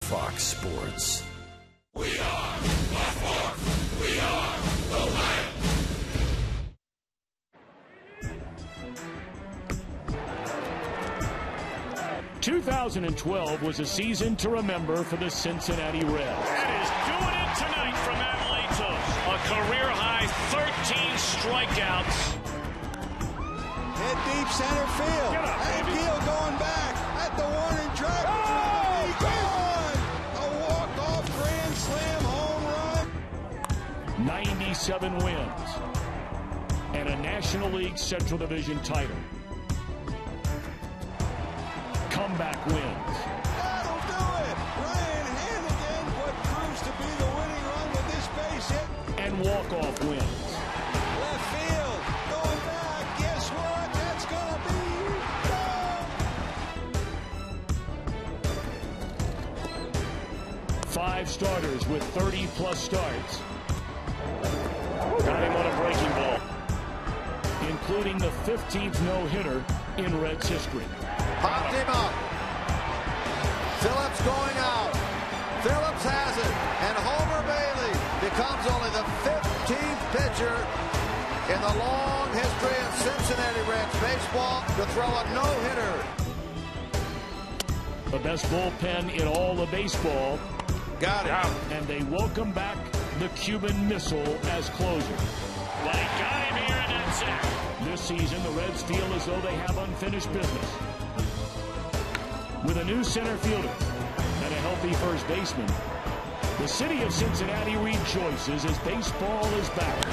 Fox Sports. We are the Fox. We are the Lions. 2012 was a season to remember for the Cincinnati Reds. That is doing it tonight from Adelaitos. A career-high 13 strikeouts. Hit deep center field. And Gill going back at the warning track. Oh, gone! A walk-off grand slam home run. 97 wins and a National League Central Division title. Comeback wins. That'll do it. Ryan Hannigan, what proves to be the winning run with this base hit. And walk-off wins. Left field, going back. Guess what? That's gonna be gone. 5 starters with 30-plus starts. Got him on a breaking ball, including the 15th no-hitter in Reds history. Popped him up. Phillips going out. Phillips has it. And Homer Bailey becomes only the 15th pitcher in the long history of Cincinnati Reds baseball to throw a no-hitter. The best bullpen in all of baseball. Got it. And they welcome back the Cuban Missile as closer. But he got him here in that sack. This season, the Reds feel as though they have unfinished business. With a new center fielder and a healthy first baseman, the city of Cincinnati rejoices as baseball is back,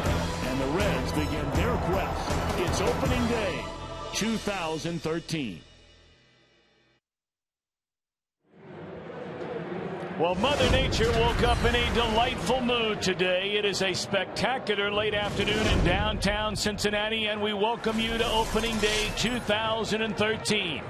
and the Reds begin their quest. It's opening day, 2013. Well, Mother Nature woke up in a delightful mood today. It is a spectacular late afternoon in downtown Cincinnati, and we welcome you to opening day 2013.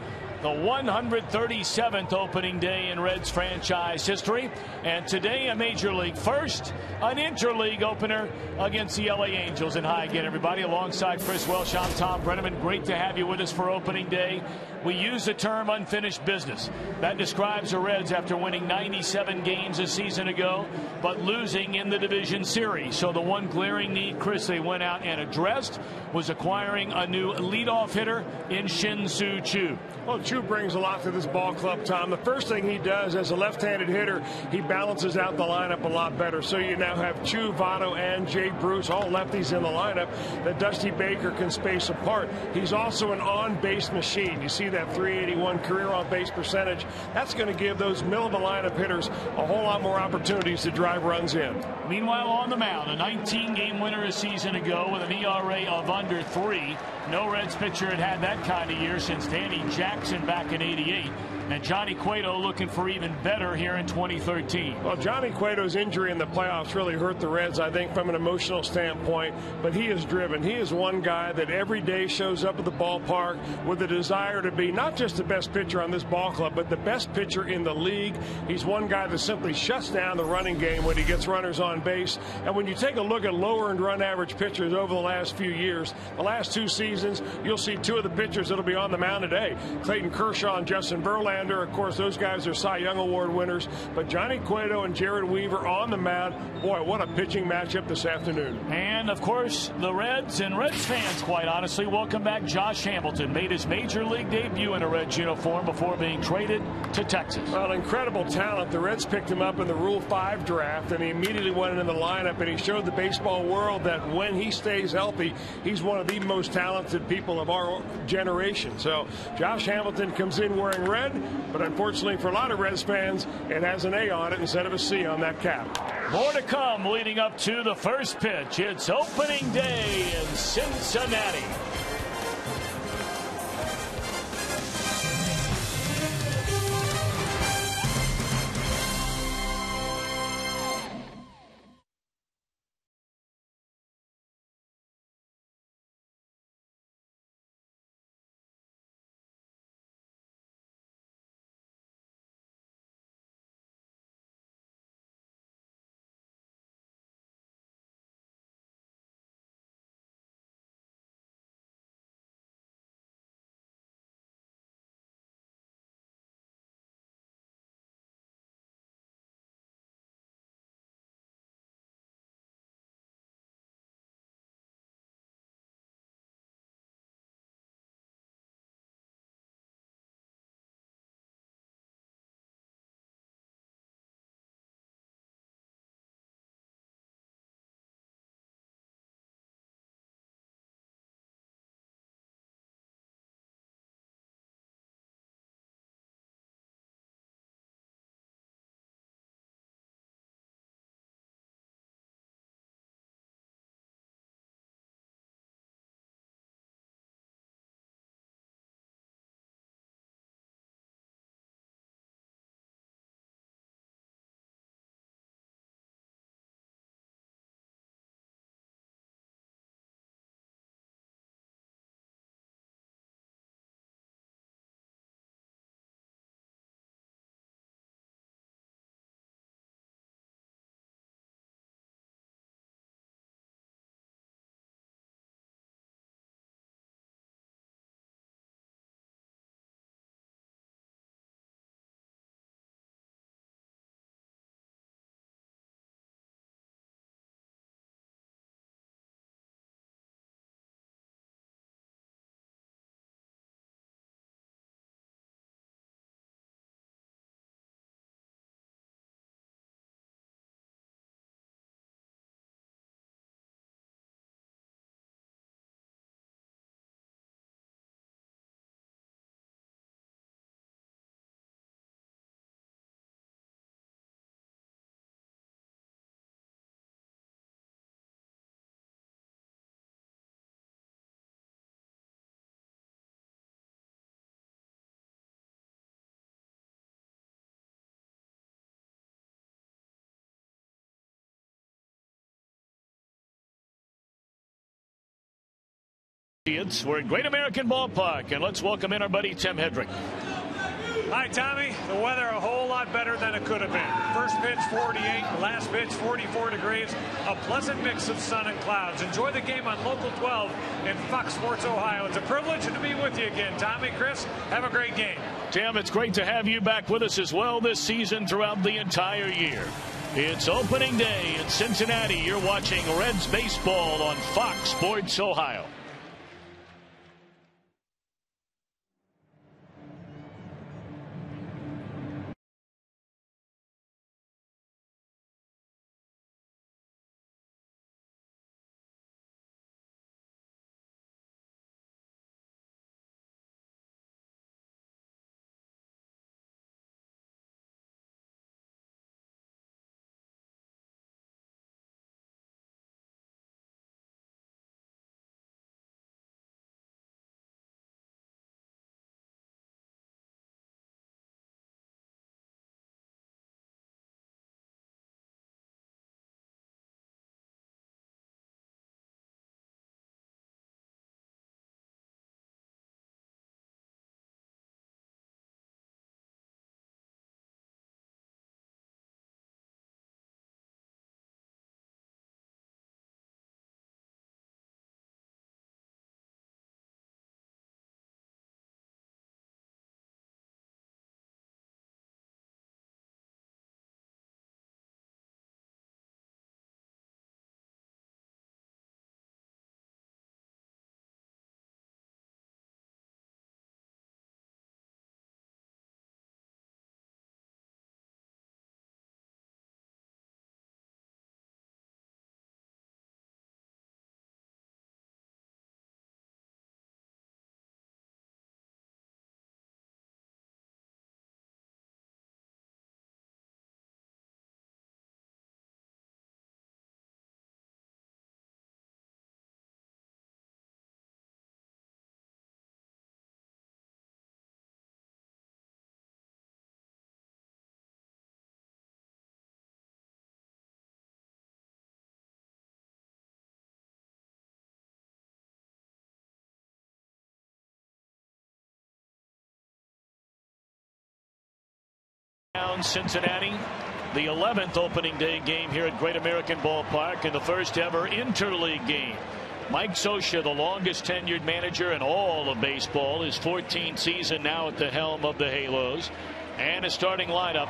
The 137th opening day in Reds franchise history. And today, a Major League first, an interleague opener against the LA Angels. And hi again, everybody. Alongside Chris Welsh, I'm Tom Brenneman. Great to have you with us for opening day. We use the term unfinished business. That describes the Reds after winning 97 games a season ago, but losing in the division series. So the one glaring need, Chris, they went out and addressed was acquiring a new leadoff hitter in Shin-Soo Choo. Well, Choo brings a lot to this ball club, Tom. The first thing he does as a left-handed hitter, he balances out the lineup a lot better. So you now have Choo, Votto, and Jay Bruce, all lefties in the lineup that Dusty Baker can space apart. He's also an on-base machine. You see that 381 career on-base percentage. That's going to give those middle-of-the-lineup hitters a whole lot more opportunities to drive runs in. Meanwhile, on the mound, a 19-game winner a season ago with an ERA of under 3. No Reds pitcher had that kind of year since Danny Jackson back in '88. And Johnny Cueto looking for even better here in 2013. Well, Johnny Cueto's injury in the playoffs really hurt the Reds, I think, from an emotional standpoint. But he is driven. He is one guy that every day shows up at the ballpark with a desire to be not just the best pitcher on this ball club, but the best pitcher in the league. He's one guy that simply shuts down the running game when he gets runners on base. And when you take a look at lower and run average pitchers over the last few years, the last 2 seasons, you'll see 2 of the pitchers that'll be on the mound today. Clayton Kershaw and Justin Verlander. Of course, those guys are Cy Young Award winners. But Johnny Cueto and Jared Weaver on the mound. Boy, what a pitching matchup this afternoon. And, of course, the Reds and Reds fans, quite honestly, welcome back Josh Hamilton. Made his Major League debut in a Reds uniform before being traded to Texas. Well, incredible talent. The Reds picked him up in the Rule 5 draft, and he immediately went into the lineup, and he showed the baseball world that when he stays healthy, he's one of the most talented people of our generation. So Josh Hamilton comes in wearing red, but unfortunately for a lot of Reds fans, it has an A on it instead of a C on that cap. More to come leading up to the first pitch. It's opening day in Cincinnati. We're at Great American Ballpark, and let's welcome in our buddy Tim Hedrick. Hi, Tommy. The weather a whole lot better than it could have been. First pitch 48, last pitch 44 degrees. A pleasant mix of sun and clouds. Enjoy the game on Local 12 in Fox Sports Ohio. It's a privilege to be with you again. Tommy, Chris, have a great game. Tim, it's great to have you back with us as well this season throughout the entire year. It's opening day in Cincinnati. You're watching Reds baseball on Fox Sports Ohio. Cincinnati, the 11th opening day game here at Great American Ballpark, and the first ever interleague game. Mike Scioscia, the longest tenured manager in all of baseball, his 14th season now at the helm of the Halos, and a starting lineup.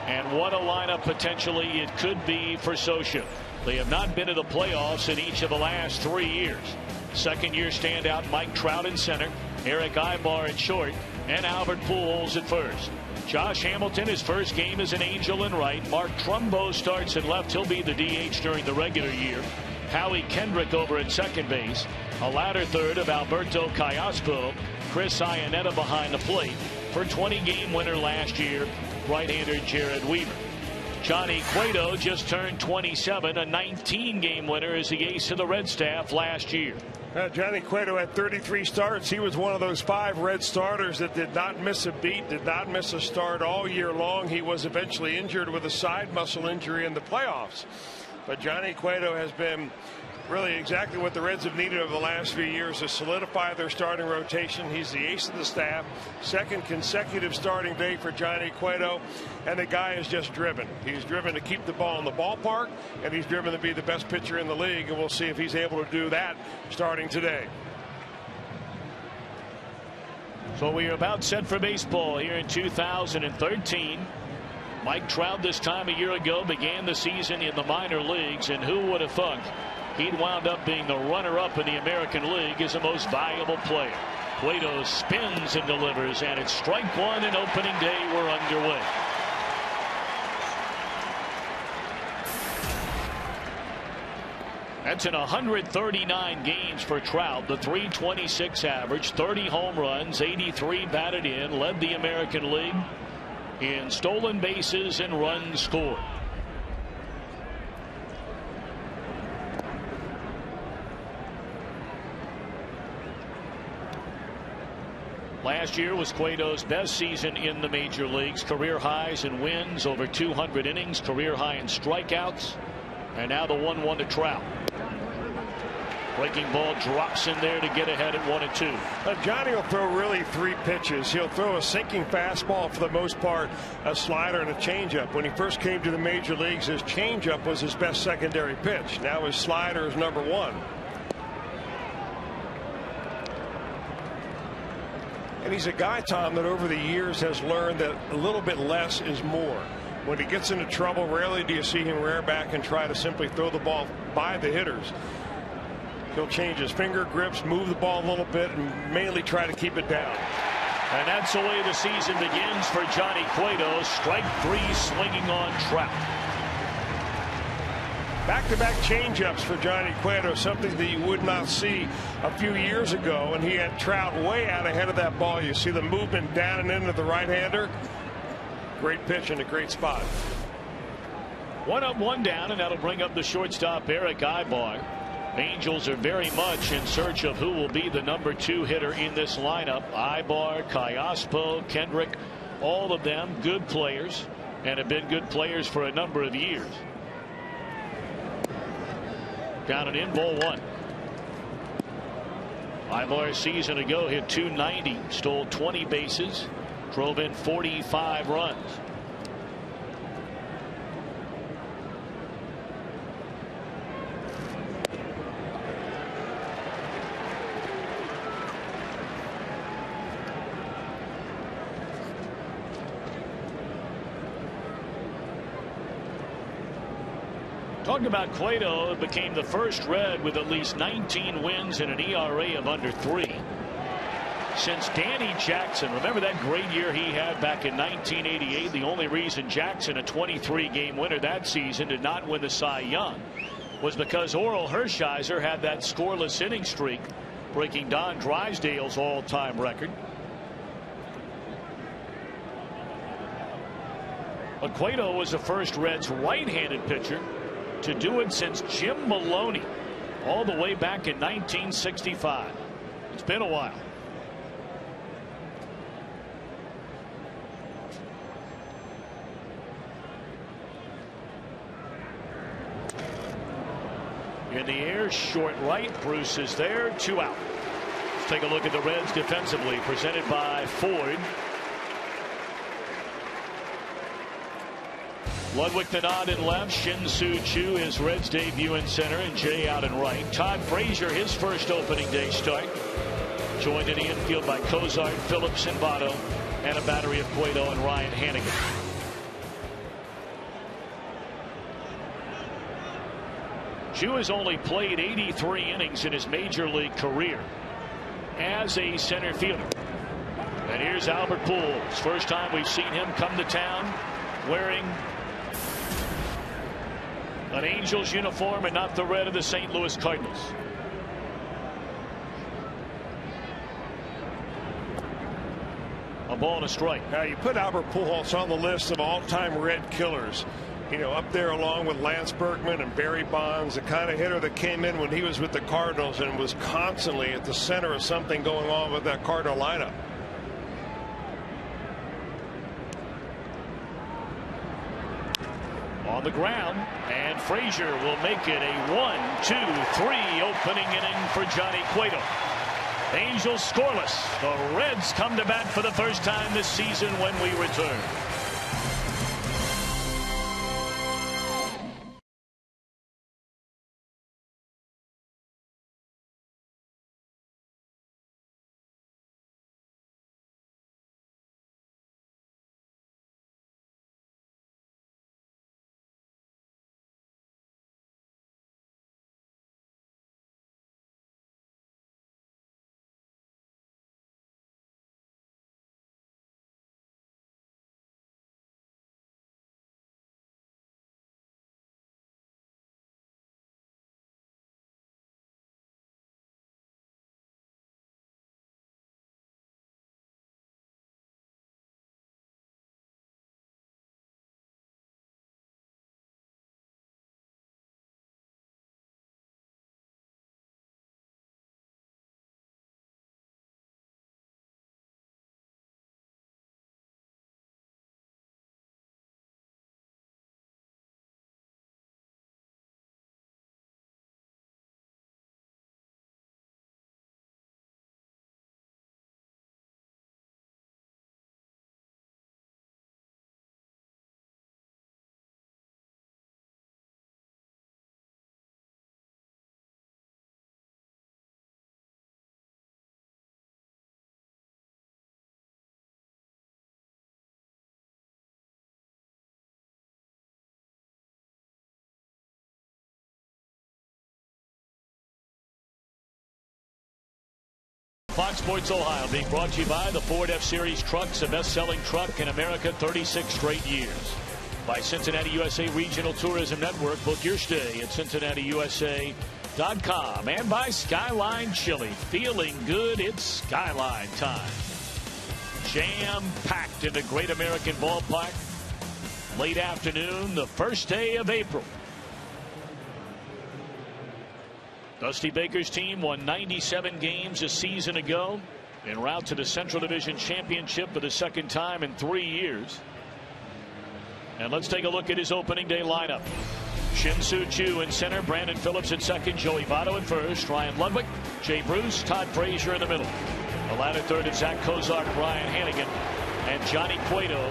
And what a lineup potentially it could be for Scioscia. They have not been to the playoffs in each of the last 3 years. Second-year standout Mike Trout in center, Eric Aybar at short, and Albert Pujols at first. Josh Hamilton, his first game as an Angel in right. Mark Trumbo starts at left. He'll be the DH during the regular year. Howie Kendrick over at second base. A latter third of Alberto Callaspo. Chris Iannetta behind the plate for 20-game winner last year, right-hander Jared Weaver. Johnny Cueto just turned 27, a 19-game winner as the ace of the Red staff last year. Johnny Cueto had 33 starts. He was one of those 5 Red starters that did not miss a beat, did not miss a start all year long. He was eventually injured with a side muscle injury in the playoffs. But Johnny Cueto has been really exactly what the Reds have needed over the last few years to solidify their starting rotation. He's the ace of the staff. Second consecutive starting day for Johnny Cueto. And the guy is just driven. He's driven to keep the ball in the ballpark, and he's driven to be the best pitcher in the league. And we'll see if he's able to do that starting today. So we are about set for baseball here in 2013. Mike Trout this time a year ago began the season in the minor leagues, and who would have thought he'd wound up being the runner-up in the American League as the most valuable player. Cueto spins and delivers, and it's strike one, and opening day we're underway. That's in 139 games for Trout. The .326 average, 30 home runs, 83 batted in, led the American League in stolen bases and runs scored. Last year was Cueto's best season in the major leagues. Career highs in wins, over 200 innings, career high in strikeouts, and now the 1-1 to Trout. Breaking ball drops in there to get ahead at 1-2. Johnny will throw really 3 pitches. He'll throw a sinking fastball for the most part, a slider, and a changeup. When he first came to the major leagues, his changeup was his best secondary pitch. Now his slider is number 1. And he's a guy, Tom, that over the years has learned that a little bit less is more. When he gets into trouble, rarely do you see him rear back and try to simply throw the ball by the hitters. He'll change his finger grips, move the ball a little bit, and mainly try to keep it down. And that's the way the season begins for Johnny Cueto. Strike 3 swinging on Trout. Back-to-back changeups for Johnny Cueto, something that you would not see a few years ago, and he had Trout way out ahead of that ball. You see the movement down and into the right-hander. Great pitch in a great spot. 1 up, 1 down, and that'll bring up the shortstop, Eric Ibar. Angels are very much in search of who will be the number 2 hitter in this lineup. Ibar, Callaspo, Kendrick, all of them good players and have been good players for a number of years. Down and in, ball 1. Ibar a season ago hit .290, stole 20 bases, drove in 45 runs. Talking about Cueto, became the first Red with at least 19 wins and an ERA of under 3 since Danny Jackson. Remember that great year he had back in 1988. The only reason Jackson, a 23-game winner that season, did not win the Cy Young was because Oral Hershiser had that scoreless inning streak, breaking Don Drysdale's all-time record. But Cueto was the first Reds right-handed pitcher to do it since Jim Maloney all the way back in 1965. It's been a while. In the air, short right. Bruce is there. 2 out. Let's take a look at the Reds defensively, presented by Ford. Ludwig the Nod in left. Shin Soo Choo is Reds debut in center, and Jay out in right. Todd Frazier, his first opening day start. Joined in the infield by Cozart, Phillips, and Votto, and a battery of Cueto and Ryan Hannigan. Choo has only played 83 innings in his major league career as a center fielder. And here's Albert Pujols. First time we've seen him come to town wearing an Angels uniform and not the red of the St. Louis Cardinals. A ball and a strike. Now you put Albert Pujols on the list of all-time Red killers. You know, up there along with Lance Berkman and Barry Bonds, the kind of hitter that came in when he was with the Cardinals and was constantly at the center of something going on with that Cardinal lineup. On the ground, and Frazier will make it a 1-2-3 opening inning for Johnny Cueto. Angels scoreless. The Reds come to bat for the first time this season when we return. Fox Sports Ohio being brought to you by the Ford F-Series trucks, a best-selling truck in America 36 straight years. By Cincinnati USA Regional Tourism Network. Book your stay at CincinnatiUSA.com. And by Skyline Chili. Feeling good, it's Skyline time. Jam-packed into Great American Ballpark. Late afternoon, the first day of April. Dusty Baker's team won 97 games a season ago en route to the Central Division Championship for the second time in 3 years. And let's take a look at his opening day lineup. Shin-Soo Choo in center, Brandon Phillips at second, Joey Votto at first, Ryan Ludwig, Jay Bruce, Todd Frazier in the middle. The latter third at Zach Kozak, Ryan Hannigan, and Johnny Cueto.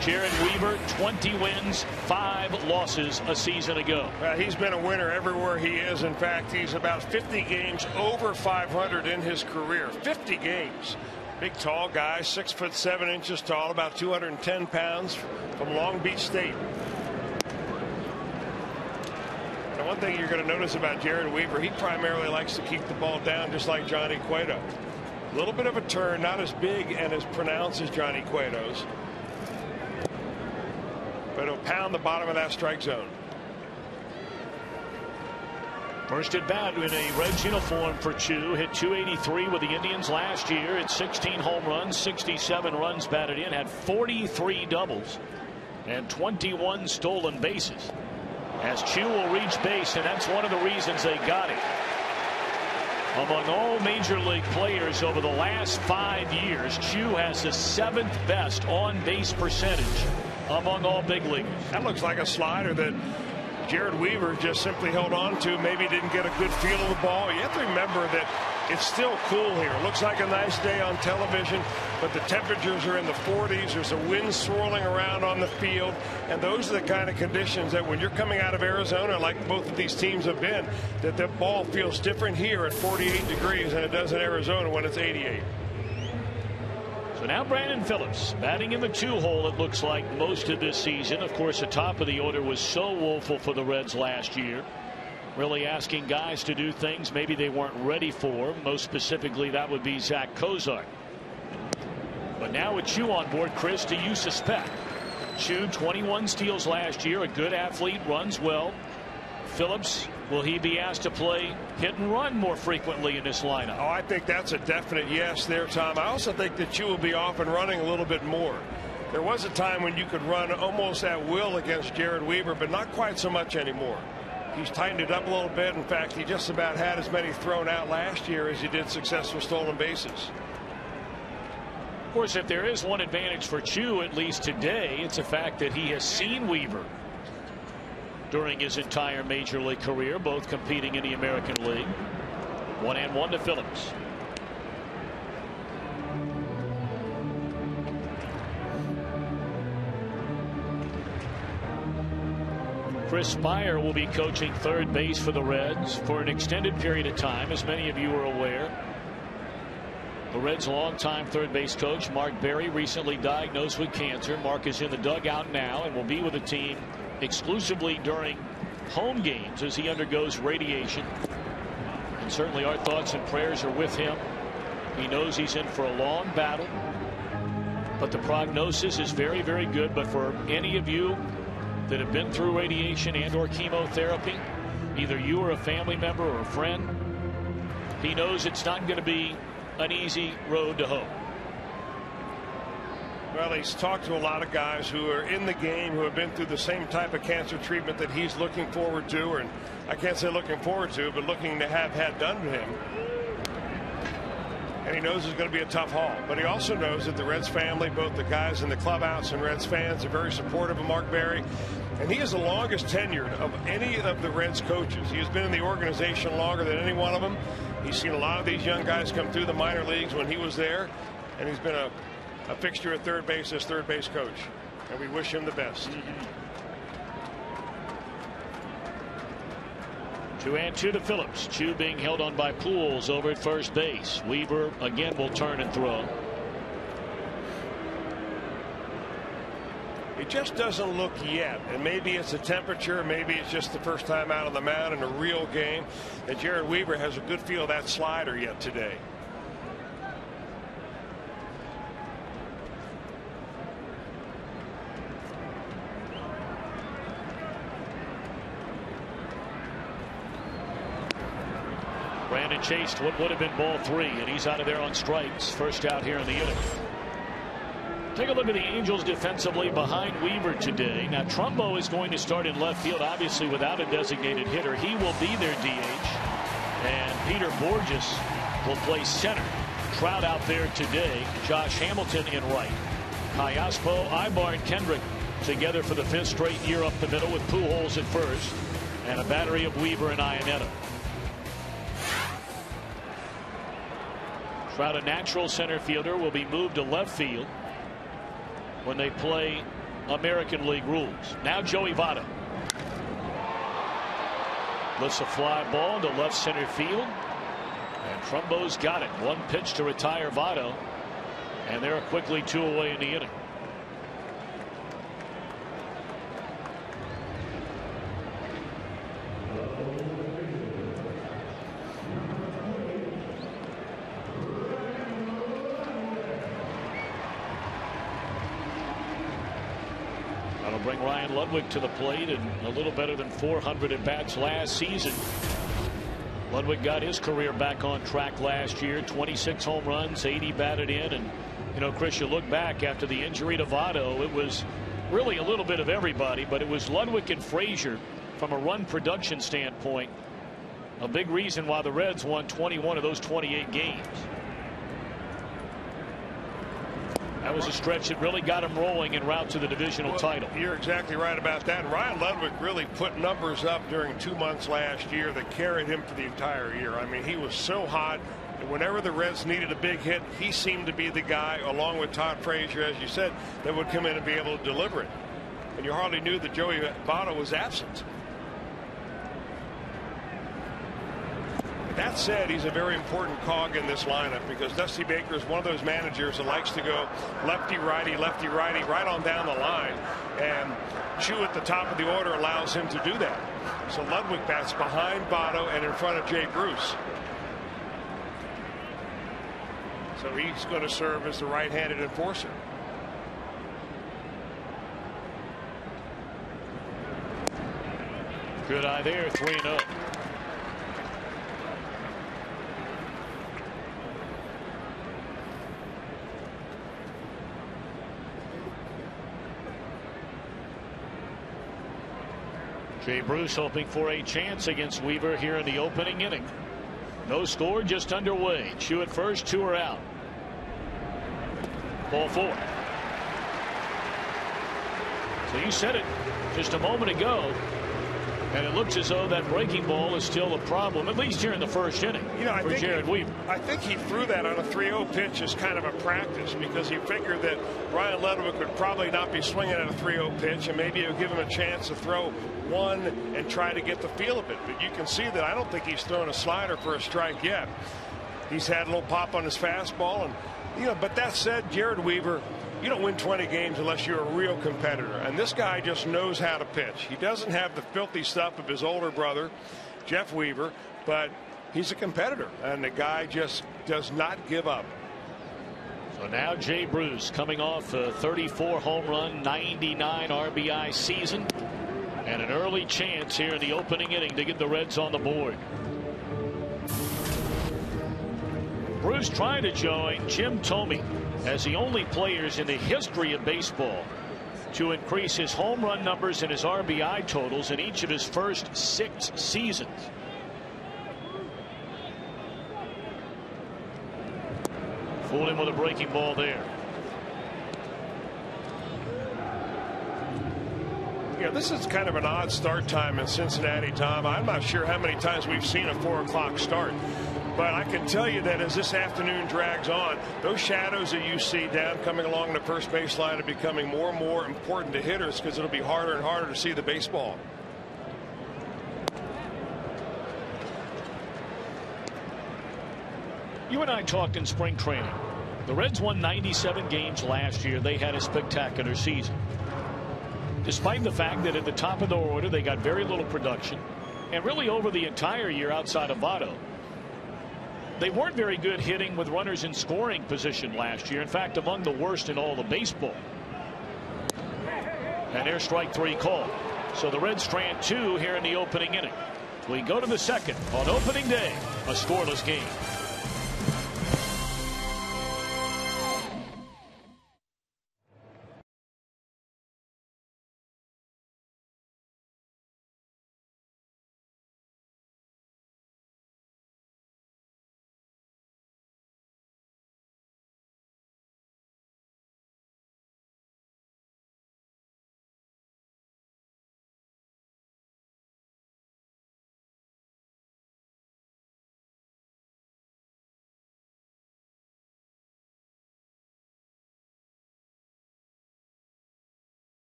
Jared Weaver, 20 wins, 5 losses a season ago. Well, he's been a winner everywhere he is. In fact, he's about 50 games over 500 in his career. 50 games. Big, tall guy, 6'7" tall, about 210 pounds, from Long Beach State. Now, one thing you're going to notice about Jared Weaver, he primarily likes to keep the ball down, just like Johnny Cueto. A little bit of a turn, not as big and as pronounced as Johnny Cueto's. But he'll pound the bottom of that strike zone. First at bat in a Reds uniform for Choo. Hit .283 with the Indians last year. At 16 home runs, 67 runs batted in. Had 43 doubles and 21 stolen bases. As Choo will reach base, and that's one of the reasons they got him. Among all major league players over the last 5 years, Choo has the 7th best on-base percentage among all big leaguers. That looks like a slider that Jared Weaver just simply held on to. Maybe didn't get a good feel of the ball. You have to remember that it's still cool here. It looks like a nice day on television, but the temperatures are in the 40s. There's a wind swirling around on the field, and those are the kind of conditions that when you're coming out of Arizona, like both of these teams have been, that the ball feels different here at 48 degrees than it does in Arizona when it's 88. So now Brandon Phillips batting in the 2-hole, it looks like, most of this season. Of course, the top of the order was so woeful for the Reds last year. Really asking guys to do things maybe they weren't ready for. Most specifically, that would be Zach Kozak. But now with Choo on board, Chris, do you suspect? Choo, 21 steals last year, a good athlete, runs well. Phillips, will he be asked to play hit and run more frequently in this lineup? Oh, I think that's a definite yes there, Tom. I also think that Choo will be off and running a little bit more. There was a time when you could run almost at will against Jared Weaver, but not quite so much anymore. He's tightened it up a little bit. In fact, he just about had as many thrown out last year as he did successful stolen bases. Of course, if there is one advantage for Choo, at least today, it's the fact that he has seen Weaver during his entire major league career, both competing in the American League. 1-1 to Phillips. Chris Spire will be coaching third base for the Reds for an extended period of time, as many of you are aware. The Reds' longtime third base coach, Mark Berry, recently diagnosed with cancer. Mark is in the dugout now and will be with the team exclusively during home games as he undergoes radiation. And certainly our thoughts and prayers are with him. He knows he's in for a long battle, but the prognosis is very, very good. But for any of you that have been through radiation and or chemotherapy, either you or a family member or a friend, he knows it's not going to be an easy road to hoe. Well, he's talked to a lot of guys who are in the game who have been through the same type of cancer treatment that he's looking forward to, or I can't say looking forward to, but looking to have had done to him. And he knows it's going to be a tough haul. But he also knows that the Reds family, both the guys in the clubhouse and Reds fans, are very supportive of Mark Berry. And he is the longest tenured of any of the Reds coaches. He has been in the organization longer than any one of them. He's seen a lot of these young guys come through the minor leagues when he was there. And he's been a fixture at third base as third base coach. And we wish him the best. 2-2 to Phillips. Choo being held on by Pujols over at first base. Weaver again will turn and throw. It just doesn't look yet, and maybe it's the temperature, maybe it's just the first time out on the mound in a real game, that Jared Weaver has a good feel of that slider yet today. Brandon chased what would have been ball 3, and he's out of there on strikes. First out here in the inning. Take a look at the Angels defensively behind Weaver today. Now Trumbo is going to start in left field, obviously without a designated hitter. He will be their DH. And Peter Borges will play center. Trout out there today. Josh Hamilton in right. Cayaspo, Ibar, and Kendrick together for the 5th straight year up the middle with Pujols at first. And a battery of Weaver and Iannetta. Trout, a natural center fielder, will be moved to left field when they play American League rules. Now Joey Votto lifts a fly ball to left center field, and Trumbo's got it. 1 pitch to retire Votto, and they're quickly 2 away in the inning. That'll bring Ryan Ludwig to the plate, and a little better than 400 at bats last season. Ludwig got his career back on track last year. 26 home runs, 80 batted in. And you know, Chris, you look back after the injury to Votto, it was really a little bit of everybody, but it was Ludwig and Frazier from a run production standpoint, a big reason why the Reds won 21 of those 28 games. That was a stretch that really got him rolling en route to the divisional title. You're exactly right about that. Ryan Ludwig really put numbers up during 2 months last year that carried him for the entire year. I mean, he was so hot. And whenever the Reds needed a big hit, he seemed to be the guy, along with Todd Frazier, as you said, that would come in and be able to deliver it. And you hardly knew that Joey Votto was absent. That said, he's a very important cog in this lineup because Dusty Baker is one of those managers that likes to go lefty righty right on down the line, and Chu at the top of the order allows him to do that. So Ludwig bats behind Votto and in front of Jay Bruce. So he's going to serve as the right-handed enforcer. Good eye there, 3-0. Jay Bruce hoping for a chance against Weaver here in the opening inning. No score, just underway. Chu at first, 2 are out. Ball 4. So you said it just a moment ago, and it looks as though that breaking ball is still a problem, at least here in the first inning, for Jared Weaver. I think he threw that on a 3-0 pitch as kind of a practice because he figured that Ryan Ludwig would probably not be swinging at a 3-0 pitch, and maybe it would give him a chance to throw one and try to get the feel of it. But you can see that I don't think he's thrown a slider for a strike yet. He's had a little pop on his fastball, and but that said, Jared Weaver, you don't win 20 games unless you're a real competitor, and this guy just knows how to pitch. He doesn't have the filthy stuff of his older brother, Jeff Weaver, but he's a competitor, and the guy just does not give up. So now Jay Bruce coming off a 34 home run, 99 RBI season, and an early chance here in the opening inning to get the Reds on the board. Bruce trying to join Jim Thome as the only players in the history of baseball to increase his home run numbers and his RBI totals in each of his first 6 seasons. Fooled him with a breaking ball there. Yeah, this is kind of an odd start time in Cincinnati, Tom. I'm not sure how many times we've seen a 4 o'clock start. But I can tell you that as this afternoon drags on, those shadows that you see down coming along the first base line are becoming more and more important to hitters because it'll be harder and harder to see the baseball. You and I talked in spring training. The Reds won 97 games last year. They had a spectacular season. Despite the fact that at the top of the order they got very little production, and really over the entire year outside of Votto, they weren't very good hitting with runners in scoring position last year. In fact, among the worst in all of baseball. And there's strike 3 called. So the Reds strand 2 here in the opening inning. We go to the second on opening day, a scoreless game.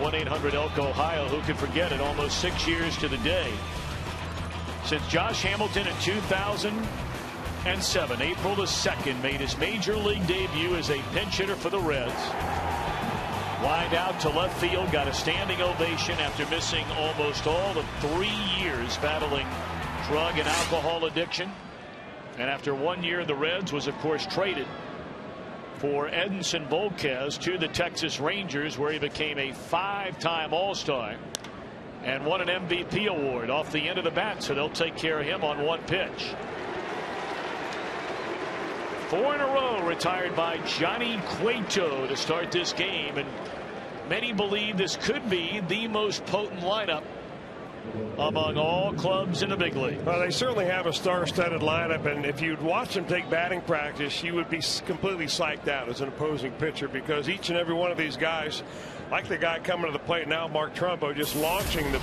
(1-800-ELK-OHIO). Who could forget it? Almost 6 years to the day since Josh Hamilton in 2007, April the 2nd, made his major league debut as a pinch hitter for the Reds. Wind out to left field, got a standing ovation after missing almost all of 3 years battling drug and alcohol addiction. And after 1 year, the Reds was, of course, traded for Edinson Volquez to the Texas Rangers, where he became a 5-time All-Star and won an MVP award off the end of the bat. So they'll take care of him on 1 pitch. 4 in a row retired by Johnny Cueto to start this game, and many believe this could be the most potent lineup among all clubs in the big league. Well, they certainly have a star-studded lineup, and if you'd watch them take batting practice, you would be completely psyched out as an opposing pitcher, because each and every one of these guys, like the guy coming to the plate now, Mark Trumbo, just launching the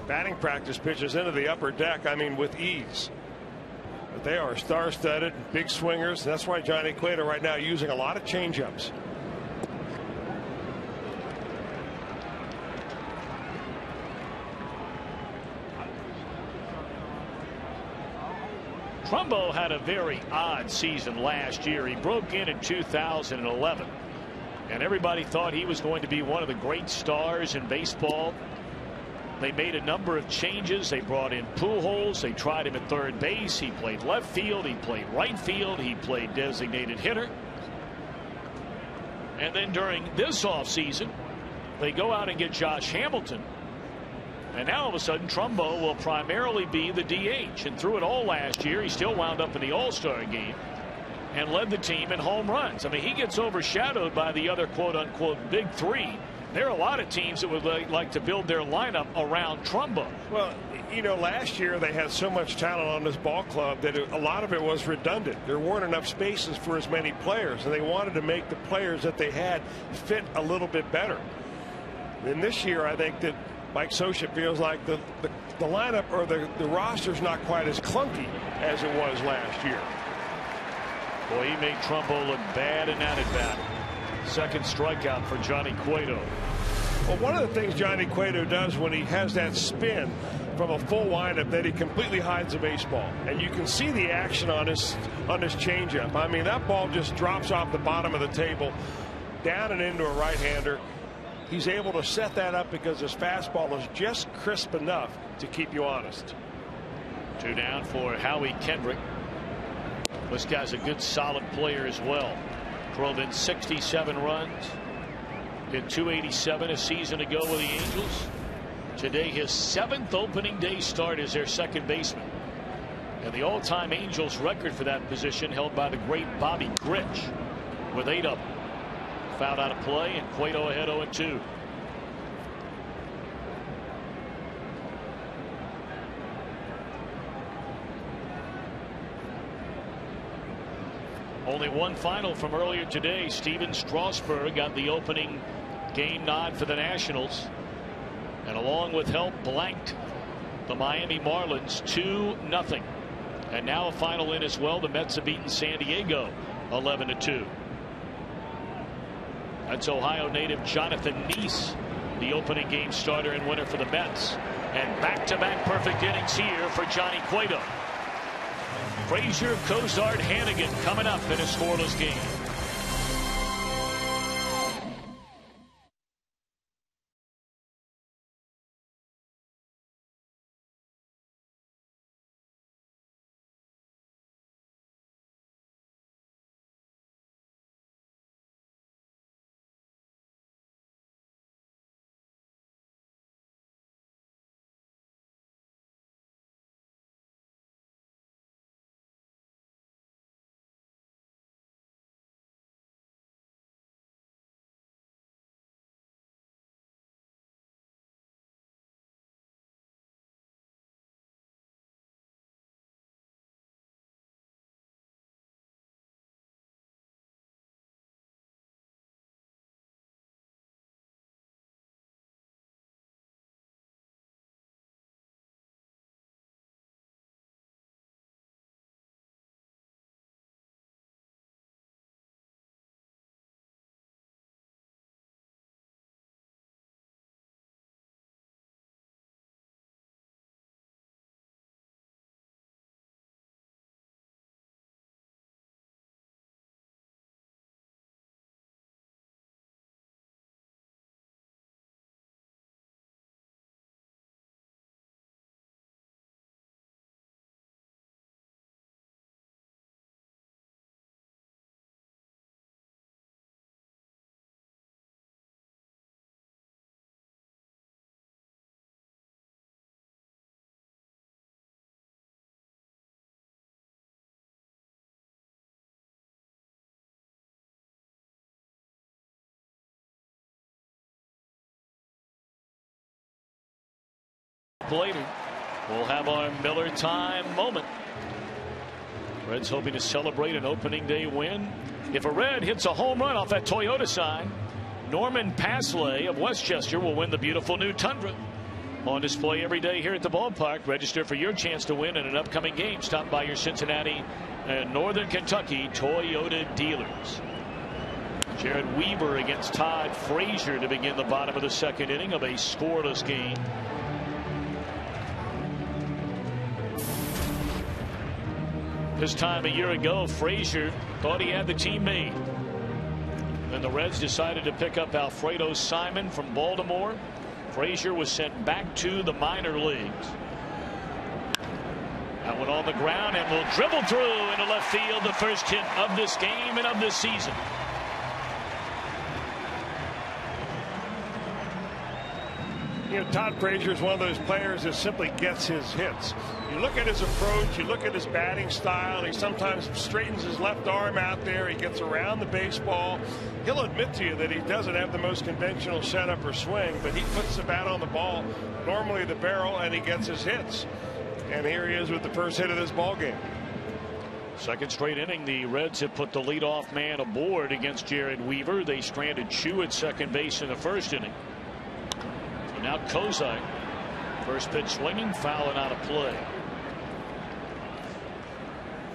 batting practice pitches into the upper deck, I mean, with ease. But they are star-studded, big swingers. That's why Johnny Cueto right now using a lot of change-ups. Trumbo had a very odd season last year. He broke in 2011, and everybody thought he was going to be one of the great stars in baseball. They made a number of changes. They brought in Pujols. They tried him at third base. He played left field. He played right field. He played designated hitter. And then during this offseason, they go out and get Josh Hamilton. And now all of a sudden Trumbo will primarily be the DH. And through it all last year, he still wound up in the All-Star game and led the team in home runs. I mean, he gets overshadowed by the other quote-unquote big three. There are a lot of teams that would like to build their lineup around Trumbo. Well, you know, last year they had so much talent on this ball club that a lot of it was redundant. There weren't enough spaces for as many players, and they wanted to make the players that they had fit a little bit better. And this year, I think that Mike Scioscia feels like the lineup or the roster's not quite as clunky as it was last year. Boy, he made Trumbo look bad in that at bat. Second strikeout for Johnny Cueto. Well, one of the things Johnny Cueto does when he has that spin from a full windup, that he completely hides the baseball, and you can see the action on his changeup. I mean, that ball just drops off the bottom of the table down and into a right-hander. He's able to set that up because his fastball is just crisp enough to keep you honest. 2 down for Howie Kendrick. This guy's a good solid player as well. Drove in 67 runs. Hit 287 a season ago with the Angels. Today, his 7th opening day start as their second baseman. And the all-time Angels record for that position held by the great Bobby Grich with 8 of them. Fouled out of play, and Cueto ahead 0-2. Only one final from earlier today. Steven Strasburg got the opening game nod for the Nationals, and along with help blanked the Miami Marlins 2-0. And now a final in as well. The Mets have beaten San Diego 11-2. That's Ohio native Jonathan Neese, the opening game starter and winner for the Mets. And back-to-back perfect innings here for Johnny Cueto. Frazier, Cozart, Hannigan coming up in a scoreless game. Later, we'll have our Miller time moment. Reds hoping to celebrate an opening day win. If a Red hits a home run off that Toyota sign, Norman Pasley of Westchester will win the beautiful new Tundra. On display every day here at the ballpark. Register for your chance to win in an upcoming game. Stop by your Cincinnati and Northern Kentucky Toyota dealers. Jared Weaver against Todd Frazier to begin the bottom of the second inning of a scoreless game. This time a year ago, Frazier thought he had the team made. Then the Reds decided to pick up Alfredo Simon from Baltimore. Frazier was sent back to the minor leagues. That one on the ground and will dribble through into left field, the first hit of this game and of this season. You know, Todd Frazier is one of those players that simply gets his hits. You look at his approach, you look at his batting style, he sometimes straightens his left arm out there, he gets around the baseball. He'll admit to you that he doesn't have the most conventional setup or swing, but he puts the bat on the ball, normally the barrel, and he gets his hits. And here he is with the first hit of this ball game. Second straight inning, the Reds have put the leadoff man aboard against Jared Weaver. They stranded Chu at second base in the first inning. So now Kozai, first pitch swinging, fouling out of play.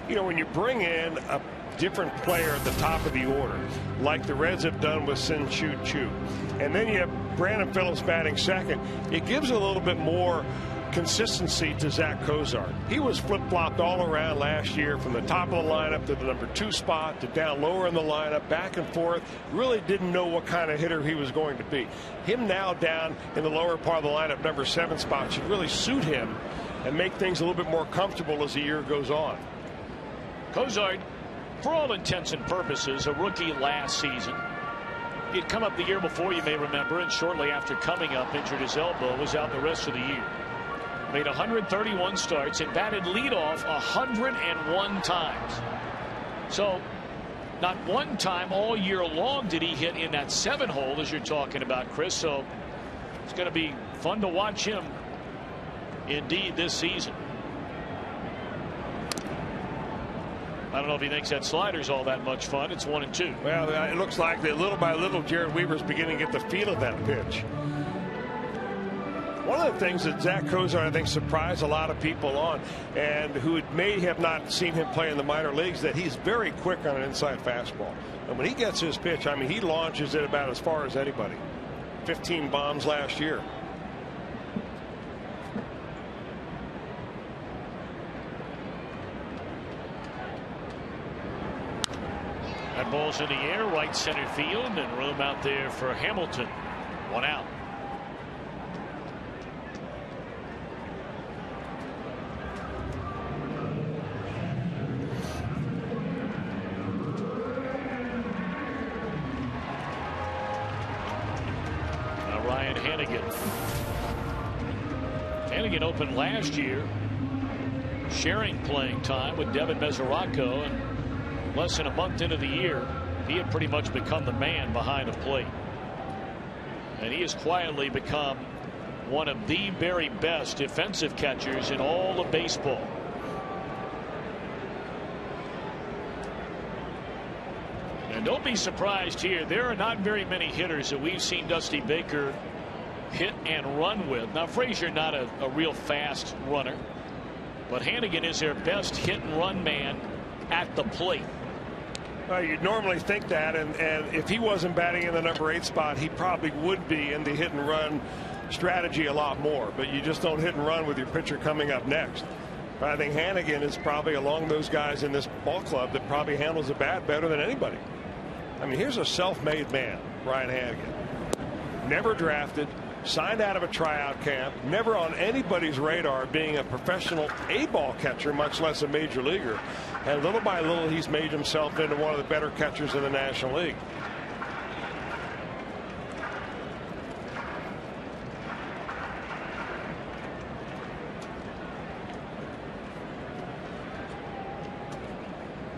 You know, when you bring in a different player at the top of the order, like the Reds have done with Sin-Chu Chu, and then you have Brandon Phillips batting second, it gives a little bit more consistency to Zach Cozart. He was flip-flopped all around last year, from the top of the lineup to the number 2 spot to down lower in the lineup, back and forth. Really didn't know what kind of hitter he was going to be. Him now down in the lower part of the lineup, number 7 spot, should really suit him and make things a little bit more comfortable as the year goes on. Cozart, for all intents and purposes, a rookie last season. He'd come up the year before, you may remember, and shortly after coming up, injured his elbow, was out the rest of the year. Made 131 starts and batted leadoff 101 times. So not one time all year long did he hit in that 7-hole as you're talking about, Chris. So it's going to be fun to watch him indeed this season. I don't know if he thinks that slider's all that much fun. It's 1-2. Well, it looks like that little by little Jared Weaver's beginning to get the feel of that pitch. One of the things that Zach Kozar, I think, surprised a lot of people on, and who may have not seen him play in the minor leagues, that he's very quick on an inside fastball. And when he gets his pitch, I mean, he launches it about as far as anybody. 15 bombs last year. That ball's in the air, right center field, and room out there for Hamilton. 1 out. Now Ryan Hannigan. Hannigan opened last year, sharing playing time with Devin Mesoraco, and less than a month into the year, he had pretty much become the man behind the plate. And he has quietly become one of the very best defensive catchers in all of baseball. And don't be surprised here. There are not very many hitters that we've seen Dusty Baker hit and run with. Now, Frazier, not a real fast runner, but Hannigan is their best hit and run man at the plate. You'd normally think that, and if he wasn't batting in the number 8 spot, he probably would be in the hit and run strategy a lot more. But you just don't hit and run with your pitcher coming up next. But I think Hannigan is probably along those guys in this ball club that probably handles the bat better than anybody. I mean, here's a self-made man, Ryan Hannigan. Never drafted, signed out of a tryout camp, never on anybody's radar being a professional A-ball catcher, much less a major leaguer. And little by little, he's made himself into one of the better catchers in the National League.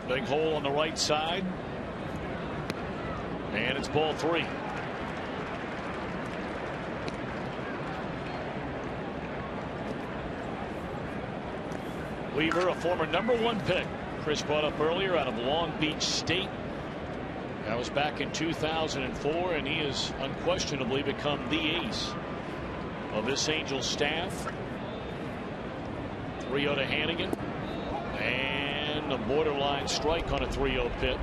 Big hole on the right side. And it's ball 3. Weaver, a former #1 pick. Chris brought up earlier, out of Long Beach State. That was back in 2004, and he has unquestionably become the ace of this Angels staff. 3-0 to Hannigan. And a borderline strike on a 3-0 pitch.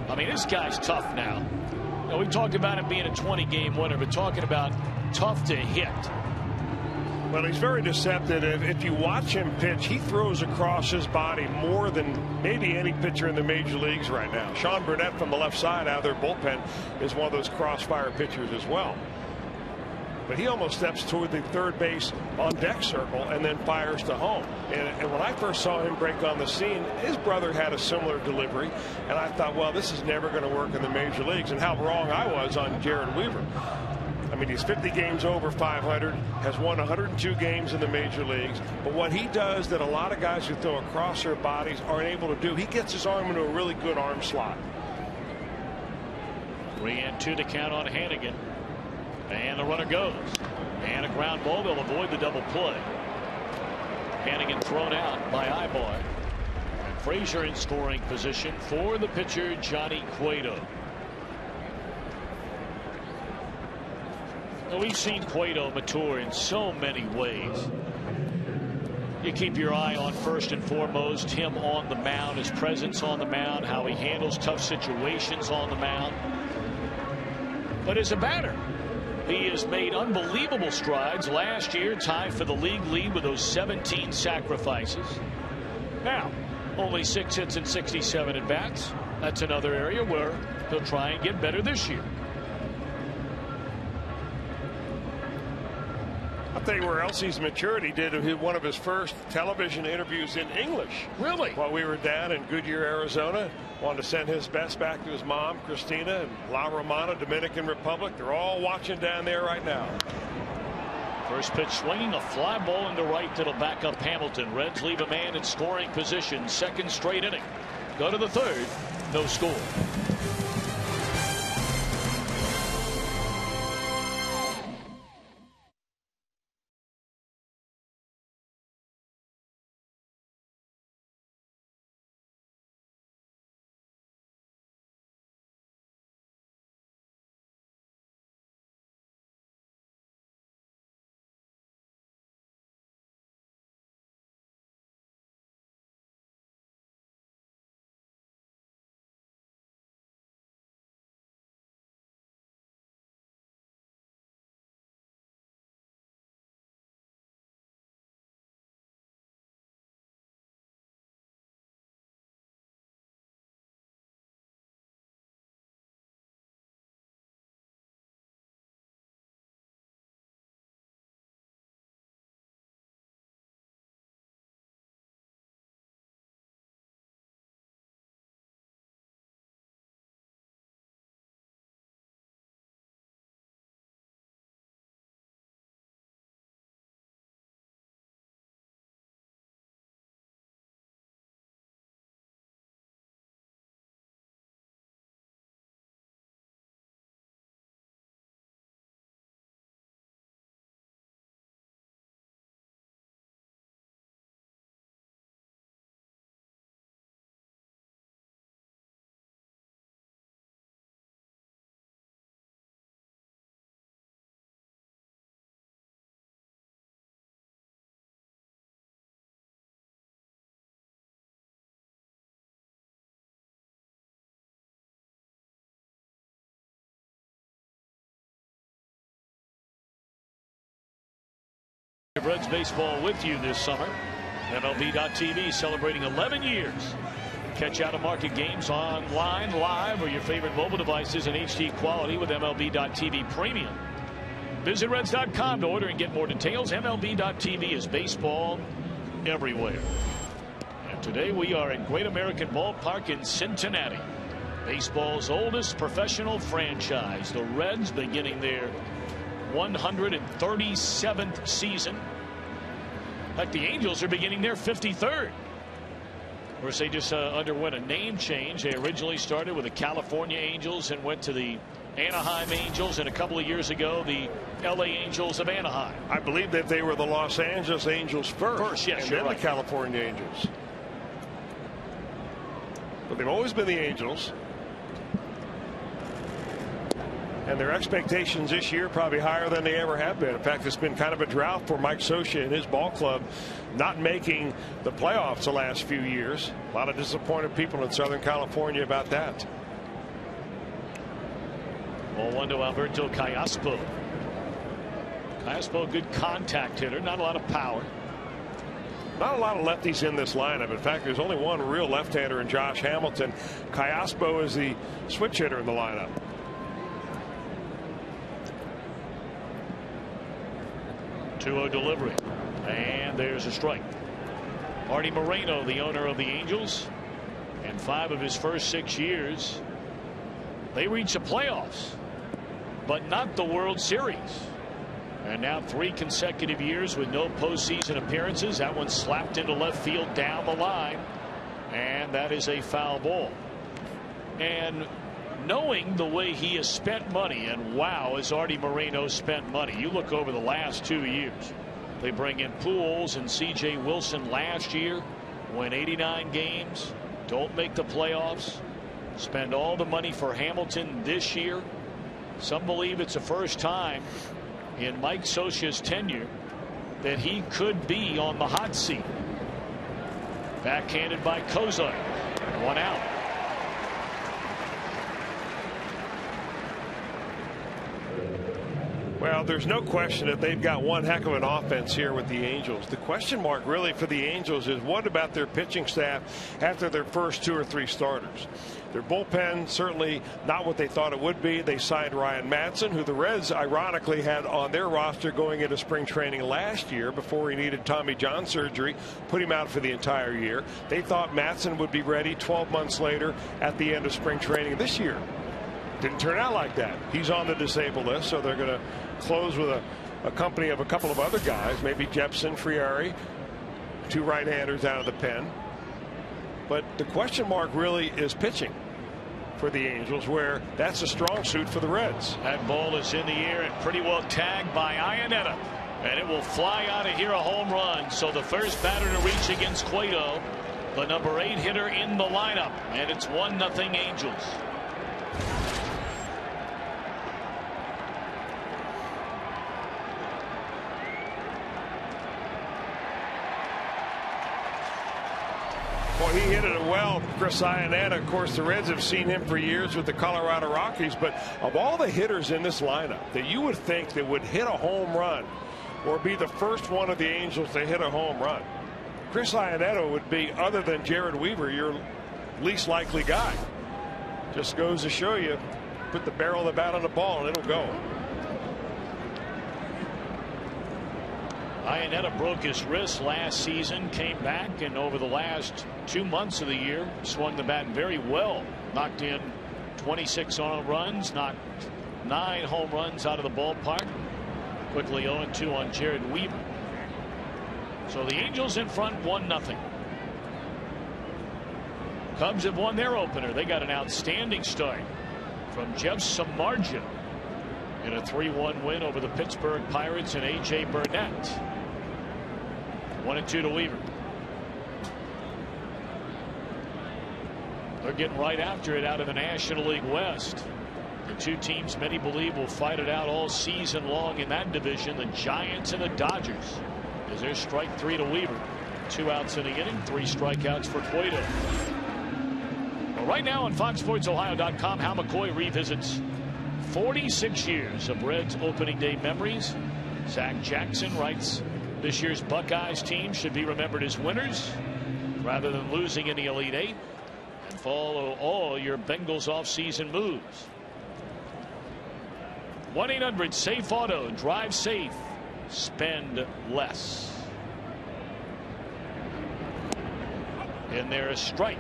I mean, this guy's tough now. You know, we talked about him being a 20-game winner, but talking about tough to hit. Well, he's very deceptive. If you watch him pitch, he throws across his body more than maybe any pitcher in the major leagues right now. Sean Burnett from the left side out of their bullpen is one of those crossfire pitchers as well. But he almost steps toward the third base on deck circle and then fires to home. And when I first saw him break on the scene, his brother had a similar delivery. And I thought, well, this is never going to work in the major leagues. And how wrong I was on Jared Weaver. I mean, he's 50 games over 500, has won 102 games in the major leagues. But what he does that a lot of guys who throw across their bodies aren't able to do, he gets his arm into a really good arm slot. 3-2 to count on Hannigan. And the runner goes. And a ground ball. They'll avoid the double play. Hannigan thrown out by Ibar. And Frazier in scoring position for the pitcher, Johnny Cueto. Now, we've seen Cueto mature in so many ways. You keep your eye on, first and foremost, him on the mound, his presence on the mound, how he handles tough situations on the mound. But as a batter, he has made unbelievable strides. Last year, tied for the league lead with those 17 sacrifices. Now, only 6 hits and 67 at bats. That's another area where he'll try and get better this year. I'll tell you where else he's matured. He did one of his first television interviews in English. Really? While we were down in Goodyear, Arizona. wanted to send his best back to his mom, Christina, and La Romana, Dominican Republic. They're all watching down there right now. First pitch swinging, a fly ball into right that'll back up Hamilton. Reds leave a man in scoring position. Second straight inning. Go to the third. No score. Reds baseball with you this summer. MLB.TV celebrating 11 years. Catch out-of-market games online, live, or your favorite mobile devices in HD quality with MLB.TV Premium. Visit Reds.com to order and get more details. MLB.TV is baseball everywhere. And today we are at Great American Ballpark in Cincinnati. Baseball's oldest professional franchise. The Reds beginning their 137th season. In fact, the Angels are beginning their 53rd. Of course, they just underwent a name change. They originally started with the California Angels and went to the Anaheim Angels, and a couple of years ago the LA Angels of Anaheim. I believe that they were the Los Angeles Angels first, yes, and you're then right. the California Angels. But they've always been the Angels. And their expectations this year probably higher than they ever have been. In fact, it's been kind of a drought for Mike Scioscia and his ball club, not making the playoffs the last few years. A lot of disappointed people in Southern California about that. Ball one to Alberto Callaspo. Callaspo, good contact hitter, not a lot of power. Not a lot of lefties in this lineup. In fact, there's only one real left-hander in Josh Hamilton. Callaspo is the switch hitter in the lineup. 2-0 delivery, and there's a strike. Artie Moreno, the owner of the Angels, and 5 of his first 6 years they reach the playoffs, but not the World Series. And now 3 consecutive years with no postseason appearances. That one slapped into left field down the line, and that is a foul ball. And knowing the way he has spent money, and wow, has Artie Moreno spent money. You look over the last 2 years. They bring in Pujols and C.J. Wilson last year, win 89 games, don't make the playoffs, spend all the money for Hamilton this year. Some believe it's the first time in Mike Scioscia's tenure that he could be on the hot seat. Backhanded by Kozar. 1 out. Well, there's no question that they've got one heck of an offense here with the Angels. The question mark really for the Angels is what about their pitching staff after their first 2 or 3 starters? Their bullpen certainly not what they thought it would be. They signed Ryan Madson, who the Reds ironically had on their roster going into spring training last year before he needed Tommy John surgery, put him out for the entire year. They thought Madson would be ready 12 months later at the end of spring training this year. Didn't turn out like that. He's on the disabled list, so they're going to close with a company of a couple of other guys, maybe Jepson, Friari, two right-handers out of the pen. But the question mark really is pitching for the Angels, where that's a strong suit for the Reds. That ball is in the air and pretty well tagged by Iannetta, and it will fly out of here, a home run. So the first batter to reach against Cueto, the number 8 hitter in the lineup, and it's 1-0 Angels. Boy, he hit it well, Chris Iannetta. Of course, the Reds have seen him for years with the Colorado Rockies, but of all the hitters in this lineup that you would think that would hit a home run or be the first one of the Angels to hit a home run, Chris Iannetta would be, other than Jared Weaver, your least likely guy. Just goes to show you, put the barrel of the bat on the ball and it'll go. Iannetta broke his wrist last season, came back, and over the last 2 months of the year swung the bat very well. Knocked in 26 runs, knocked 9 home runs out of the ballpark. Quickly 0-2 on Jared Weaver. So the Angels in front 1-0. Cubs have won their opener. They got an outstanding start from Jeff Samardzija in a 3-1 win over the Pittsburgh Pirates and A.J. Burnett. 1-2 to Weaver. They're getting right after it out of the National League West. The two teams many believe will fight it out all season long in that division, the Giants and the Dodgers. As there's strike 3 to Weaver. 2 outs in the inning, 3 strikeouts for Cueto. Well, right now on FoxSportsOhio.com, Hal McCoy revisits 46 years of Reds opening day memories. Zach Jackson writes, this year's Buckeyes team should be remembered as winners rather than losing in the Elite Eight. And follow all your Bengals offseason moves. 1-800-SAFE Auto. Drive safe. Spend less. And there is strike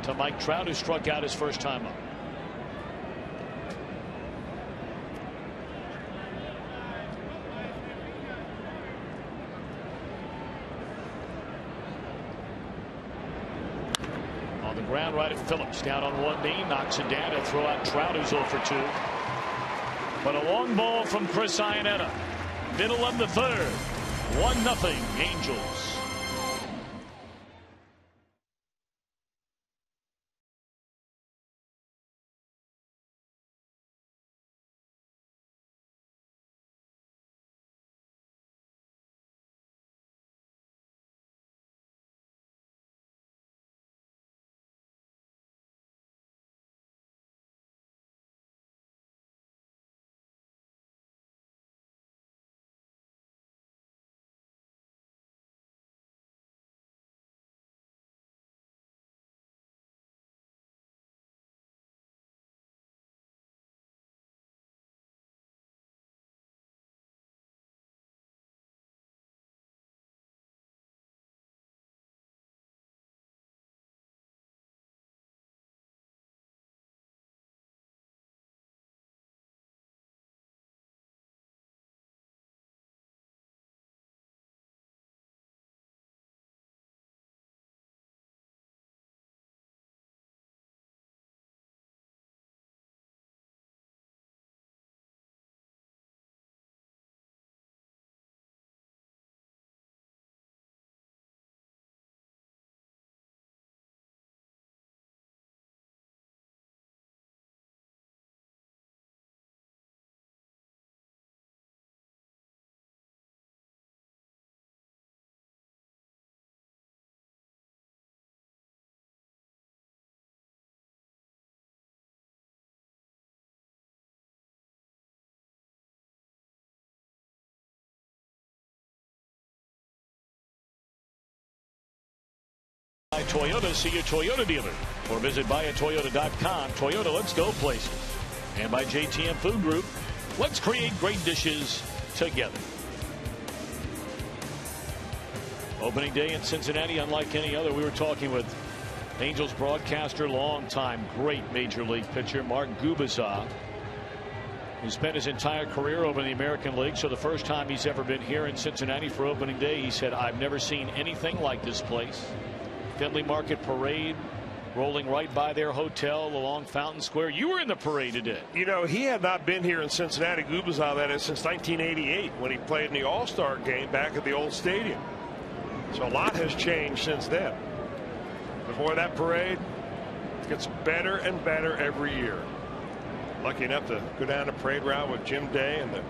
to Mike Trout, who struck out his first time up. On the ground right at Phillips, down on one knee, knocks it down. He'll throw out Trout, who's 0 for 2. But a long ball from Chris Iannetta. Middle of the third. 1-0 Angels. by Toyota. See your Toyota dealer or visit buyatoyota.com. Toyota, let's go places. And by JTM Food Group, let's create great dishes together. Opening day in Cincinnati, unlike any other. We were talking with Angels broadcaster, longtime great major league pitcher Mark Gubicza, who spent his entire career over in the American League. So the first time he's ever been here in Cincinnati for opening day, he said, I've never seen anything like this place. Findlay Market Parade rolling right by their hotel along Fountain Square. You were in the parade today. You know, he had not been here in Cincinnati, Gubicza, that is, since 1988 when he played in the All-Star game back at the old stadium. So a lot has changed since then. Before that parade, it gets better and better every year. Lucky enough to go down the parade route with Jim Day and the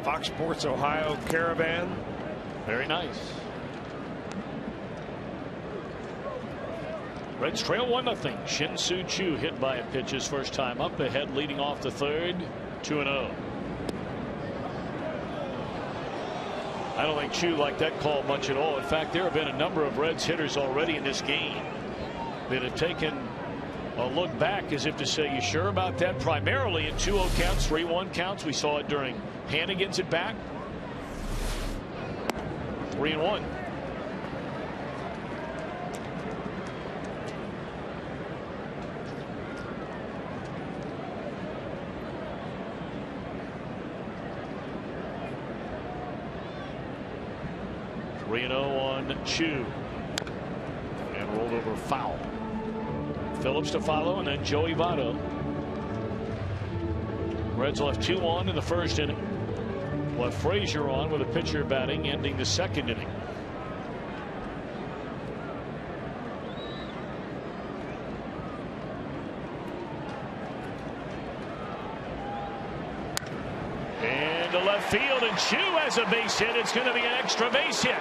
Fox Sports Ohio Caravan. Very nice. Reds trail 1-0. Shin-Soo Choo hit by a pitch his first time up, ahead leading off the third. 2-0. I don't think Choo liked that call much at all. In fact, there have been a number of Reds hitters already in this game that have taken a look back as if to say, you sure about that? Primarily in 2-0 counts, 3-1 counts. We saw it during Hannigan's at bat. 3-1. On Choo, and rolled over foul. Phillips to follow, and then Joey Votto. Reds left 2 on in the first inning. Left Frazier on with a pitcher batting, ending the second inning. And to left field, and Choo has a base hit. It's going to be an extra base hit.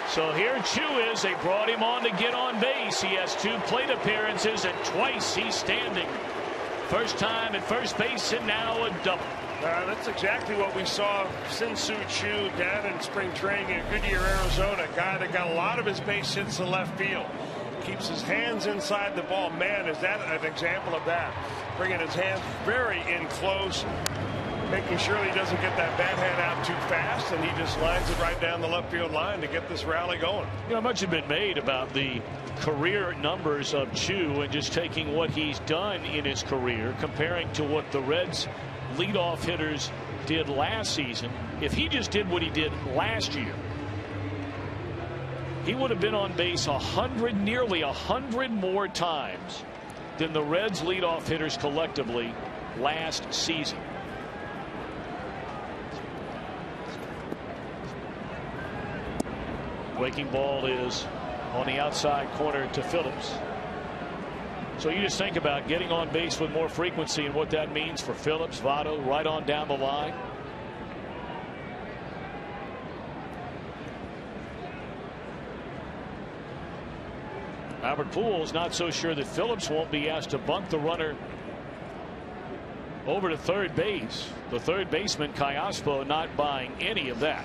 So here Choo is. They brought him on to get on base. He has 2 plate appearances, and twice he's standing. First time at first base, and now a double. That's exactly what we saw Shin-Soo Choo down in spring training in Goodyear, Arizona. A guy that got a lot of his base hits to left field. Keeps his hands inside the ball. Man, is that an example of that. Bringing his hands very in close. Making sure he doesn't get that bat hand out too fast, and he just lines it right down the left field line to get this rally going. You know, much has been made about the career numbers of Choo and just taking what he's done in his career, comparing to what the Reds leadoff hitters did last season. If he just did what he did last year, he would have been on base nearly 100 more times than the Reds leadoff hitters collectively last season. Breaking ball is on the outside corner to Phillips. So you just think about getting on base with more frequency and what that means for Phillips, Votto, right on down the line. Albert Pujols not so sure that Phillips won't be asked to bunt the runner over to third base. The third baseman, Kayaspo, not buying any of that.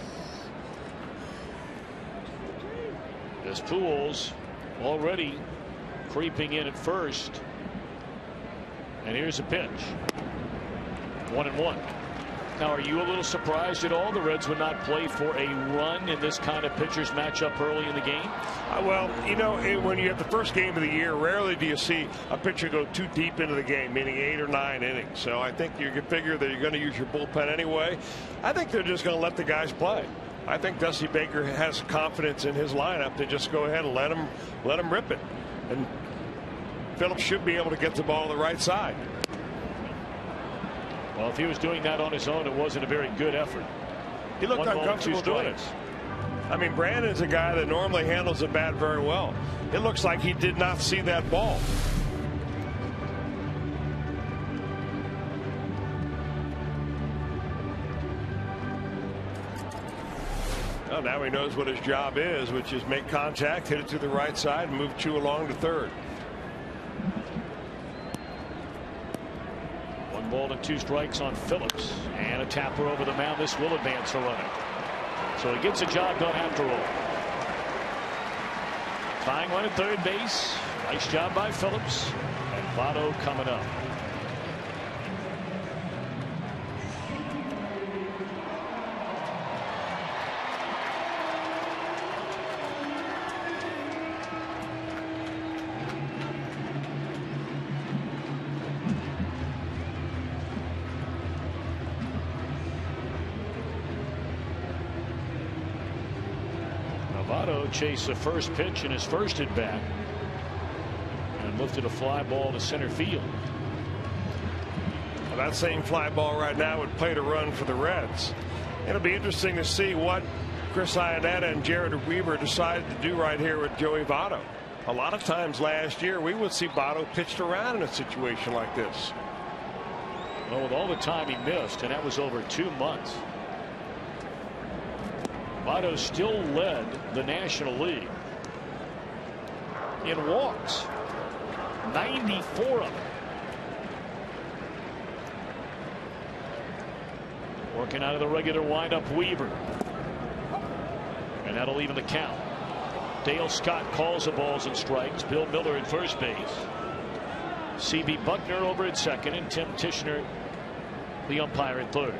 As Pujols already creeping in at first. And here's a pitch. 1-1. Now, are you a little surprised at all the Reds would not play for a run in this kind of pitchers matchup early in the game? Well, you know, when you have the first game of the year, rarely do you see a pitcher go too deep into the game, meaning 8 or 9 innings. So I think you can figure that you're going to use your bullpen anyway. I think they're just going to let the guys play. I think Dusty Baker has confidence in his lineup to just go ahead and let him rip it. And Phillips should be able to get the ball to the right side. Well, if he was doing that on his own, it wasn't a very good effort. He looked uncomfortable doing it. I mean, Brandon's a guy that normally handles the bat very well. It looks like he did not see that ball. Well, now he knows what his job is, which is make contact, hit it to the right side, and move Choo along to third. 1 ball and 2 strikes on Phillips, and a tapper over the mound. This will advance a runner. So he gets the job done after all. Tying one at third base. Nice job by Phillips. And Votto coming up. Votto chased the first pitch in his first at bat and lifted a fly ball to center field. Well, that same fly ball right now would play to run for the Reds. It'll be interesting to see what Chris Iannetta and Jared Weaver decide to do right here with Joey Votto. A lot of times last year we would see Votto pitched around in a situation like this. Well, with all the time he missed, and that was over 2 months. Votto still led the National League in walks, 94 of them. Working out of the regular windup, Weaver, and that'll even the count. Dale Scott calls the balls and strikes. Bill Miller at first base. C.B. Buckner over at second, and Tim Tishner, the umpire, at third.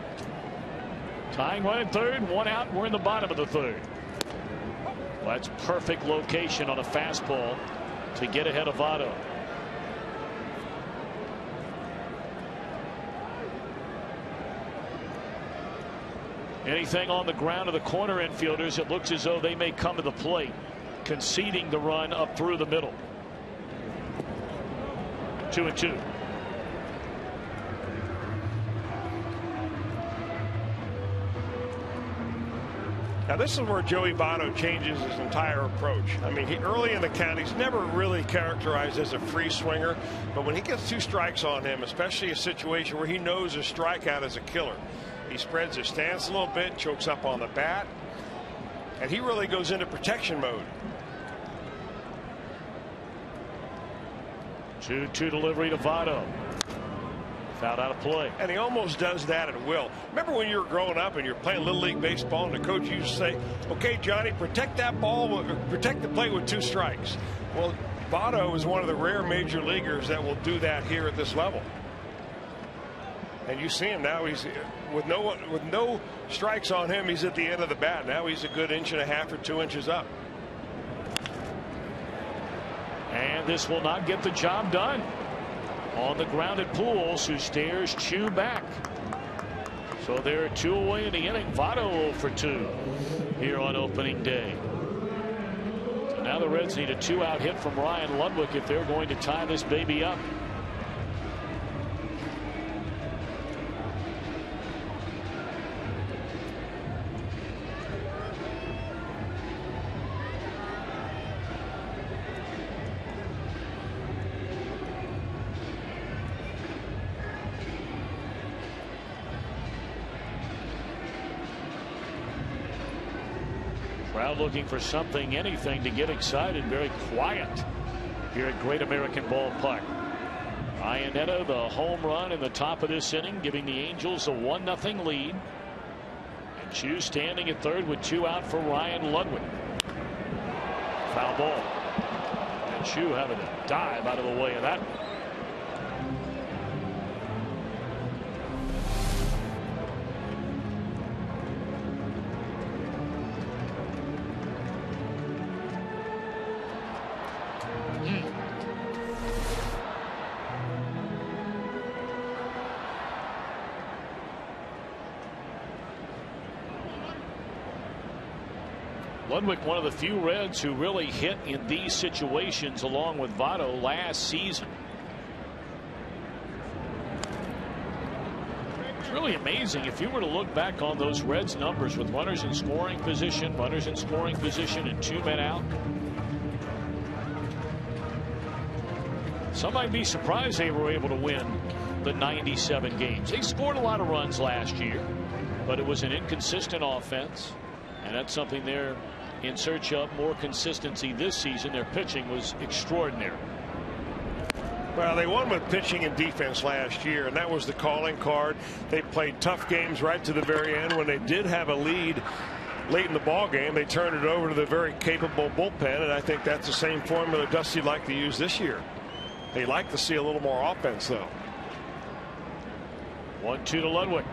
Tying one at third, one out. We're in the bottom of the third. Well, that's perfect location on a fastball to get ahead of Votto. Anything on the ground of the corner infielders, it looks as though they may come to the plate, conceding the run up through the middle. 2-2. Now this is where Joey Votto changes his entire approach. I mean, early in the count, he's never really characterized as a free swinger, but when he gets 2 strikes on him, especially a situation where he knows a strikeout is a killer, he spreads his stance a little bit, chokes up on the bat, and he really goes into protection mode. 2-2 delivery to Votto. Fouled out of play. And he almost does that at will. Remember when you were growing up and you're playing Little League baseball and the coach used to say, okay, Johnny, protect that ball, protect the plate with 2 strikes. Well, Votto is one of the rare major leaguers that will do that here at this level. And you see him now, he's with no strikes on him, he's at the end of the bat. Now he's a good 1.5 or 2 inches up. And this will not get the job done. On the ground at Pujols, who stares Chu back. So they're 2 away in the inning. Votto 0 for 2 here on opening day. So now the Reds need a 2-out hit from Ryan Ludwig if they're going to tie this baby up. Crowd looking for something, anything to get excited. Very quiet here at Great American Ballpark. Iannetta, the home run in the top of this inning, giving the Angels a 1-0 lead. And Chu standing at third with 2 out for Ryan Ludwig. Foul ball. And Chu having to dive out of the way of that. Ludwig, one of the few Reds who really hit in these situations along with Votto last season. It's really amazing if you were to look back on those Reds numbers with runners in scoring position, and 2 men out. Some might be surprised they were able to win the 97 games. They scored a lot of runs last year, but it was an inconsistent offense, and that's something they're in search of. More consistency this season. Their pitching was extraordinary. Well, they won with pitching and defense last year, and that was the calling card. They played tough games right to the very end when they did have a lead. late in the ball game, they turned it over to the very capable bullpen, and I think that's the same formula Dusty'd like to use this year. They like to see a little more offense, though. 1-2 to Ludwig.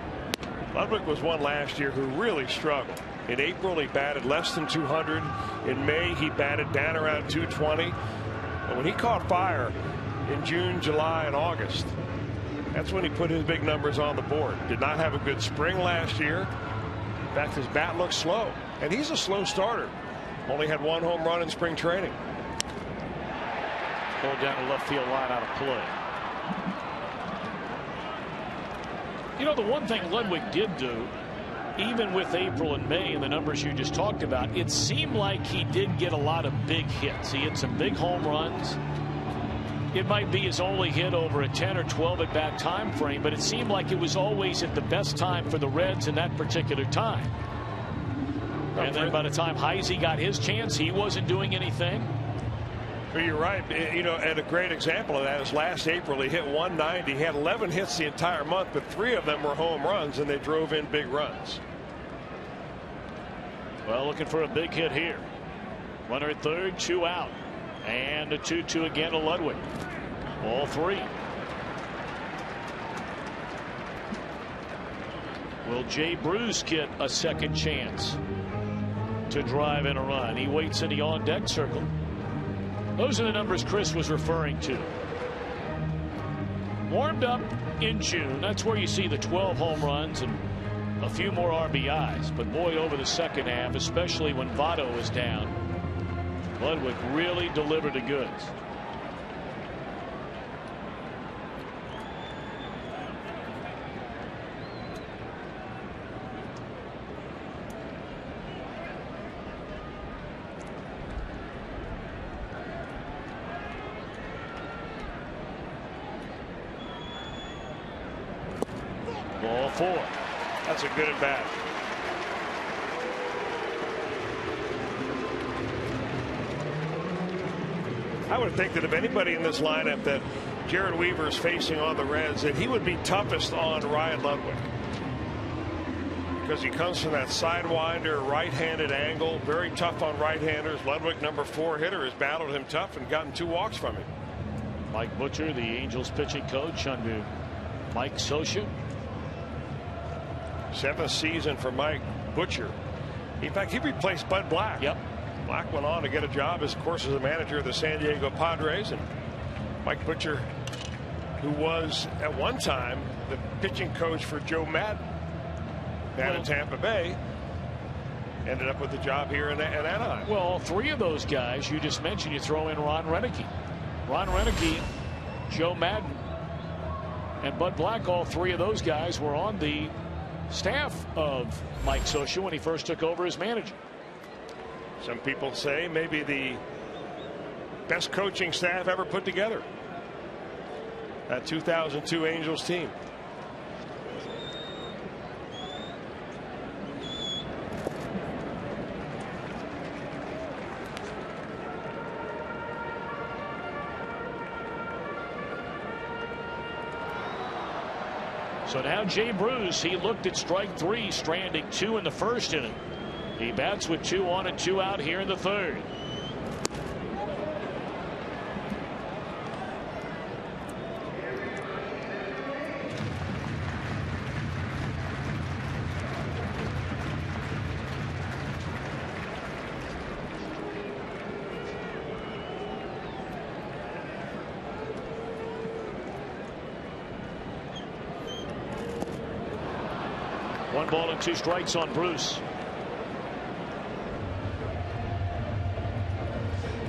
Ludwig was one last year who really struggled. In April, he batted less than 200. In May, he batted down around 220. But when he caught fire in June, July, and August, that's when he put his big numbers on the board. Did not have a good spring last year. In fact, his bat looks slow, and he's a slow starter. Only had 1 home run in spring training. Pulled down the left field line out of play. You know, the one thing Ludwig did do, even with April and May and the numbers you just talked about, it seemed like he did get a lot of big hits. He hit some big home runs. It might be his only hit over a 10 or 12 at bat time frame, but it seemed like it was always at the best time for the Reds in that particular time. And then by the time Heisey got his chance, he wasn't doing anything. Well, you're right. You know, and a great example of that is last April he hit 190. He had 11 hits the entire month, but 3 of them were home runs, and they drove in big runs. Well, looking for a big hit here. Runner at third, 2 out. And a 2-2 again to Ludwig. All 3. Will Jay Bruce get a second chance to drive in a run? He waits in the on-deck circle. Those are the numbers Chris was referring to. Warmed up in June. That's where you see the 12 home runs and a few more RBIs. But boy, over the second half, especially when Votto is down, Ludwig really delivered the goods. Ball 4. That's a good at bat. I would think that if anybody in this lineup that Jared Weaver is facing on the Reds, that he would be toughest on Ryan Ludwig, because he comes from that sidewinder right-handed angle, very tough on right-handers. Ludwig, number 4 hitter, has battled him tough and gotten 2 walks from him. Mike Butcher, the Angels pitching coach under Mike Scioscia. 7th season for Mike Butcher. In fact, he replaced Bud Black. Yep. Black went on to get a job, of course, as a manager of the San Diego Padres. And Mike Butcher, who was at one time the pitching coach for Joe Madden down in Tampa Bay, ended up with the job here in Anaheim. Well, 3 of those guys you just mentioned, you throw in Ron Renneke. Ron Renneke, Joe Madden, and Bud Black, all 3 of those guys were on the staff of Mike Scioscia when he first took over as manager. Some people say maybe the best coaching staff ever put together. That 2002 Angels team. So now Jay Bruce, he looked at strike 3, stranding 2 in the first inning. He bats with 2 on and 2 out here in the third. One ball and 2 strikes on Bruce.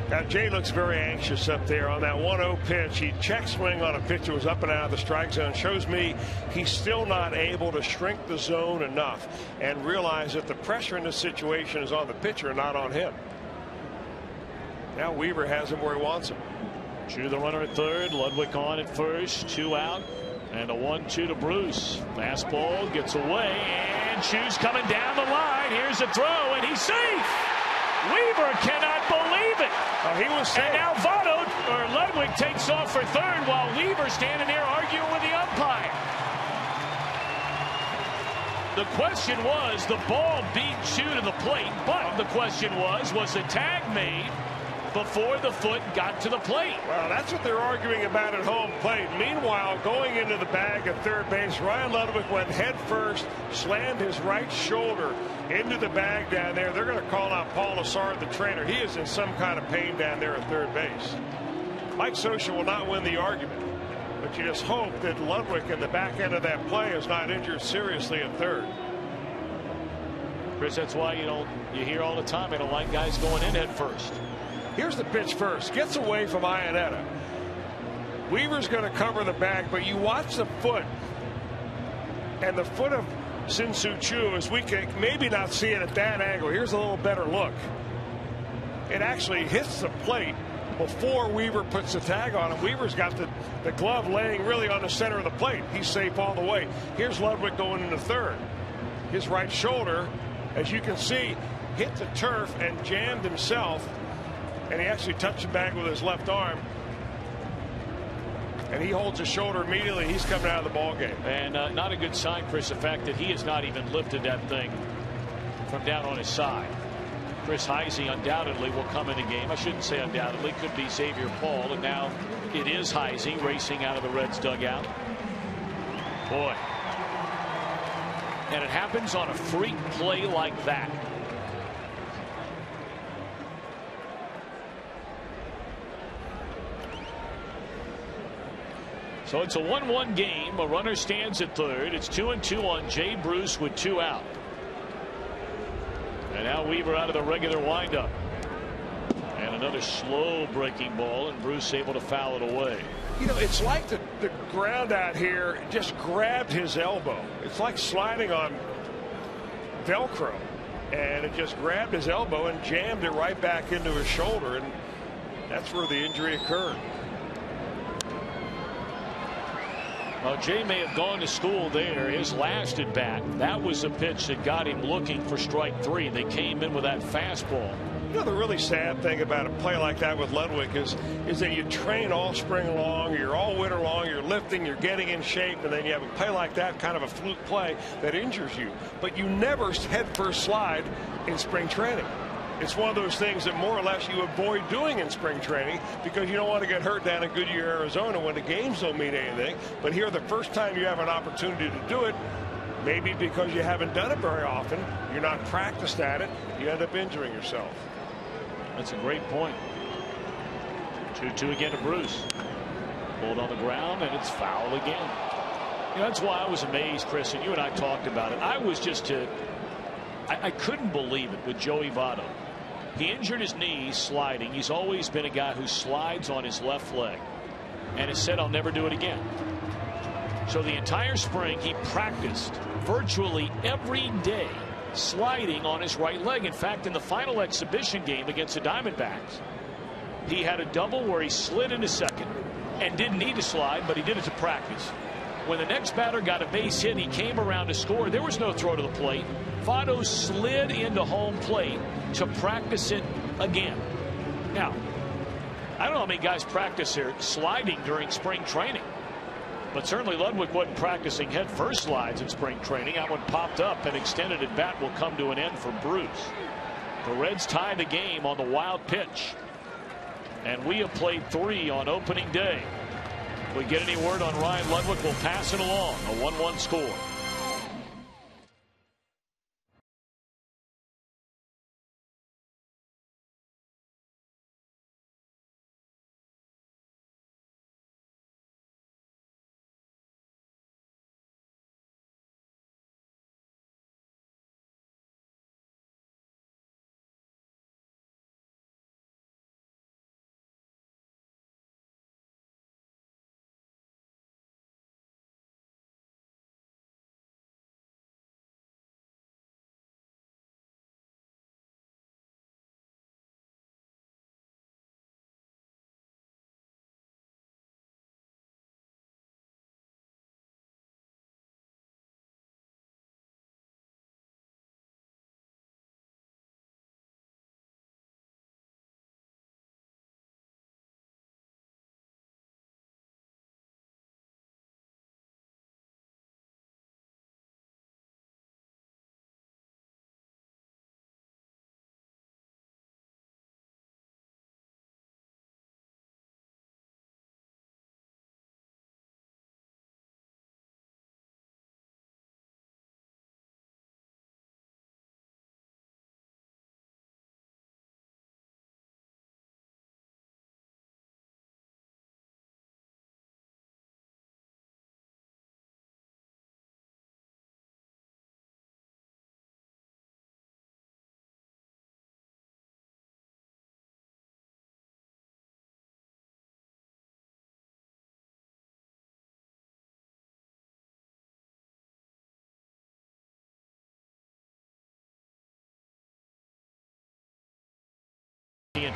Now Jay looks very anxious up there on that 1-0 pitch. He check swing on a pitch that was up and out of the strike zone. Shows me he's still not able to shrink the zone enough and realize that the pressure in this situation is on the pitcher and not on him. Now Weaver has him where he wants him. Chew the runner at third. Ludwig on at first. 2 out. And a 1-2 to Bruce. Fastball gets away, and Chew's coming down the line. Here's a throw, and he's safe. Weaver cannot believe it. Oh, he was safe. And now Ludwig takes off for third while Weaver standing there arguing with the umpire. The question was, the ball beat Chu to the plate, but the question was the tag made before the foot got to the plate? Well, that's what they're arguing about at home plate. Meanwhile, going into the bag at third base, Ryan Ludwig went head first, slammed his right shoulder into the bag down there. They're going to call out Paul Assard, the trainer. He is in some kind of pain down there at third base. Mike Scioscia will not win the argument, but you just hope that Ludwig in the back end of that play is not injured seriously at third. Chris, that's why you hear all the time, you don't like guys going in head first. Here's the pitch first. Gets away from Iannetta. Weaver's going to cover the bag, but you watch the foot. And the foot of Shin-Soo Choo, as we can maybe not see it at that angle. Here's a little better look. It actually hits the plate before Weaver puts the tag on him. Weaver's got the glove laying really on the center of the plate. He's safe all the way. Here's Ludwig going into third. His right shoulder, as you can see, hit the turf and jammed himself. And he actually touched the bag with his left arm. And he holds his shoulder immediately. He's coming out of the ball game. And not a good sign, Chris, the fact that he has not even lifted that thing from down on his side. Chris Heisey undoubtedly will come in the game. I shouldn't say undoubtedly. Could be Xavier Paul. And now it is Heisey racing out of the Reds dugout. Boy. And it happens on a freak play like that. So it's a 1-1 game. A runner stands at third. It's 2-2 on Jay Bruce with 2 out. And now Weaver out of the regular windup. And another slow breaking ball, and Bruce able to foul it away. You know, it's like the ground out here just grabbed his elbow. It's like sliding on Velcro. And it just grabbed his elbow and jammed it right back into his shoulder. And that's where the injury occurred. Well, Jay may have gone to school there. His last at bat, that was a pitch that got him looking for strike 3. They came in with that fastball. You know, the really sad thing about a play like that with Ludwig is that you train all spring long, you're all winter long, you're lifting, you're getting in shape, and then you have a play like that, kind of a fluke play that injures you. But you never head first slide in spring training. It's one of those things that more or less you avoid doing in spring training because you don't want to get hurt down in Goodyear, Arizona when the games don't mean anything. But here, the first time you have an opportunity to do it, maybe because you haven't done it very often, you're not practiced at it, you end up injuring yourself. That's a great point. 2-2 again to Bruce. Pulled on the ground, and it's foul again. You know, that's why I was amazed, Chris, and you and I talked about it. I was just I couldn't believe it with Joey Votto. He injured his knee sliding. He's always been a guy who slides on his left leg and has said, I'll never do it again. So the entire spring he practiced virtually every day sliding on his right leg. In fact, in the final exhibition game against the Diamondbacks, he had a double where he slid into second and didn't need to slide, but he did it to practice. When the next batter got a base hit, he came around to score. There was no throw to the plate. Votto slid into home plate to practice it again. Now, I don't know how many guys practice here sliding during spring training, but certainly Ludwig wasn't practicing head first slides in spring training. That one popped up, and extended at bat will come to an end for Bruce. The Reds tie the game on the wild pitch, and we have played 3 on opening day. If we get any word on Ryan Ludwig, we'll pass it along. A 1-1 score.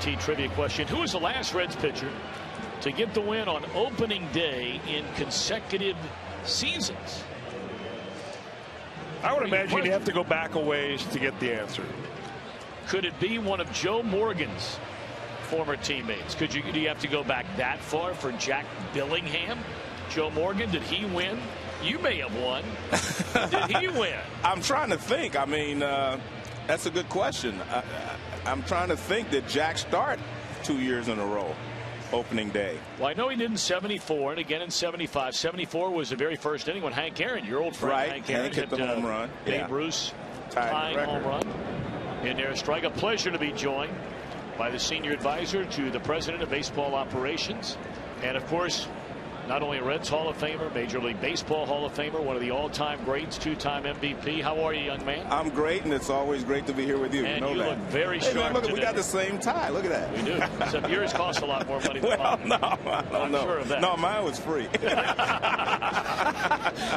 AT trivia question. Who was the last Reds pitcher to get the win on opening day in consecutive seasons? I would imagine you have to go back a ways to get the answer. Could it be one of Joe Morgan's former teammates? Do you have to go back that far for Jack Billingham? Joe Morgan, did he win? You may have won. Did he win? I'm trying to think. I mean, that's a good question. I'm trying to think, did Jack start 2 years in a row opening day? Well, I know he did in 74 and again in 75. 74 was the very first inning when Hank Aaron, your old friend Right. Hank Aaron, hit the home run. Babe Ruth tying home run in their strike. A pleasure to be joined by the senior advisor to the president of baseball operations, and of course not only a Reds Hall of Famer, Major League Baseball Hall of Famer, one of the all-time greats, two-time MVP. How are you, young man? I'm great, and it's always great to be here with you. And you know you that. look very hey, sharp man, look, today. we got the same tie. Look at that. We do. Except yours costs a lot more money than well, mine. no, I don't know. Sure of that. No, mine was free.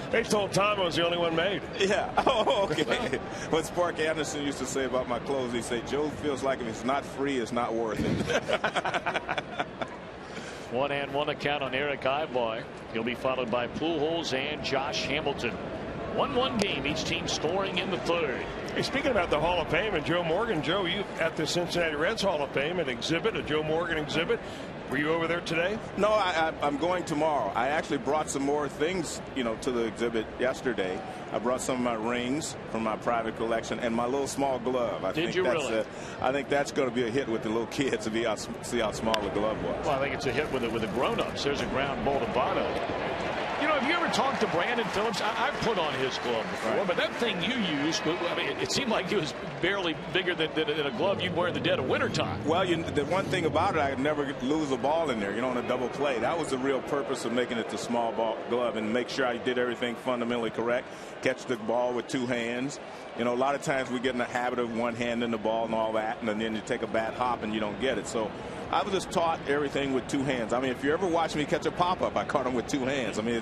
They told Tom I was the only one made. Yeah. Oh, okay. What Spark Anderson used to say about my clothes, he said, Joe feels like if it's not free, it's not worth it. 1-1 account on Eric Ibar. He'll be followed by Pujols and Josh Hamilton. 1-1 game, each team scoring in the third. Hey, speaking about the Hall of Fame and Joe Morgan, Joe, you at the Cincinnati Reds Hall of Fame, an exhibit, a Joe Morgan exhibit. Were you over there today? No, I'm going tomorrow. I actually brought some more things, to the exhibit yesterday. I brought some of my rings from my private collection and my little small glove. I think that's going to be a hit with the little kids to see how small the glove was. Well, I think it's a hit with the grown-ups. There's a ground ball to Votto. Have you ever talked to Brandon Phillips? I've put on his glove before, right. But that thing you used, I mean, it seemed like it was barely bigger than a glove you'd wear in the dead of wintertime. Well, the one thing about it, I could never lose a ball in there, on a double play. That was the real purpose of making it the small ball glove, and make sure I did everything fundamentally correct. Catch the ball with two hands. A lot of times we get in the habit of one hand in the ball and all that, and then you take a bad hop and you don't get it. So I was just taught everything with two hands. I mean, if you ever watch me catch a pop-up, I caught him with two hands. I mean,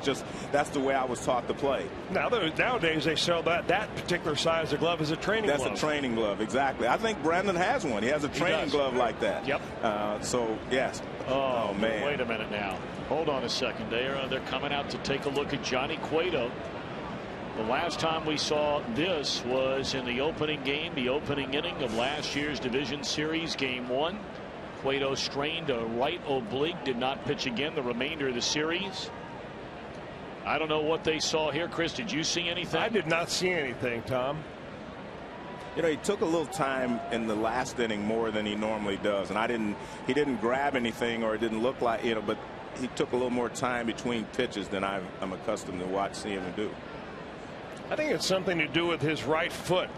that's the way I was taught to play. Nowadays they sell that particular size of glove as a training glove. That's a training glove, exactly. I think Brandon has one. He has a training glove like that. Yep. So, yes. Oh, man. Wait a minute now. Hold on a second. They're coming out to take a look at Johnny Cueto. The last time we saw this was in the opening game, the opening inning of last year's Division Series, Game 1. Cueto strained a right oblique, did not pitch again the remainder of the series. I don't know what they saw here. Chris, did you see anything? I did not see anything, Tom. He took a little time in the last inning more than he normally does, and he didn't grab anything, or it didn't look like, but he took a little more time between pitches than I'm accustomed to seeing him do. I think it's something to do with his right foot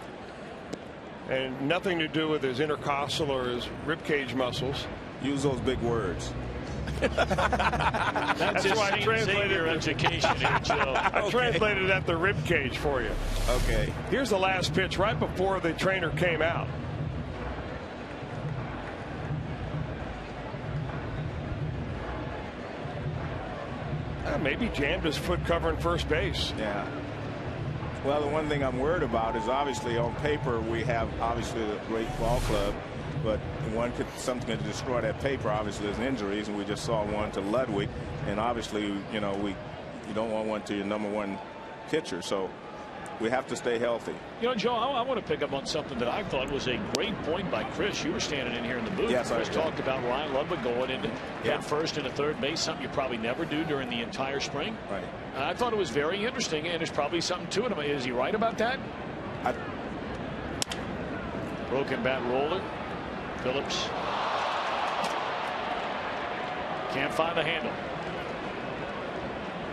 and nothing to do with his intercostal or his ribcage muscles. Use those big words. That's why I translated your education here, Joe. I translated that the ribcage for you. Okay. Here's the last pitch right before the trainer came out. Maybe jammed his foot covering first base. Yeah. Well, the one thing I'm worried about is obviously on paper we have obviously a great ball club, but something to destroy that paper obviously is injuries, and we just saw one to Ludwig, and obviously you don't want one to your #1 pitcher, so we have to stay healthy. Joe, I want to pick up on something that I thought was a great point by Chris. You were standing in here in the booth. Yes, Chris talked about Ryan Ludwig going into head first into third base, something you probably never do during the entire spring. Right. I thought it was very interesting, and there's probably something to it. Is he right about that? Broken bat roller. Phillips can't find the handle.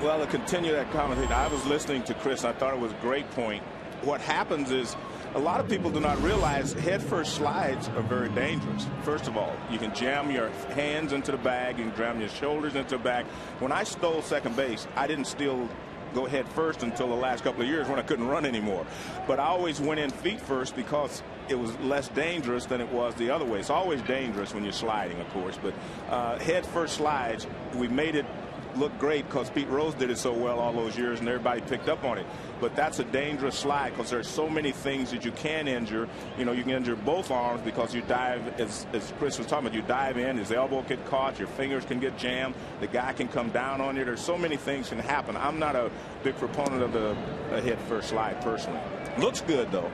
Well, to continue that comment, I was listening to Chris. I thought it was a great point. What happens is a lot of people do not realize head-first slides are very dangerous. First of all, you can jam your hands into the bag, you can jam your shoulders into the bag. When I stole second base, I didn't still go head first until the last couple of years when I couldn't run anymore. But I always went in feet first because it was less dangerous than it was the other way. It's always dangerous when you're sliding, of course, but head-first slides, we made it look great because Pete Rose did it so well all those years and everybody picked up on it. But that's a dangerous slide because there's so many things that you can injure. You know, you can injure both arms because you dive, as Chris was talking about, you dive in, his elbow get caught, your fingers can get jammed, the guy can come down on you. There's so many things can happen. I'm not a big proponent of the head first slide personally. Looks good though.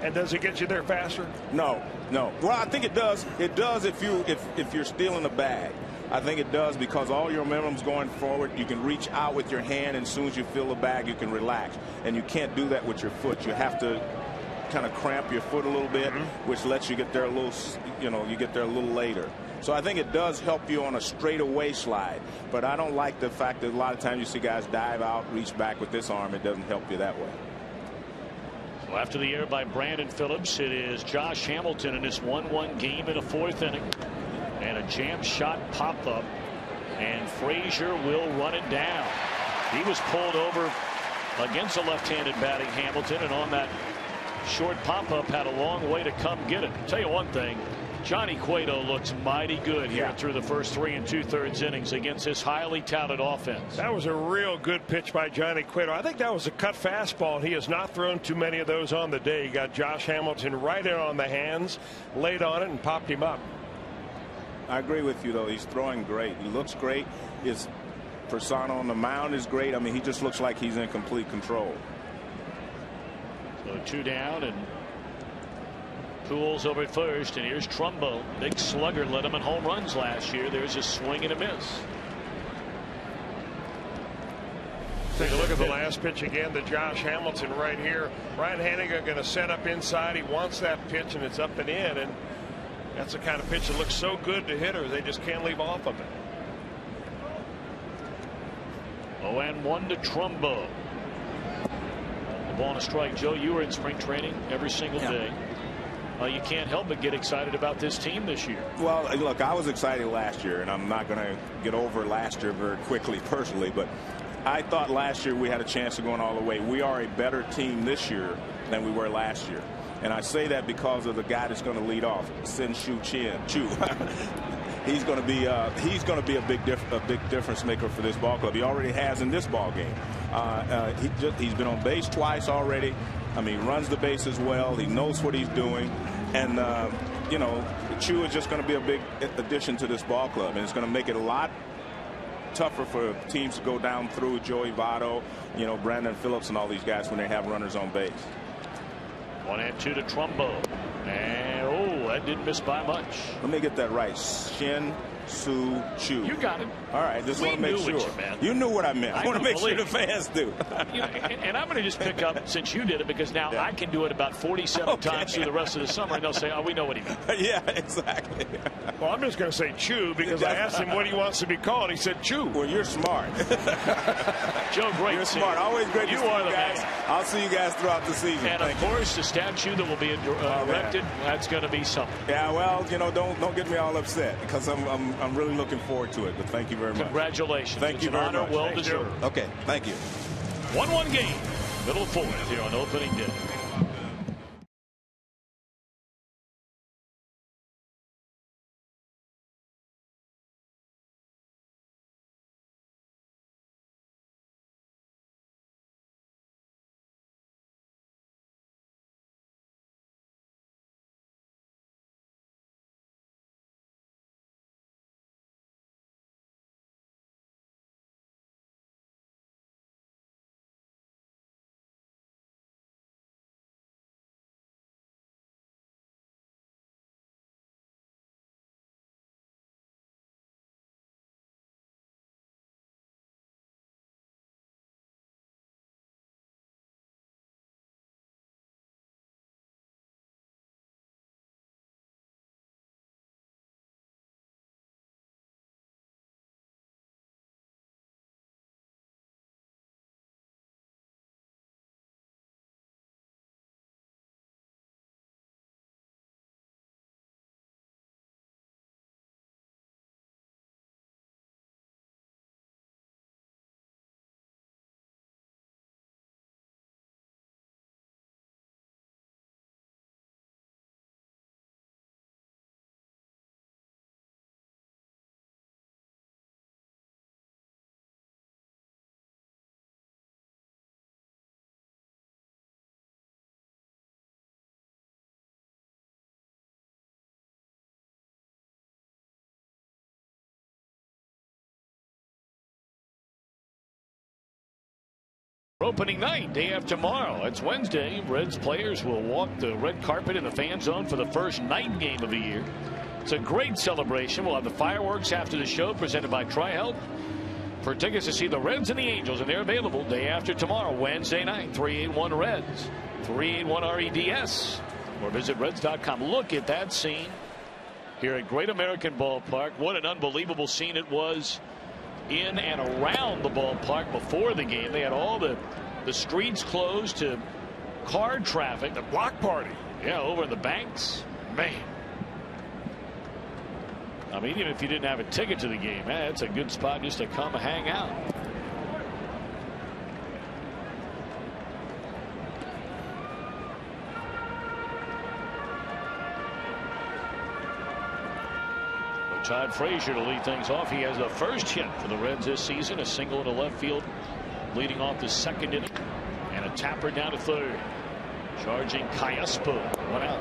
And does it get you there faster? No. Well, I think it does. It does if you're stealing a bag. I think it does because all your momentum's going forward. You can reach out with your hand, and as soon as you feel the bag, you can relax. And you can't do that with your foot. You have to kind of cramp your foot a little bit, which lets you get there a little, you get there a little later. So I think it does help you on a straightaway slide. But I don't like the fact that a lot of times you see guys dive out, reach back with this arm. It doesn't help you that way. Well, after the air by Brandon Phillips, it is Josh Hamilton in this 1-1 game in the 4th inning. And a jam shot pop up, and Frazier will run it down. He was pulled over against a left-handed batting Hamilton, and on that short pop up had a long way to come get it. Tell you one thing, Johnny Cueto looks mighty good here through the first 3 2/3 innings against this highly touted offense. That was a real good pitch by Johnny Cueto. I think that was a cut fastball. He has not thrown too many of those on the day. He got Josh Hamilton right in on the hands, laid on it, and popped him up. I agree with you, though. He's throwing great. He looks great. His persona on the mound is great. I mean, he just looks like he's in complete control. So 2 down, and Pools over at first, and here's Trumbo. Big slugger, led him in home runs last year. There's a swing and a miss. Take a look at the last pitch again to Josh Hamilton right here. Ryan Hannigan going to set up inside. He wants that pitch, and it's up and in, and that's the kind of pitch that looks so good to hitters. They just can't leave off of it. 0-1 to Trumbo. The ball and a strike. Joe, you were in spring training every single day. You can't help but get excited about this team this year. Well, look, I was excited last year, and I'm not going to get over last year very quickly personally, but I thought last year we had a chance of going all the way. We are a better team this year than we were last year. And I say that because of the guy that's going to lead off, Sin Chu. He's going to be a big difference maker for this ball club. He already has in this ball game. He's been on base twice already. I mean, he runs the bases well. He knows what he's doing, and Chu is just going to be a big addition to this ball club, and it's going to make it a lot tougher for teams to go down through Joey Votto, Brandon Phillips, and all these guys when they have runners on base. 1-2 to Trumbo. And that didn't miss by much. Let me get that right. Shin Su Chu. You got it. All right, just want to make sure. You knew what I meant. I want to make sure the fans do. And I'm going to just pick up since you did it, because now I can do it about 47 times through the rest of the summer, and they'll say, "Oh, we know what he meant." Yeah, exactly. Well, I'm just going to say Chu because I asked him what he wants to be called. He said Chu. Well, you're smart. Joe, great. You're smart. Always great to see you guys. Man. I'll see you guys throughout the season. And of course, the statue that will be erected, that's going to be something. Yeah, well, don't get me all upset because I'm really looking forward to it. But thank you very much. Congratulations. Thank you very much. Well deserved. Okay, thank you. 1-1 game, middle of 4th here on opening day. Opening night, day after tomorrow. It's Wednesday. Reds players will walk the red carpet in the fan zone for the first night game of the year. It's a great celebration. We'll have the fireworks after the show presented by Tri-Health. For tickets to see the Reds and the Angels, and they're available day after tomorrow, Wednesday night, 381-REDS, 381-REDS, or visit Reds.com. Look at that scene here at Great American Ballpark. What an unbelievable scene it was in and around the ballpark before the game. They had all the streets closed to car traffic. The block party. Yeah, over in the banks. Man. I mean, even if you didn't have a ticket to the game, it's a good spot just to come hang out. Todd Frazier to lead things off. He has the first hit for the Reds this season, a single into left field leading off the second inning, and a tapper down to third. Charging Cayuspo, one out.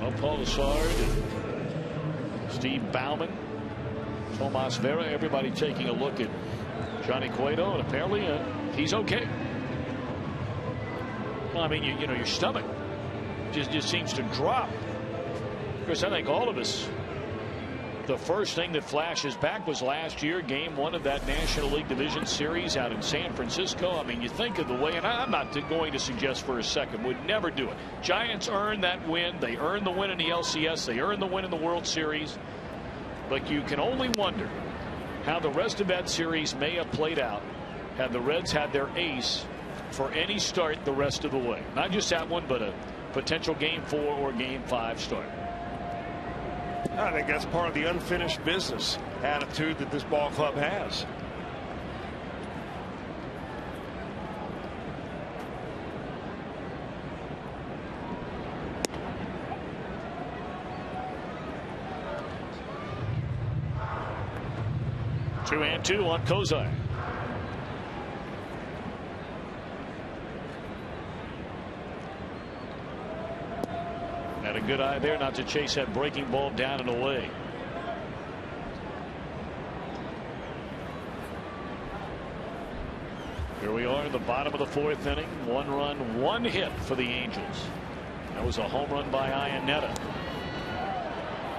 Well, Paul Lassard, Steve Bauman, Tomas Vera, everybody taking a look at Johnny Cueto, and apparently he's okay. Well, I mean, you know, your stomach just seems to drop. Of course, I think all of us, the first thing that flashes back was last year, game one of that National League Division Series out in San Francisco. I mean, you think of the way, and I'm not going to suggest for a second, would never do it. Giants earned that win. They earned the win in the LCS. They earned the win in the World Series. But you can only wonder how the rest of that series may have played out had the Reds had their ace for any start the rest of the way. Not just that one, but a potential game 4 or game 5 start. I think that's part of the unfinished business attitude that this ball club has. Two and two on Kozai. Had a good eye there not to chase that breaking ball down and away. Here we are in the bottom of the 4th inning. 1 run, 1 hit for the Angels. That was a home run by Iannetta.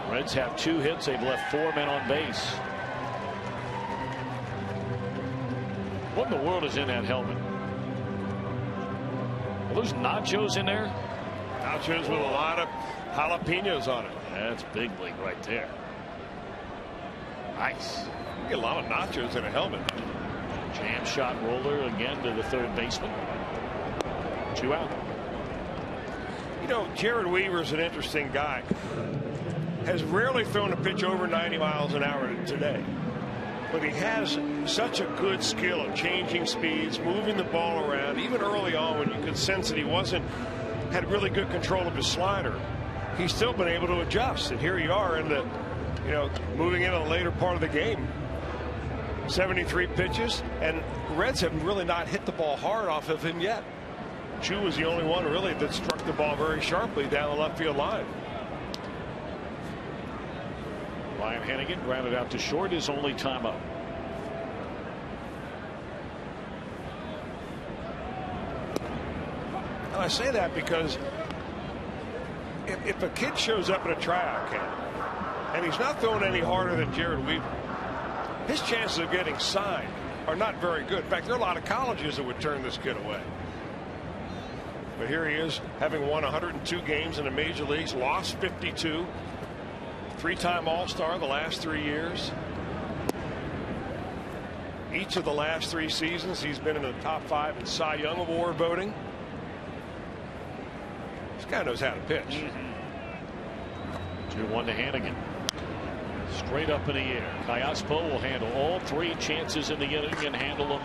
Reds have 2 hits. They've left 4 men on base. What in the world is in that helmet? Are those nachos in there? Nachos with a lot of jalapenos on it. That's big league right there. Nice. You get a lot of nachos in a helmet. Jam shot roller again to the third baseman. 2 out. You know, Jared Weaver's an interesting guy. Has rarely thrown a pitch over 90 miles an hour today. But he has such a good skill at changing speeds, moving the ball around. Even early on, when you could sense that he had really good control of his slider, he's still been able to adjust. And here you are in the, moving into the later part of the game. 73 pitches, and Reds have really not hit the ball hard off of him yet. Chu was the only one really that struck the ball very sharply down the left field line. Ryan Hennigan grounded out to short, his only time up. And I say that because if a kid shows up in a tryout camp and he's not throwing any harder than Jared Weaver, his chances of getting signed are not very good. In fact, there are a lot of colleges that would turn this kid away. But here he is, having won 102 games in the major leagues, lost 52. 3-time All-Star the last 3 years. Each of the last 3 seasons he's been in the top 5 in Cy Young Award voting. This guy knows how to pitch. 2-1 to Hennigan. Straight up in the air. Cayuspo will handle all 3 chances in the inning and handle them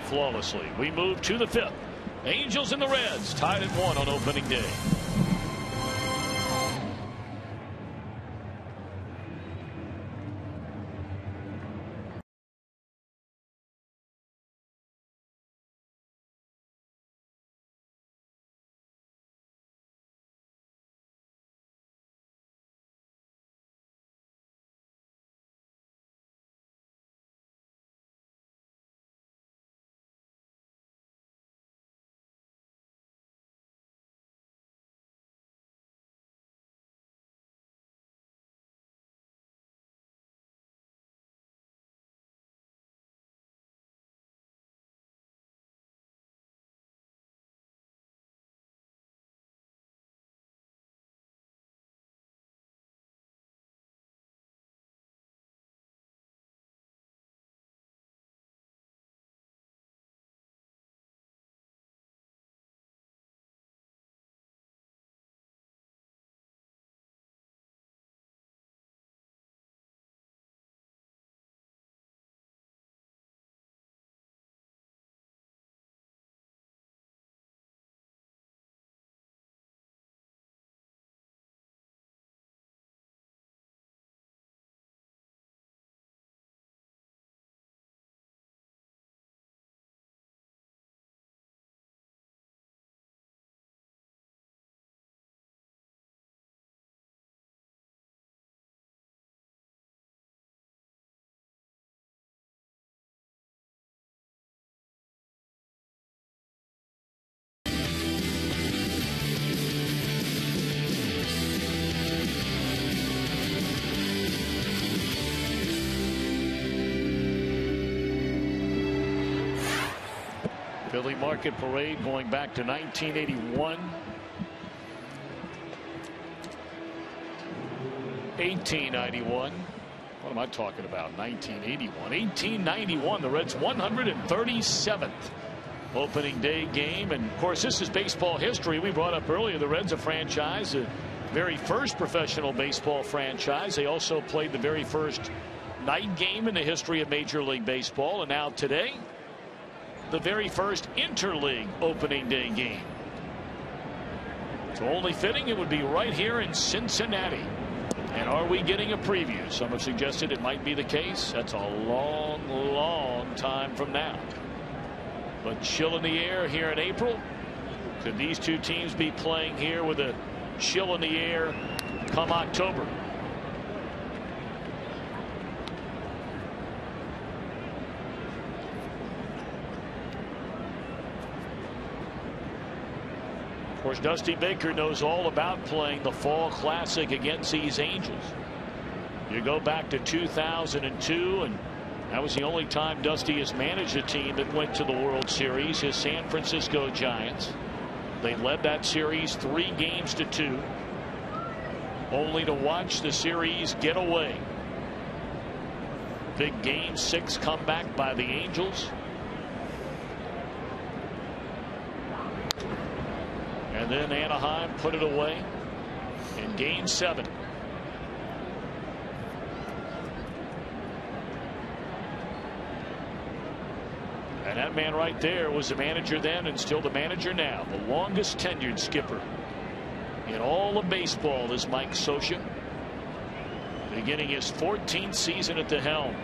flawlessly. We move to the 5th. Angels and the Reds tied at 1 on opening day. Philly Market Parade going back to 1981. 1891. What am I talking about? 1981. 1891. The Reds' 137th opening day game. And of course, this is baseball history. We brought up earlier the Reds, a franchise, the very first professional baseball franchise. They also played the very first night game in the history of Major League Baseball. And now today, the very first interleague opening day game. So only fitting it would be right here in Cincinnati. And are we getting a preview? Some have suggested it might be the case. That's a long, long time from now. But chill in the air here in April. Could these two teams be playing here with a chill in the air come October? Of course, Dusty Baker knows all about playing the Fall Classic against these Angels. You go back to 2002, and that was the only time Dusty has managed a team that went to the World Series, his San Francisco Giants. They led that series 3-2, only to watch the series get away. Big Game 6 comeback by the Angels. And then Anaheim put it away in Game 7. And that man right there was the manager then and still the manager now. The longest tenured skipper in all of baseball is Mike Scioscia, beginning his 14th season at the helm.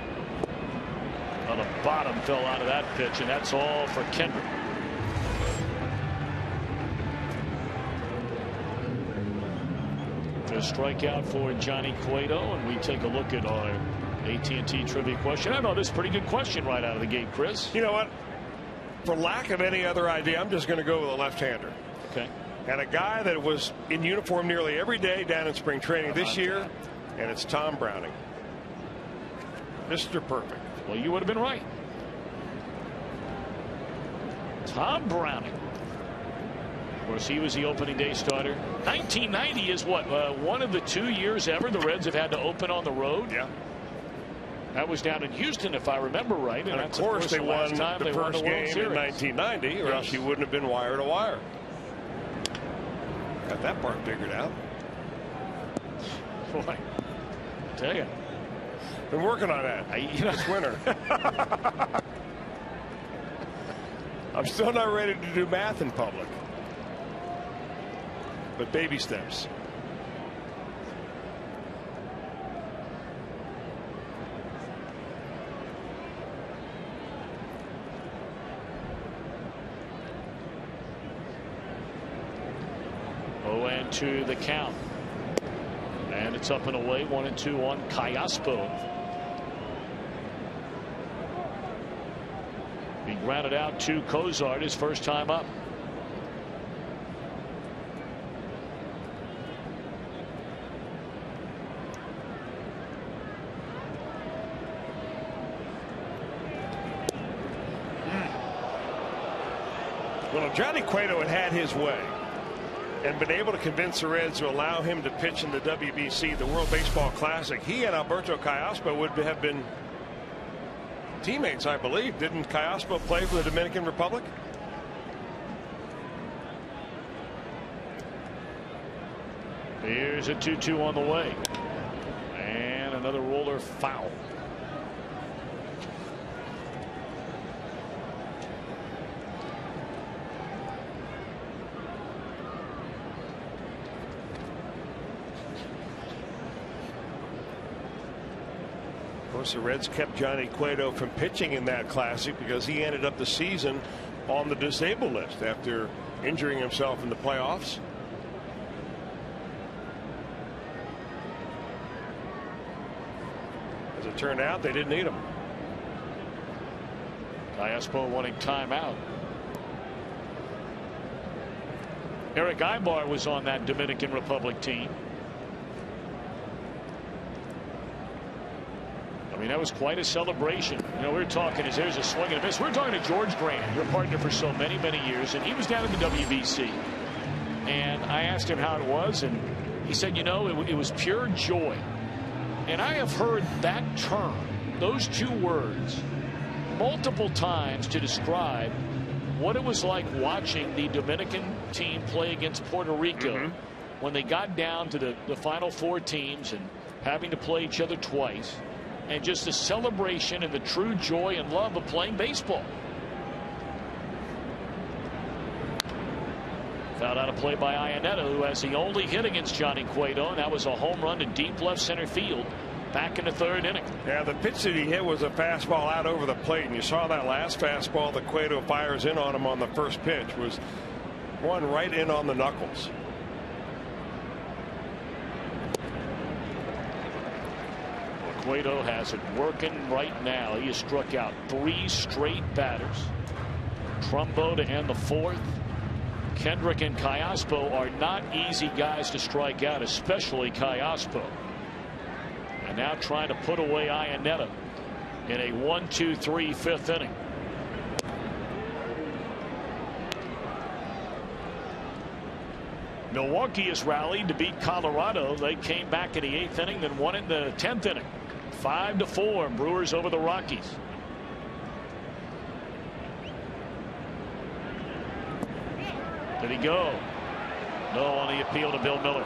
Well, the bottom fell out of that pitch, and that's all for Kendrick. A strikeout for Johnny Cueto, and we take a look at our AT&T trivia question. I know this is a pretty good question right out of the gate, Chris. You know what? For lack of any other idea, I'm just going to go with a left-hander. Okay. And a guy that was in uniform nearly every day down in spring training this year, and it's Tom Browning. Mr. Perfect. Well, you would have been right. Tom Browning. Of course, he was the opening day starter. 1990 is what, one of the 2 years ever the Reds have had to open on the road. Yeah. That was down in Houston, if I remember right. And of course, they won the first game in 1990, or else he wouldn't have been wire to wire. Got that part figured out. Boy, I tell you. Been working on that this winter. I'm still not ready to do math in public. But baby steps. To the count, and it's up and away. 1-2 on Callaspo. He grounded out to Cozart his first time up. Well, if Johnny Cueto had his way and been able to convince the Reds to allow him to pitch in the WBC, the World Baseball Classic, he and Alberto Callaspo would have been teammates, I believe. Didn't Callaspo play for the Dominican Republic? Here's a 2-2 on the way, and another roller foul. Of course, the Reds kept Johnny Cueto from pitching in that Classic because he ended up the season on the disabled list after injuring himself in the playoffs. As it turned out, they didn't need him. Callaspo wanting timeout. Eric Ibar was on that Dominican Republic team. I mean, that was quite a celebration. You know, we were talking as there's a swing and a miss. We were talking to George Grant, your partner for so many, many years, and he was down at the WBC. And I asked him how it was, and he said, you know, it was pure joy. And I have heard that term, those two words, multiple times to describe what it was like watching the Dominican team play against Puerto Rico when they got down to the final 4 teams and having to play each other twice, and just the celebration and the true joy and love of playing baseball. Fouled out a play by Iannetta, who has the only hit against Johnny Cueto, and that was a home run to deep left center field back in the 3rd inning. Yeah, the pitch that he hit was a fastball out over the plate, and you saw that last fastball that Cueto fires in on him on the first pitch was one right in on the knuckles. Cueto has it working right now. He has struck out 3 straight batters. Trumbo to end the 4th. Kendrick and Callaspo are not easy guys to strike out, especially Callaspo. And now trying to put away Iannetta in a 1-2-3 5th inning. Milwaukee has rallied to beat Colorado. They came back in the 8th inning, then won in the 10th inning. 5-4, Brewers over the Rockies. Did he go? No on the appeal to Bill Miller.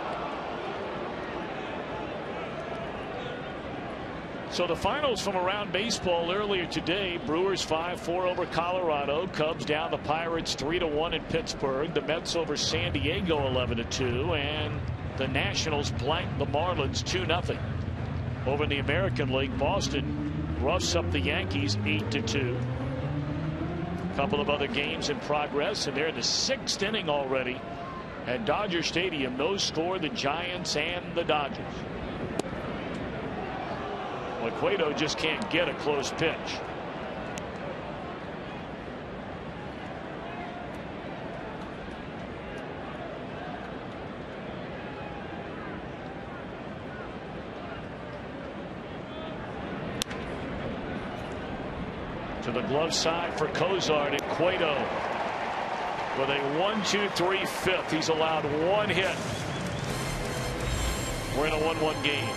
So the finals from around baseball earlier today: Brewers 5-4 over Colorado, Cubs down the Pirates 3-1 in Pittsburgh, the Mets over San Diego 11-2, and the Nationals blanked the Marlins 2-0. Over in the American League, Boston roughs up the Yankees 8-2. A couple of other games in progress, and they're in the 6th inning already at Dodger Stadium. No score, the Giants and the Dodgers. Well, Cueto just can't get a close pitch. To the glove side for Cozart, and Cueto with a 1-2-3 5th. He's allowed 1 hit. We're in a 1-1 game.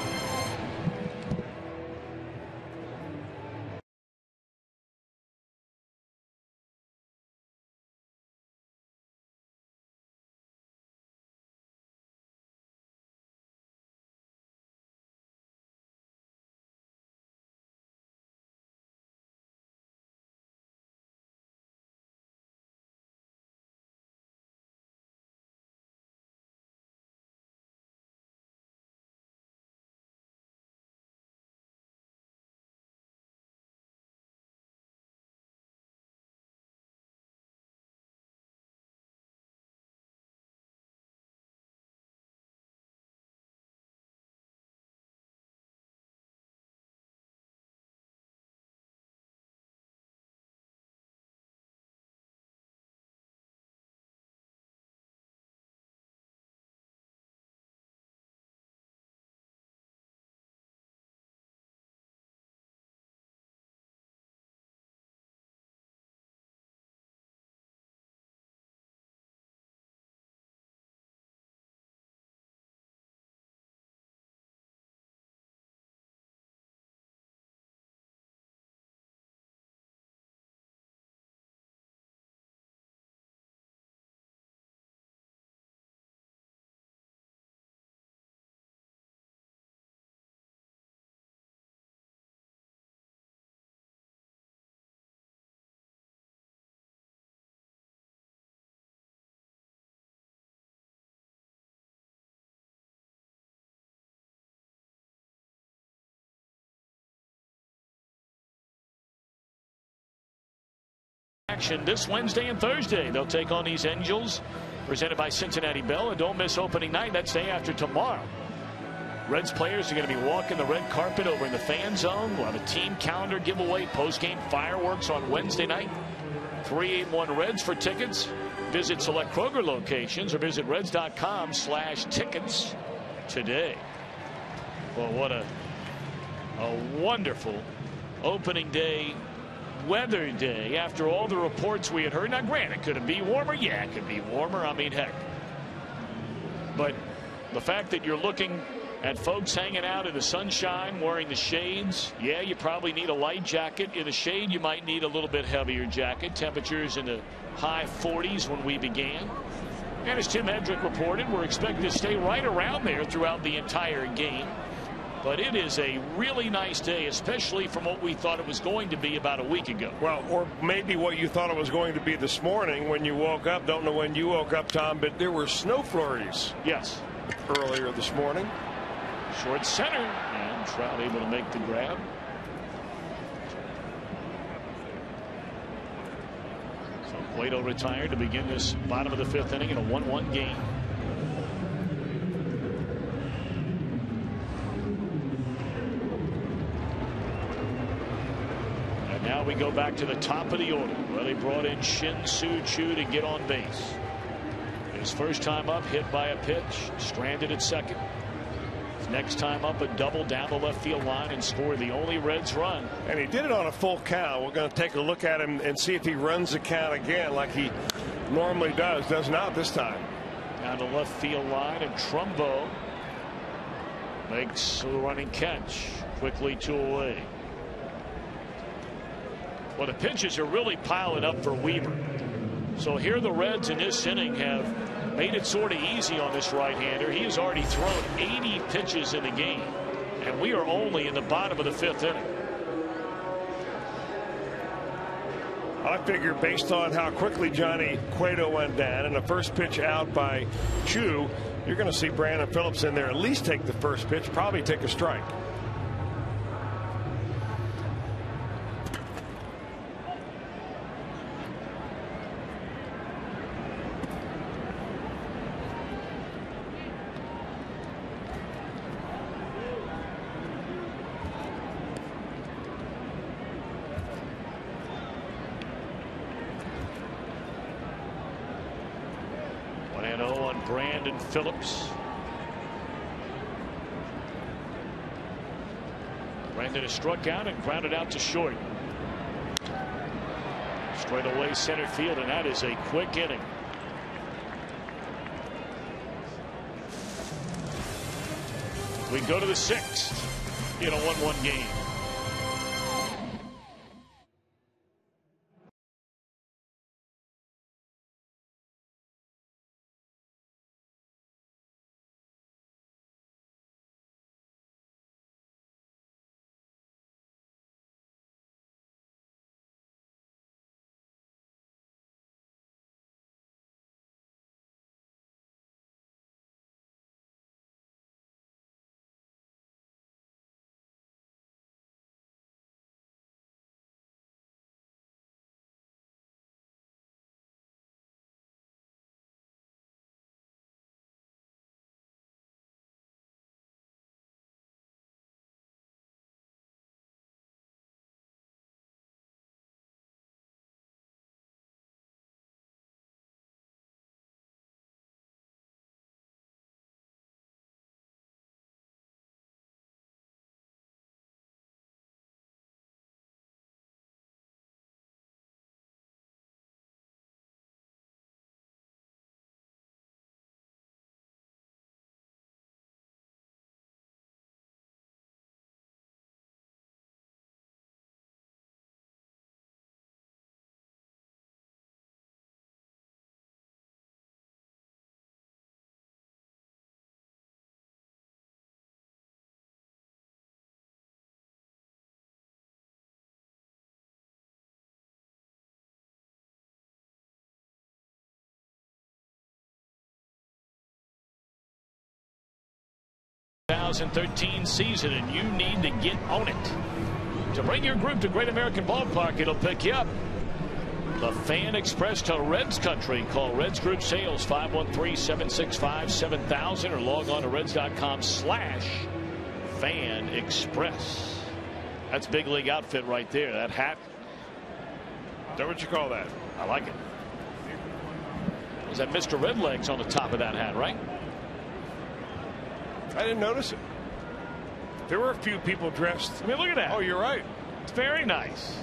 Action this Wednesday and Thursday. They'll take on these Angels, presented by Cincinnati Bell. And don't miss opening night. That's day after tomorrow. Reds players are going to be walking the red carpet over in the fan zone. We'll have a team calendar giveaway, post-game fireworks on Wednesday night. 381 Reds for tickets. Visit select Kroger locations or visit Reds.com/tickets today. Well, what a A wonderful opening day weather day after all the reports we had heard. Now, granted, could it be warmer? Yeah, it could be warmer. I mean, heck. But the fact that you're looking at folks hanging out in the sunshine wearing the shades, yeah, you probably need a light jacket. In the shade, you might need a little bit heavier jacket. Temperatures in the high 40s when we began. And as Tim Hedrick reported, we're expected to stay right around there throughout the entire game. But it is a really nice day, especially from what we thought it was going to be about a week ago. Well, or maybe what you thought it was going to be this morning when you woke up. Don't know when you woke up, Tom, but there were snow flurries. Yes. Earlier this morning. Short center, and Trout able to make the grab. So Cueto retired to begin this bottom of the 5th inning in a 1-1 game. And now we go back to the top of the order where they brought in Shin Soo Choo to get on base. His first time up, hit by a pitch, stranded at second. Next time up, a double down the left field line and scored the only Reds run. And he did it on a full count. We're going to take a look at him and see if he runs the count again like he normally does. Does not this time. Down the left field line, and Trumbo makes a running catch. Quickly 2 away. Well, the pitches are really piling up for Weaver. So here the Reds in this inning have made it sort of easy on this right-hander. He has already thrown 80 pitches in the game, and we are only in the bottom of the 5th inning. I figure based on how quickly Johnny Cueto went down and the first pitch out by Chu, you're going to see Brandon Phillips in there at least take the first pitch, probably take a strike. Brandon Phillips. Brandon is struck out and grounded out to short. Straight away center field, and that is a quick inning. We go to the 6th in a 1-1 game. The 2013 season, and you need to get on it. To bring your group to Great American Ballpark, it'll pick you up. The Fan Express to Reds Country. Call Reds Group Sales 513-765-7000 or log on to reds.com/Fan Express. That's big league outfit right there. That hat. Is that what you call that? I like it. Is that Mr. Redlegs on the top of that hat, right? I didn't notice it. There were a few people dressed. I mean, look at that. Oh, you're right. It's very nice.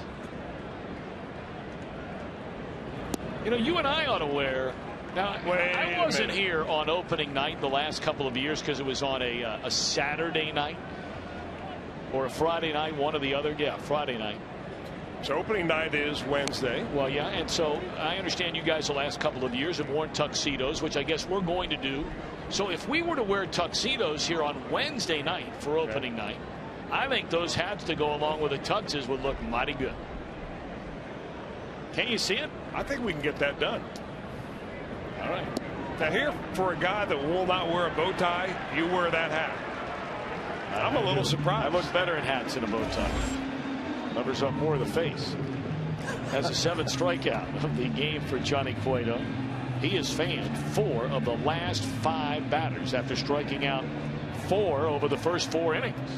You know, you and I ought to wear. Now, I wasn't here on opening night the last couple of years because it was on a Saturday night or a Friday night, one or the other. Yeah, Friday night. So opening night is Wednesday. Well, yeah, and so I understand you guys the last couple of years have worn tuxedos, which I guess we're going to do. So if we were to wear tuxedos here on Wednesday night for opening night, I think those hats to go along with the tuxes would look mighty good. Can you see it? I think we can get that done. All right. Now here, for a guy that will not wear a bow tie, you wear that hat. I'm a little surprised. I look better in hats than a bow tie. Covers up more of the face. Has a 7th strikeout of the game for Johnny Cueto. He has fanned 4 of the last 5 batters after striking out 4 over the first 4 innings.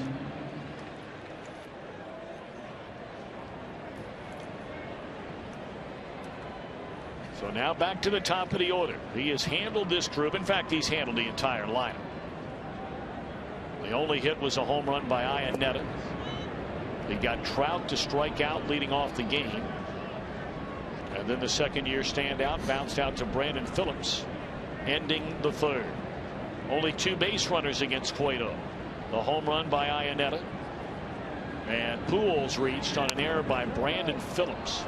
So now back to the top of the order. He has handled this group. In fact, he's handled the entire lineup. The only hit was a home run by Iannetta. He got Trout to strike out leading off the game. And then the second-year standout bounced out to Brandon Phillips, ending the 3rd. Only 2 base runners against Cueto. The home run by Iannetta. And Pujols reached on an error by Brandon Phillips.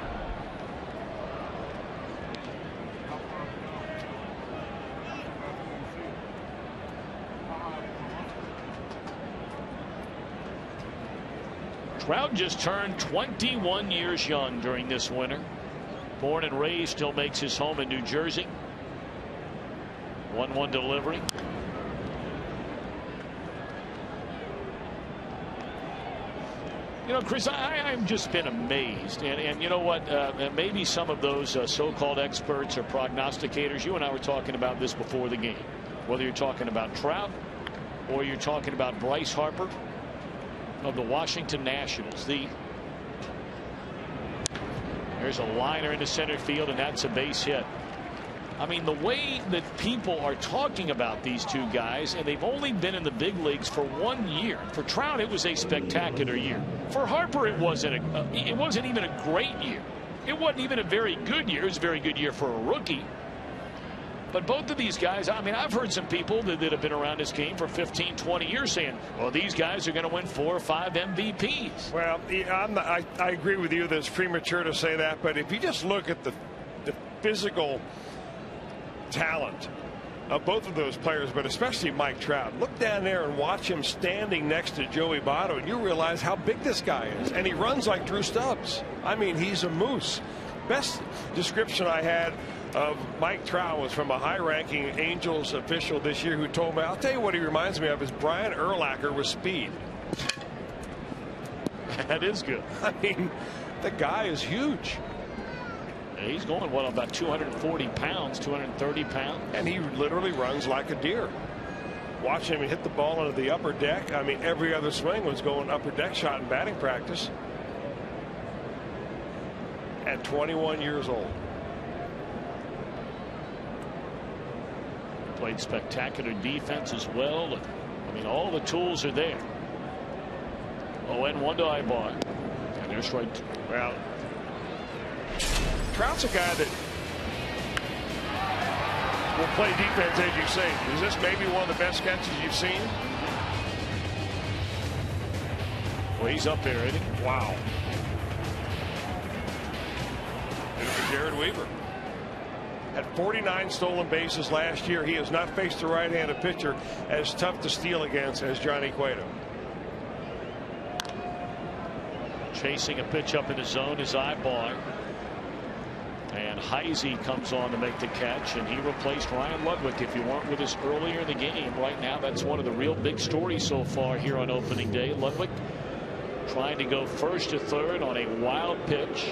Trout just turned 21 years young during this winter. Born and raised, still makes his home in New Jersey. 1-1 delivery. You know, Chris, I've just been amazed. And you know what? Maybe some of those so-called experts or prognosticators, you and I were talking about this before the game. Whether you're talking about Trout or you're talking about Bryce Harper of the Washington Nationals. There's a liner into center field, and that's a base hit. I mean, the way that people are talking about these two guys, and they've only been in the big leagues for 1 year. For Trout, it was a spectacular year. For Harper, it wasn't even a great year. It wasn't even a very good year. It was a very good year for a rookie. But both of these guys, I mean, I've heard some people that have been around this game for 15, 20 years saying, well, these guys are going to win 4 or 5 MVPs. Well, I agree with you that it's premature to say that. But if you just look at the physical talent of both of those players, but especially Mike Trout, look down there and watch him standing next to Joey Votto, and you realize how big this guy is. And he runs like Drew Stubbs. I mean, he's a moose. Best description I had of Mike Trout was from a high-ranking Angels official this year who told me, I'll tell you what he reminds me of is Brian Urlacher with speed. That is good. I mean, the guy is huge. He's going, what, about 240 pounds, 230 pounds? And he literally runs like a deer. Watching him hit the ball into the upper deck, I mean, every other swing was going upper deck shot in batting practice. At 21 years old. Played spectacular defense as well. I mean, all the tools are there. 0-1 to Ibar. And there's right. Well, Trout's a guy that will play defense, as you say. Is this maybe one of the best catches you've seen? Well, he's up there, isn't he? Wow. There's Jared Weaver. Had 49 stolen bases last year. He has not faced a right-handed pitcher as tough to steal against as Johnny Cueto. Chasing a pitch up in the zone is Ibar. And Heisey comes on to make the catch, and he replaced Ryan Ludwig. If you weren't with us earlier in the game, right now that's one of the real big stories so far here on opening day. Ludwig trying to go first to third on a wild pitch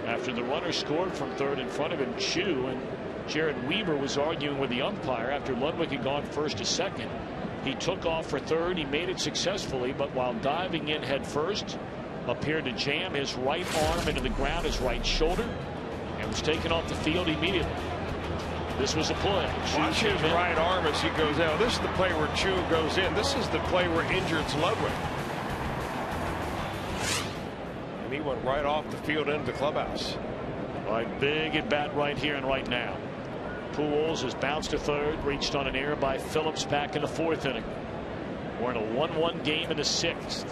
after the runner scored from third in front of him, Chu, and Jared Weaver was arguing with the umpire after Ludwig had gone first to second. He took off for third. He made it successfully, but while diving in head first, appeared to jam his right arm into the ground, his right shoulder, and was taken off the field immediately. This was a play. Watch his right arm as he goes out. This is the play where Chu goes in. This is the play where injured's Ludwig. he went right off the field into the clubhouse. Right, big at bat right here and right now. Pujols has bounced to third, reached on an error by Phillips back in the 4th inning. We're in a 1-1 game in the 6th.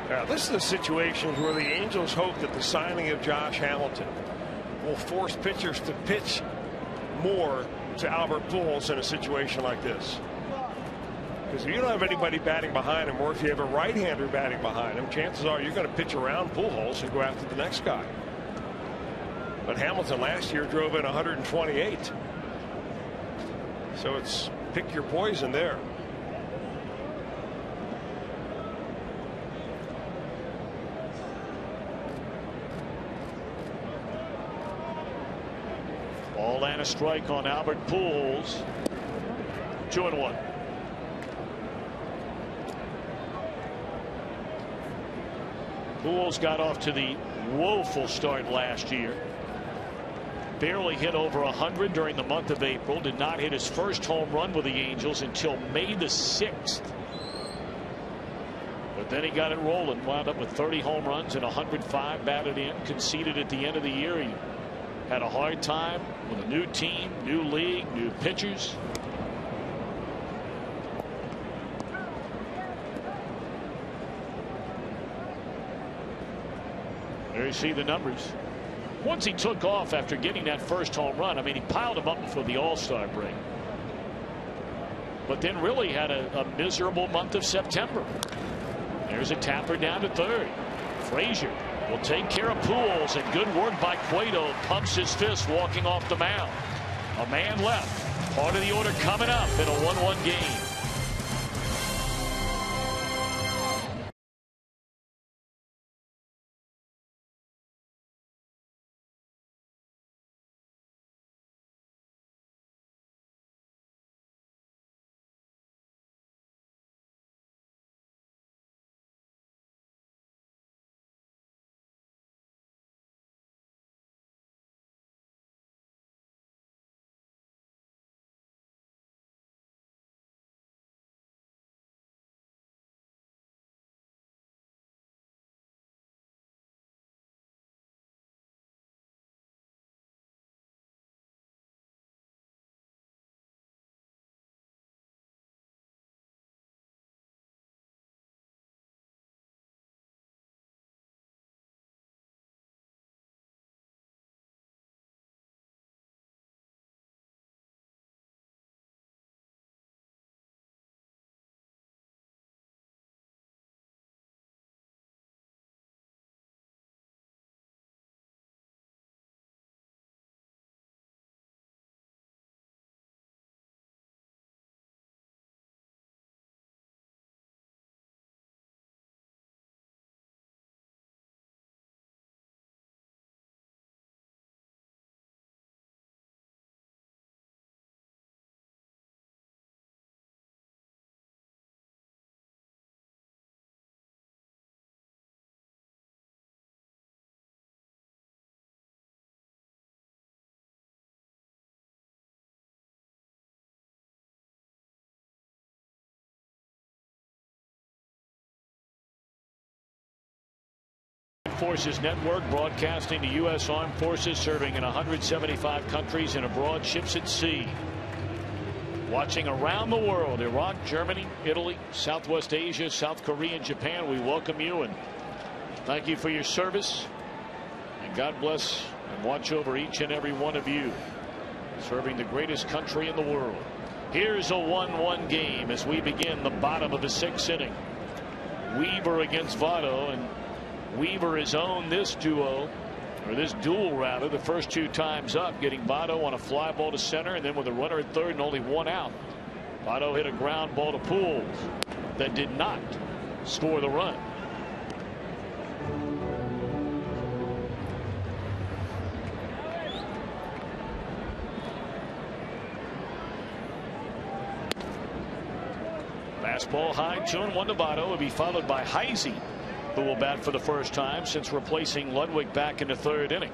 Now, this is a situation where the Angels hope that the signing of Josh Hamilton will force pitchers to pitch more to Albert Pujols in a situation like this. Because if you don't have anybody batting behind him, or if you have a right-hander batting behind him, chances are you're going to pitch around Pujols and go after the next guy. But Hamilton last year drove in 128. So it's pick your poison there. Ball and a strike on Albert Pujols. 2-1. Pujols got off to the woeful start last year. Barely hit over 100 during the month of April. Did not hit his first home run with the Angels until May the 6th. But then he got it rolling. Wound up with 30 home runs and 105 batted in. Conceded at the end of the year. He had a hard time with a new team, new league, new pitchers. There you see the numbers. Once he took off after getting that first home run, I mean, he piled them up before the All-Star break. But then really had a miserable month of September. There's a tapper down to third. Frazier will take care of Pujols, and good work by Cueto. Pumps his fist walking off the mound. A man left. Part of the order coming up in a 1-1 game. Forces Network, broadcasting to U.S. Armed Forces, serving in 175 countries and abroad, ships at sea. Watching around the world, Iraq, Germany, Italy, Southwest Asia, South Korea, and Japan, we welcome you and thank you for your service. And God bless and watch over each and every one of you, serving the greatest country in the world. Here's a 1-1 game as we begin the bottom of the 6th inning. Weaver against Votto, and Weaver has owned this duo, or this duel rather, the first 2 times up, getting Votto on a fly ball to center, and then with a runner at third and only 1 out, Votto hit a ground ball to Pujols that did not score the run. Fastball high, 2-1 to Votto. Will be followed by Heisey, who will bat for the first time since replacing Ludwig back in the 3rd inning.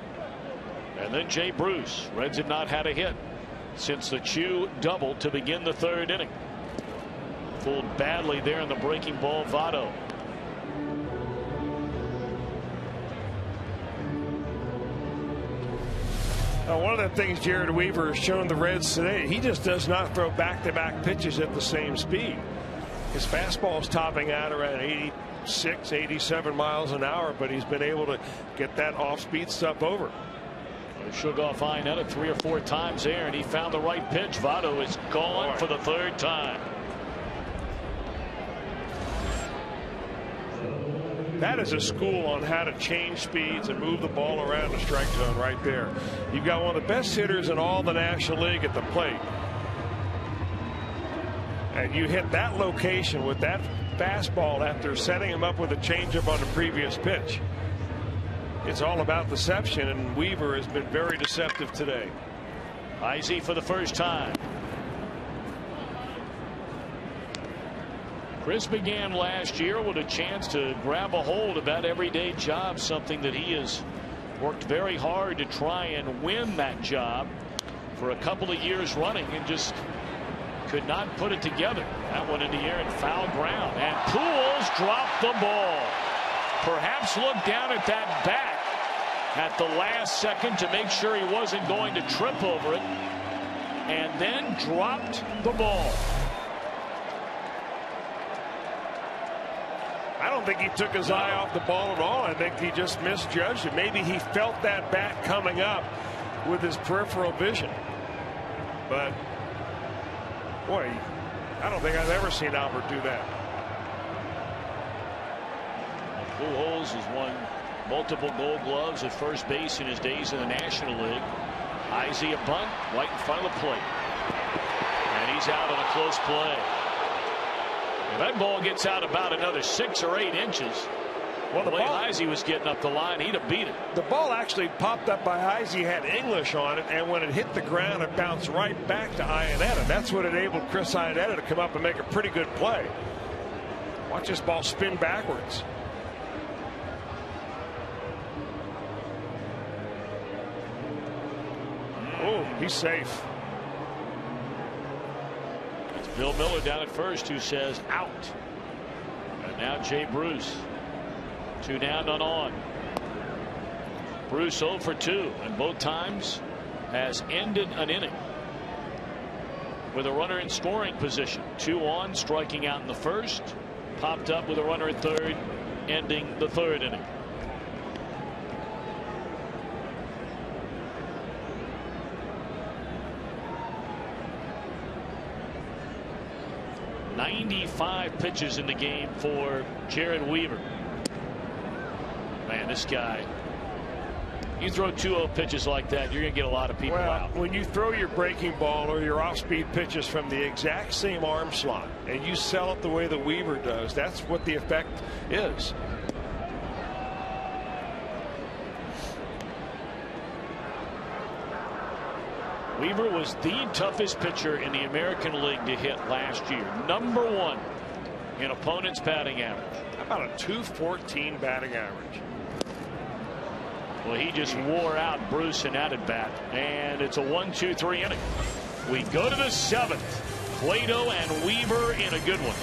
And then Jay Bruce. Reds have not had a hit since the Chew double to begin the third inning. Fooled badly there in the breaking ball, Votto. One of the things Jared Weaver has shown the Reds today, he just does not throw back-to-back pitches at the same speed. His fastball is topping out around 86, 87 miles an hour, but he's been able to get that off-speed stuff over. He shook off Iannetta 3 or 4 times there, and he found the right pitch. Votto is gone for the third time. That is a school on how to change speeds and move the ball around the strike zone right there. You've got one of the best hitters in all the National League at the plate. And you hit that location with that fastball after setting him up with a changeup on the previous pitch. It's all about deception, and Weaver has been very deceptive today. Izzy for the first time. Chris began last year with a chance to grab a hold of that everyday job, something that he has worked very hard to try and win that job for a couple of years running, and just could not put it together. That one in the air and foul ground, and Pujols dropped the ball. Perhaps looked down at that bat at the last second to make sure he wasn't going to trip over it, and then dropped the ball. I don't think he took his eye off the ball at all. I think he just misjudged it. Maybe he felt that bat coming up with his peripheral vision. But, boy, I don't think I've ever seen Albert do that. Pujols has won multiple Gold Gloves at first base in his days in the National League. Izzy a bunt right in front of the plate. And he's out on a close play. If that ball gets out about another 6 or 8 inches, well, the way Izzy was getting up the line, he'd have beat it. The ball actually popped up by Izzy, had English on it, and when it hit the ground, it bounced right back to Iannetta. That's what enabled Chris Iannetta to come up and make a pretty good play. Watch this ball spin backwards. Oh, he's safe. Bill Miller down at first, who says out. And now Jay Bruce. 2 down, none on. Bruce 0 for 2, and both times has ended an inning with a runner in scoring position. 2 on, striking out in the first, popped up with a runner at third, ending the third inning. .95 pitches in the game for Jared Weaver. Man, this guy, you throw 2-0 pitches like that, you're going to get a lot of people out. When you throw your breaking ball or your off-speed pitches from the exact same arm slot and you sell it the way that Weaver does, that's what the effect is. Weaver was the toughest pitcher in the American League to hit last year. #1 in opponent's batting average. How about a .214 batting average? Well, he just wore out Bruce in that at bat, and it's a 1-2-3 inning. We go to the 7th. Cueto and Weaver in a good one.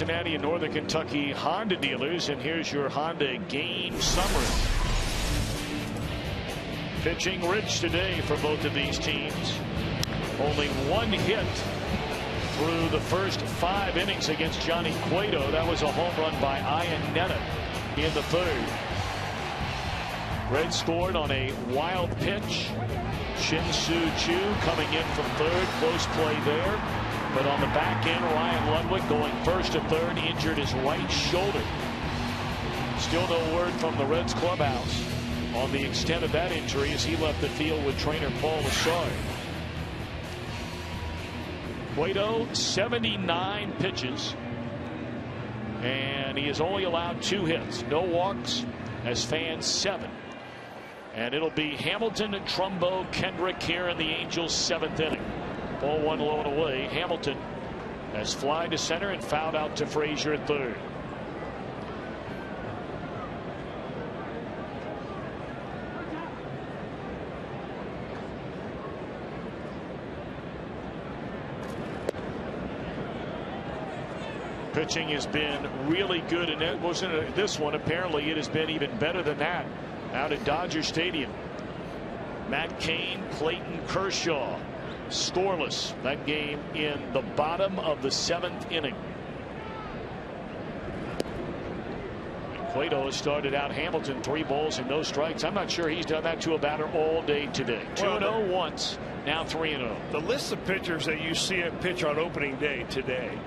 Cincinnati and Northern Kentucky Honda dealers, and here's your Honda game summary. Pitching rich today for both of these teams. Only one hit through the first 5 innings against Johnny Cueto. That was a home run by Iannetta in the 3rd. Reds scored on a wild pitch. Shin-Soo Choo coming in from 3rd. Close play there. But on the back end, Ryan Ludwig going 1st to 3rd, injured his right shoulder. Still no word from the Reds clubhouse on the extent of that injury as he left the field with trainer Paul Lassard. Cueto, 79 pitches, and he has only allowed 2 hits. No walks, has fanned 7. And it'll be Hamilton and Trumbo, Kendrick here in the Angels' 7th inning. Ball 1 low and away. Hamilton has fly to center and fouled out to Frazier at 3rd. Pitching has been really good, and it wasn't this one. Apparently, it has been even better than that out at Dodger Stadium. Matt Cain, Clayton Kershaw, scoreless. That game in the bottom of the 7th inning. Cueto has started out Hamilton 3 balls and no strikes. I'm not sure he's done that to a batter all day today. 2-0 once, now 3-0. The list of pitchers that you see a pitch on opening day today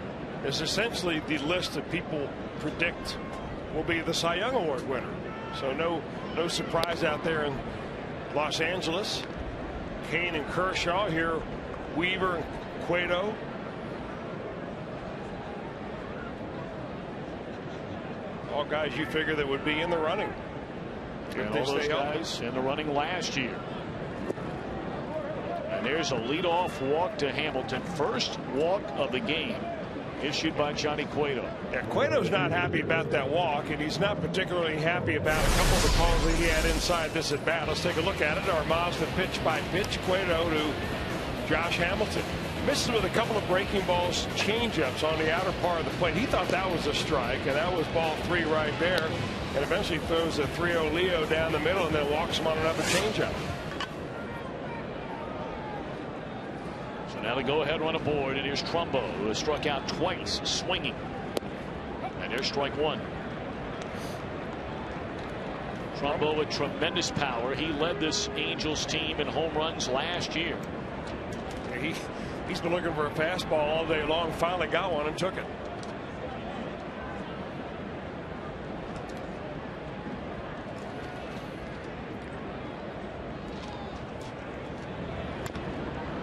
is essentially the list that people predict will be the Cy Young Award winner. So no surprise out there in Los Angeles. Cain and Kershaw here, Weaver and Cueto. All guys you figure that would be in the running. And all those guys in the running last year. And there's a leadoff walk to Hamilton. First walk of the game issued by Johnny Cueto. Yeah, Cueto's not happy about that walk, and he's not particularly happy about a couple of the calls that he had inside this at bat. Let's take a look at it. Our Mazda pitch by pitch. Cueto to Josh Hamilton. Misses with a couple of breaking balls, changeups on the outer part of the plate. He thought that was a strike, and that was ball 3 right there. And eventually throws a 3-0 Leo down the middle and then walks him on another changeup. So now the go-ahead run aboard, and here's Trumbo, who has struck out twice, swinging. And there's strike 1. Trumbo with tremendous power. He led this Angels team in home runs last year. He's been looking for a fastball all day long. Finally got one and took it.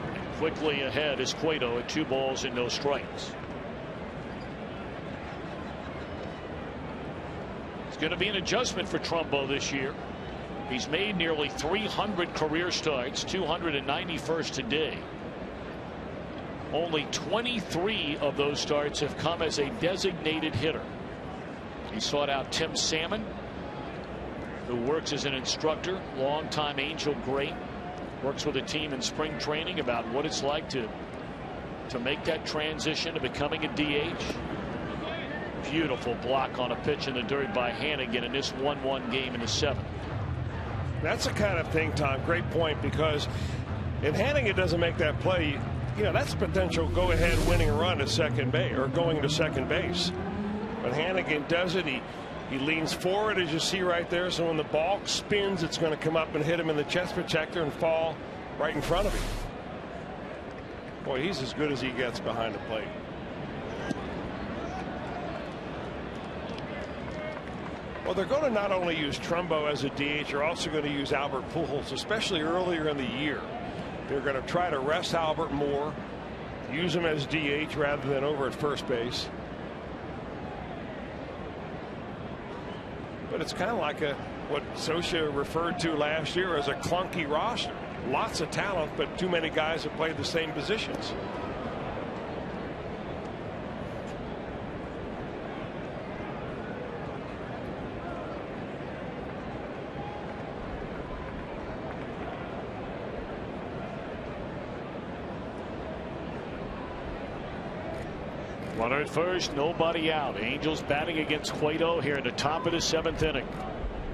And quickly ahead is Cueto at 2 balls and no strikes. It's going to be an adjustment for Trumbo this year. He's made nearly 300 career starts, 291st today. Only 23 of those starts have come as a designated hitter. He sought out Tim Salmon, who works as an instructor, longtime Angel great, works with a team in spring training about what it's like to make that transition to becoming a DH. Beautiful block on a pitch in the dirt by Hannigan in this 1-1 game in the 7th. That's the kind of thing, Tom. Great point, because if Hannigan doesn't make that play, you know, that's a potential go-ahead winning run at second base, or going to second base. When Hannigan does it, he leans forward, as you see right there. So when the ball spins, it's going to come up and hit him in the chest protector and fall right in front of him. Boy, he's as good as he gets behind the plate. Well, they're going to not only use Trumbo as a DH, they're also going to use Albert Pujols, especially earlier in the year. They're going to try to rest Albert more, use him as DH rather than over at first base. But it's kind of like what Scioscia referred to last year as a clunky roster. Lots of talent, but too many guys have played the same positions. Runner at first, nobody out. Angels batting against Cueto here in the top of the 7th inning.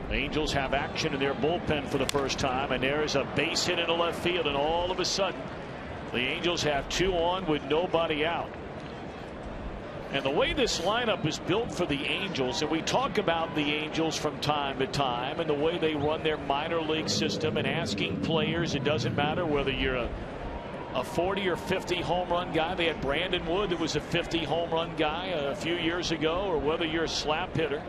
The Angels have action in their bullpen for the first time, and there is a base hit into left field, and all of a sudden the Angels have 2 on with nobody out. And the way this lineup is built for the Angels, and we talk about the Angels from time to time and the way they run their minor league system and asking players, it doesn't matter whether you're a 40 or 50 home run guy. They had Brandon Wood that was a 50 home run guy a few years ago, or whether you're a slap hitter.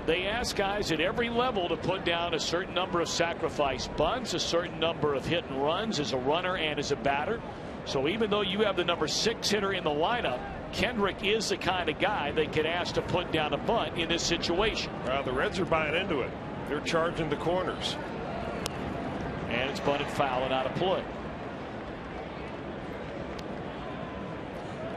They ask guys at every level to put down a certain number of sacrifice bunts, a certain number of hit and runs as a runner and as a batter. So even though you have the number 6 hitter in the lineup, Kendrick is the kind of guy they can ask to put down a bunt in this situation. Well, the Reds are buying into it. They're charging the corners. And it's bunted foul and out of play.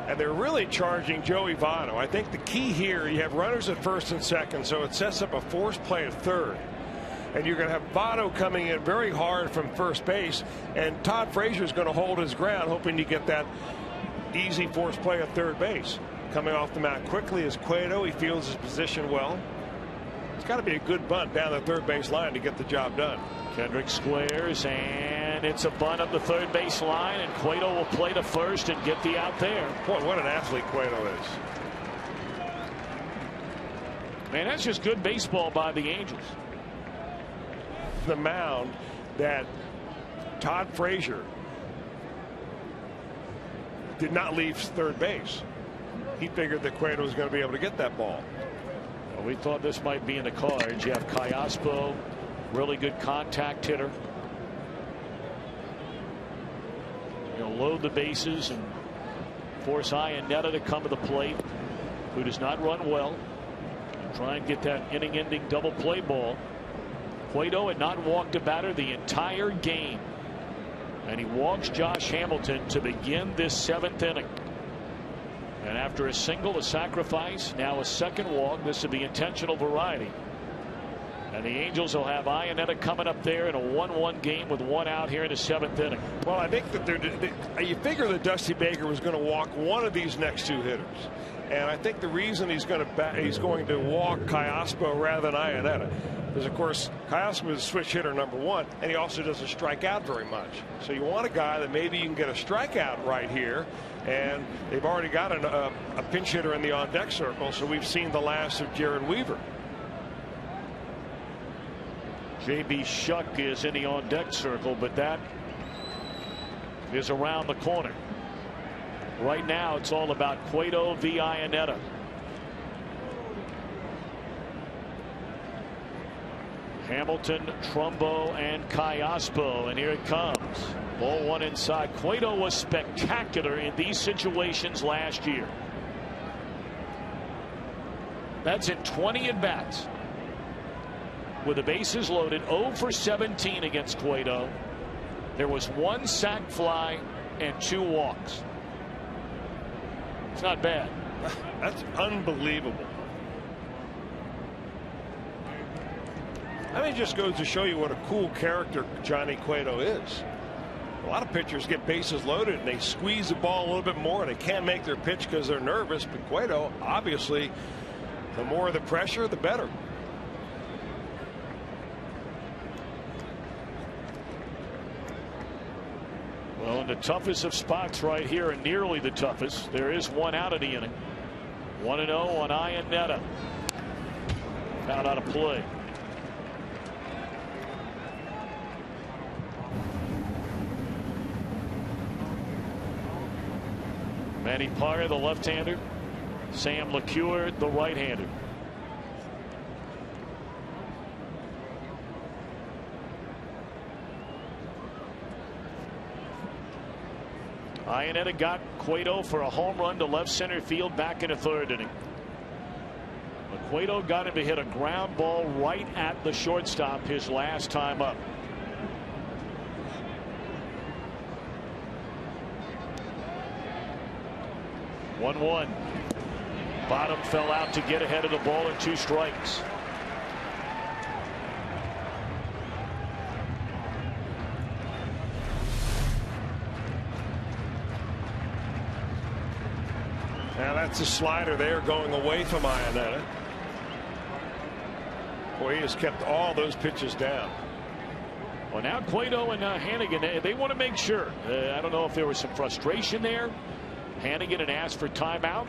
And they're really charging Joey Votto. I think the key here, you have runners at first and second, so it sets up a forced play at third. And you're going to have Votto coming in very hard from first base, and Todd Frazier is going to hold his ground, hoping to get that easy forced play at third base. Coming off the mound quickly is Cueto. He feels his position well. It's got to be a good bunt down the third base line to get the job done. Kendrick squares, and it's a bunt up the third base line, and Cueto will play to first and get the out there. Boy, what an athlete Cueto is. Man, that's just good baseball by the Angels. The mound that Todd Frazier did not leave third base. He figured that Cueto was going to be able to get that ball. Well, we thought this might be in the cards. You have Callaspo, really good contact hitter. You'll load the bases and force Iannetta to come to the plate, who does not run well, and try and get that inning-ending double play ball. Cueto had not walked a batter the entire game, and he walks Josh Hamilton to begin this 7th inning. And after a single, a sacrifice, now a second walk, this will be intentional variety. And the Angels will have Iannetta coming up there in a 1-1 game with 1 out here in the 7th inning. Well, I think that you figure that Dusty Baker was going to walk one of these next 2 hitters. And I think the reason he's going to walk Callaspo rather than Iannetta is, of course, Callaspo is a switch hitter number 1, and he also doesn't strike out very much. So you want a guy that maybe you can get a strikeout right here, and they've already got a pinch hitter in the on-deck circle, so we've seen the last of Jared Weaver. J.B. Shuck is in the on-deck circle, but that is around the corner. Right now, it's all about Cueto v. Iannetta. Hamilton, Trumbo, and Callaspo, and here it comes. Ball 1 inside. Cueto was spectacular in these situations last year. That's in 20 at-bats. With the bases loaded, 0 for 17 against Cueto. There was 1 sac fly and 2 walks. It's not bad. That's unbelievable. I mean, it just goes to show you what a cool character Johnny Cueto is. A lot of pitchers get bases loaded and they squeeze the ball a little bit more and they can't make their pitch because they're nervous. But Cueto, obviously, the more the pressure, the better. Well, in the toughest of spots right here, and nearly the toughest, there is 1 out of the inning. 1-0 on Iannetta. Fouled out of play. Manny Parra, the left-hander. Sam LeCure, the right-hander. Iannetta got Cueto for a home run to left center field back in the 3rd inning. But Cueto got him to hit a ground ball right at the shortstop his last time up. One. Bottom fell out to get ahead of the ball and 2 strikes. Now that's a slider there going away from Iannetta. Boy, he has kept all those pitches down. Well, now Cueto and Hannigan, they want to make sure. I don't know if there was some frustration there. Hannigan had asked for timeout.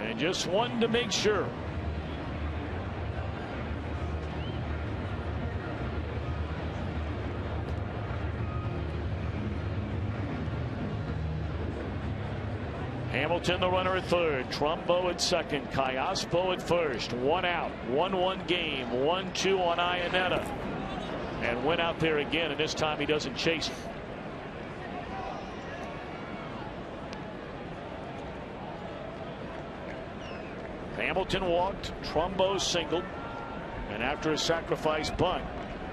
And just wanted to make sure. Hamilton the runner at third. Trumbo at second. Callaspo at first. One out. 1-1 game. 1-2 on Iannetta. And went out there again, and this time he doesn't chase it. Hamilton walked. Trumbo singled. And after a sacrifice bunt,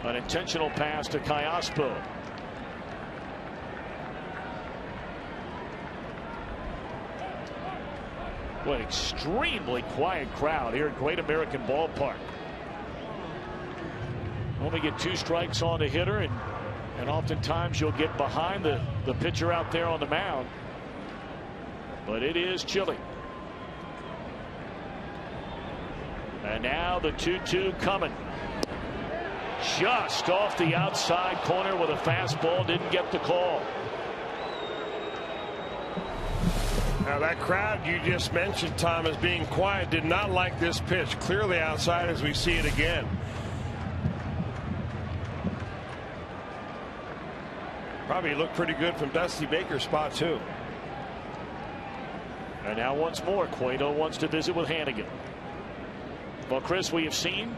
an intentional pass to Callaspo. What an extremely quiet crowd here at Great American Ballpark. Only get 2 strikes on the hitter, and oftentimes you'll get behind the pitcher out there on the mound. But it is chilly. And now the 2-2 coming. Just off the outside corner with a fastball. Didn't get the call. Now that crowd you just mentioned, Tom, as being quiet, did not like this pitch. Clearly outside as we see it again. Probably looked pretty good from Dusty Baker's spot too. And now once more, Cueto wants to visit with Hannigan. Well, Chris, we have seen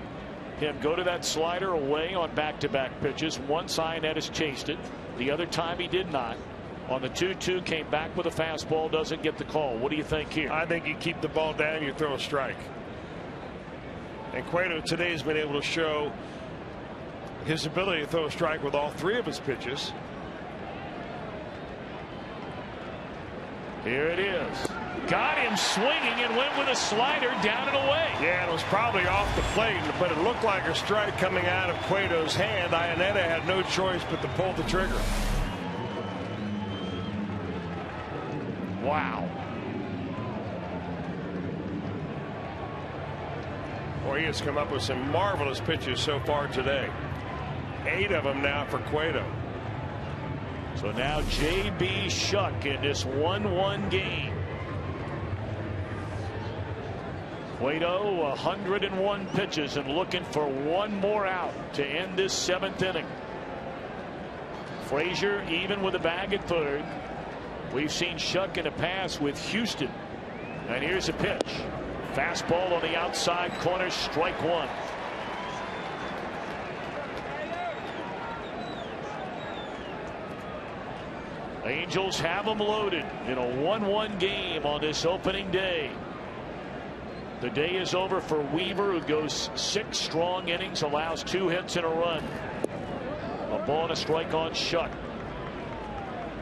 him go to that slider away on back-to-back pitches. Once Iannetta chased it. The other time he did not. On the 2-2, came back with a fastball, doesn't get the call. What do you think here? I think you keep the ball down, you throw a strike. And Cueto today has been able to show his ability to throw a strike with all 3 of his pitches. Here it is. Got him swinging and went with a slider down and away. Yeah, it was probably off the plate, but it looked like a strike coming out of Cueto's hand. Iannetta had no choice but to pull the trigger. Wow. Boy, he has come up with some marvelous pitches so far today. 8 of them now for Cueto. So now J.B. Shuck in this 1-1 game. Cueto 101 pitches and looking for one more out to end this 7th inning. Frazier even with a bag at third. We've seen Shuck in a pass with Houston. And here's a pitch. Fastball on the outside corner, strike 1. Angels have them loaded in a 1-1 game on this opening day. The day is over for Weaver, who goes 6 strong innings, allows 2 hits and a run. A ball and a strike on Shuck.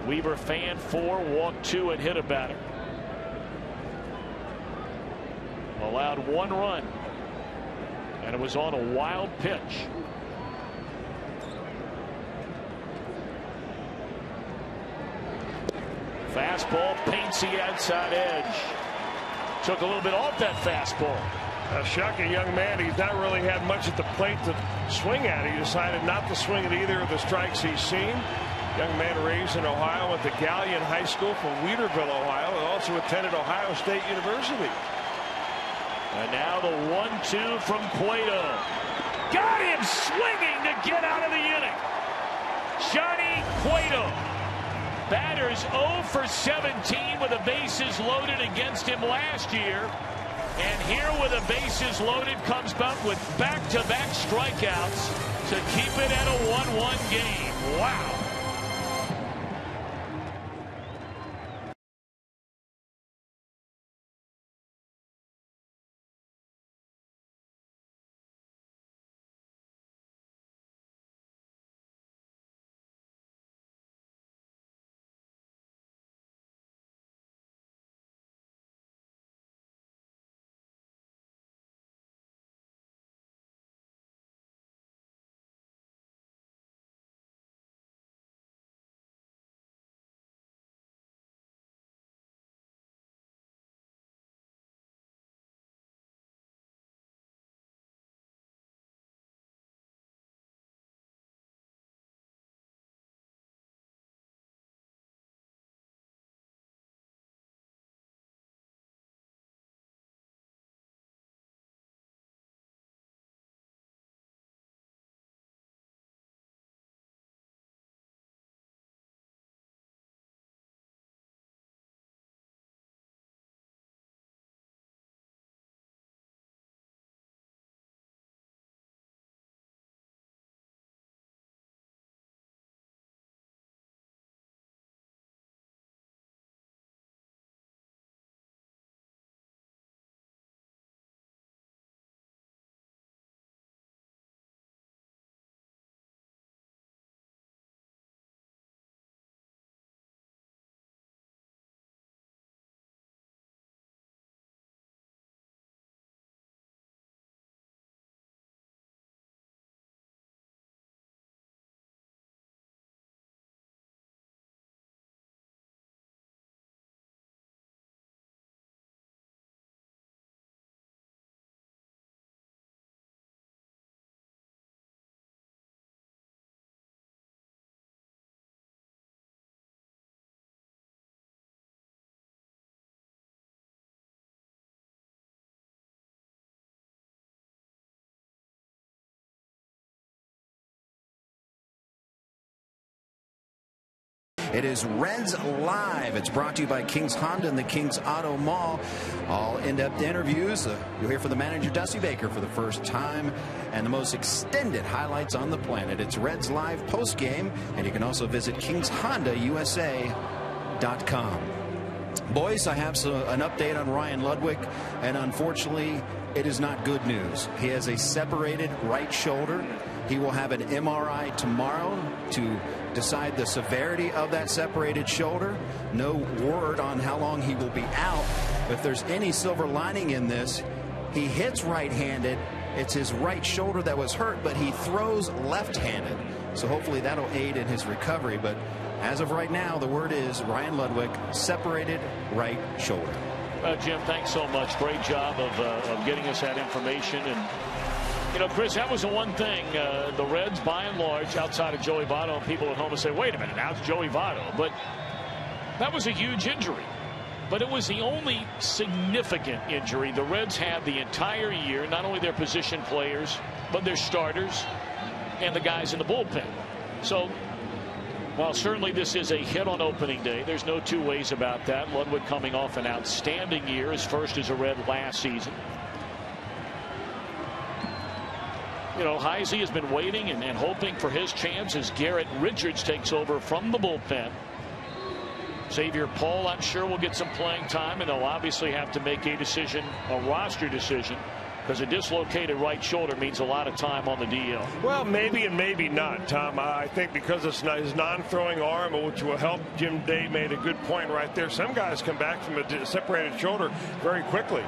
Weaver fanned 4, walked 2, and hit a batter. Allowed 1 run, and it was on a wild pitch. Fastball paints the outside edge. Took a little bit off that fastball. Shuck, a young man, he's not really had much at the plate to swing at. He decided not to swing at either of the strikes he's seen. Young man raised in Ohio, went to Gallion High School from Weederville, Ohio, and also attended Ohio State University. And now the 1-2 from Cueto. Got him swinging to get out of the inning. Johnny Cueto. Batters 0 for 17 with the bases loaded against him last year. And here with the bases loaded comes up with back-to-back strikeouts to keep it at a 1-1 game. Wow. It is Reds Live. It's brought to you by King's Honda and the King's Auto Mall. All in-depth interviews. You'll hear from the manager, Dusty Baker, for the first time, and the most extended highlights on the planet. It's Reds Live post-game, and you can also visit KingsHondaUSA.com. Boys, I have an update on Ryan Ludwig, and unfortunately, it is not good news. He has a separated right shoulder. He will have an MRI tomorrow to decide the severity of that separated shoulder. No word on how long he will be out. If there's any silver lining in this, he hits right-handed. It's his right shoulder that was hurt, but he throws left-handed. So hopefully that'll aid in his recovery. But as of right now, the word is Ryan Ludwig, separated right shoulder. Jim, thanks so much. Great job of getting us that information. And, you know, Chris, that was the one thing. The Reds, by and large, outside of Joey Votto, and people at home will say, wait a minute, now it's Joey Votto. But that was a huge injury. But it was the only significant injury the Reds had the entire year, not only their position players, but their starters and the guys in the bullpen. So, while certainly this is a hit on opening day, there's no two ways about that. Ludwig coming off an outstanding year, his first as a Red last season. You know, Heisey has been waiting and hoping for his chance as Garrett Richards takes over from the bullpen. Xavier Paul, I'm sure, will get some playing time, and they'll obviously have to make a decision, a roster decision, because a dislocated right shoulder means a lot of time on the DL. Well, maybe and maybe not, Tom. I think because it's his non-throwing arm, which will help. Jim Day made a good point right there. Some guys come back from a separated shoulder very quickly.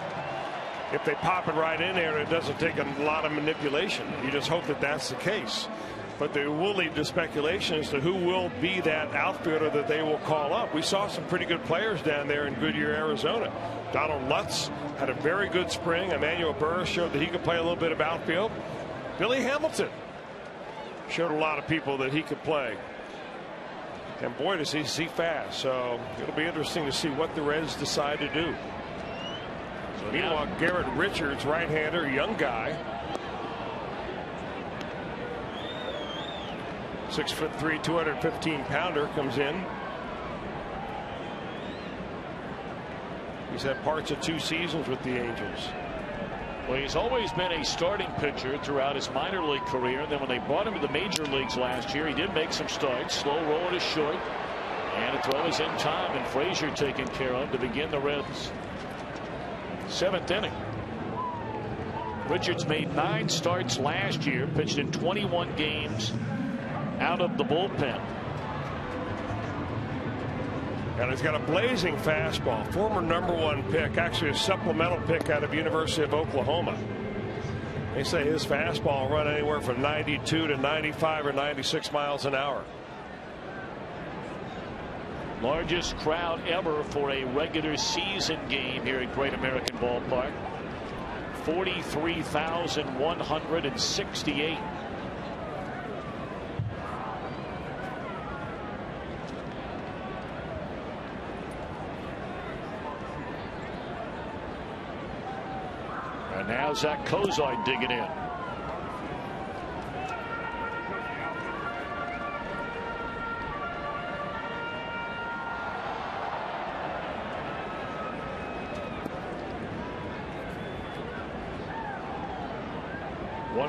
If they pop it right in there, it doesn't take a lot of manipulation. You just hope that that's the case. But they will lead to speculation as to who will be that outfielder that they will call up. We saw some pretty good players down there in Goodyear, Arizona. Donald Lutz had a very good spring. Emmanuel Burris showed that he could play a little bit of outfield. Billy Hamilton showed a lot of people that he could play. And boy, does he see fast. So it'll be interesting to see what the Reds decide to do. So meanwhile, Garrett Richards, right-hander, young guy. 6'3", 215-pounder comes in. He's had parts of 2 seasons with the Angels. Well, he's always been a starting pitcher throughout his minor league career. And then when they brought him to the major leagues last year, he did make some starts. Slow roll to short. And a throw is in time, and Frazier taken care of to begin the Reds' 7th inning. Richards made 9 starts last year, pitched in 21 games out of the bullpen. And he's got a blazing fastball. Former #1 pick, actually a supplemental pick out of University of Oklahoma. They say his fastball will run anywhere from 92 to 95 or 96 miles an hour. Largest crowd ever for a regular season game here at Great American Ballpark. 43,168. And now Zach Kozar digging in.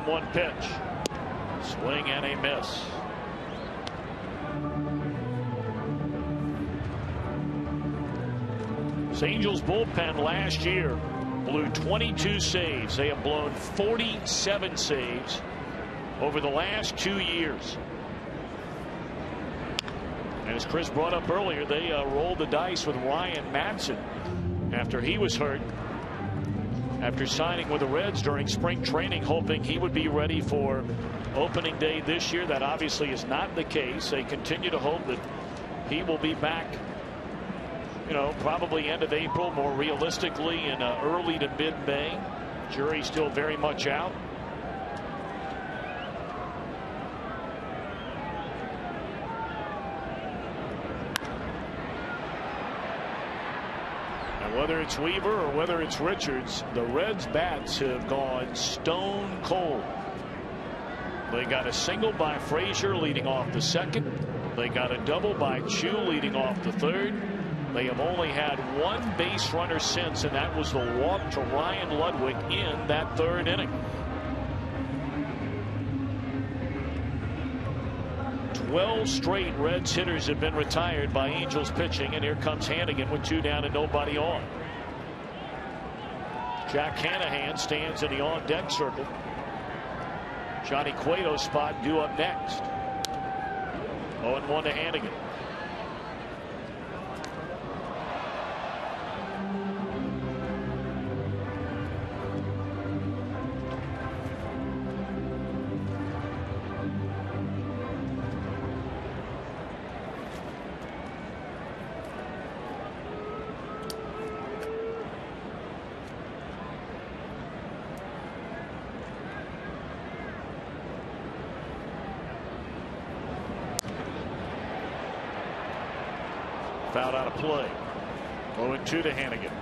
One pitch. Swing and a miss. This Angels bullpen last year blew 22 saves. They have blown 47 saves over the last 2 years. And as Chris brought up earlier, they rolled the dice with Ryan Madson after he was hurt. After signing with the Reds during spring training, hoping he would be ready for opening day this year. That obviously is not the case. They continue to hope that he will be back, you know, probably end of April, more realistically in early to mid-May. Jury's still very much out. Whether it's Weaver or whether it's Richards, the Reds bats have gone stone cold. They got a single by Frazier leading off the 2nd. They got a double by Chu leading off the third. They have only had one base runner since, and that was the walk to Ryan Ludwig in that third inning. 12 straight Reds hitters have been retired by Angels pitching, and here comes Hannigan with 2 down and nobody on. Jack Hanahan stands in the on-deck circle. Johnny Cueto's spot due up next. 0-1 to Hannigan. Fouled out of play. 0-2 to Hannigan.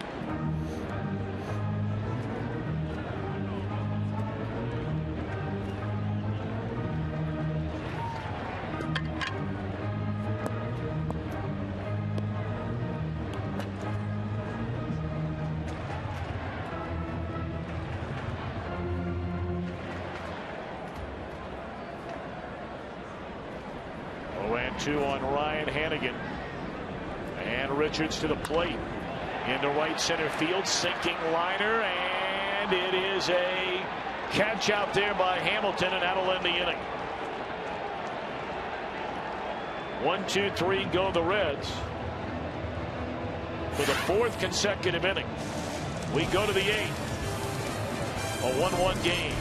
Two on Ryan Hannigan. And Richards to the plate. Into right center field. Sinking liner. And it is a catch out there by Hamilton, and that'll end the inning. 1, 2, 3 go the Reds. For the 4th consecutive inning. We go to the 8th. A 1-1 game.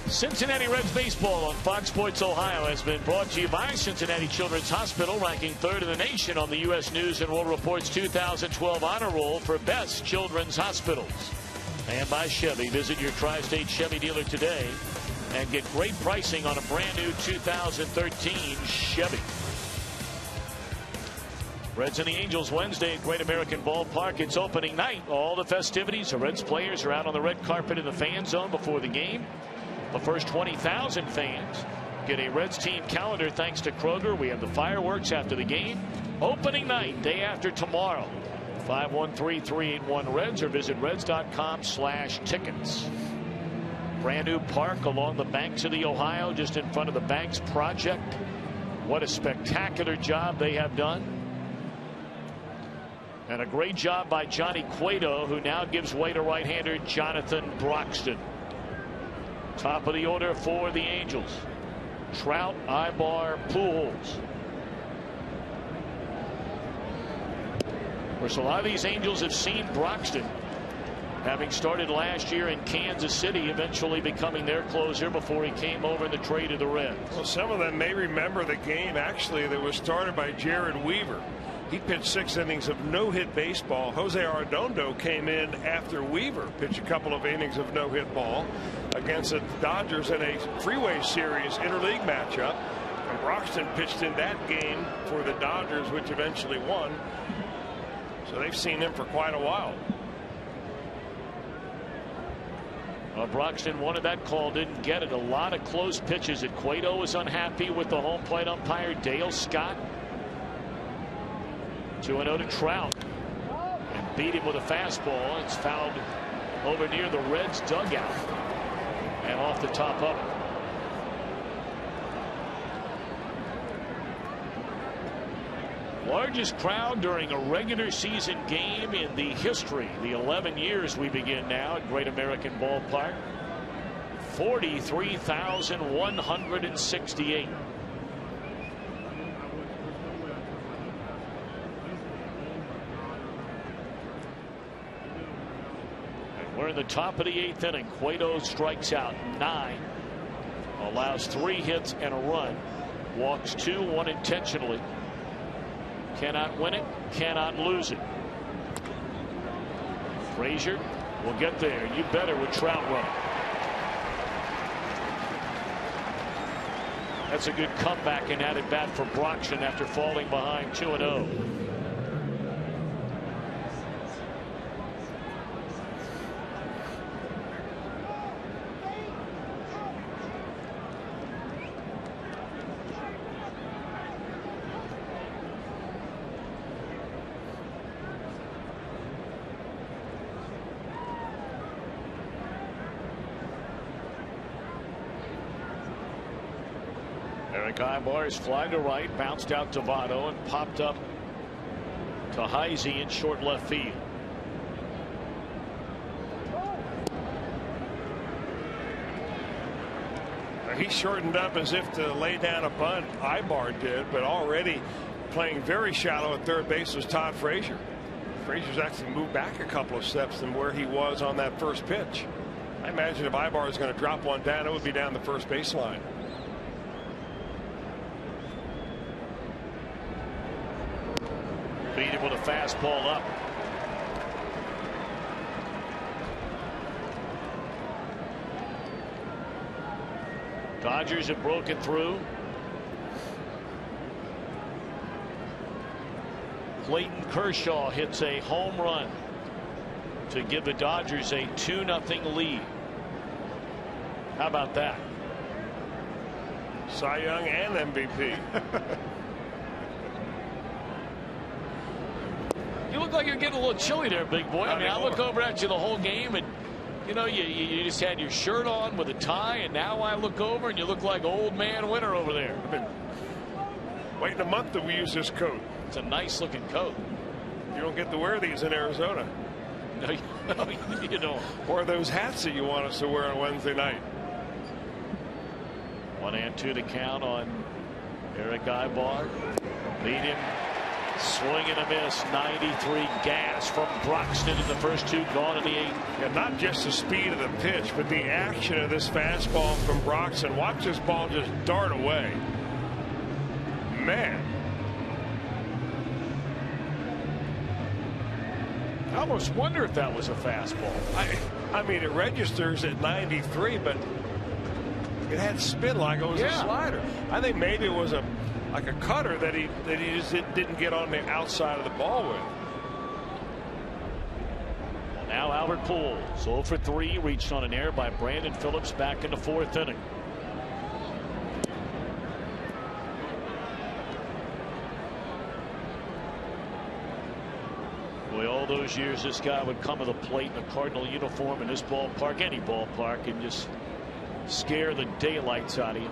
Cincinnati Reds baseball on Fox Sports Ohio has been brought to you by Cincinnati Children's Hospital, ranking 3rd in the nation on the U.S. News and World Report's 2012 honor roll for best children's hospitals. And by Chevy. Visit your Tri-State Chevy dealer today and get great pricing on a brand new 2013 Chevy. Reds and the Angels Wednesday at Great American Ballpark. It's opening night. All the festivities. The Reds players are out on the red carpet in the fan zone before the game. The first 20,000 fans get a Reds team calendar thanks to Kroger. We have the fireworks after the game. Opening night, day after tomorrow. 513-381-REDS or visit reds.com/tickets. Brand new park along the banks of the Ohio, just in front of the Banks Project. What a spectacular job they have done. And a great job by Johnny Cueto, who now gives way to right-hander Jonathan Broxton. Top of the order for the Angels. Trout, Ibar, Pujols. Of course, a lot of these Angels have seen Broxton, having started last year in Kansas City, eventually becoming their closer before he came over in the trade to the Reds. Well, some of them may remember the game actually that was started by Jared Weaver. He pitched 6 innings of no-hit baseball. Jose Arredondo came in after Weaver pitched a couple of innings of no-hit ball against the Dodgers in a freeway series interleague matchup. And Broxton pitched in that game for the Dodgers, which eventually won. So they've seen him for quite a while. Well, Broxton wanted that call, didn't get it. A lot of close pitches. And Cueto was unhappy with the home plate umpire, Dale Scott. 2-0 to Trout, and beat him with a fastball. It's fouled over near the Reds dugout and off the top of it. Largest crowd during a regular season game in the history. The 11 years we begin now at Great American Ballpark. 43,168. We're in the top of the 8th inning. Cueto strikes out 9, allows 3 hits and a run, walks 2, 1 intentionally. Cannot win it, cannot lose it. Frazier will get there. You better with Trout running. That's a good comeback and added bat for Broxton after falling behind 2-0. Ibar's fly to right, bounced out to Votto and popped up to Heise in short left field. He shortened up as if to lay down a bunt. Ibar did, but already playing very shallow at third base was Todd Frazier. Frazier's actually moved back a couple of steps than where he was on that first pitch. I imagine if Ibar is going to drop one down, it would be down the first baseline. Beat him with a fastball up. Dodgers have broken through. Clayton Kershaw hits a home run to give the Dodgers a 2-0 lead. How about that? Cy Young and MVP. You look like you're getting a little chilly there, big boy. I mean, I look over at you the whole game, and you know, you just had your shirt on with a tie, and now I look over and you look like old man Winter over there. I've been waiting a month to use this coat. It's a nice looking coat. You don't get to wear these in Arizona. No, you don't. Or those hats that you want us to wear on Wednesday night. 1-2 to count on Eric Ibar. Beat him. Swing and a miss. 93 gas from Broxton in the first 2, gone in the 8th. Yeah, not just the speed of the pitch, but the action of this fastball from Broxton. Watch this ball just dart away. Man. I almost wonder if that was a fastball. I mean, it registers at 93, but it had spin like it was a slider. I think maybe it was like a cutter that he just didn't get on the outside of the ball with. Well, now Albert Pujols 0 for 3, reached on an error by Brandon Phillips back in the 4th inning. Boy, all those years this guy would come to the plate in a Cardinal uniform in this ballpark, any ballpark, and just scare the daylights out of you.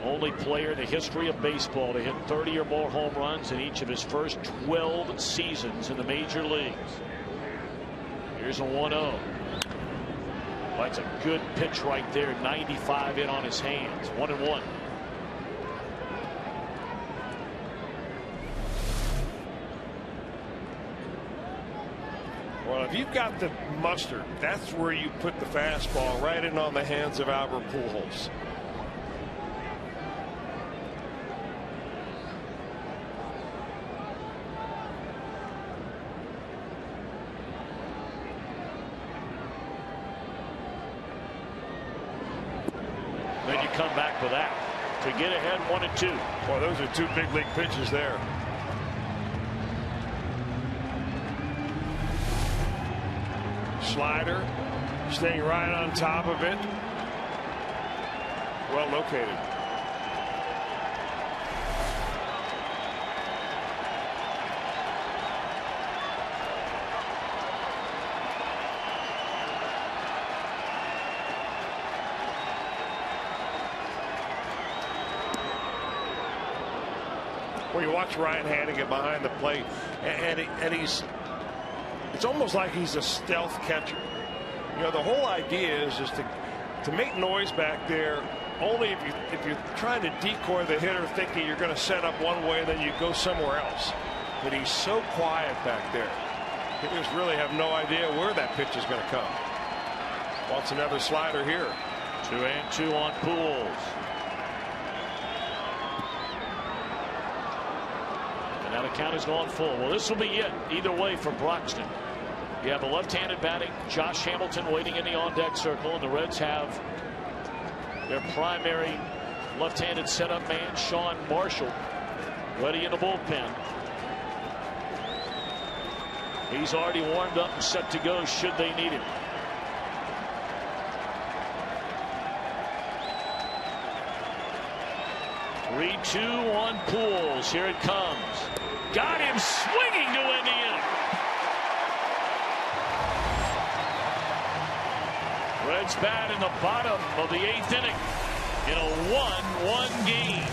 Only player in the history of baseball to hit 30 or more home runs in each of his first 12 seasons in the major leagues. Here's a 1-0. That's a good pitch right there. 95 in on his hands. 1-1. Well, if you've got the mustard, that's where you put the fastball right in on the hands of Albert Pujols. come back with that to get ahead 1-2. Well, those are two big league pitches there. Slider, staying right on top of it. Well located. Well, you watch Ryan Hannigan behind the plate, and he's, it's almost like he's a stealth catcher. You know, the whole idea is to make noise back there only if you're trying to decoy the hitter, thinking you're going to set up one way and then you go somewhere else. But he's so quiet back there. Hitters really have no idea where that pitch is going to come. Wants another slider here. 2-2 on Pujols. Now the count has gone full. Well, this will be it either way for Broxton. You have a left-handed batting Josh Hamilton waiting in the on-deck circle, and the Reds have their primary left-handed setup man Sean Marshall ready in the bullpen. He's already warmed up and set to go should they need him. (3-2) on Pujols. Here it comes. Got him swinging to end the inning. Reds bat in the bottom of the 8th inning in a 1-1 game.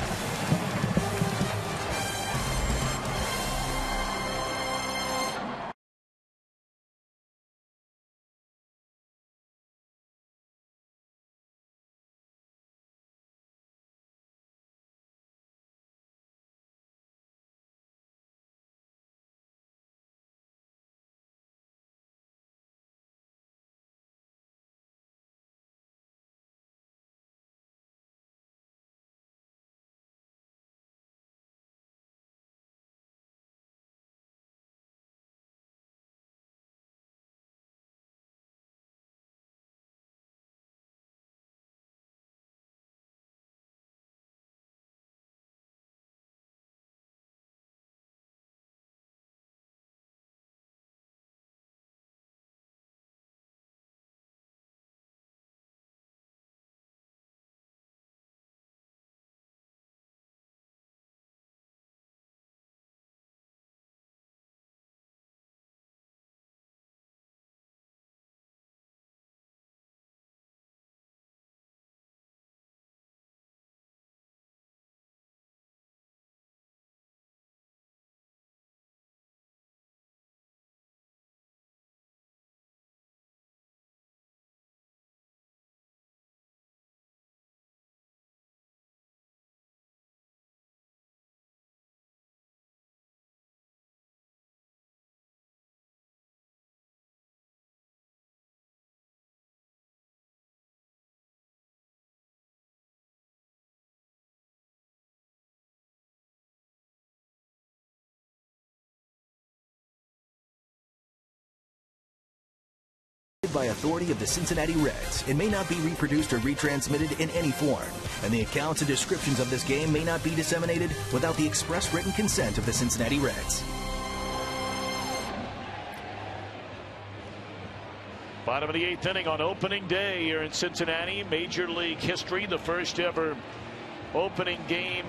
By authority of the Cincinnati Reds, it may not be reproduced or retransmitted in any form, and the accounts and descriptions of this game may not be disseminated without the express written consent of the Cincinnati Reds. Bottom of the 8th inning on opening day here in Cincinnati. Major League history, the first ever opening game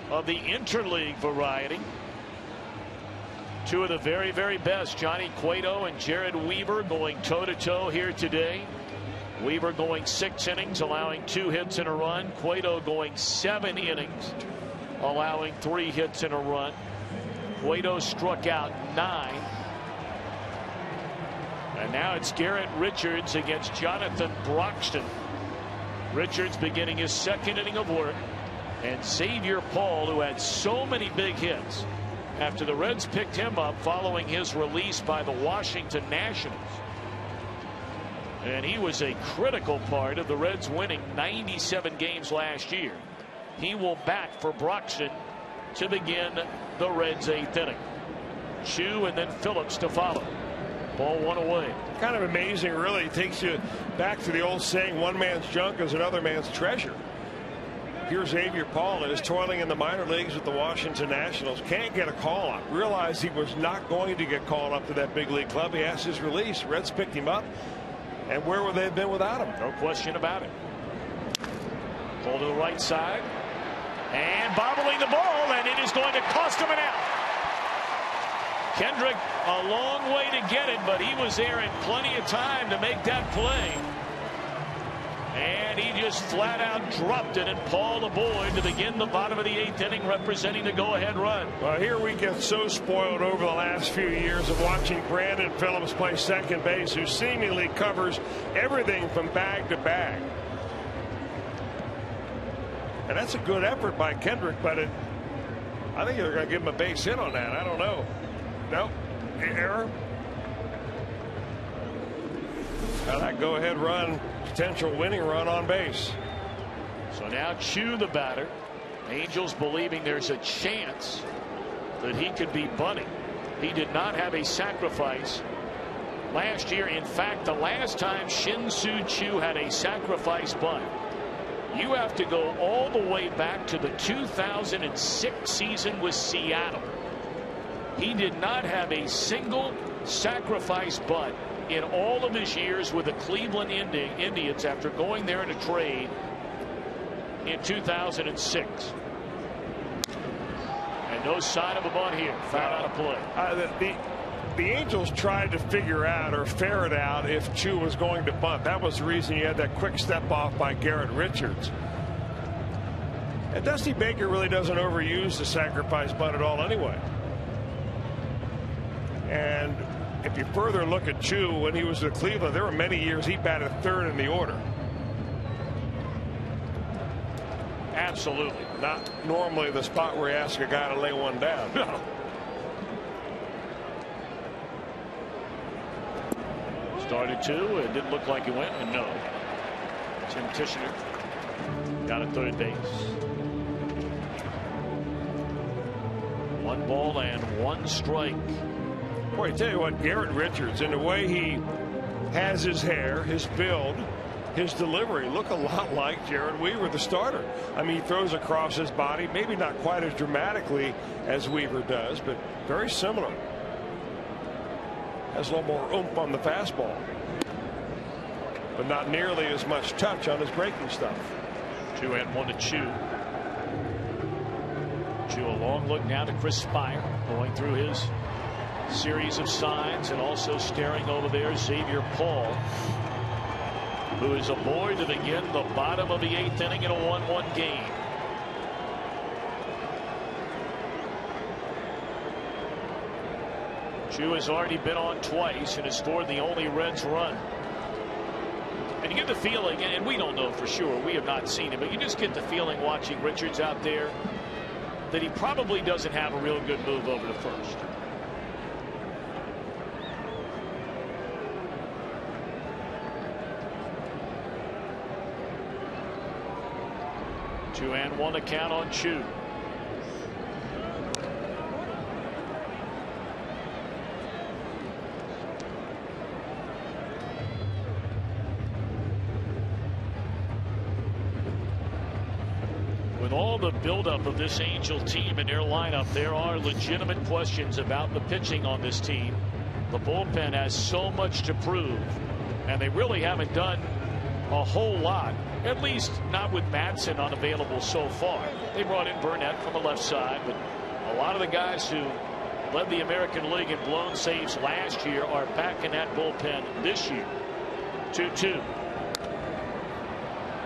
of the interleague variety. Two of the very, very best, Johnny Cueto and Jared Weaver, going toe-to-toe here today. Weaver going 6 innings, allowing 2 hits and a run. Cueto going 7 innings, allowing 3 hits and a run. Cueto struck out 9. And now it's Garrett Richards against Jonathan Broxton. Richards beginning his 2nd inning of work. And Xavier Paul, who had so many big hits after the Reds picked him up following his release by the Washington Nationals. And he was a critical part of the Reds winning 97 games last year. He will bat for Broxton to begin the Reds' 8th inning. Chu and then Phillips to follow. Ball 1 away. Kind of amazing, really. It takes you back to the old saying, one man's junk is another man's treasure. Here Xavier Paul is toiling in the minor leagues with the Washington Nationals. Can't get a call up. Realized he was not going to get called up to that big league club. He asked his release. Reds picked him up. And where would they have been without him? No question about it. Pull to the right side. And bobbling the ball, and it is going to cost him an out. Kendrick a long way to get it, but he was there in plenty of time to make that play. And he just flat out dropped it, and Paul aboard to begin the bottom of the 8th inning, representing the go-ahead run. Well, here we get so spoiled over the last few years of watching Brandon Phillips play second base, who seemingly covers everything from bag to bag. And that's a good effort by Kendrick, but I think they're going to give him a base hit on that. I don't know. Nope. Error. Now that go-ahead run, potential winning run on base. So now Chu, the batter. Angels believing there's a chance that he could be bunting. He did not have a sacrifice last year. In fact, the last time Shin-Soo Choo had a sacrifice bunt, you have to go all the way back to the 2006 season with Seattle. He did not have a single sacrifice bunt in all of his years with the Cleveland Indians after going there in a trade in 2006. And no sign of a bunt here. Foul out of play. The Angels tried to figure out or ferret out if Chu was going to bunt. That was the reason you had that quick step off by Garrett Richards. And Dusty Baker really doesn't overuse the sacrifice bunt at all anyway. And if you further look at Chu when he was with Cleveland, there were many years he batted third in the order. Absolutely. Not normally the spot where you ask a guy to lay one down. No. Started to. It didn't look like he went. And no. Tim Tishner down at third base. 1 ball and 1 strike. Boy, I tell you what, Garrett Richards, in the way he has his hair, his build, his delivery, look a lot like Jared Weaver, the starter. I mean, he throws across his body, maybe not quite as dramatically as Weaver does, but very similar. Has a little more oomph on the fastball, but not nearly as much touch on his breaking stuff. 2-1 to Chu. Chu, a long look now to Chris Spire, going through his series of signs, and also staring over there Xavier Paul, who is aboard to begin the bottom of the 8th inning in a 1-1 game. Chu has already been on twice and has scored the only Reds run. And you get the feeling, and we don't know for sure, we have not seen it, but you just get the feeling watching Richards out there that he probably doesn't have a real good move over to first. Two and one to count on Chu. With all the buildup of this Angel team and their lineup, there are legitimate questions about the pitching on this team. The bullpen has so much to prove, and they really haven't done a whole lot, at least not with Madsen unavailable so far. They brought in Burnett from the left side, but a lot of the guys who led the American League in blown saves last year are back in that bullpen this year. 2-2.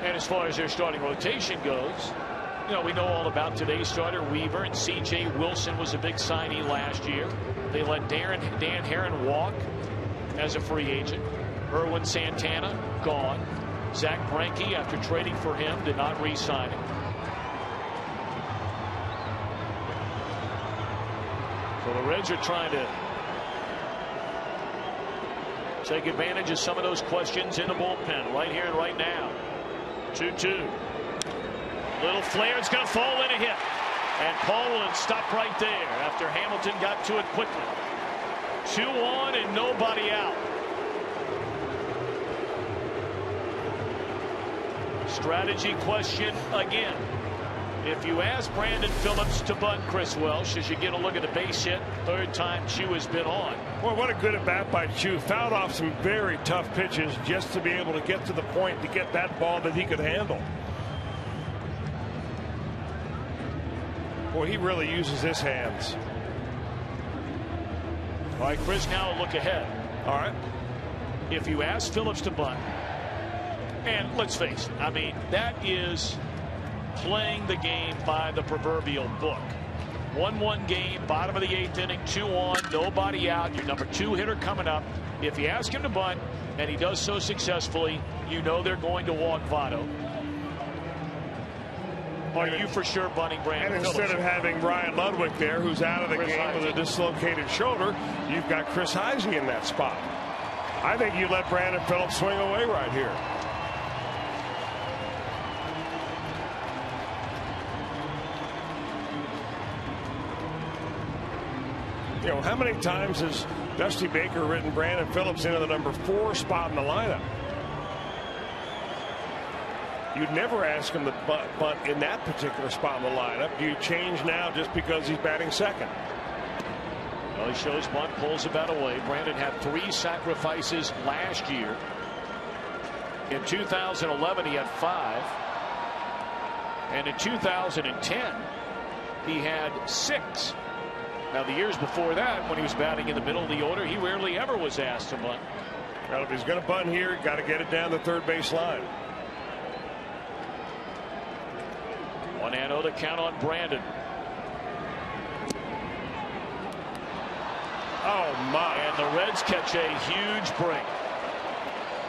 And as far as their starting rotation goes, you know, we know all about today's starter. Weaver and C.J. Wilson was a big signee last year. They let Dan Herron walk as a free agent. Erwin Santana gone. Zach Greinke, after trading for him, did not re-sign him. So the Reds are trying to take advantage of some of those questions in the bullpen right here and right now. 2-2. Little flare, it's going to fall in a hit. And Paul will stop right there after Hamilton got to it quickly. 2 on and nobody out. Strategy question again. If you ask Brandon Phillips to bunt Chris Welsh, as you get a look at the base hit, third time Chu has been on. Well, what a good at bat by Chu. Fouled off some very tough pitches just to be able to get to the point to get that ball that he could handle. Boy, he really uses his hands. All right, Chris, now a look ahead. All right. If you ask Phillips to bunt, and let's face it, I mean, that is playing the game by the proverbial book. 1-1 game, bottom of the 8th inning, 2 on, nobody out, your number 2 hitter coming up. If you ask him to bunt and he does so successfully, you know they're going to walk Votto. Are you for sure bunting Brandon And instead Phillips? of having Ryan Ludwig there, who's out of the game with a dislocated shoulder, you've got Chris Heisey in that spot. I think you let Brandon Phillips swing away right here. You know, how many times has Dusty Baker written Brandon Phillips into the number 4 spot in the lineup? You'd never ask him to bunt in that particular spot in the lineup. Do you change now just because he's batting second? Well, he shows bunt, pulls the bat away. Brandon had 3 sacrifices last year. In 2011, he had 5. And in 2010, he had 6. Now, the years before that, when he was batting in the middle of the order, he rarely ever was asked to bunt. Well, if he's going to bunt here, got to get it down the third base line. 1-0 to count on Brandon. Oh, my. And the Reds catch a huge break.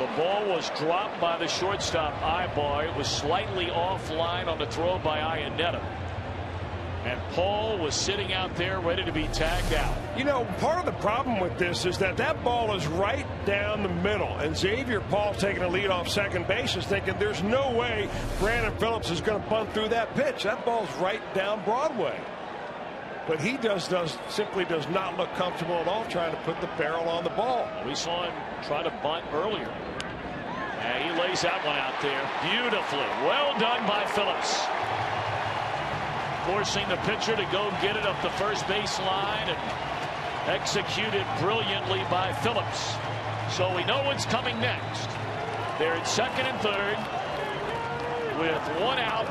The ball was dropped by the shortstop Ibar. It was slightly offline on the throw by Iannetta. And Paul was sitting out there ready to be tagged out. You know, part of the problem with this is that ball is right down the middle. And Xavier Paul taking a lead off second base is thinking there's no way Brandon Phillips is going to bunt through that pitch. That ball's right down Broadway. But he simply does not look comfortable at all trying to put the barrel on the ball. We saw him try to bunt earlier. And he lays that one out there beautifully. Well done by Phillips. Forcing the pitcher to go get it up the first base line, and executed brilliantly by Phillips. So we know what's coming next. They're at second and third with 1 out.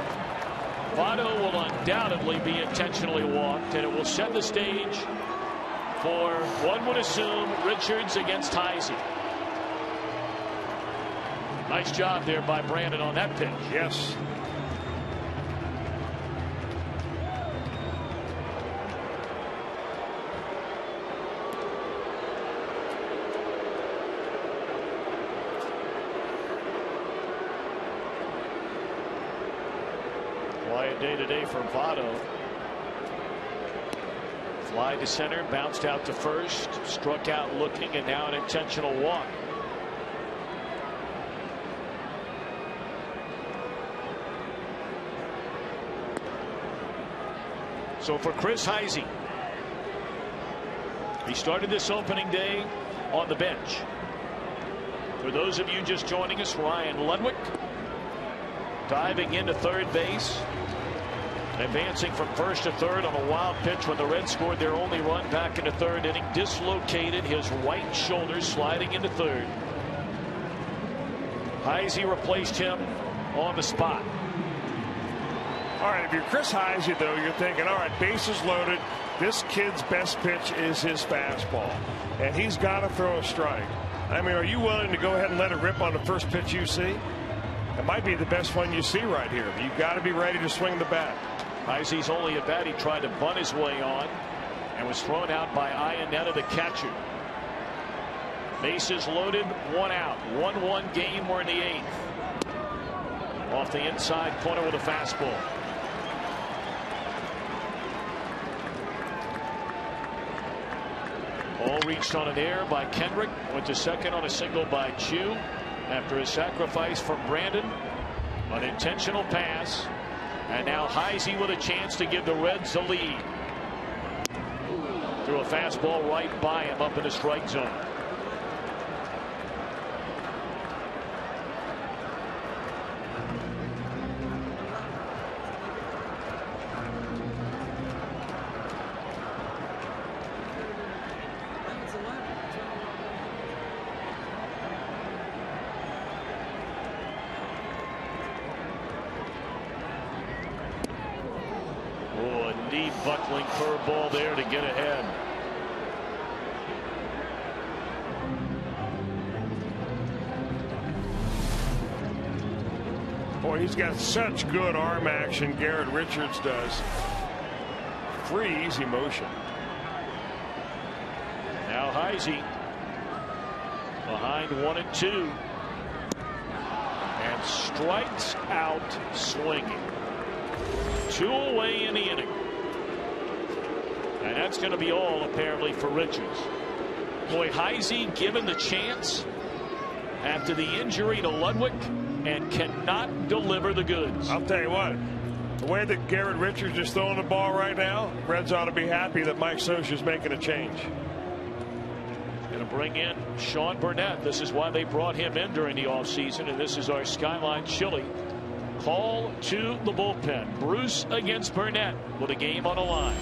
Votto will undoubtedly be intentionally walked, and it will set the stage for, one would assume, Richards against Heisey. Nice job there by Brandon on that pitch. Yes. Quiet day today for Votto. Fly to center, bounced out to first, struck out looking, and now an intentional walk. So for Chris Heisey, he started this opening day on the bench. For those of you just joining us, Ryan Ludwig diving into third base, advancing from first to third on a wild pitch when the Reds scored their only run back in the third inning, dislocated his right shoulder, sliding into third. Heisey replaced him on the spot. All right, if you're Chris Heisey, though, you're thinking, all right, bases loaded. This kid's best pitch is his fastball, and he's got to throw a strike. I mean, are you willing to go ahead and let it rip on the first pitch you see? It might be the best one you see right here, but you've got to be ready to swing the bat. Heisey's only at bat. He tried to bunt his way on and was thrown out by Iannetta, the catcher. Bases loaded, 1 out. 1-1 game. We're in the 8th. Off the inside corner with a fastball. Ball reached on an air by Kendrick. Went to second on a single by Chu. After a sacrifice from Brandon. An intentional pass. And now Heisey with a chance to give the Reds the lead. Threw a fastball right by him up in the strike zone. Oh, a knee buckling curveball there to get ahead. Boy, he's got such good arm action, Garrett Richards does. Free, easy motion. Now Heisey behind 1-2 and strikes out swinging. 2 away in the inning, and that's going to be all apparently for Richards. Boy, Heisey given the chance after the injury to Ludwig and cannot deliver the goods. I'll tell you what, the way that Garrett Richards is throwing the ball right now, Reds ought to be happy that Mike Scioscia's making a change. Going to bring in Sean Burnett. This is why they brought him in during the offseason, and this is our Skyline Chili call to the bullpen. Bruce against Burnett with a game on the line.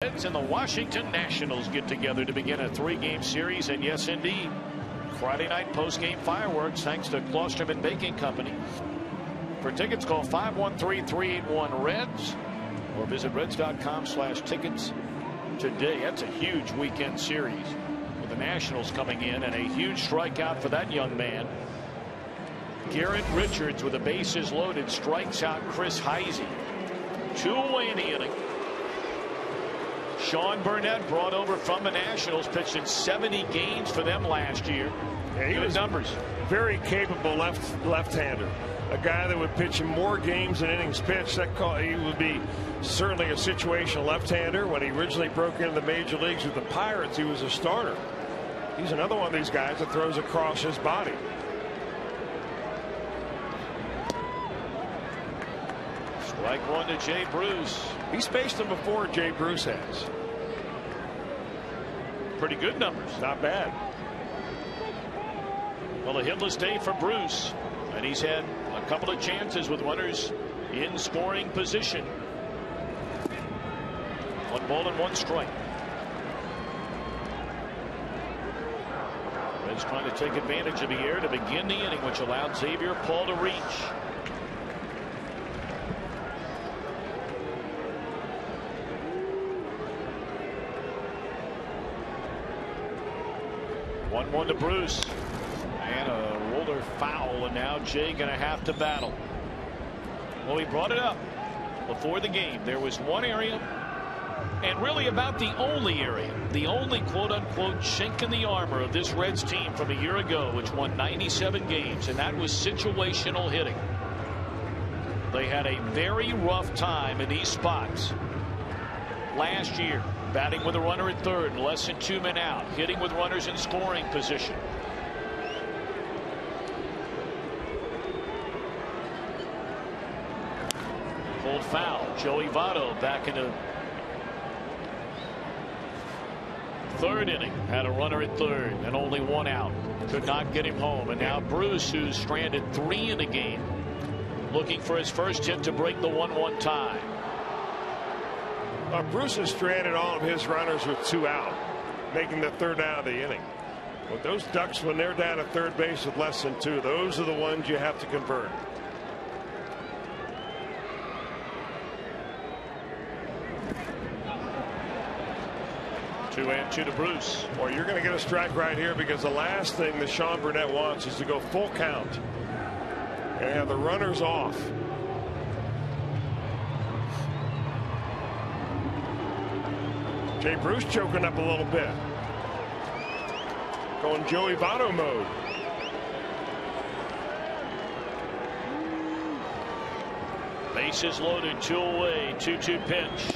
Reds and the Washington Nationals get together to begin a 3-game series, and yes indeed, Friday night post-game fireworks thanks to Klosterman Baking Company. For tickets, call 513-381-REDS or visit reds.com/tickets today. That's a huge weekend series with the Nationals coming in, and a huge strikeout for that young man. Garrett Richards, with the bases loaded, strikes out Chris Heisey. 2 away in the inning. Sean Burnett, brought over from the Nationals, pitched in 70 games for them last year. Yeah, he was numbers. Very capable left-hander. A guy that would pitch in more games than innings pitched. He would be certainly a situational left-hander. When he originally broke into the major leagues with the Pirates, he was a starter. He's another one of these guys that throws across his body. Strike one to Jay Bruce. He's faced him before, Jay Bruce has. Pretty good numbers. Not bad. Well, a hitless day for Bruce, and he's had a couple of chances with runners in scoring position. 1 ball and 1 strike. Reds trying to take advantage of the air to begin the inning, which allowed Xavier Paul to reach. One to Bruce, and a roller foul, and now Jay going to have to battle. Well, he brought it up before the game. There was one area, and really about the only area, the only quote-unquote chink in the armor of this Reds team from a year ago, which won 97 games, and that was situational hitting. They had a very rough time in these spots last year. Batting with a runner at third and less than 2 men out. Hitting with runners in scoring position. Pulled foul. Joey Votto back into third inning. Had a runner at third and only one out. Could not get him home. And now Bruce, who's stranded 3 in the game, looking for his first hit to break the 1-1 tie. Bruce has stranded all of his runners with 2 out, making the 3rd out of the inning. But those Ducks, when they're down at third base with less than 2, those are the ones you have to convert. 2-2 to Bruce. Well, you're going to get a strike right here, because the last thing that Sean Burnett wants is to go full count and have the runners off. Jay Bruce choking up a little bit. Going Joey Votto mode. Bases loaded, 2 away, 2-2 pitch.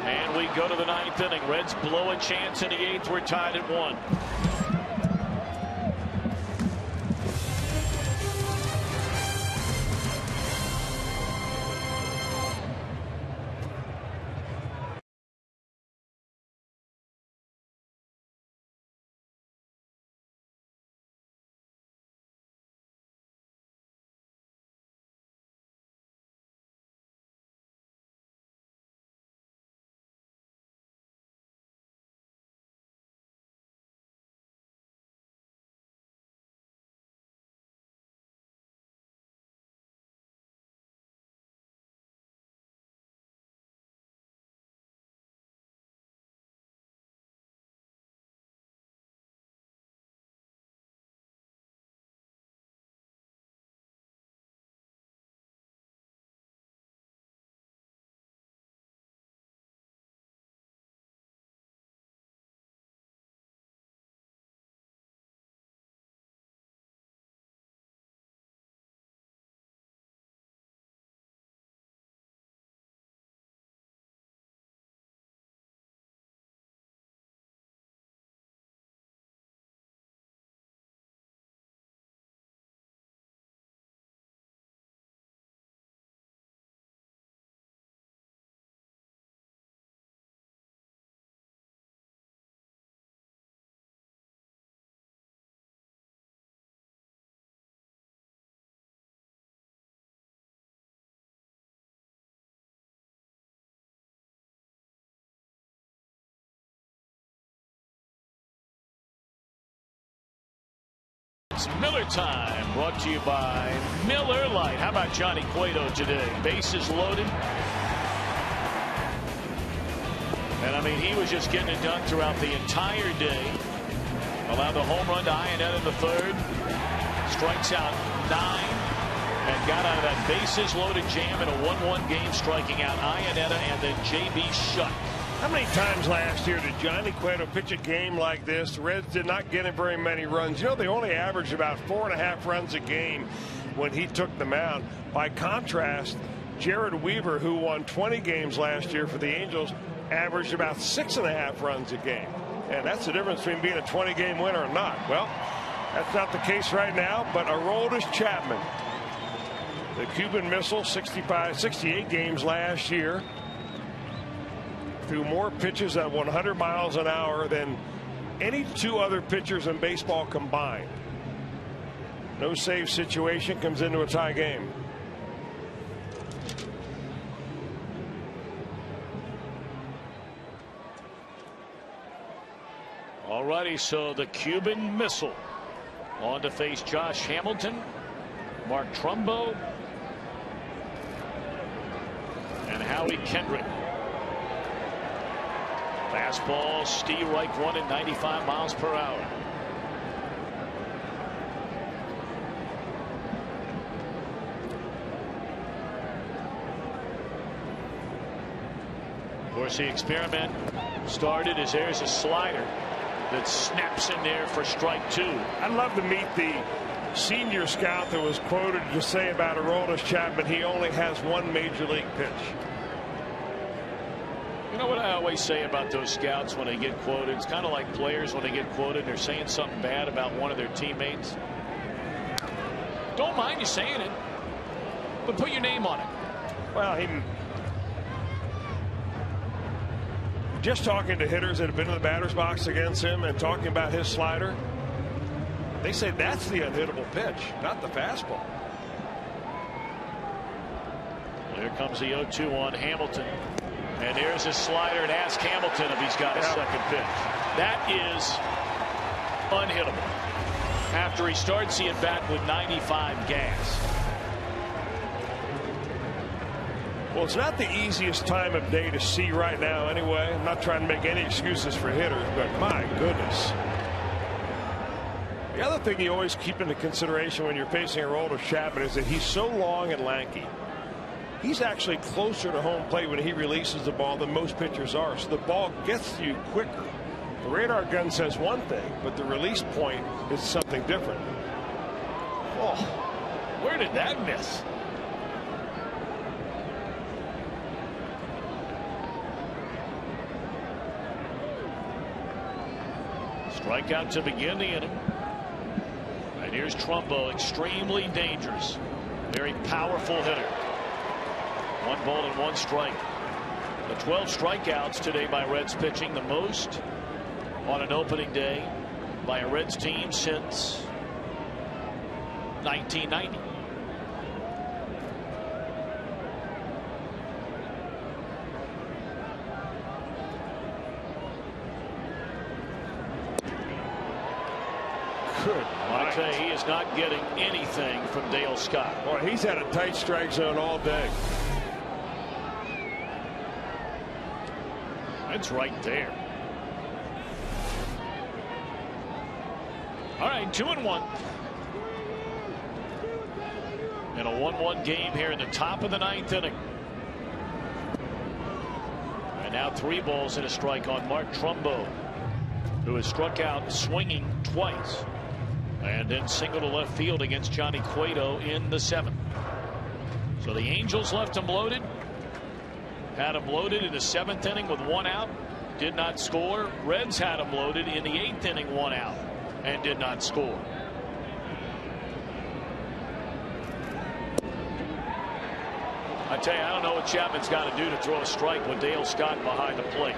And we go to the 9th inning. Reds blow a chance in the 8th. We're tied at 1. It's Miller time, brought to you by Miller Lite. How about Johnny Cueto today? Bases loaded. And I mean, he was just getting it done throughout the entire day. Allowed the home run to Iannetta in the 3rd. Strikes out 9. And got out of that bases loaded jam in a 1-1 game, striking out Iannetta and then J.B. Shutt. How many times last year did Johnny Cueto pitch a game like this? The Reds did not get him very many runs. You know, they only averaged about 4.5 runs a game when he took the mound. By contrast, Jared Weaver, who won 20 games last year for the Angels, averaged about 6.5 runs a game. And that's the difference between being a 20-game winner or not. Well, that's not the case right now, but Aroldis Chapman, the Cuban Missile, 68 games last year, threw more pitches at 100 miles an hour than any 2 other pitchers in baseball combined. No save situation, comes into a tie game. Alrighty, so the Cuban Missile on to face Josh Hamilton, Mark Trumbo, and Howie Kendrick. Fastball, strike 1 at 95 miles per hour. Of course, the experiment started as there's a slider that snaps in there for strike 2. I'd love to meet the senior scout that was quoted to say about Aroldis Chapman, he only has 1 major league pitch. You know what I always say about those scouts when they get quoted? It's kind of like players when they get quoted and they're saying something bad about one of their teammates. Don't mind you saying it, but put your name on it. Well, just talking to hitters that have been in the batter's box against him and talking about his slider, they say that's the unhittable pitch, not the fastball. Here comes the 0-2 on Hamilton. And here's his slider, and ask Hamilton if he's got a second pitch. That is unhittable. After he starts the at-bat with 95 gas. Well, it's not the easiest time of day to see right now anyway. I'm not trying to make any excuses for hitters, but my goodness. The other thing you always keep into consideration when you're facing Aroldis Chapman is that he's so long and lanky. He's actually closer to home plate when he releases the ball than most pitchers are, so the ball gets to you quicker. The radar gun says one thing, but the release point is something different. Oh, where did that miss? Strikeout to begin the inning. And here's Trumbo, extremely dangerous, very powerful hitter. 1 ball and 1 strike. The 12 strikeouts today by Reds pitching, the most on an opening day by a Reds team since 1990. Good. I tell you, he is not getting anything from Dale Scott. Boy, he's had a tight strike zone all day. It's right there. All right, 2-1. In a 1-1 game here in the top of the 9th inning. And now 3 balls and a strike on Mark Trumbo, who has struck out swinging twice and then single to left field against Johnny Cueto in the 7th. So the Angels left him loaded. Had him loaded in the 7th inning with 1 out, did not score. Reds had him loaded in the 8th inning, 1 out, and did not score. I tell you, I don't know what Chapman's got to do to throw a strike with Dale Scott behind the plate.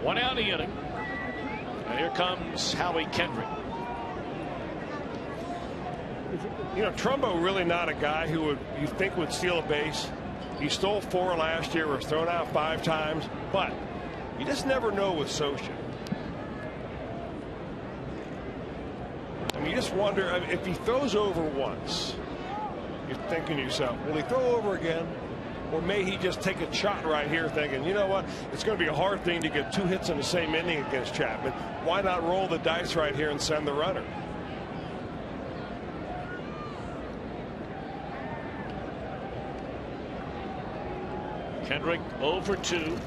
One out of the inning. And here comes Howie Kendrick. You know, Trumbo really not a guy who you think would steal a base. He stole 4 last year, was thrown out 5 times, but you just never know with Socha. I mean, you just wonder, I mean, if he throws over once, you're thinking to yourself, will he throw over again? Or may he just take a shot right here thinking, you know what, it's going to be a hard thing to get 2 hits in the same inning against Chapman. Why not roll the dice right here and send the runner? Kendrick 0 for 2.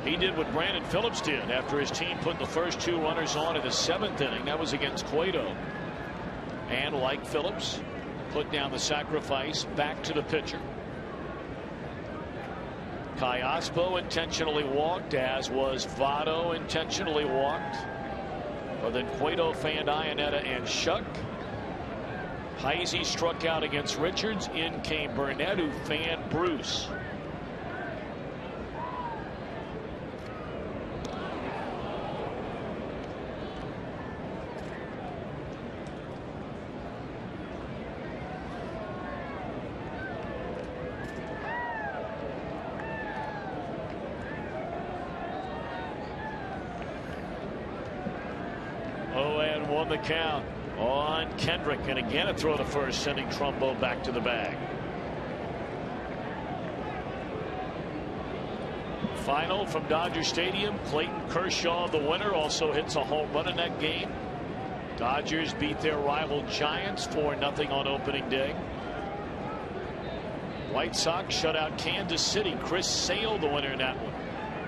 He did what Brandon Phillips did after his team put the first 2 runners on in the 7th inning. That was against Cueto. And like Phillips, put down the sacrifice back to the pitcher. Callaspo intentionally walked, as was Votto intentionally walked. But then Cueto fanned Iannetta and Shuck. Heisey struck out against Richards. In came Burnett, who fanned Bruce. The count on Kendrick, and again a throw to first, sending Trumbo back to the bag. Final from Dodger Stadium. Clayton Kershaw, the winner, also hits a home run in that game. Dodgers beat their rival Giants 4-0 on opening day. White Sox shut out Kansas City. Chris Sale, the winner in that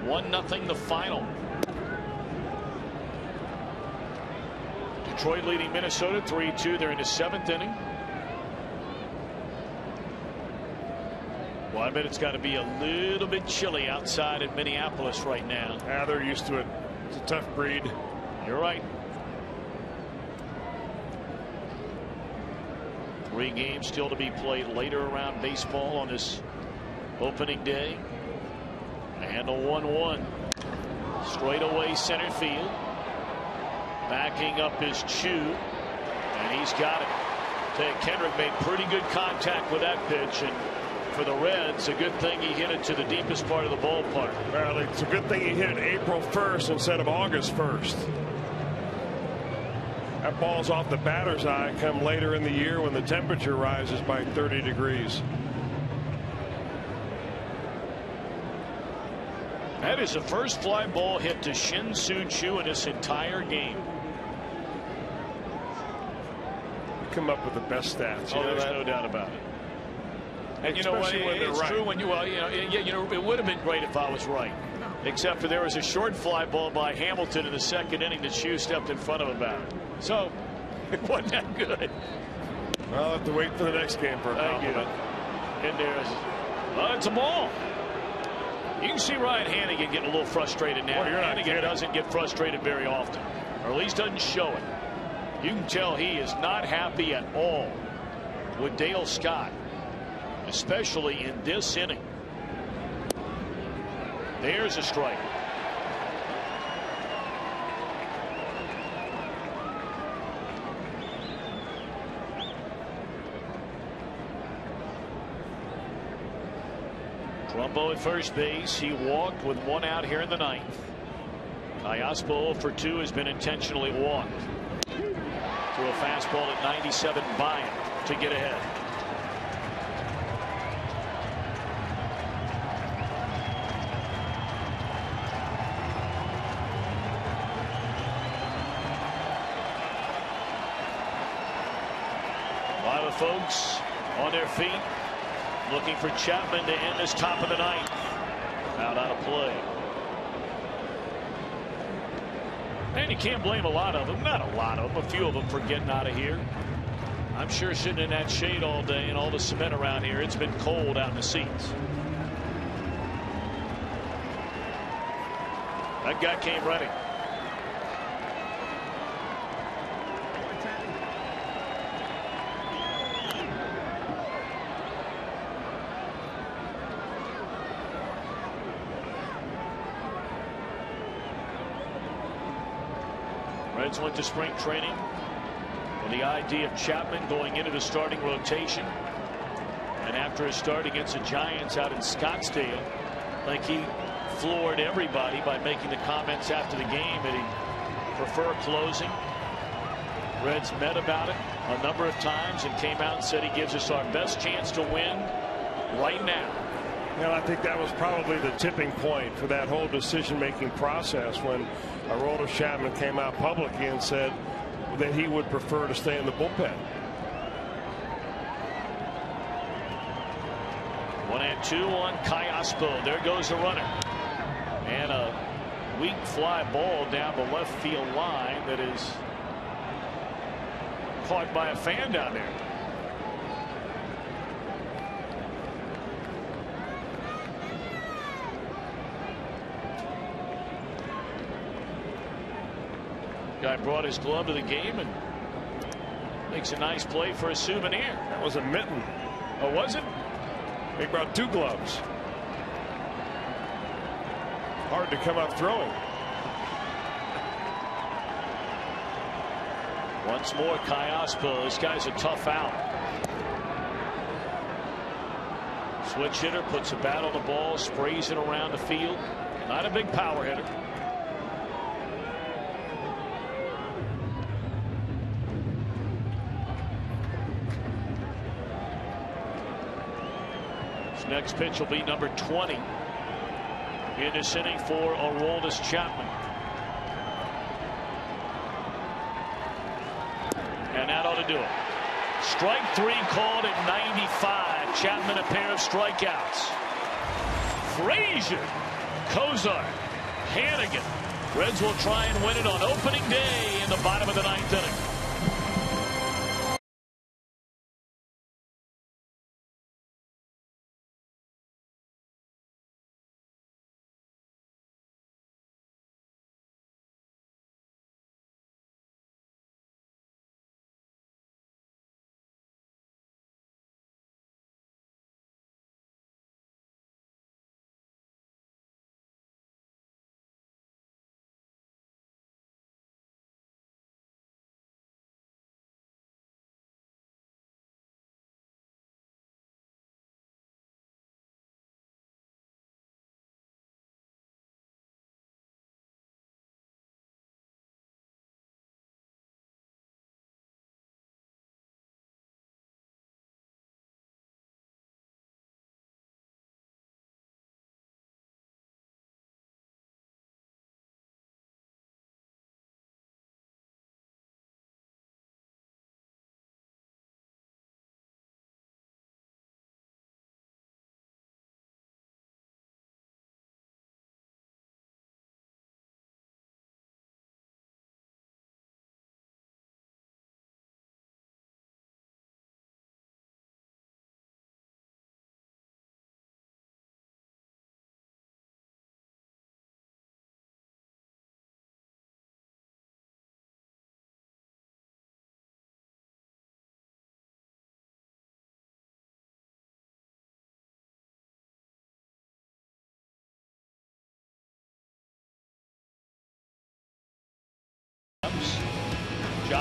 one. 1-0 the final. Detroit leading Minnesota 3-2. They're in the 7th inning. Well, I bet it's got to be a little bit chilly outside in Minneapolis right now. Yeah, they're used to it. It's a tough breed. You're right. 3 games still to be played later around baseball on this opening day. And a 1-1. Straight away center field. Backing up is Chu. And he's got it. Ted Kendrick made pretty good contact with that pitch. And for the Reds, a good thing he hit it to the deepest part of the ballpark. Well, it's a good thing he hit it April 1st instead of August 1st. That ball's off the batter's eye come later in the year when the temperature rises by 30 degrees. That is the first fly ball hit to Shin-Soo Choo in this entire game. You come up with the best stats. Oh, there's no doubt about it. And you know what? It's true when you, it would have been great if I was right. Except for there was a short fly ball by Hamilton in the second inning that Choo stepped in front of him about. So it wasn't that good. I'll have to wait for the next game for a compliment. And there's, it's a ball. You can see Ryan Hannigan getting a little frustrated now. Hannigan doesn't get frustrated very often, or at least doesn't show it. You can tell he is not happy at all with Dale Scott, especially in this inning. There's a strike. Trumbo at first base. He walked with 1 out here in the 9th. Callaspo for 2 has been intentionally walked. Threw a fastball at 97 by him to get ahead. A lot of folks on their feet looking for Chapman to end this top of the 9th. Out of play. And you can't blame a lot of them. Not a lot of them. A few of them for getting out of here. I'm sure sitting in that shade all day and all the cement around here, it's been cold out in the seats. That guy came ready. Reds went to spring training with the idea of Chapman going into the starting rotation. And after his start against the Giants out in Scottsdale, like he floored everybody by making the comments after the game that he preferred closing. Reds met about it a number of times and came out and said he gives us our best chance to win right now. Well, I think that was probably the tipping point for that whole decision-making process when Aroldis Chapman came out publicly and said that he would prefer to stay in the bullpen. 1-2 on Callaspo. There goes the runner. And a weak fly ball down the left field line that is caught by a fan down there. Guy brought his glove to the game and makes a nice play for a souvenir. That was a mitten. Oh, was it? He brought 2 gloves. Hard to come up throwing. Once more, Callaspo. This guy's a tough out. Switch hitter, puts a bat on the ball, sprays it around the field. Not a big power hitter. His next pitch will be number 20 in this inning for Aroldis Chapman. And that ought to do it. Strike 3 called at 95. Chapman a pair of strikeouts. Frazier, Kozar, Hannigan. Reds will try and win it on opening day in the bottom of the 9th inning.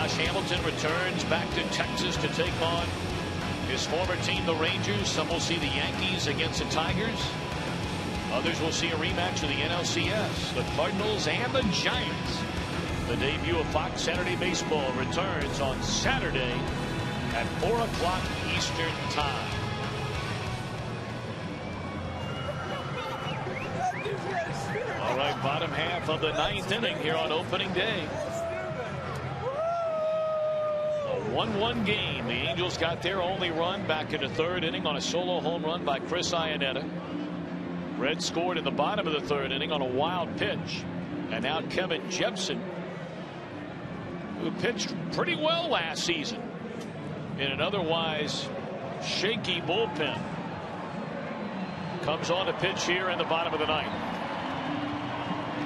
Josh Hamilton returns back to Texas to take on his former team, the Rangers. Some will see the Yankees against the Tigers. Others will see a rematch of the NLCS, the Cardinals and the Giants. The debut of Fox Saturday Baseball returns on Saturday at 4 o'clock Eastern Time. All right, bottom half of the 9th inning here on opening day. A 1-1 game. The Angels got their only run back in the 3rd inning on a solo home run by Chris Iannetta. Reds scored in the bottom of the 3rd inning on a wild pitch. And now Kevin Jepsen, who pitched pretty well last season in an otherwise shaky bullpen, comes on to pitch here in the bottom of the 9th.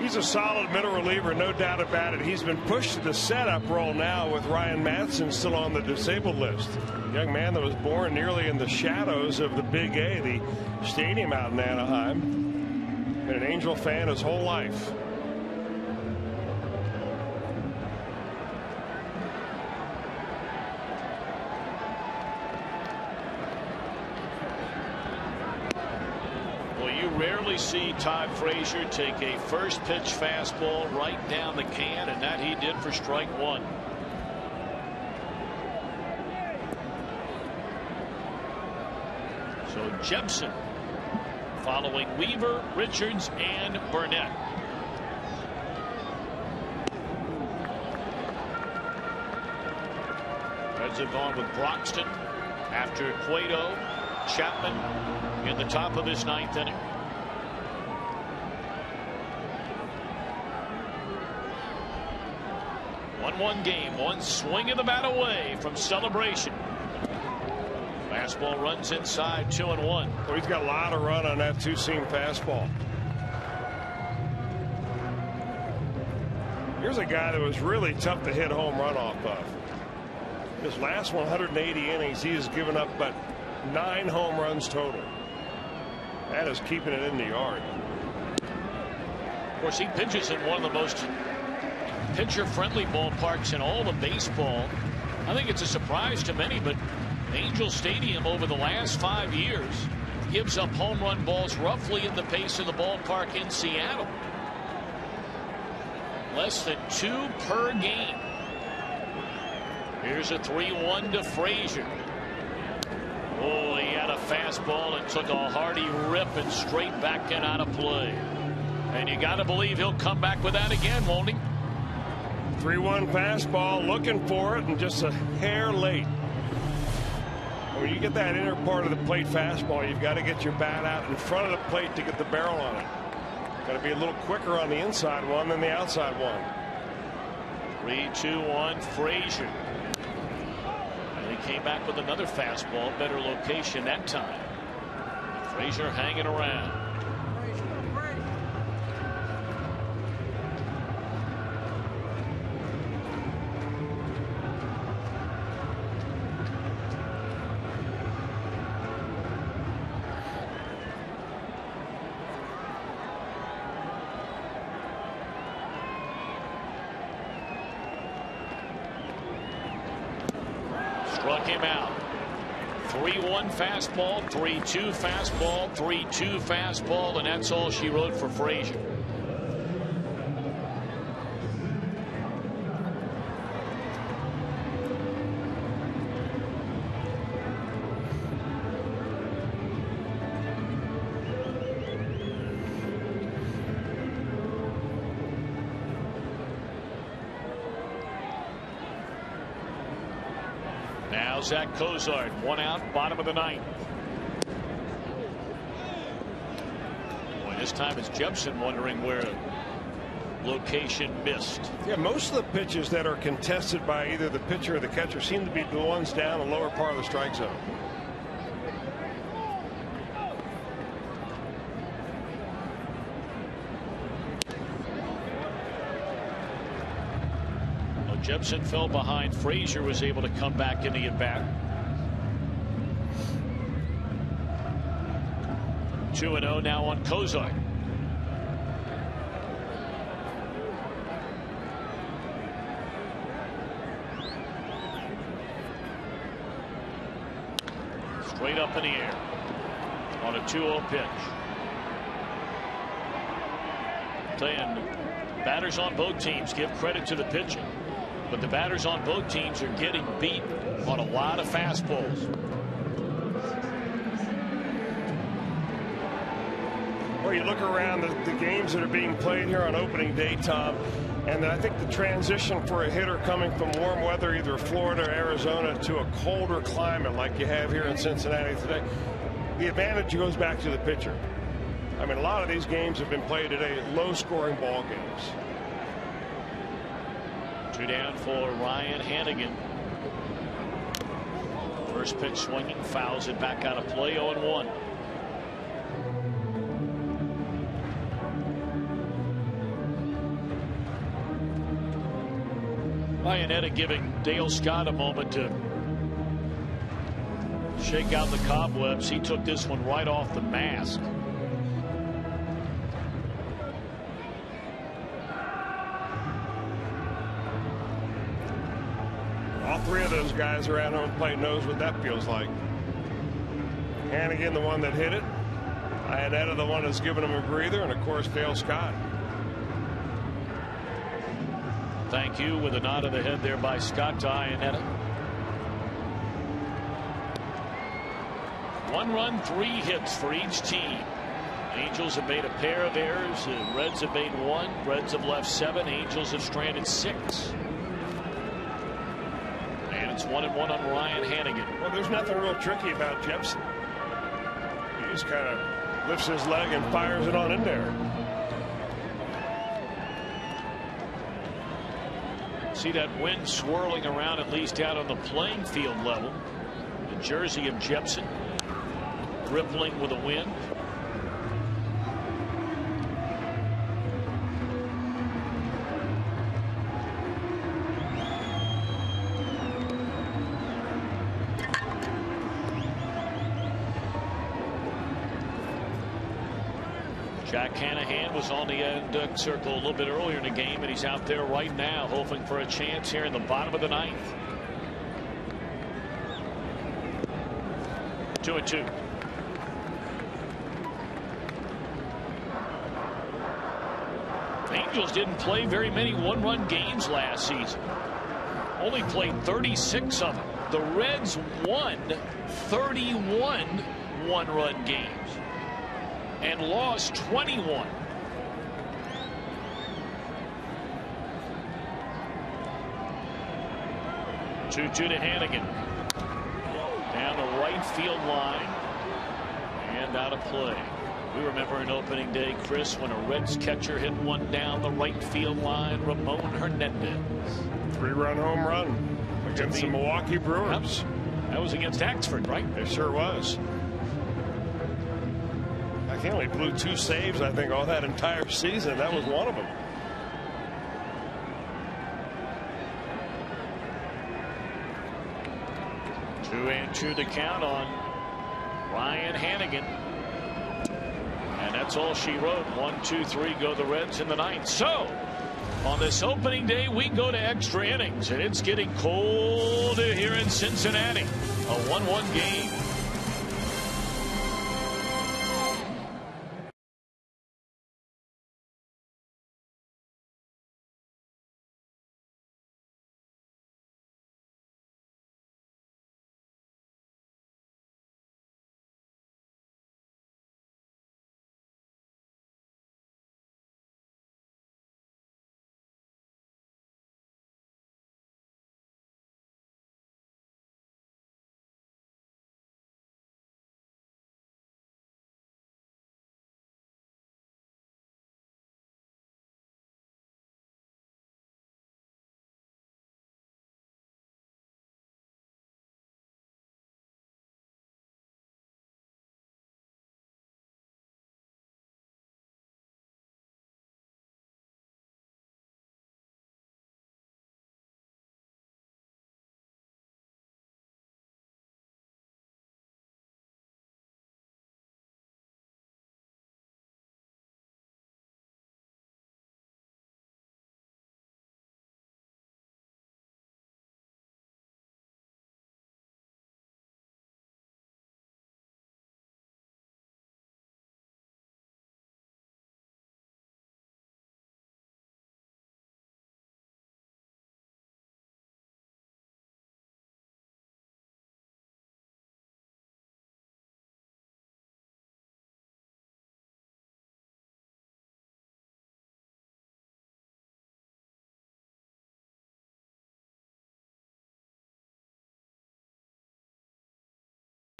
He's a solid middle reliever, no doubt about it. He's been pushed to the setup role now with Ryan Madson still on the disabled list. A young man that was born nearly in the shadows of the Big A, the stadium out in Anaheim. Been an Angel fan his whole life. Rarely see Todd Frazier take a first pitch fastball right down the can, and that he did for strike 1. So Jepsen following Weaver, Richards, and Burnett. Reds have gone with Broxton after Cueto, Chapman in the top of this 9th inning. 1-1 game, one swing of the bat away from celebration. Fastball runs inside, 2-1. Well, he's got a lot of run on that two-seam fastball. Here's a guy that was really tough to hit home run off of. His last 180 innings, he has given up but 9 home runs total. That is keeping it in the yard. Of course, he pitches in one of the most pitcher-friendly ballparks in all of baseball. I think it's a surprise to many, but Angel Stadium over the last 5 years gives up home run balls roughly at the pace of the ballpark in Seattle. Less than 2 per game. Here's a 3-1 to Frazier. Oh, he had a fastball and took a hearty rip and straight back and out of play. And you got to believe he'll come back with that again, won't he? 3-1 fastball, looking for it, and just a hair late. When you get that inner part of the plate fastball, you've got to get your bat out in front of the plate to get the barrel on it. Got to be a little quicker on the inside one than the outside one. 3-2-1 Frazier. And he came back with another fastball, better location that time. Frazier hanging around. Struck him out. 3-1 fastball, 3-2 fastball, 3-2 fastball, and that's all she wrote for Frazier. Now Zach Cozart, 1 out, bottom of the 9th. Boy, this time it's Jepsen wondering where location missed. Yeah, most of the pitches that are contested by either the pitcher or the catcher seem to be the ones down the lower part of the strike zone. Jepsen fell behind. Frazier was able to come back in the at-bat. 2-0 now on Cozart. straight up in the air on a 2-0 pitch. And batters on both teams give credit to the pitching, but the batters on both teams are getting beat on a lot of fastballs. Well, you look around the games that are being played here on opening day, Tom, and I think the transition for a hitter coming from warm weather, either Florida or Arizona, to a colder climate like you have here in Cincinnati today, the advantage goes back to the pitcher. I mean, a lot of these games have been played today, low-scoring ball games. 2 down for Ryan Hannigan. First pitch swinging, fouls it back out of play, 0-1. Iannetta giving Dale Scott a moment to shake out the cobwebs. He took this one right off the mask. All three of those guys around home plate knows what that feels like. Hannigan, the one that hit it. Iannetta, the one that's given him a breather, and of course Dale Scott. Thank you with a nod of the head there by Scott to Iannetta. 1 run, 3 hits for each team. Angels have made a pair of errors. The Reds have made 1. Reds have left 7. Angels have stranded 6. And it's 1-1 on Ryan Hannigan. Well, there's nothing real tricky about Jepson. He just kind of lifts his leg and fires it on in there. See that wind swirling around, at least out on the playing field level. The jersey of Jepson rippling with the wind. Jack Hanahan was on the end circle a little bit earlier in the game, and he's out there right now hoping for a chance here in the bottom of the 9th. 2-2. Angels didn't play very many 1-run games last season. Only played 36 of them. The Reds won 31 1-run games and lost 21. Two to Hannigan. Down the right field line and out of play. We remember an opening day, Chris, when a Reds catcher hit one down the right field line. Ramon Hernandez. 3-run home run against the Milwaukee Brewers. That was against Axford, right? It sure was. He only blew 2 saves, I think, all that entire season. That was one of them. Two and 2 to count on Ryan Hannigan. And that's all she wrote. 1, 2, 3 go the Reds in the 9th. So on this opening day, we go to extra innings, and it's getting colder here in Cincinnati. A 1-1 game.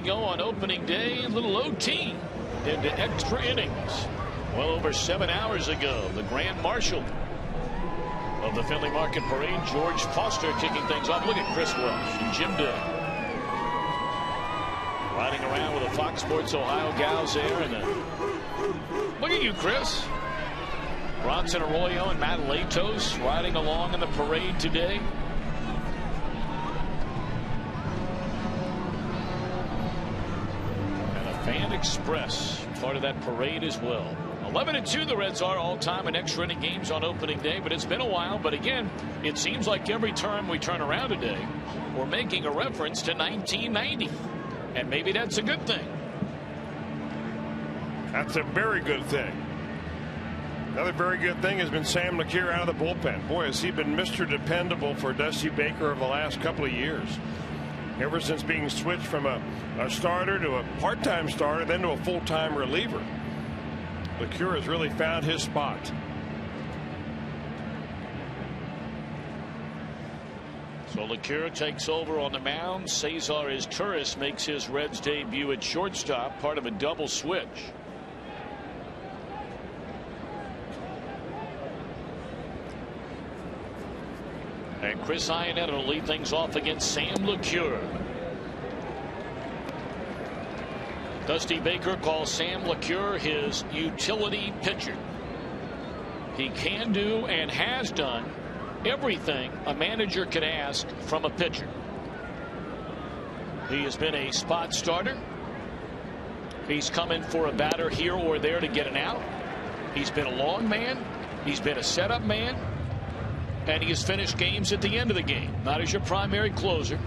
go on opening day. A little OT into extra innings. Well over 7 hours ago, the Grand Marshal of the Findlay Market Parade, George Foster, kicking things off. Look at Chris Welsh and Jim Day riding around with a Fox Sports Ohio gals there. And look at you, Chris. Bronson Arroyo and Matt Latos riding along in the parade today. And a Fan Express part of that parade as well. 11-2 the Reds are all-time in extra inning games on opening day, but it's been a while. But again, it seems like every time we turn around today, we're making a reference to 1990. And maybe that's a good thing. That's a very good thing. Another very good thing has been Sam LeCure out of the bullpen. Boy, has he been Mr. Dependable for Dusty Baker over the last couple of years. Ever since being switched from a starter to a part-time starter, then to a full-time reliever. LeCure has really found his spot. So LeCure takes over on the mound. Cesar Izturis makes his Reds debut at shortstop, part of a double switch. And Chris Iannetta will lead things off against Sam LeCure. Dusty Baker calls Sam LeCure his utility pitcher. He can do and has done everything a manager could ask from a pitcher. He has been a spot starter. He's come in for a batter here or there to get an out. He's been a long man. He's been a setup man. And he has finished games at the end of the game. Not as your primary closer.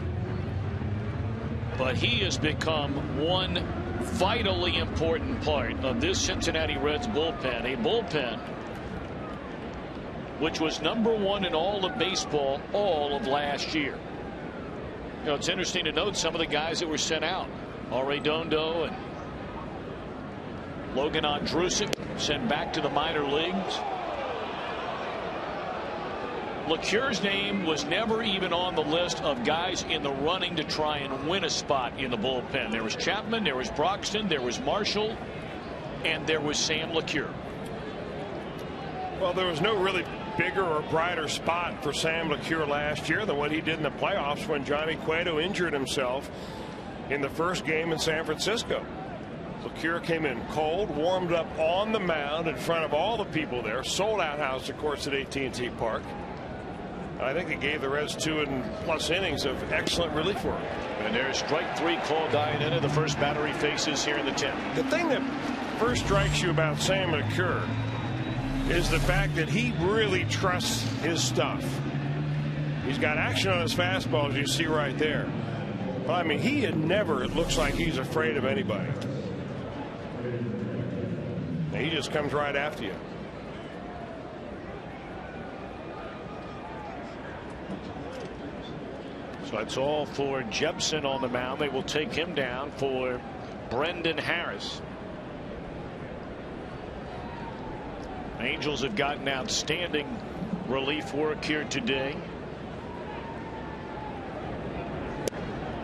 But he has become one vitally important part of this Cincinnati Reds bullpen. A bullpen which was #1 in all of baseball all of last year. You know, it's interesting to note some of the guys that were sent out. Arredondo and Logan Andrusik sent back to the minor leagues. LeCure's name was never even on the list of guys in the running to try and win a spot in the bullpen. There was Chapman, there was Broxton, there was Marshall, and there was Sam LeCure. Well, there was no really bigger or brighter spot for Sam LeCure last year than what he did in the playoffs when Johnny Cueto injured himself in the first game in San Francisco. LeCure came in cold, warmed up on the mound in front of all the people there. Sold out house, of course, at AT&T Park. I think it gave the Reds 2+ innings of excellent relief work. And there's strike 3 called Iannetta, the first batter he faces here in the 10th. The thing that first strikes you about Sam LeCure is the fact that he really trusts his stuff. He's got action on his fastball, as you see right there. But I mean, he had never, it looks like he's afraid of anybody. And he just comes right after you. So that's all for Jepson on the mound. They will take him down for Brendan Harris. Angels have gotten outstanding relief work here today.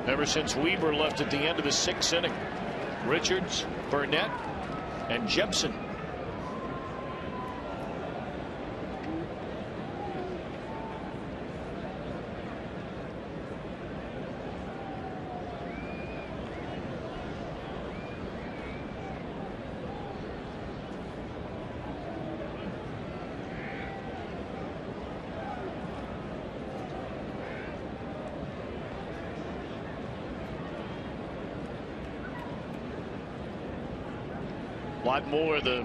Ever since Weaver left at the end of the 6th inning. Richards, Burnett, and Jepson. A lot more. The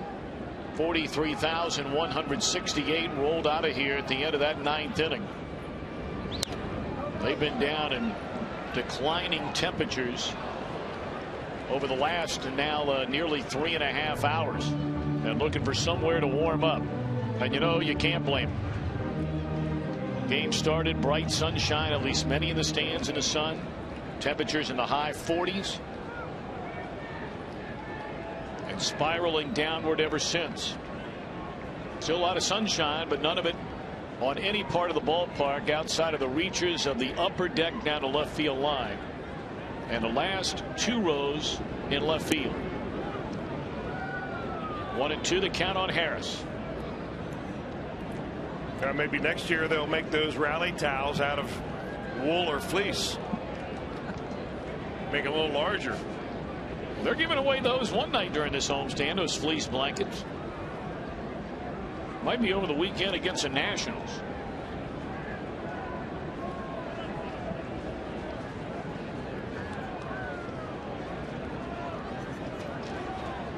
43,168 rolled out of here at the end of that 9th inning. They've been down in declining temperatures over the last now nearly 3.5 hours and looking for somewhere to warm up. And you know, you can't blame them. Game started, bright sunshine, at least many in the stands in the sun. Temperatures in the high 40s. And spiraling downward ever since. Still a lot of sunshine, but none of it on any part of the ballpark outside of the reaches of the upper deck down to left field line. And the last 2 rows in left field. 1-2 the count on Harris. Maybe next year they'll make those rally towels out of wool or fleece. Make it a little larger. They're giving away those one night during this homestand, those fleece blankets. Might be over the weekend against the Nationals.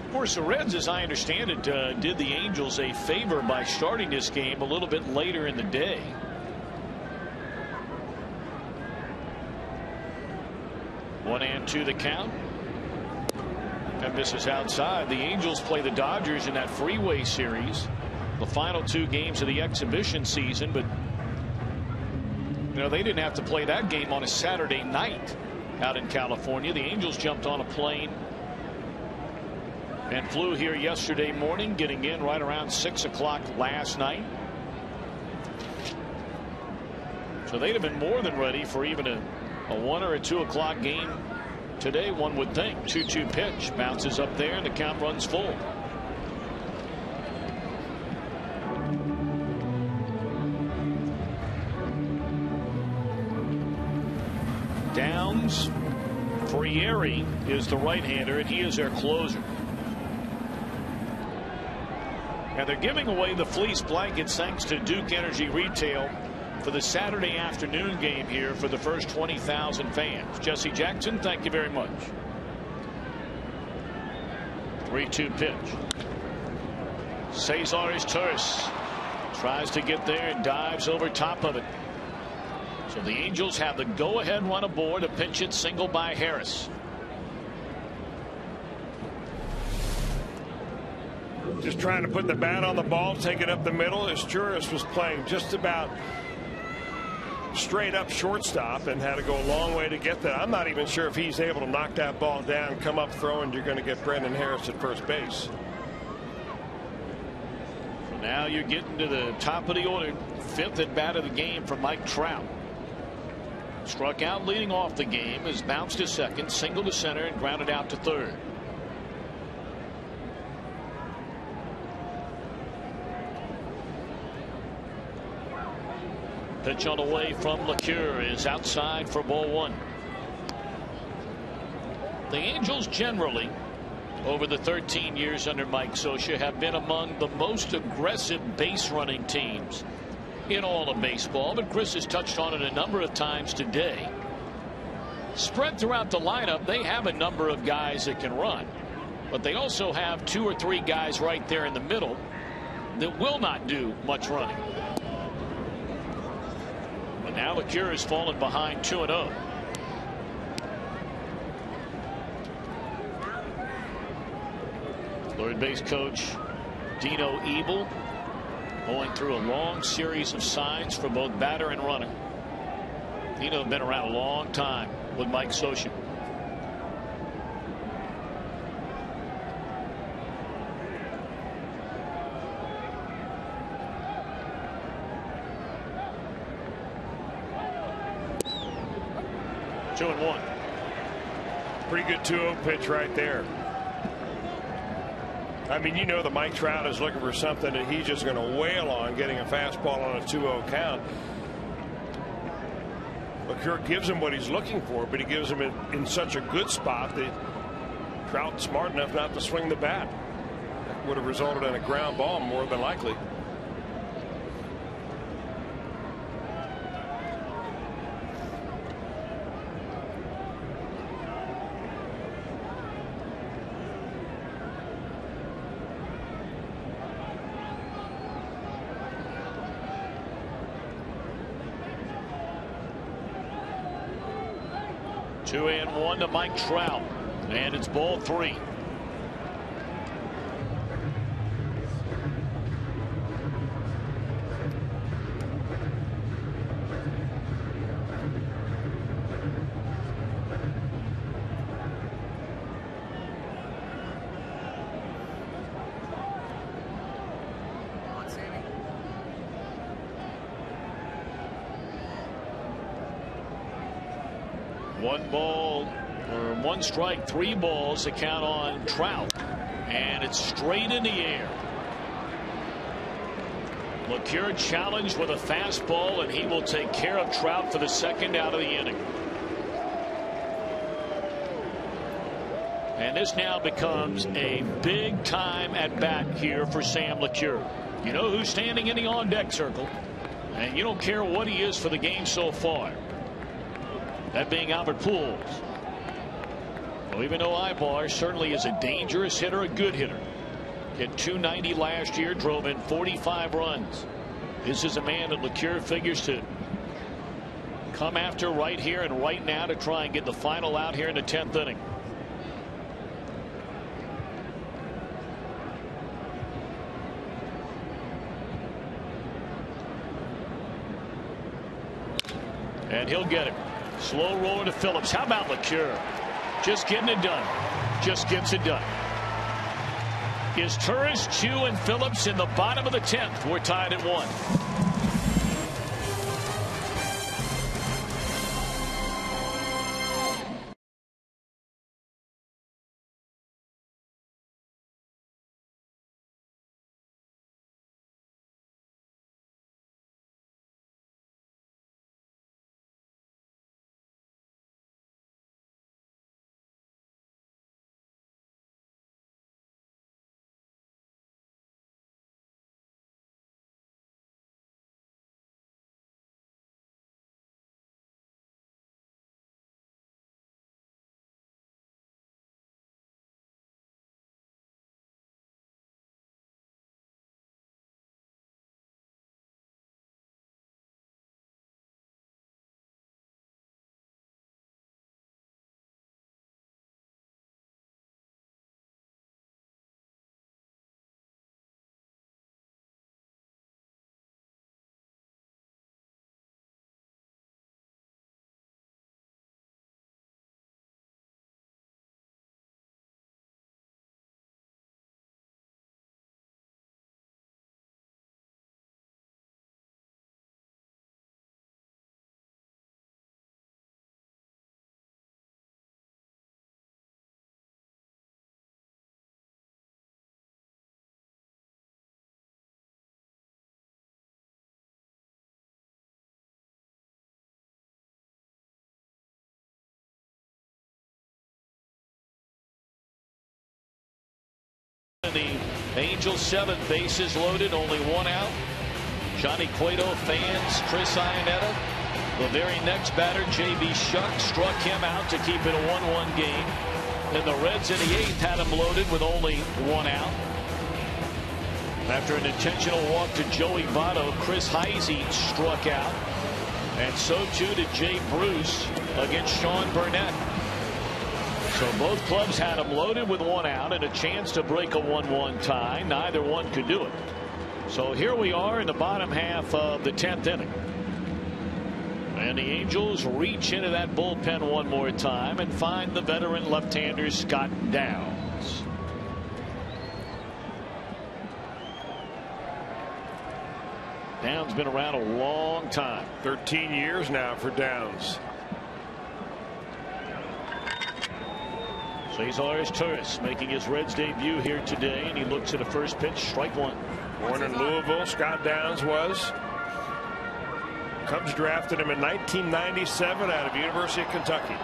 Of course, the Reds, as I understand it, did the Angels a favor by starting this game a little bit later in the day. One and two the count. And this is outside. The Angels play the Dodgers in that Freeway Series, the final 2 games of the exhibition season, but they didn't have to play that game on a Saturday night out in California. The Angels jumped on a plane and flew here yesterday morning, getting in right around 6 o'clock last night. So they'd have been more than ready for even a 1 or a 2 o'clock game today, one would think. 2-2 pitch bounces up there and the count runs full. Downs. Frieri is the right-hander, and he is their closer. And they're giving away the fleece blankets thanks to Duke Energy Retail for the Saturday afternoon game here for the first 20,000 fans. Jesse Jackson, thank you very much. 3-2 pitch. Cesar is terse. Tries to get there and dives over top of it. So the Angels have the go-ahead run aboard. A pinch hit single by Harris. Just trying to put the bat on the ball, take it up the middle. As Juris was playing just about straight up shortstop and had to go a long way to get that. I'm not even sure if he's able to knock that ball down, come up throwing. You're going to get Brendan Harris at first base. So now you're getting to the top of the order. 5th at bat of the game for Mike Trout. Struck out leading off the game, has bounced to second, single to center, and grounded out to third. Pitch on the way from LeCure is outside for ball 1. The Angels generally, over the 13 years under Mike Scioscia, have been among the most aggressive base running teams in all of baseball. But Chris has touched on it a number of times today. Spread throughout the lineup, they have a number of guys that can run, but they also have 2 or 3 guys right there in the middle that will not do much running. But now LeCure has fallen behind 2-0. Third base coach Dino Ebel going through a long series of signs for both batter and runner. Dino has been around a long time with Mike Scioscia. Two and one. Pretty good 2-0 pitch right there. I mean, you know that Mike Trout is looking for something that he's just going to wail on, getting a fastball on a 2-0 count. LeCure gives him what he's looking for, but he gives him it in such a good spot that Trout's smart enough not to swing the bat. That would have resulted in a ground ball more than likely. Two and one to Mike Trout, and it's ball 3. One ball, For 1 strike, 3 balls to count on Trout. And it's straight in the air. LeCure challenged with a fastball, and he will take care of Trout for the 2nd out of the inning. And this now becomes a big time at bat here for Sam LeCure. You know who's standing in the on deck circle, and you don't care what he is for the game so far. That being Albert Pujols. Well, even though Ibar certainly is a dangerous hitter, a good hitter. Hit .290 last year, drove in 45 runs. This is a man that LeCure figures to come after right here and right now to try and get the final out here in the 10th inning. And he'll get it. Slow roller to Phillips. How about LeCure? Just getting it done. Just gets it done. Is Turris, Chu, and Phillips in the bottom of the 10th. We're tied at 1. The Angels 7th, bases loaded, only 1 out. Johnny Cueto fans Chris Iannetta. The very next batter, J.B. Shuck, struck him out to keep it a 1-1 game. Then the Reds in the 8th had him loaded with only 1 out. After an intentional walk to Joey Votto, Chris Heisey struck out. And so too did Jay Bruce against Sean Burnett. So both clubs had him loaded with 1 out and a chance to break a 1-1 tie. Neither one could do it. So here we are in the bottom half of the 10th inning. And the Angels reach into that bullpen one more time and find the veteran left-hander Scott Downs. Downs been around a long time. 13 years now for Downs. Cesar Turris making his Reds debut here today, and he looks at a first pitch, strike 1. Born in Louisville, Scott Downs was. Cubs drafted him in 1997 out of University of Kentucky.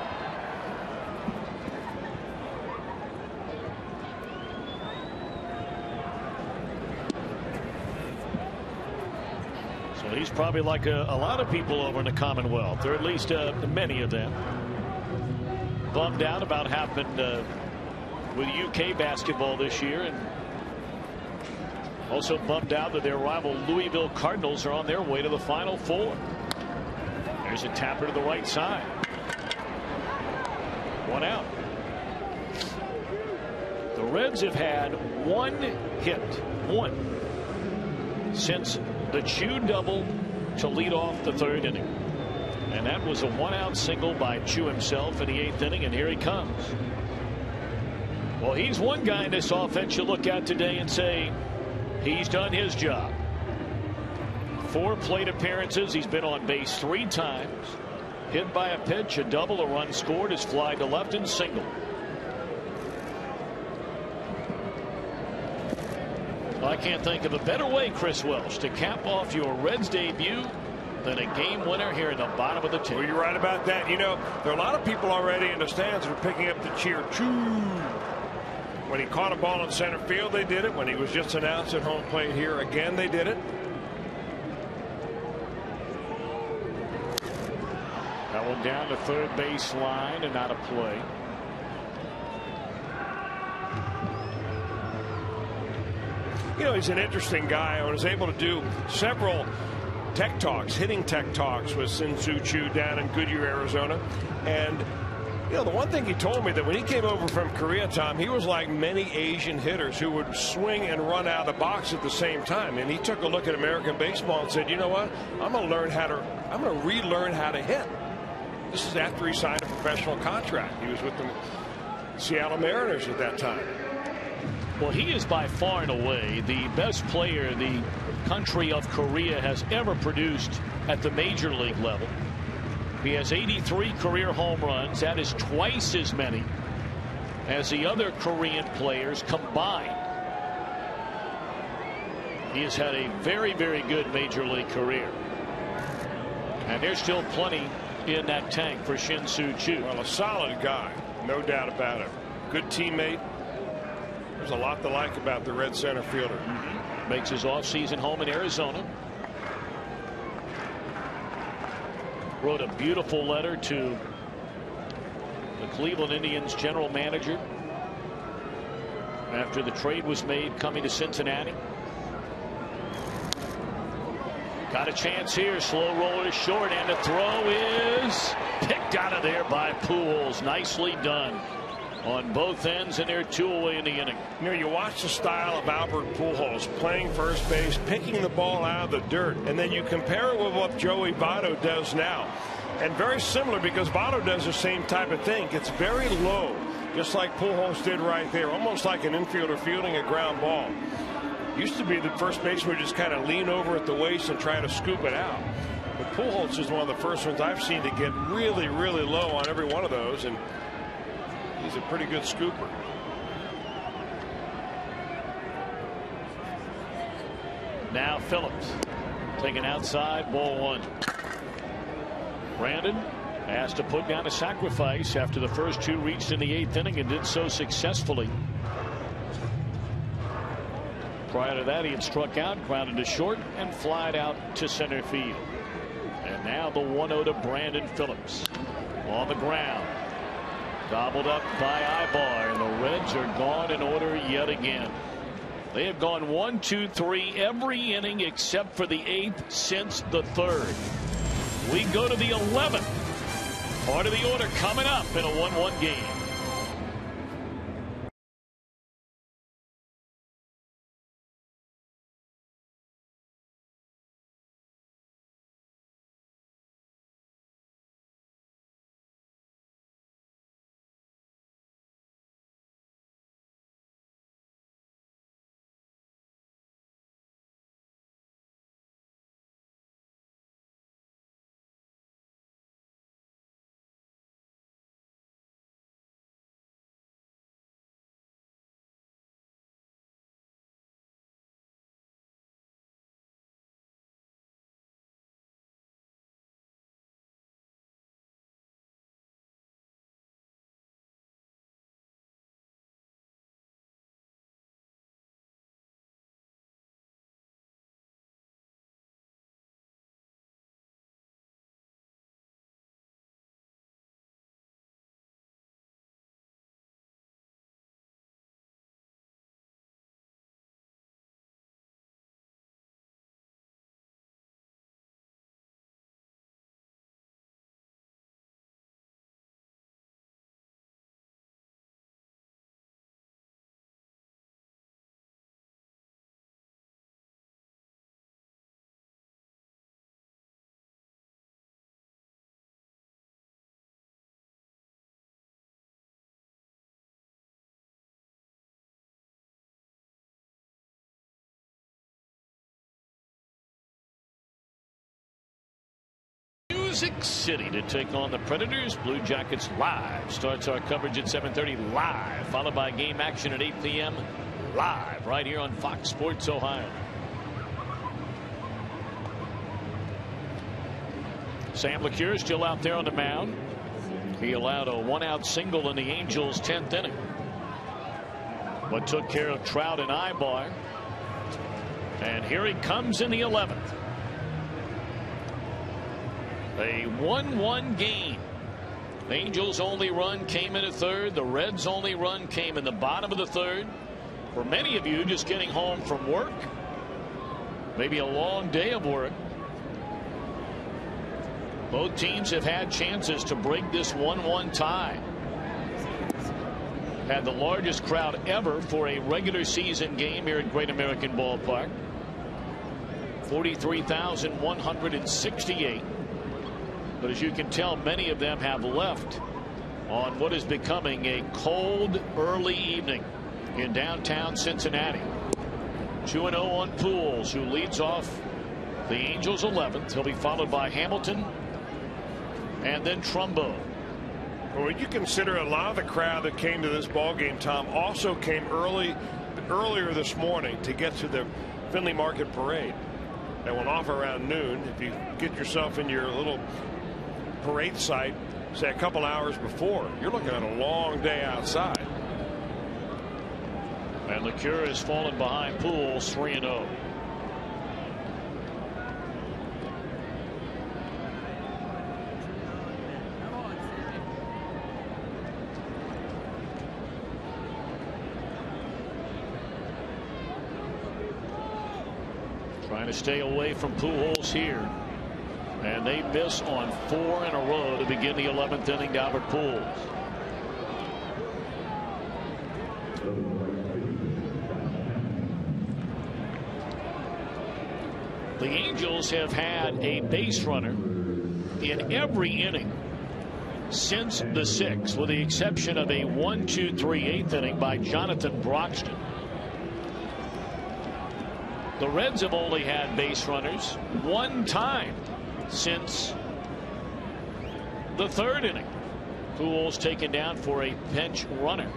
So he's probably like a lot of people over in the Commonwealth, or at least many of them. Bummed out about what happened with UK basketball this year, and also bummed out that their rival Louisville Cardinals are on their way to the Final Four. There's a tapper to the right side. 1 out. The Reds have had 1 hit, 1, since the Chu double to lead off the 3rd inning. And that was a 1-out single by Chu himself in the 8th inning, and here he comes. Well, he's one guy in this offense you look at today and say he's done his job. 4 plate appearances. He's been on base 3 times. Hit by a pitch, a double, a run scored, is fly to left and single. I can't think of a better way, Chris Welsh, to cap off your Reds debut than a game winner here in the bottom of the 10th. Well, you're right about that. You know, there are a lot of people already in the stands who are picking up the cheer. Choo! When he caught a ball in center field, they did it. When he was just announced at home plate here again, they did it. That one down the third base line and not a play. You know, he's an interesting guy. I was able to do several tech talks, hitting tech talks with Shin-Soo Choo down in Goodyear, Arizona. And, you know, the one thing he told me that when he came over from Korea, Tom, he was like many Asian hitters who would swing and run out of the box at the same time. And he took a look at American baseball and said, you know what, I'm going to relearn how to hit. This is after he signed a professional contract. He was with the Seattle Mariners at that time. Well, he is by far and away the best player the country of Korea has ever produced at the major league level. He has 83 career home runs. That is twice as many as the other Korean players combined. He has had a very, very good major league career. And there's still plenty in that tank for Shin-Soo Choo. Well, a solid guy, no doubt about it. Good teammate. There's a lot to like about the Red center fielder. Makes his offseason home in Arizona. Wrote a beautiful letter to the Cleveland Indians general manager after the trade was made coming to Cincinnati. Got a chance here. Slow roller to short, and the throw is picked out of there by Pujols. Nicely done on both ends, and they're two away in the inning. You know, you watch the style of Albert Pujols playing first base, picking the ball out of the dirt, and then you compare it with what Joey Votto does now. And very similar, because Votto does the same type of thing. Gets very low, just like Pujols did right there, almost like an infielder fielding a ground ball. Used to be the first baseman would just kind of lean over at the waist and try to scoop it out. But Pujols is one of the first ones I've seen to get really, really low on every one of those, and he's a pretty good scooper. Now Phillips taken outside, ball one. Brandon asked to put down a sacrifice after the first two reached in the 8th inning and did so successfully. Prior to that, he had struck out, grounded to short, and flied out to center field. And now the 1-0 to Brandon Phillips on the ground. Gobbled up by Ibar, and the Reds are gone in order yet again. They have gone 1, 2, 3 every inning except for the 8th since the 3rd. We go to the 11th. Part of the order coming up in a 1-1 game. Music City to take on the Predators. Blue Jackets live starts our coverage at 7:30 live, followed by game action at 8 p.m. live right here on Fox Sports Ohio. Sam LeCure still out there on the mound. He allowed a 1-out single in the Angels' 10th inning, but took care of Trout and Ibar. And here he comes in the 11th. A 1-1 game. The Angels' only run came in the third. The Reds' only run came in the bottom of the third. For many of you just getting home from work, maybe a long day of work, both teams have had chances to break this 1-1 tie. Had the largest crowd ever for a regular season game here at Great American Ballpark. 43,168. But as you can tell, many of them have left on what is becoming a cold early evening in downtown Cincinnati. 2-0 on Pujols, who leads off the Angels' 11th. He'll be followed by Hamilton and then Trumbo. Well, when you consider a lot of the crowd that came to this ball game, Tom, also came earlier this morning to get to the Findlay Market Parade that went off around noon. If you get yourself in your little parade site, say a couple hours before, you're looking at a long day outside. And LeCure has fallen behind Pujols 3-0. Trying to stay away from Pujols here. And they miss on 4 in a row to begin the 11th inning to Albert Pujols. The Angels have had a base runner in every inning since the 6th, with the exception of a 1-2-3 8th inning by Jonathan Broxton. The Reds have only had base runners one time since the 3rd inning. Pujols taken down for a pinch runner.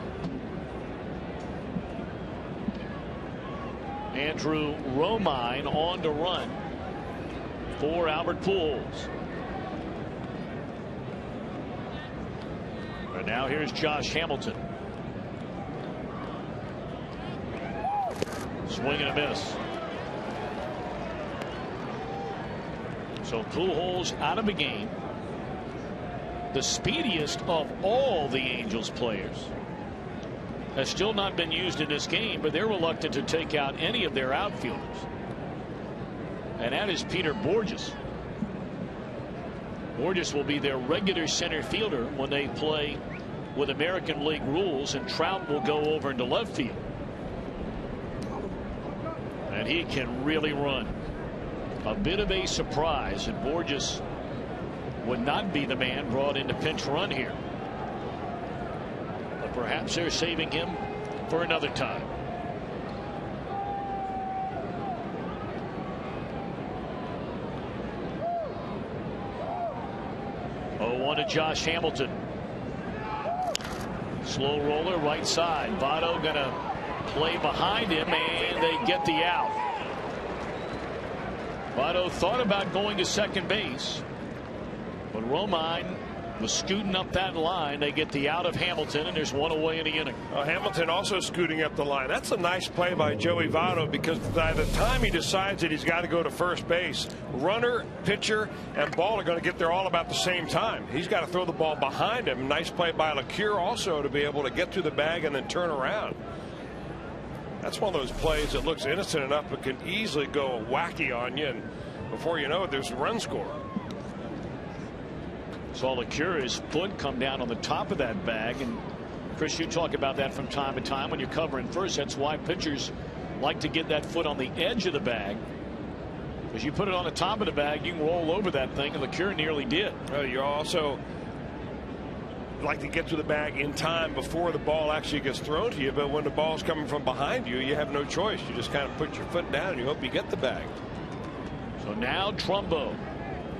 Andrew Romine on to run for Albert Pujols. And now here's Josh Hamilton. Swing and a miss. So Pujols out of the game. The speediest of all the Angels players has still not been used in this game, but they're reluctant to take out any of their outfielders. And that is Peter Borges. Borges will be their regular center fielder when they play with American League rules, and Trout will go over into left field. And he can really run. A bit of a surprise that Borges would not be the man brought in to pinch run here. But perhaps they're saving him for another time. Oh, 1 to Josh Hamilton. Slow roller right side. Votto gonna play behind him, and they get the out. Votto thought about going to second base, but Romine was scooting up that line. They get the out of Hamilton, and there's 1 away in the inning. Hamilton also scooting up the line. That's a nice play by Joey Votto, because by the time he decides that he's got to go to first base, runner, pitcher, and ball are going to get there all about the same time. He's got to throw the ball behind him. Nice play by LeCure also to be able to get to the bag and then turn around. That's one of those plays that looks innocent enough but can easily go wacky on you, and before you know it, there's a run score. Saw LeCure's foot come down on the top of that bag, and Chris, you talk about that from time to time when you're covering first. That's why pitchers like to get that foot on the edge of the bag, because you put it on the top of the bag, you can roll over that thing, and LeCure nearly did. You also like to get to the bag in time before the ball actually gets thrown to you, but when the ball's coming from behind you, you have no choice. You just kind of put your foot down and you hope you get the bag. So now Trumbo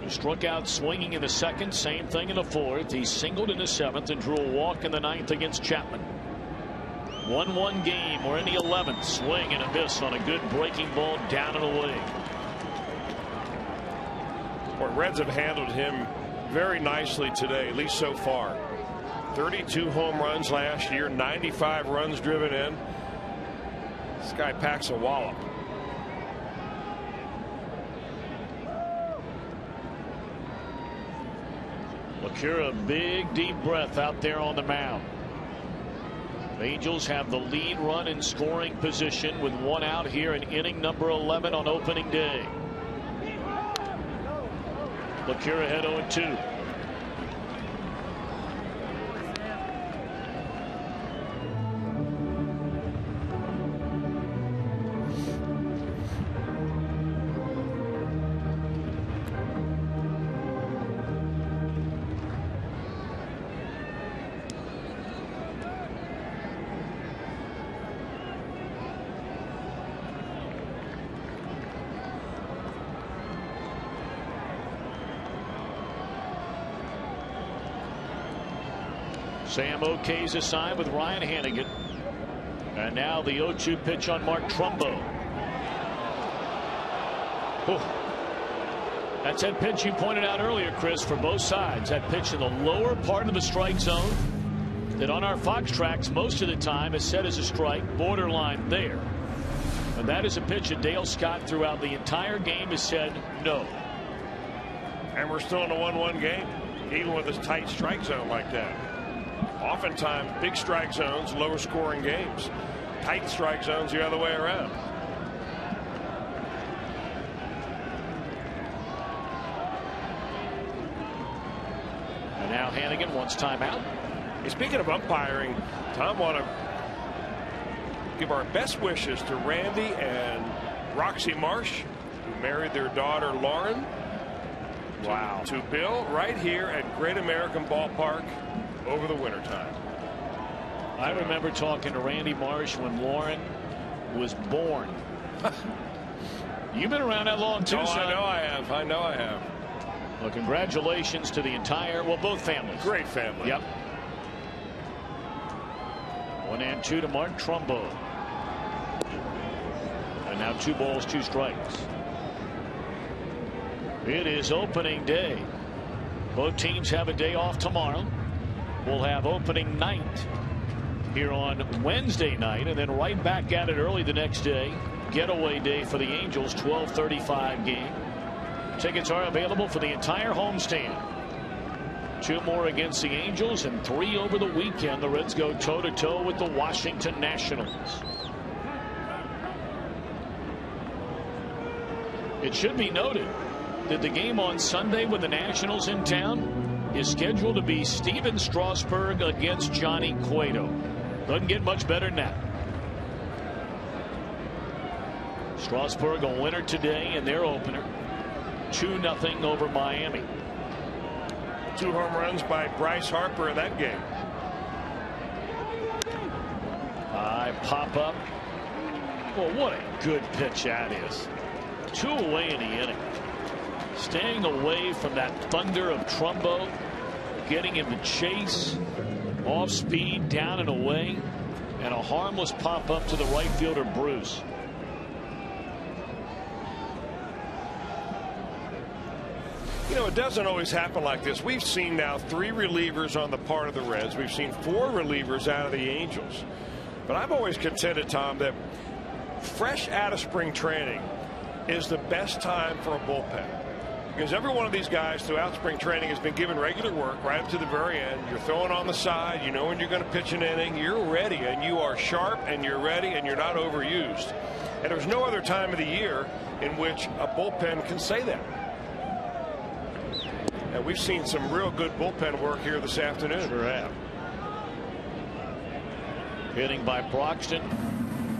He struck out swinging in the second, same thing in the fourth. He singled in the seventh and drew a walk in the ninth against Chapman. 1-1 game. We're in the 11th. Swing and a miss on a good breaking ball down and away. Well, Reds have handled him very nicely today, at least so far. 32 home runs last year, 95 runs driven in. This guy packs a wallop. LaCure, a big deep breath out there on the mound. The Angels have the lead run in scoring position with one out here in inning number 11 on opening day. LaCure ahead 0-2. Sam Okay's aside with Ryan Hannigan. And now the 0-2 pitch on Mark Trumbo. That's that pitch you pointed out earlier, Chris, for both sides. That pitch in the lower part of the strike zone that on our Fox tracks most of the time is set as a strike, borderline there. And that is a pitch that Dale Scott throughout the entire game has said no. And we're still in a 1-1 game, even with a tight strike zone like that. Oftentimes, big strike zones, lower scoring games. Tight strike zones the other way around. And now Hannigan wants timeout. Hey, speaking of umpiring, Tom, want to give our best wishes to Randy and Roxy Marsh, who married their daughter Lauren. Wow. To Bill right here at Great American Ballpark over the wintertime. I remember talking to Randy Marsh when Lauren was born. You've been around that long too, son. I know I have. I know I have. Well, congratulations to the entire, well, both families. Great family. Yep. 1-2 to Mark Trumbo. And now 2 balls, 2 strikes. It is opening day. Both teams have a day off tomorrow. We'll have opening night here on Wednesday night, and then right back at it early the next day. Getaway day for the Angels, 12:35 game. Tickets are available for the entire homestand. 2 more against the Angels and 3 over the weekend. The Reds go toe-to-toe with the Washington Nationals. It should be noted that the game on Sunday with the Nationals in town is scheduled to be Steven Strasburg against Johnny Cueto. Doesn't get much better than that. Strasburg a winner today in their opener. 2-0 over Miami. 2 home runs by Bryce Harper in that game. I pop up. Well, what a good pitch that is. 2 away in the inning. Staying away from that thunder of Trumbo. Getting him to chase. Off speed, down and away. And a harmless pop up to the right fielder, Bruce. You know, it doesn't always happen like this. We've seen now 3 relievers on the part of the Reds. We've seen 4 relievers out of the Angels. But I've always contended, Tom, that fresh out of spring training is the best time for a bullpen. Because every one of these guys throughout spring training has been given regular work right up to the very end. You're throwing on the side. You know when you're going to pitch an inning. You're ready, and you are sharp, and you're ready, and you're not overused. And there's no other time of the year in which a bullpen can say that. And we've seen some real good bullpen work here this afternoon. Sure have. Hitting by Broxton.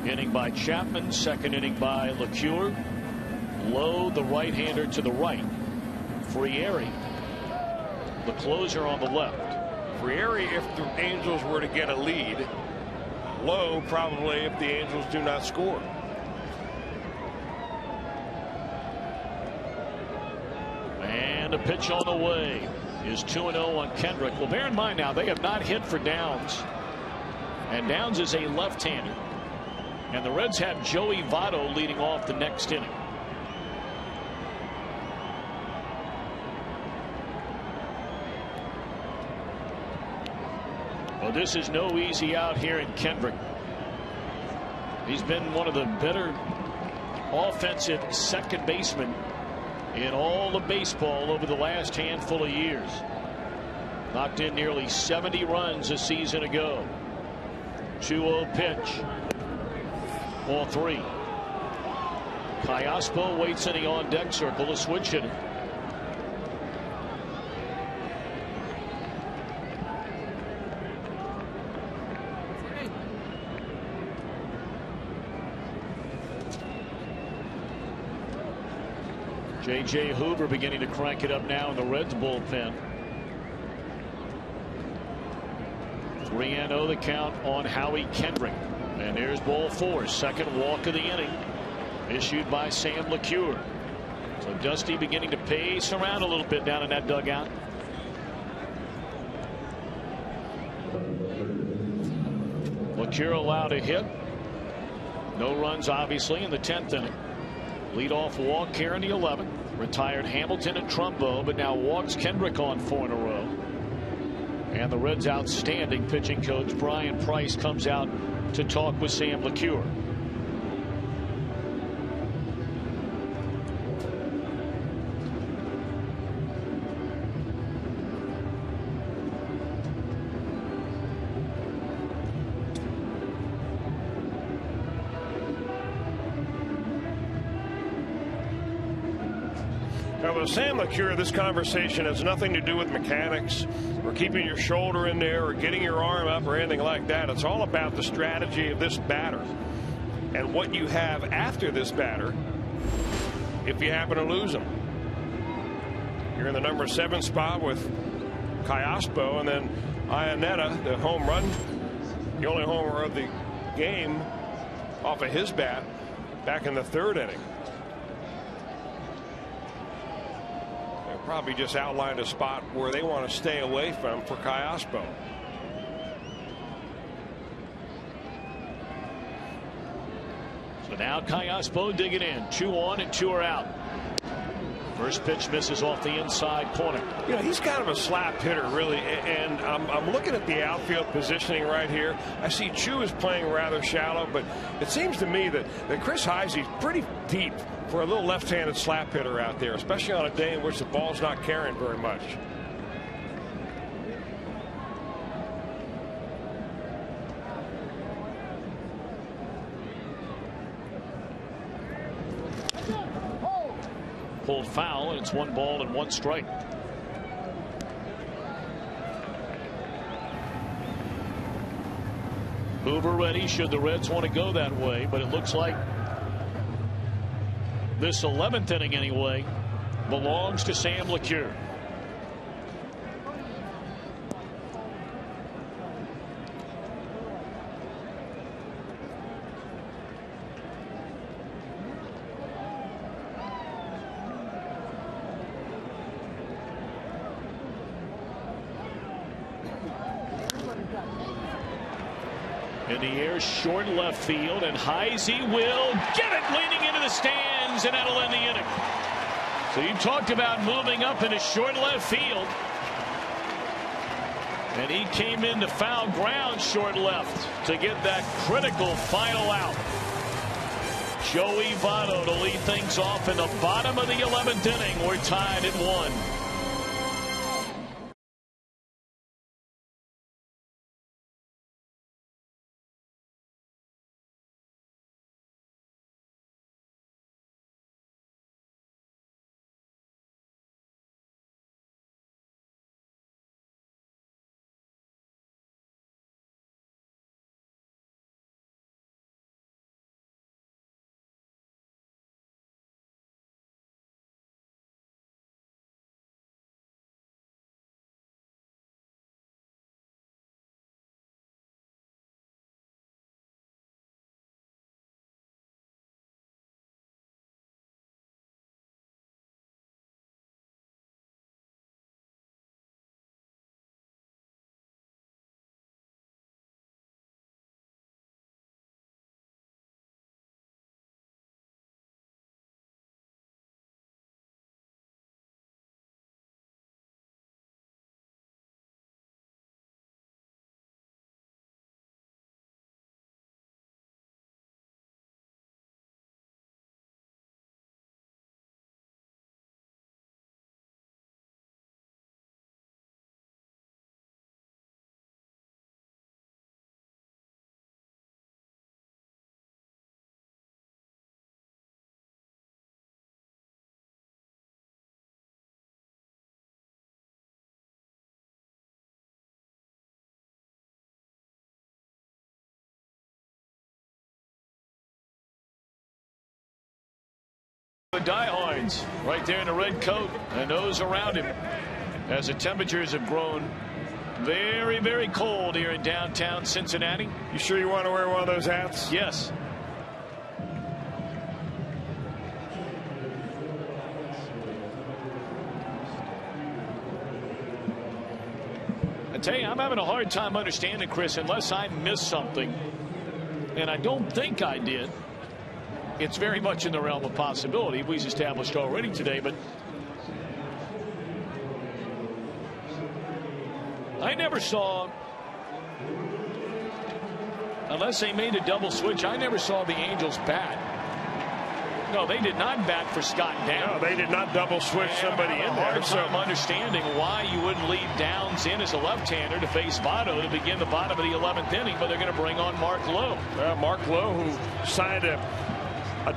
Inning by Chapman. Second inning by LaCure. Low, the right-hander to the right. Frieri, the closer on the left. Frieri, if the Angels were to get a lead. Low, probably, if the Angels do not score. And a pitch on the way is 2-0 on Kendrick. Well, bear in mind now, they have not hit for Downs. And Downs is a left-hander. And the Reds have Joey Votto leading off the next inning. Well, this is no easy out here in Kendrick. He's been one of the better offensive second basemen in all of baseball over the last handful of years. Knocked in nearly 70 runs a season ago. 2-0 pitch. Ball 3. Kayaspo waits in the on-deck circle to switch hitter. J.J. Hoover beginning to crank it up now in the Reds bullpen. 3-0 the count on Howie Kendrick. And here's ball 4. Second walk of the inning issued by Sam LeCure. So Dusty beginning to pace around a little bit down in that dugout. LeCure allowed a hit. No runs obviously in the 10th inning. Leadoff walk here in the 11th. Retired Hamilton and Trumbo, but now walks Kendrick on 4 in a row. And the Reds' outstanding pitching coach Brian Price comes out to talk with Sam LeCure. Now, with Sam LeCure, this conversation has nothing to do with mechanics or keeping your shoulder in there or getting your arm up or anything like that. It's all about the strategy of this batter and what you have after this batter if you happen to lose him. You're in the number 7 spot with Kayaspo, and then Iannetta, the home run, the only homer of the game off of his bat back in the 3rd inning. Probably just outlined a spot where they want to stay away from for Kayaspo. So now Kayaspo digging in. 2 on and 2 are out. First pitch misses off the inside corner. You know, he's kind of a slap hitter, really, and I'm looking at the outfield positioning right here. I see Chu is playing rather shallow, but it seems to me that Chris Heisey's pretty deep for a little left-handed slap hitter out there, especially on a day in which the ball's not carrying very much. Pulled foul, and it's 1 ball and 1 strike. Hoover ready should the Reds want to go that way, but it looks like this 11th inning anyway belongs to Sam LeCure. In the air, short left field, and Heisey will get it leaning into the stands, and that'll end the inning. So you talked about moving up into short left field, and he came into foul ground short left to get that critical final out. Joey Votto to lead things off in the bottom of the 11th inning. We're tied at 1. diehards right there in the red coat and those around him as the temperatures have grown very, very cold here in downtown Cincinnati. You sure you want to wear one of those hats? Yes. I tell you, I'm having a hard time understanding, Chris, unless I missed something, and I don't think I did. It's very much in the realm of possibility. We've established already today, but I never saw, unless they made a double switch, I never saw the Angels bat. No, they did not bat for Scott Downs. No, they did not double switch somebody in there. Hard time understanding why you wouldn't leave Downs in as a left-hander to face Votto to begin the bottom of the 11th inning, but they're going to bring on Mark Lowe. Mark Lowe, who signed a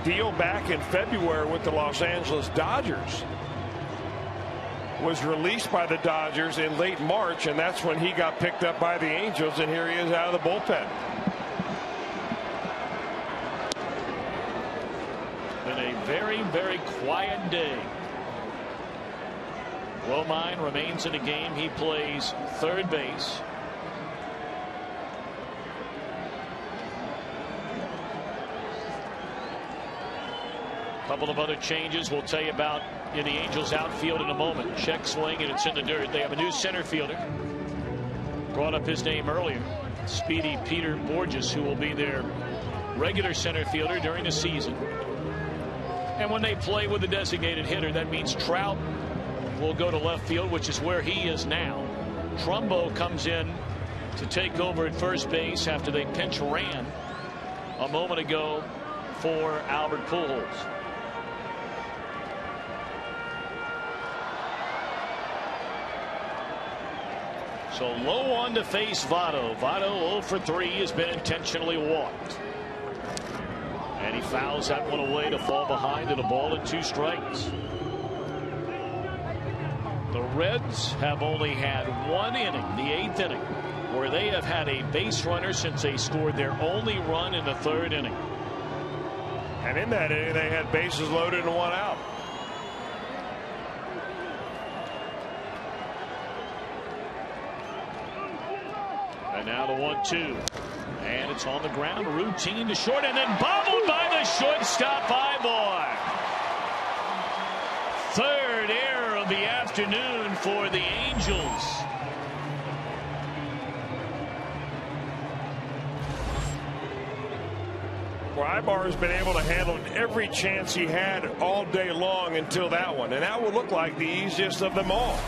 deal back in February with the Los Angeles Dodgers, was released by the Dodgers in late March, and that's when he got picked up by the Angels, and here he is out of the bullpen. Been a very, very quiet day. Romine remains in the game. He plays third base. A couple of other changes we'll tell you about in the Angels outfield in a moment. Check swing and it's in the dirt. They have a new center fielder. Brought up his name earlier. Speedy Peter Borges, who will be their regular center fielder during the season. And when they play with a designated hitter, that means Trout will go to left field, which is where he is now. Trumbo comes in to take over at first base after they pinch ran a moment ago for Albert Pujols. So Low on to face Votto. Votto 0 for 3 has been intentionally walked. And he fouls that one away to fall behind at a ball and 2 strikes. The Reds have only had 1 inning, the 8th inning, where they have had a base runner since they scored their only run in the 3rd inning. And in that inning, they had bases loaded and 1 out. And now the 1-2. And it's on the ground, routine to short, and then bobbled by the shortstop Ivor. 3rd error of the afternoon for the Angels. Well, Ibar has been able to handle every chance he had all day long until that one, and that will look like the easiest of them all.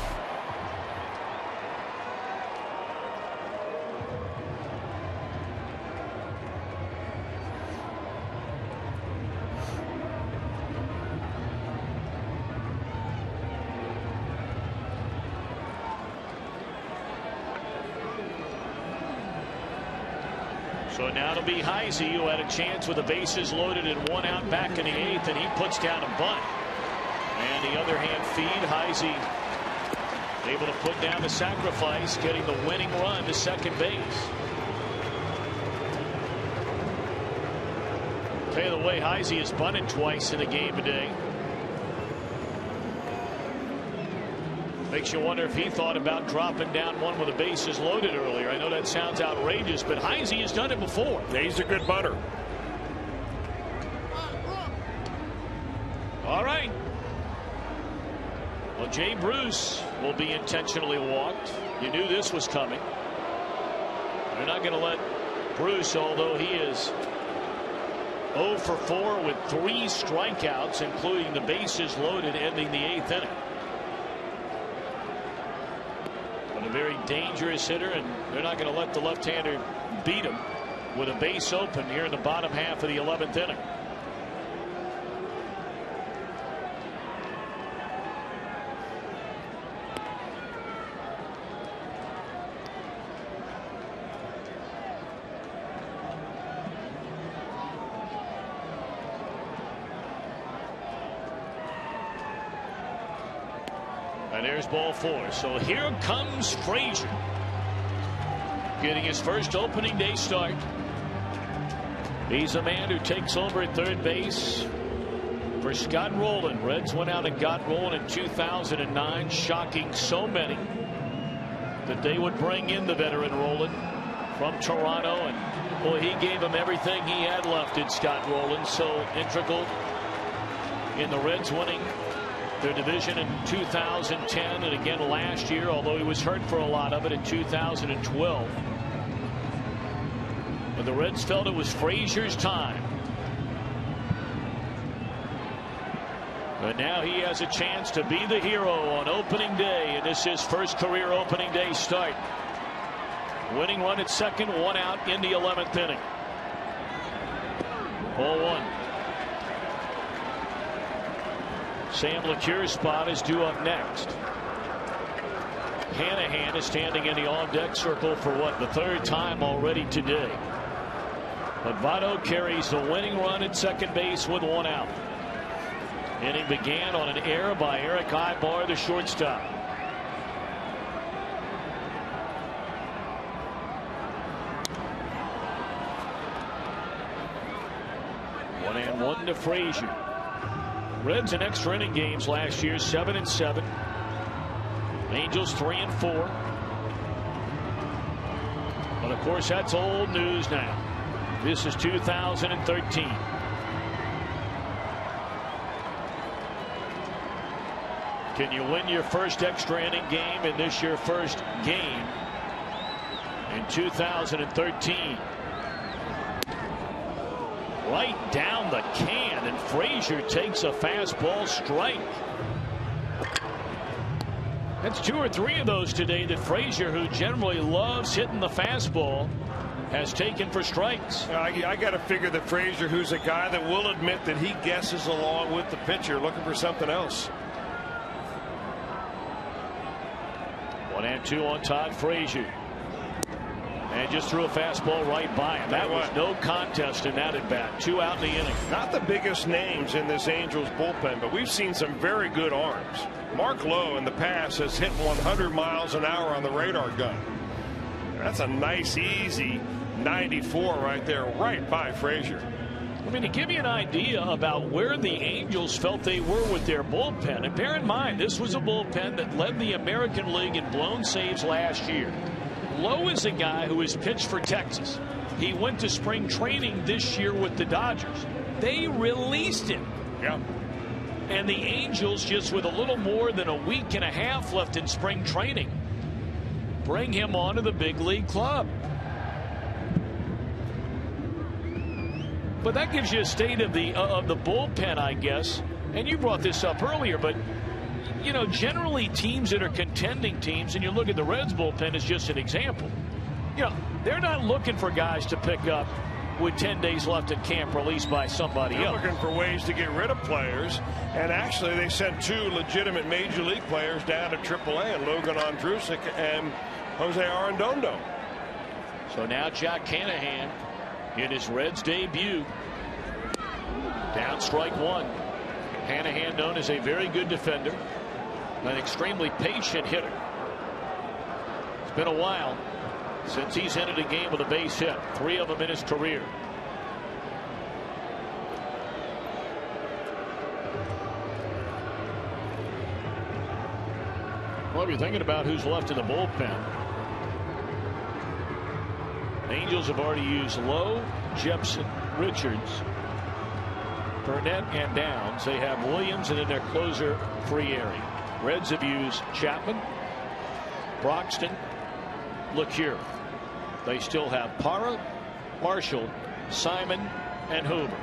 So now it'll be Heisey, who had a chance with the bases loaded and 1 out back in the 8th, and he puts down a bunt. And the other hand feed, Heisey able to put down the sacrifice, getting the winning run to second base. Tell you the way Heisey has bunted twice in the game today. Makes you wonder if he thought about dropping down one with the bases loaded earlier. I know that sounds outrageous, but Heisey has done it before. He's a good bunter. All right. Well, Jay Bruce will be intentionally walked. You knew this was coming. They're not going to let Bruce, although he is 0 for 4 with 3 strikeouts, including the bases loaded, ending the 8th inning. A very dangerous hitter, and they're not going to let the left-hander beat him with a base open here in the bottom half of the 11th inning. And there's ball 4. So here comes Frazier, getting his first opening day start. He's a man who takes over at third base for Scott Rowland. Reds went out and got Rowland in 2009, shocking so many that they would bring in the veteran Rowland from Toronto, and boy, he gave them everything he had left in Scott Rowland. So integral in the Reds winning their division in 2010 and again last year, although he was hurt for a lot of it in 2012. But the Reds felt it was Frazier's time. But now he has a chance to be the hero on opening day, and this is his first career opening day start. Winning run at second, one out in the 11th inning. 0-1. Sam LeCure's spot is due up next. Hanahan is standing in the on-deck circle for what, the third time already today. But Votto carries the winning run at second base with one out. Inning began on an error by Eric Ibar, the shortstop. One and one to Frazier. Reds in extra inning games last year, 7-7. Angels 3-4. But of course, that's old news now. This is 2013. Can you win your first extra inning game in this your first game in 2013? Right down the can, and Frazier takes a fastball strike. That's 2 or 3 of those today that Frazier, who generally loves hitting the fastball, has taken for strikes. I got to figure that Frazier, who's a guy that will admit that he guesses along with the pitcher, looking for something else. 1-2 on Todd Frazier. And just threw a fastball right by him. That was no contest in that at bat. 2 out in the inning. Not the biggest names in this Angels bullpen, but we've seen some very good arms. Mark Lowe in the past has hit 100 miles an hour on the radar gun. That's a nice, easy 94 right there, right by Frazier. I mean, to give you an idea about where the Angels felt they were with their bullpen, and bear in mind, this was a bullpen that led the American League in blown saves last year. Lowe is a guy who has pitched for Texas. He went to spring training this year with the Dodgers. They released him. Yeah. And the Angels, just with a little more than a week and a half left in spring training, bring him onto the big league club. But that gives you a state of the bullpen, I guess. And you brought this up earlier, but you know, generally teams that are contending teams, and you look at the Reds bullpen as just an example, you know, they're not looking for guys to pick up with 10 days left in camp released by somebody else. They're looking for ways to get rid of players, and actually they sent 2 legitimate major league players down to AAA, Logan Ondrusek and Jose Arredondo. So now Jack Hanahan in his Reds debut. Down strike 1. Hanahan, known as a very good defender, an extremely patient hitter. It's been a while since he's entered a game with a base hit, 3 of them in his career. Well, if you're thinking about who's left in the bullpen, Angels have already used Lowe, Jepson, Richards, Burnett, and Downs. They have Williams, and then their closer, Frieri. Reds have used Chapman, Broxton, LeCure. They still have Parra, Marshall, Simon, and Hoover.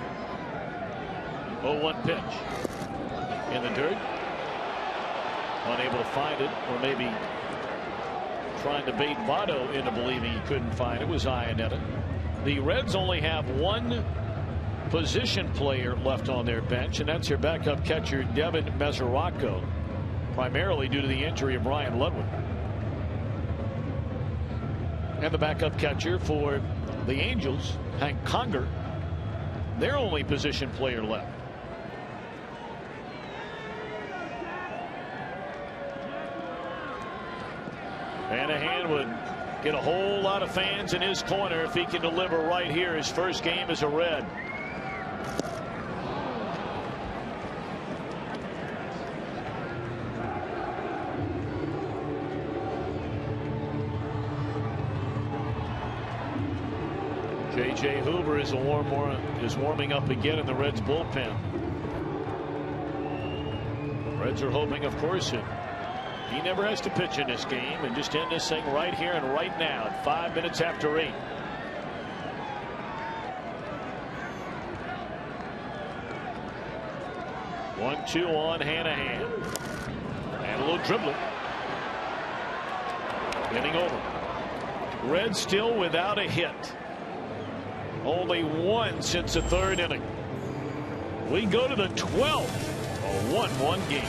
0-1 pitch. In the dirt. Unable to find it, or maybe trying to bait Votto into believing he couldn't find it, was Iannetta. The Reds only have 1 position player left on their bench, and that's their backup catcher, Devin Mesoraco, primarily due to the injury of Ryan Ludwig. And the backup catcher for the Angels, Hank Conger, their only position player left. Hanahan would get a whole lot of fans in his corner if he can deliver right here, his first game as a Red. J.J. Hoover is warming up again in the Reds bullpen. Reds are hoping, of course, he never has to pitch in this game and just end this thing right here and right now at 5 minutes after 8. One-two on Hanahan. And a little dribbling. Getting over. Reds still without a hit. Only one since the 3rd inning. We go to the 12th. A 1-1 game.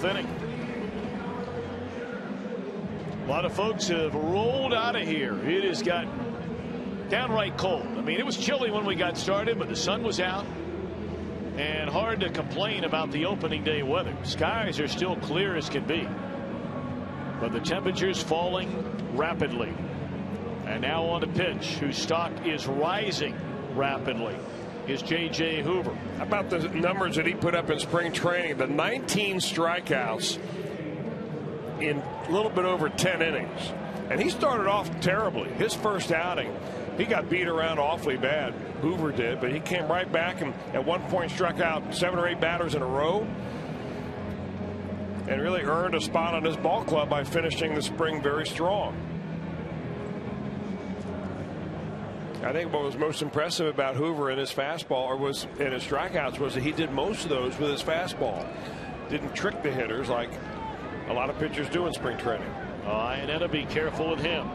Inning. A lot of folks have rolled out of here. It has gotten downright cold. I mean, it was chilly when we got started, but the sun was out. And hard to complain about the opening day weather. Skies are still clear as can be. But the temperature's falling rapidly. And now on the pitch, whose stock is rising rapidly, is J.J. Hoover. How about the numbers that he put up in spring training? The 19 strikeouts in a little bit over 10 innings. And he started off terribly. His first outing, he got beat around awfully bad. Hoover did, but he came right back and at one point struck out 7 or 8 batters in a row. And really earned a spot on his ball club by finishing the spring very strong. I think what was most impressive about Hoover in his fastball, or was in his strikeouts, was that he did most of those with his fastball. Didn't trick the hitters like a lot of pitchers do in spring training. Iannetta, be careful with him.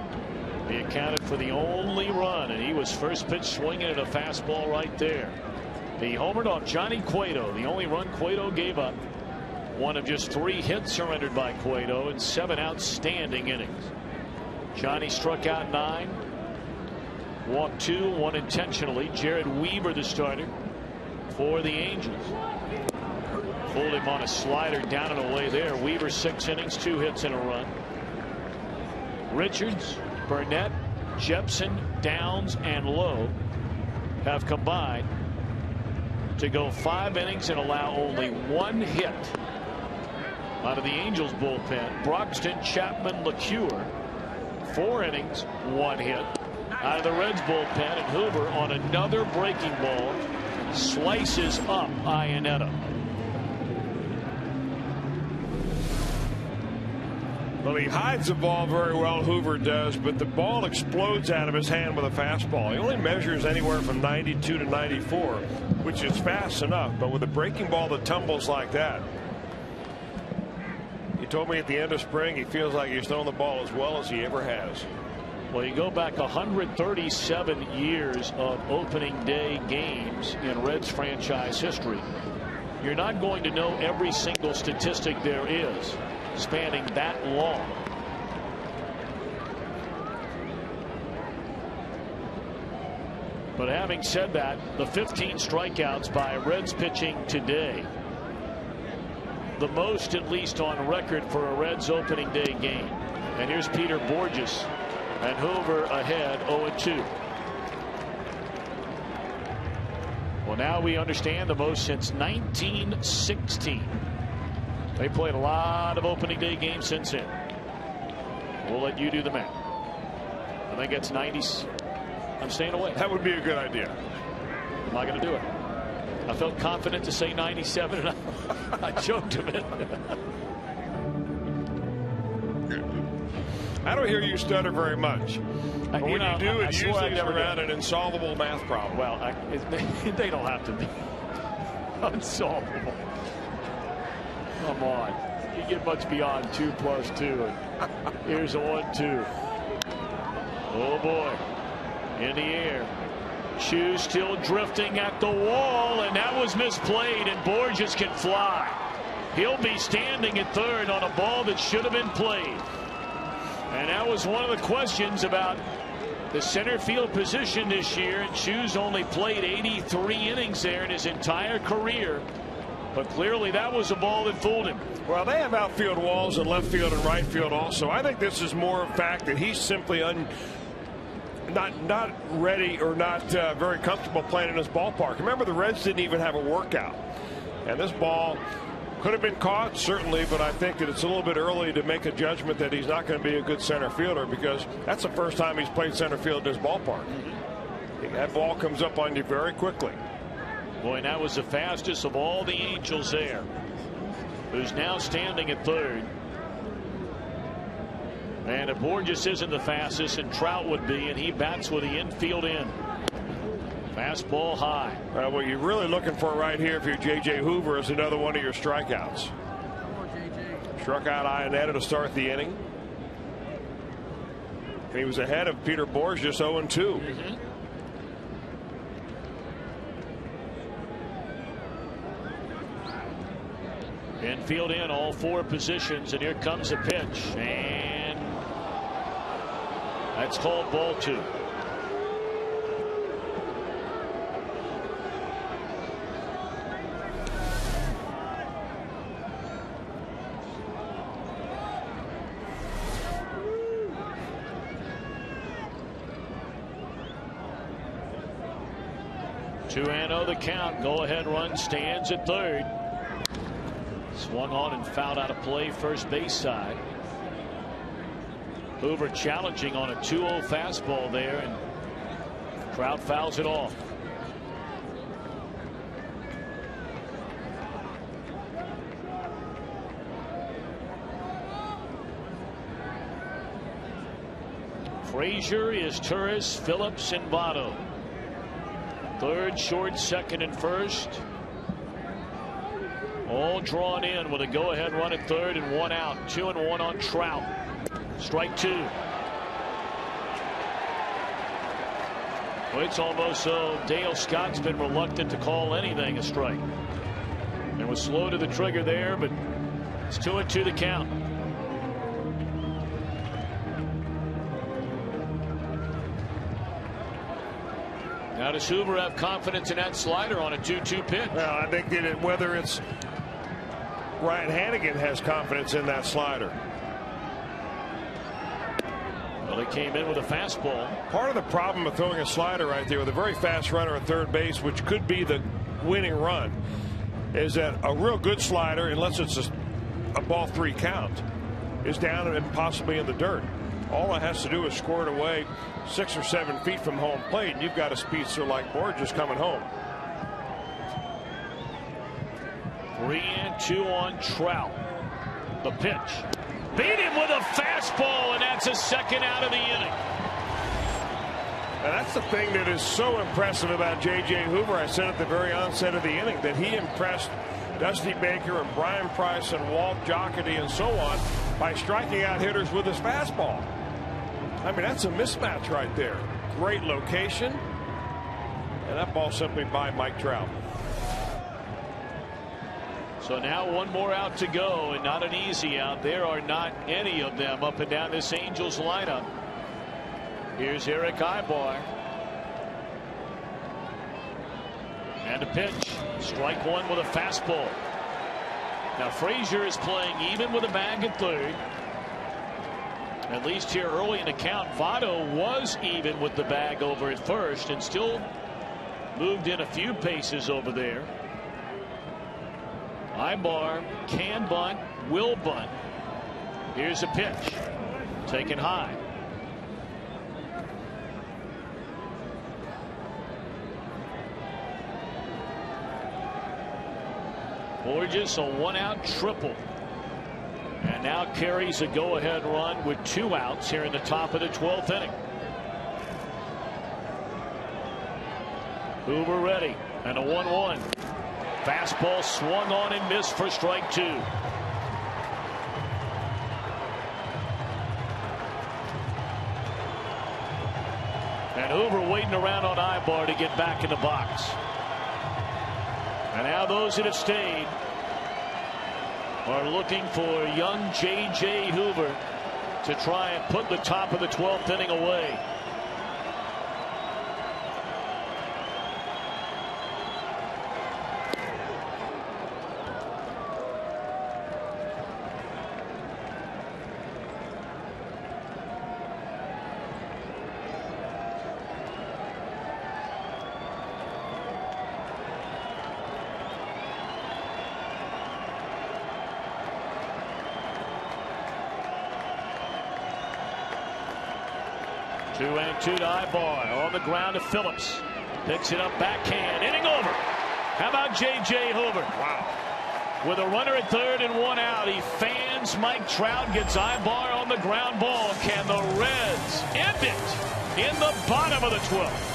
He accounted for the only run, and he was first pitch swinging at a fastball right there. He homered off Johnny Cueto, the only run Cueto gave up. One of just 3 hits surrendered by Cueto in 7 outstanding innings. Johnny struck out 9. Walked 2, 1 intentionally. Jared Weaver, the starter for the Angels. Pulled him on a slider down and away there. Weaver 6 innings, 2 hits and a run. Richards, Burnett, Jepson, Downs, and Lowe have combined to go 5 innings and allow only 1 hit out of the Angels bullpen. Broxton, Chapman, LeCure, 4 innings, 1 hit. Out of the Reds bullpen, and Hoover on another breaking ball slices up Iannetta. Well, he hides the ball very well, Hoover does, but the ball explodes out of his hand with a fastball. He only measures anywhere from 92 to 94, which is fast enough, but with a breaking ball that tumbles like that. He told me at the end of spring he feels like he's thrown the ball as well as he ever has. Well, you go back 137 years of opening day games in Reds franchise history. You're not going to know every single statistic there is spanning that long. But having said that, the 15 strikeouts by Reds pitching today, the most at least on record for a Reds opening day game. And here's Peter Borges and Hoover ahead 0-2. Well, now we understand the most since 1916. They played a lot of opening day games since then. We'll let you do the math. I think it's 90s. I'm staying away. That would be a good idea. I'm not going to do it. I felt confident to say 97, and I joked a bit. I don't hear you stutter very much. But when you do, it usually is around an insolvable math problem. Well, they don't have to be unsolvable. Come on. You get much beyond 2 + 2. And here's a 1-2. Oh, boy. In the air. Chu still drifting at the wall, and that was misplayed, and Borges can fly. He'll be standing at third on a ball that should have been played. And that was one of the questions about the center field position this year, and Chu's only played 83 innings there in his entire career. But clearly that was a ball that fooled him. Well, they have outfield walls in left field and right field also. I think this is more a fact that he's simply not ready or not very comfortable playing in this ballpark. Remember, the Reds didn't even have a workout. And this ball could have been caught, certainly, but I think that it's a little bit early to make a judgment that he's not going to be a good center fielder, because that's the first time he's played center field in this ballpark. That ball comes up on you very quickly. Boy, and that was the fastest of all the Angels there, who's now standing at third. And if Borges isn't the fastest, and Trout would be, and he bats with the infield in. Fastball high. What you're really looking for right here, if you're J.J. Hoover, is another one of your strikeouts. Struck out Ionetta to start the inning. And he was ahead of Peter Borges, 0-2. Infield in all 4 positions, and here comes a pitch, and that's called ball 2. Two and 0 the count. Go ahead run stands at third. Swung on and fouled out of play first base side. Hoover challenging on a 2-0 fastball there, and Trout fouls it off. Frazier is Turris, Phillips, and Votto. Third, short, second, and first. All drawn in with a go-ahead run at third and 1 out. 2-1 on Trout. Strike 2. Well, it's almost so Dale Scott's been reluctant to call anything a strike. And was slow to the trigger there, but it's 2-2 the count. Now does Hoover have confidence in that slider on a 2-2 pitch? Well, I think that whether it's Ryan Hannigan has confidence in that slider. Well, he came in with a fastball. Part of the problem of throwing a slider right there with a very fast runner at third base, which could be the winning run, is that a real good slider, unless it's a ball 3 count, is down and possibly in the dirt. All it has to do is score it away 6 or 7 feet from home plate, and you've got a speedster like Borges coming home. 3-2 on Trout. The pitch. Beat him with a fastball, and that's a second out of the inning. Now that's the thing that is so impressive about J.J. Hoover. I said at the very onset of the inning that he impressed Dusty Baker and Brian Price and Walt Jocketty and so on by striking out hitters with his fastball. I mean, that's a mismatch right there. Great location. And that ball simply by Mike Trout. So now 1 more out to go, and not an easy out. There are not any of them up and down this Angels lineup. Here's Eric Ibar. And a pitch. Strike one with a fastball. Now Frazier is playing even with a bag at third. At least here early in the count, Votto was even with the bag over at first and still moved in a few paces over there. Ibar can bunt, will bunt. Here's a pitch. Taken high. Borges, a 1-out triple. And now carries a go-ahead run with 2 outs here in the top of the 12th inning. Hoover ready, and a 1-1. Fastball swung on and missed for strike 2. And Hoover waiting around on Ibar to get back in the box. And now those that have stayed are looking for young J.J. Hoover to try and put the top of the 12th inning away. Two and two to Ibar. On the ground to Phillips. Picks it up backhand. Inning over. How about J.J. Hoover? Wow. With a runner at third and 1 out, he fans Mike Trout, gets Ibar on the ground ball. Can the Reds end it in the bottom of the 12th?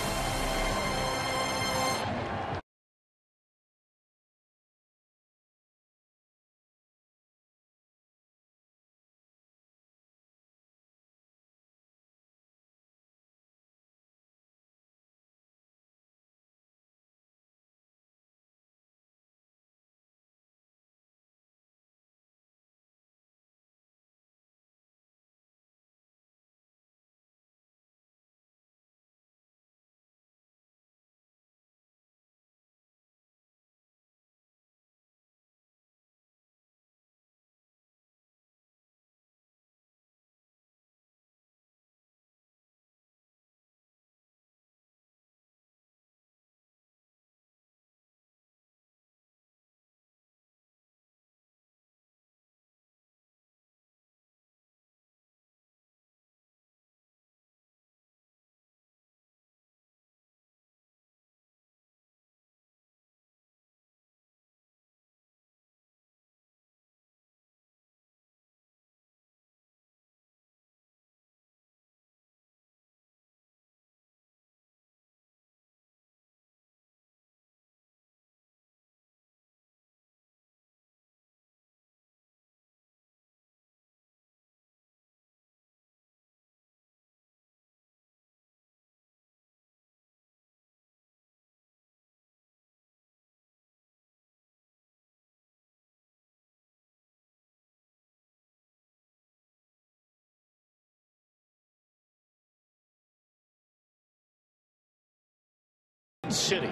City.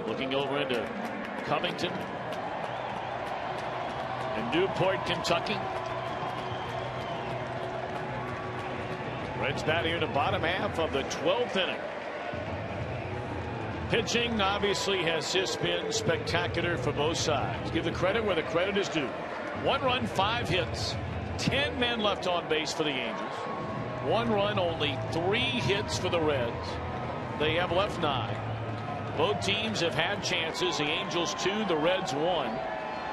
Looking over into Covington and Newport, Kentucky. Reds bat here in the bottom half of the 12th inning. Pitching obviously has just been spectacular for both sides. Give the credit where the credit is due. 1 run, 5 hits, 10 men left on base for the Angels. 1 run, only 3 hits for the Reds. They have left 9. Both teams have had chances. The Angels 2, the Reds 1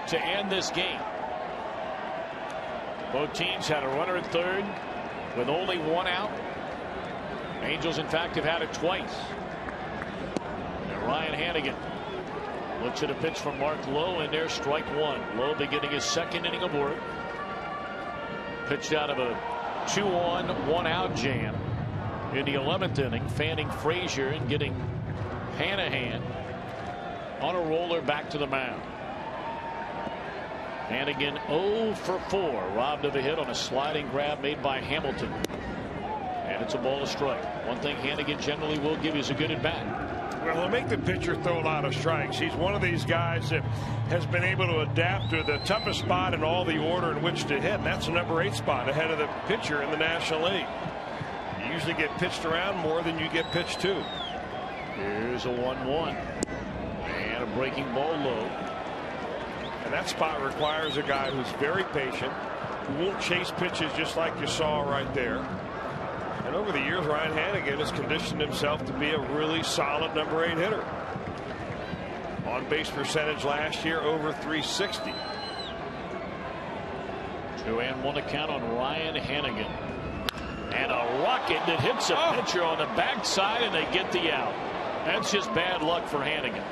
to end this game. Both teams had a runner at third with only 1 out. Angels, in fact, have had it twice. And Ryan Hannigan looks at a pitch from Mark Lowe, and there's strike 1. Lowe beginning his 2nd inning of work. Pitched out of a 2-on, 1-out jam in the 11th inning, fanning Frazier and getting Hanahan on a roller back to the mound. Hannigan 0 for 4, robbed of a hit on a sliding grab made by Hamilton. And it's a ball to strike. One thing Hannigan generally will give you is a good at bat. Well, he'll make the pitcher throw a lot of strikes. He's one of these guys that has been able to adapt to the toughest spot in all the order in which to hit, and that's the number 8 spot ahead of the pitcher in the National League. You usually get pitched around more than you get pitched to. Here's a 1-1 and a breaking ball low. And that spot requires a guy who's very patient, who won't chase pitches just like you saw right there. And over the years, Ryan Hanigan has conditioned himself to be a really solid number 8 hitter. On base percentage last year over 360. 2-1 to count on Ryan Hanigan. And a rocket that hits a pitcher on the backside, and they get the out. That's just bad luck for Hanigan.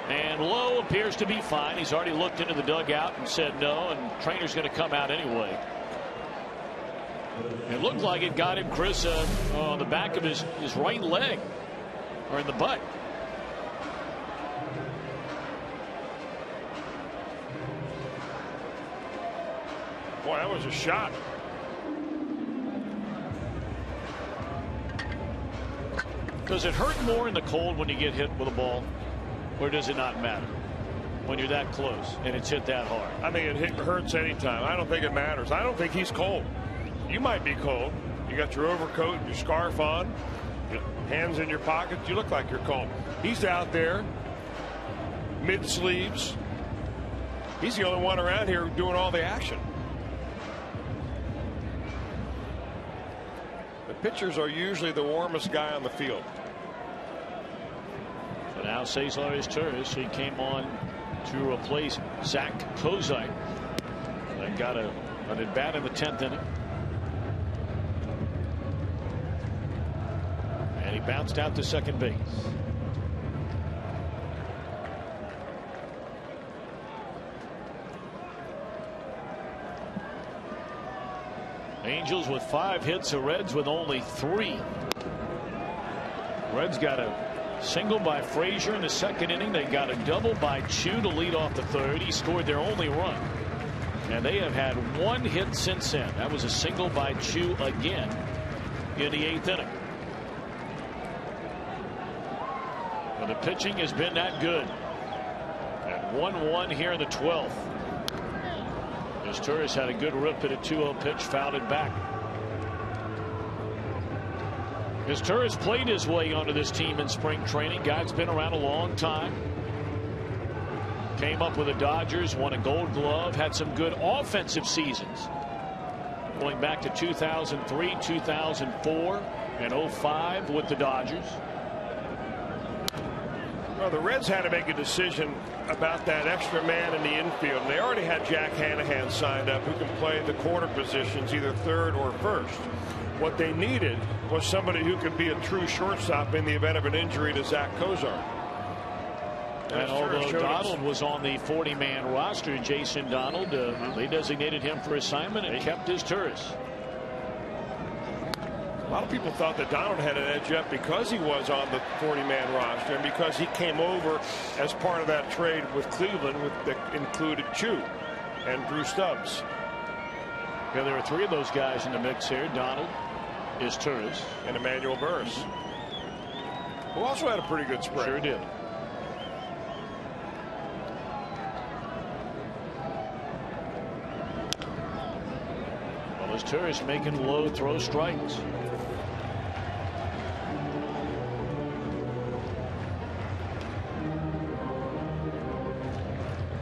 And Lowe appears to be fine. He's already looked into the dugout and said no, and trainer's going to come out anyway. It looked like it got him, Chris, on the back of his right leg, or in the butt. Boy, that was a shot. Does it hurt more in the cold when you get hit with a ball, or does it not matter when you're that close and it's hit that hard? I think it hurts anytime. I don't think it matters. I don't think he's cold. You might be cold. You got your overcoat and your scarf on, your hands in your pockets. You look like you're cold. He's out there, mid sleeves. He's the only one around here doing all the action. The pitchers are usually the warmest guy on the field. So now Cesar is Torres. He came on to replace Zach Kozite. They got an at bat in the 10th inning. And he bounced out to second base. Angels with 5 hits, the Reds with only 3. Reds got a single by Frazier in the second inning. They got a double by Chu to lead off the third. He scored their only run. And they have had 1 hit since then. That was a single by Chu again in the 8th inning. Well, the pitching has been that good. At 1-1 here in the 12th. As Torres had a good rip at a 2-0 pitch, fouled it back. As Torres played his way onto this team in spring training, guy's been around a long time. Came up with the Dodgers, won a Gold Glove, had some good offensive seasons. Going back to 2003, 2004, and 05 with the Dodgers. Well, the Reds had to make a decision about that extra man in the infield. And they already had Jack Hanahan signed up, who can play the corner positions, either third or first. What they needed was somebody who could be a true shortstop in the event of an injury to Zach Kozar. And although Donald was on the 40-man roster, Jason Donald, they designated him for assignment and kept his Torres. A lot of people thought that Donald had an edge up because he was on the 40-man roster and because he came over as part of that trade with Cleveland that included Chu and Drew Stubbs. Yeah, there are 3 of those guys in the mix here. Donald, is Torres, and Emmanuel Burris, who also had a pretty good spring. Sure did. Well, as Torres making low throw strikes.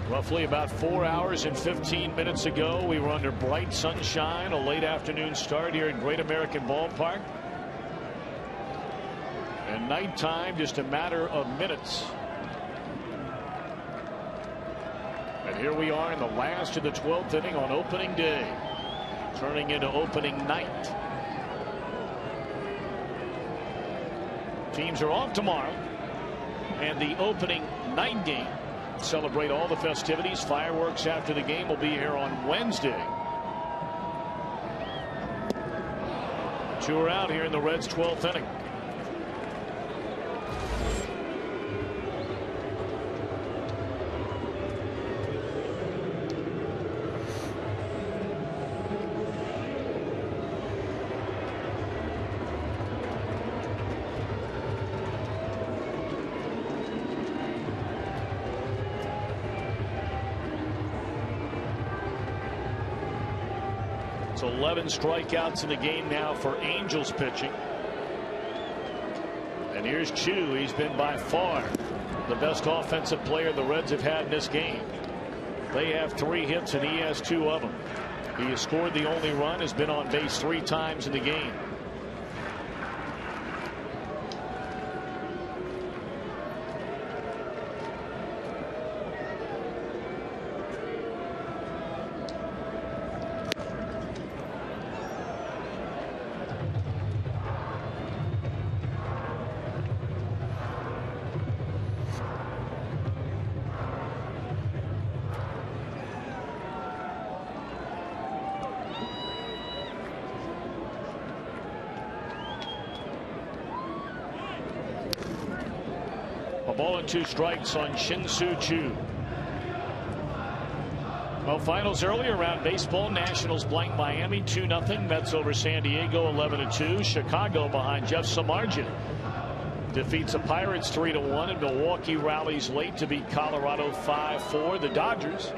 Roughly about 4 hours and 15 minutes ago, we were under bright sunshine, a late afternoon start here at Great American Ballpark. And nighttime, just a matter of minutes. And here we are in the last of the 12th inning on opening day, turning into opening night. Teams are off tomorrow, and the opening night game, celebrate all the festivities. Fireworks after the game will be here on Wednesday. 2 are out here in the Reds' 12th inning. It's 11 strikeouts in the game now for Angels pitching. And here's Chu. He's been by far the best offensive player the Reds have had in this game. They have 3 hits and he has 2 of them. He has scored the only run, has been on base 3 times in the game. A ball and 2 strikes on Shin-Soo Choo. Well, finals earlier around baseball. Nationals blank Miami 2-0. Mets over San Diego 11-2. Chicago behind Jeff Samardzija defeats the Pirates 3-1, and Milwaukee rallies late to beat Colorado 5-4. The Dodgers,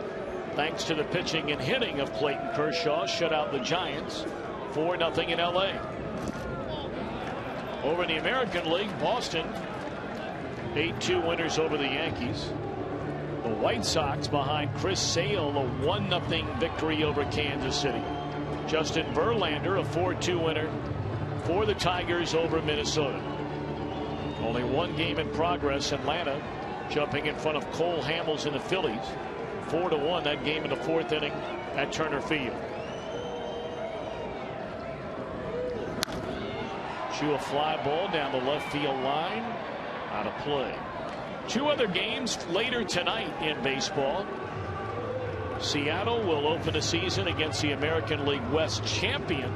thanks to the pitching and hitting of Clayton Kershaw, shut out the Giants 4-0 in LA. Over in the American League, Boston 8-2 winners over the Yankees. The White Sox behind Chris Sale, a 1-0 victory over Kansas City. Justin Verlander, a 4-2 winner for the Tigers over Minnesota. Only 1 game in progress. Atlanta jumping in front of Cole Hamels and the Phillies 4-1. That game in the 4th inning at Turner Field. Chew a fly ball down the left field line. Out of play. 2 other games later tonight in baseball. Seattle will open the season against the American League West champion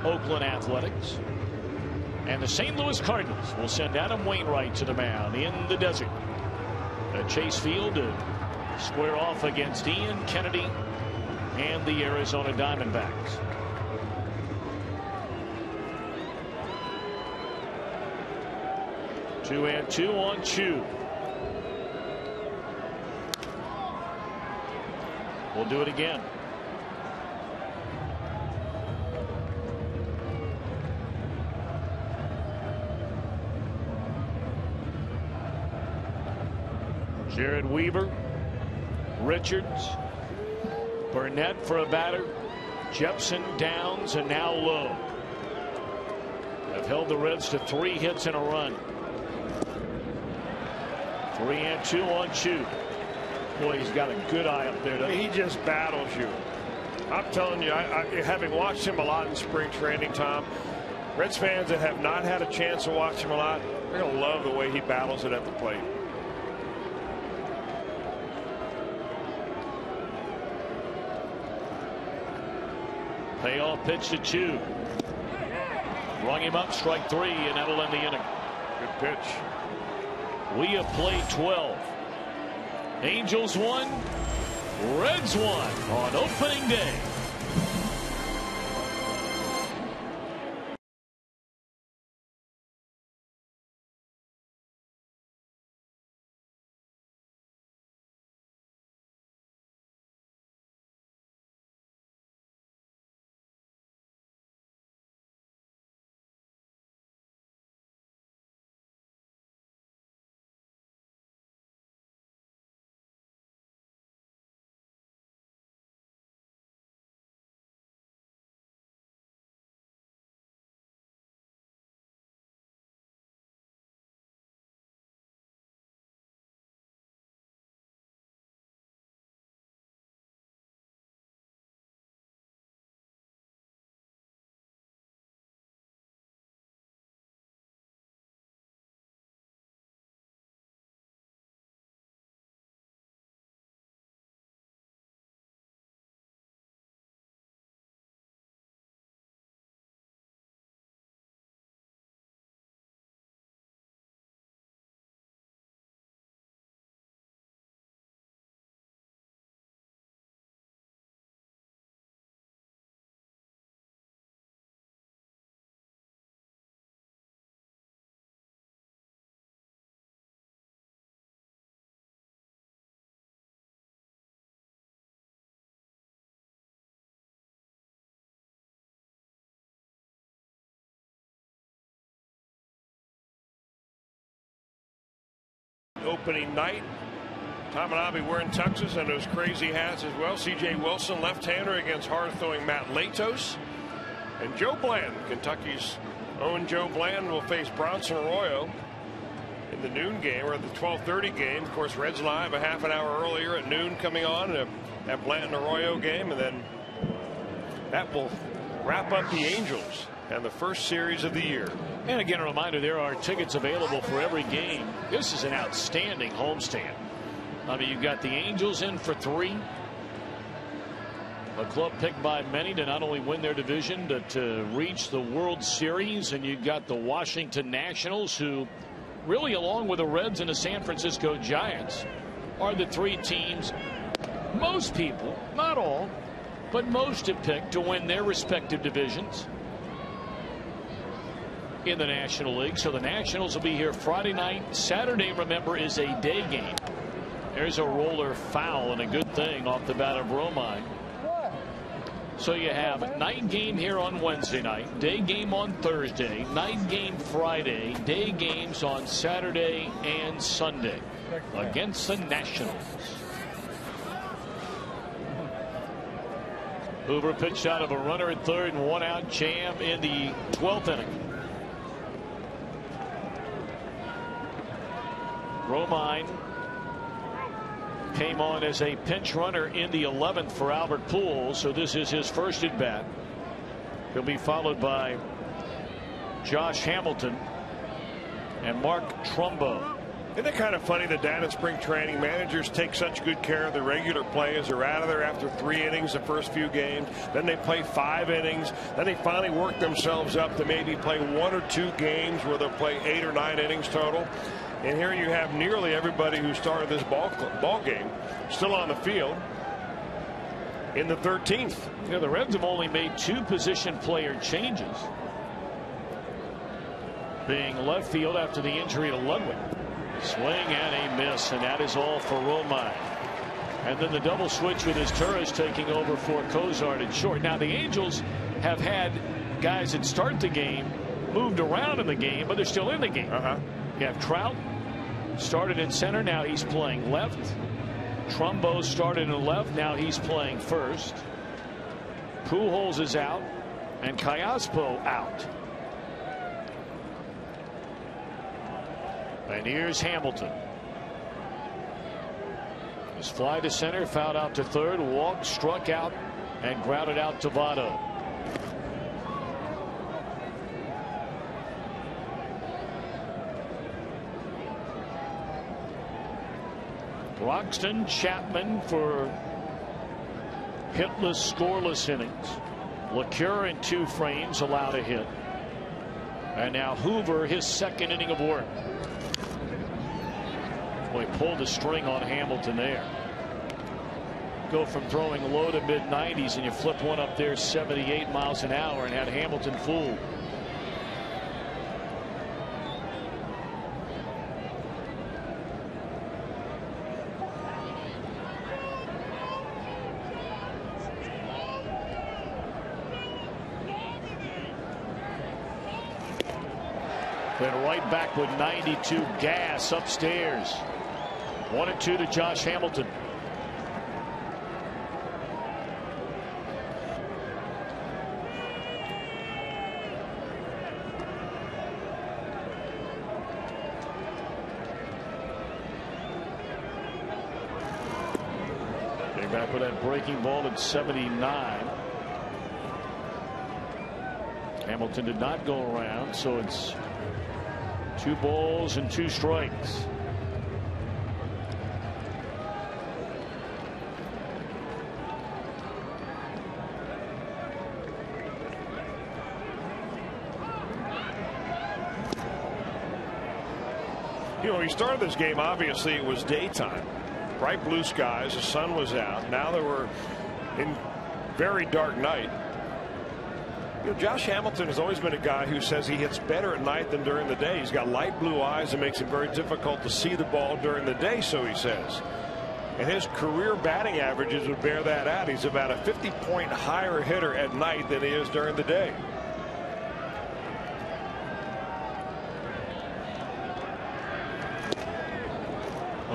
Oakland Athletics. And the St. Louis Cardinals will send Adam Wainwright to the mound in the desert at Chase Field to square off against Ian Kennedy and the Arizona Diamondbacks. Two and 2 on Chu. We'll do it again. Jared Weaver, Richards, Burnett for a batter, Jepson, Downs, and now Lowe have held the Reds to 3 hits and a run. 3 and 2 on Chu. Boy, he's got a good eye up there, doesn't he? He just battles you. I'm telling you, having watched him a lot in spring training, Tom, Reds fans that have not had a chance to watch him a lot, they're going to love the way he battles it at the plate. Payoff pitch to Chu. Rung him up, strike 3, and that'll end the inning. Good pitch. We have played 12. Angels won, Reds won on opening day. opening night. Tom and I'll be wearing tuxes and those crazy hats as well. C.J. Wilson, left-hander, against hard-throwing Matt Latos. And Joe Bland, Kentucky's own Joe Bland, will face Bronson Arroyo in the noon game, or the 12:30 game. Of course, Reds Live a half an hour earlier at noon coming on, and that Bland Arroyo game, and then that will wrap up the Angels and the first series of the year. And again, a reminder, there are tickets available for every game. This is an outstanding homestand. I mean, you've got the Angels in for 3. A club picked by many to not only win their division, but to reach the World Series. And you've got the Washington Nationals, who really, along with the Reds and the San Francisco Giants, are the 3 teams most people, not all, but most have picked to win their respective divisions in the National League. So the Nationals will be here Friday night. Saturday, remember, is a day game. There's a roller foul, and a good thing off the bat of Romine. So you have night game here on Wednesday night, day game on Thursday, night game Friday, day games on Saturday and Sunday against the Nationals. Hoover pitched out of a runner at third and 1 out jam in the 12th inning. Romine came on as a pinch runner in the 11th for Albert Pujols, so this is his first at bat. He'll be followed by Josh Hamilton and Mark Trumbo. Isn't it kind of funny that down at spring training, managers take such good care of the regular players? They're out of there after 3 innings the first few games. Then they play 5 innings. Then they finally work themselves up to maybe play 1 or 2 games where they'll play 8 or 9 innings total. And here you have nearly everybody who started this ball game still on the field in the 13th. You know, the Reds have only made 2 position player changes, being left field after the injury to Ludwig. Swing and a miss, and that is all for Romine. And then the double switch with his Torres taking over for Cozart at short. Now the Angels have had guys that start the game moved around in the game, but they're still in the game. You have Trout started in center, now he's playing left. Trumbo started in left, now he's playing first. Pujols is out, and Callaspo out. And here's Hamilton. His fly to center, fouled out to third, walked, struck out, and grounded out to Votto. Broxton, Chapman for hitless, scoreless innings. LeCure in 2 frames allowed a hit. And now Hoover, his 2nd inning of work. Boy, pulled the string on Hamilton there. Go from throwing low to mid-90s, and you flip one up there 78 miles an hour and had Hamilton fooled. Then right back with 92 gas upstairs. 1-2 to Josh Hamilton. They're back with that breaking ball at 79. Hamilton did not go around, so it's 2 balls and 2 strikes. You know, when we started this game, obviously it was daytime. Bright blue skies, the sun was out. Now they were in very dark night. You know, Josh Hamilton has always been a guy who says he hits better at night than during the day. He's got light blue eyes and makes it very difficult to see the ball during the day, so he says. And his career batting averages would bear that out. He's about a 50-point higher hitter at night than he is during the day.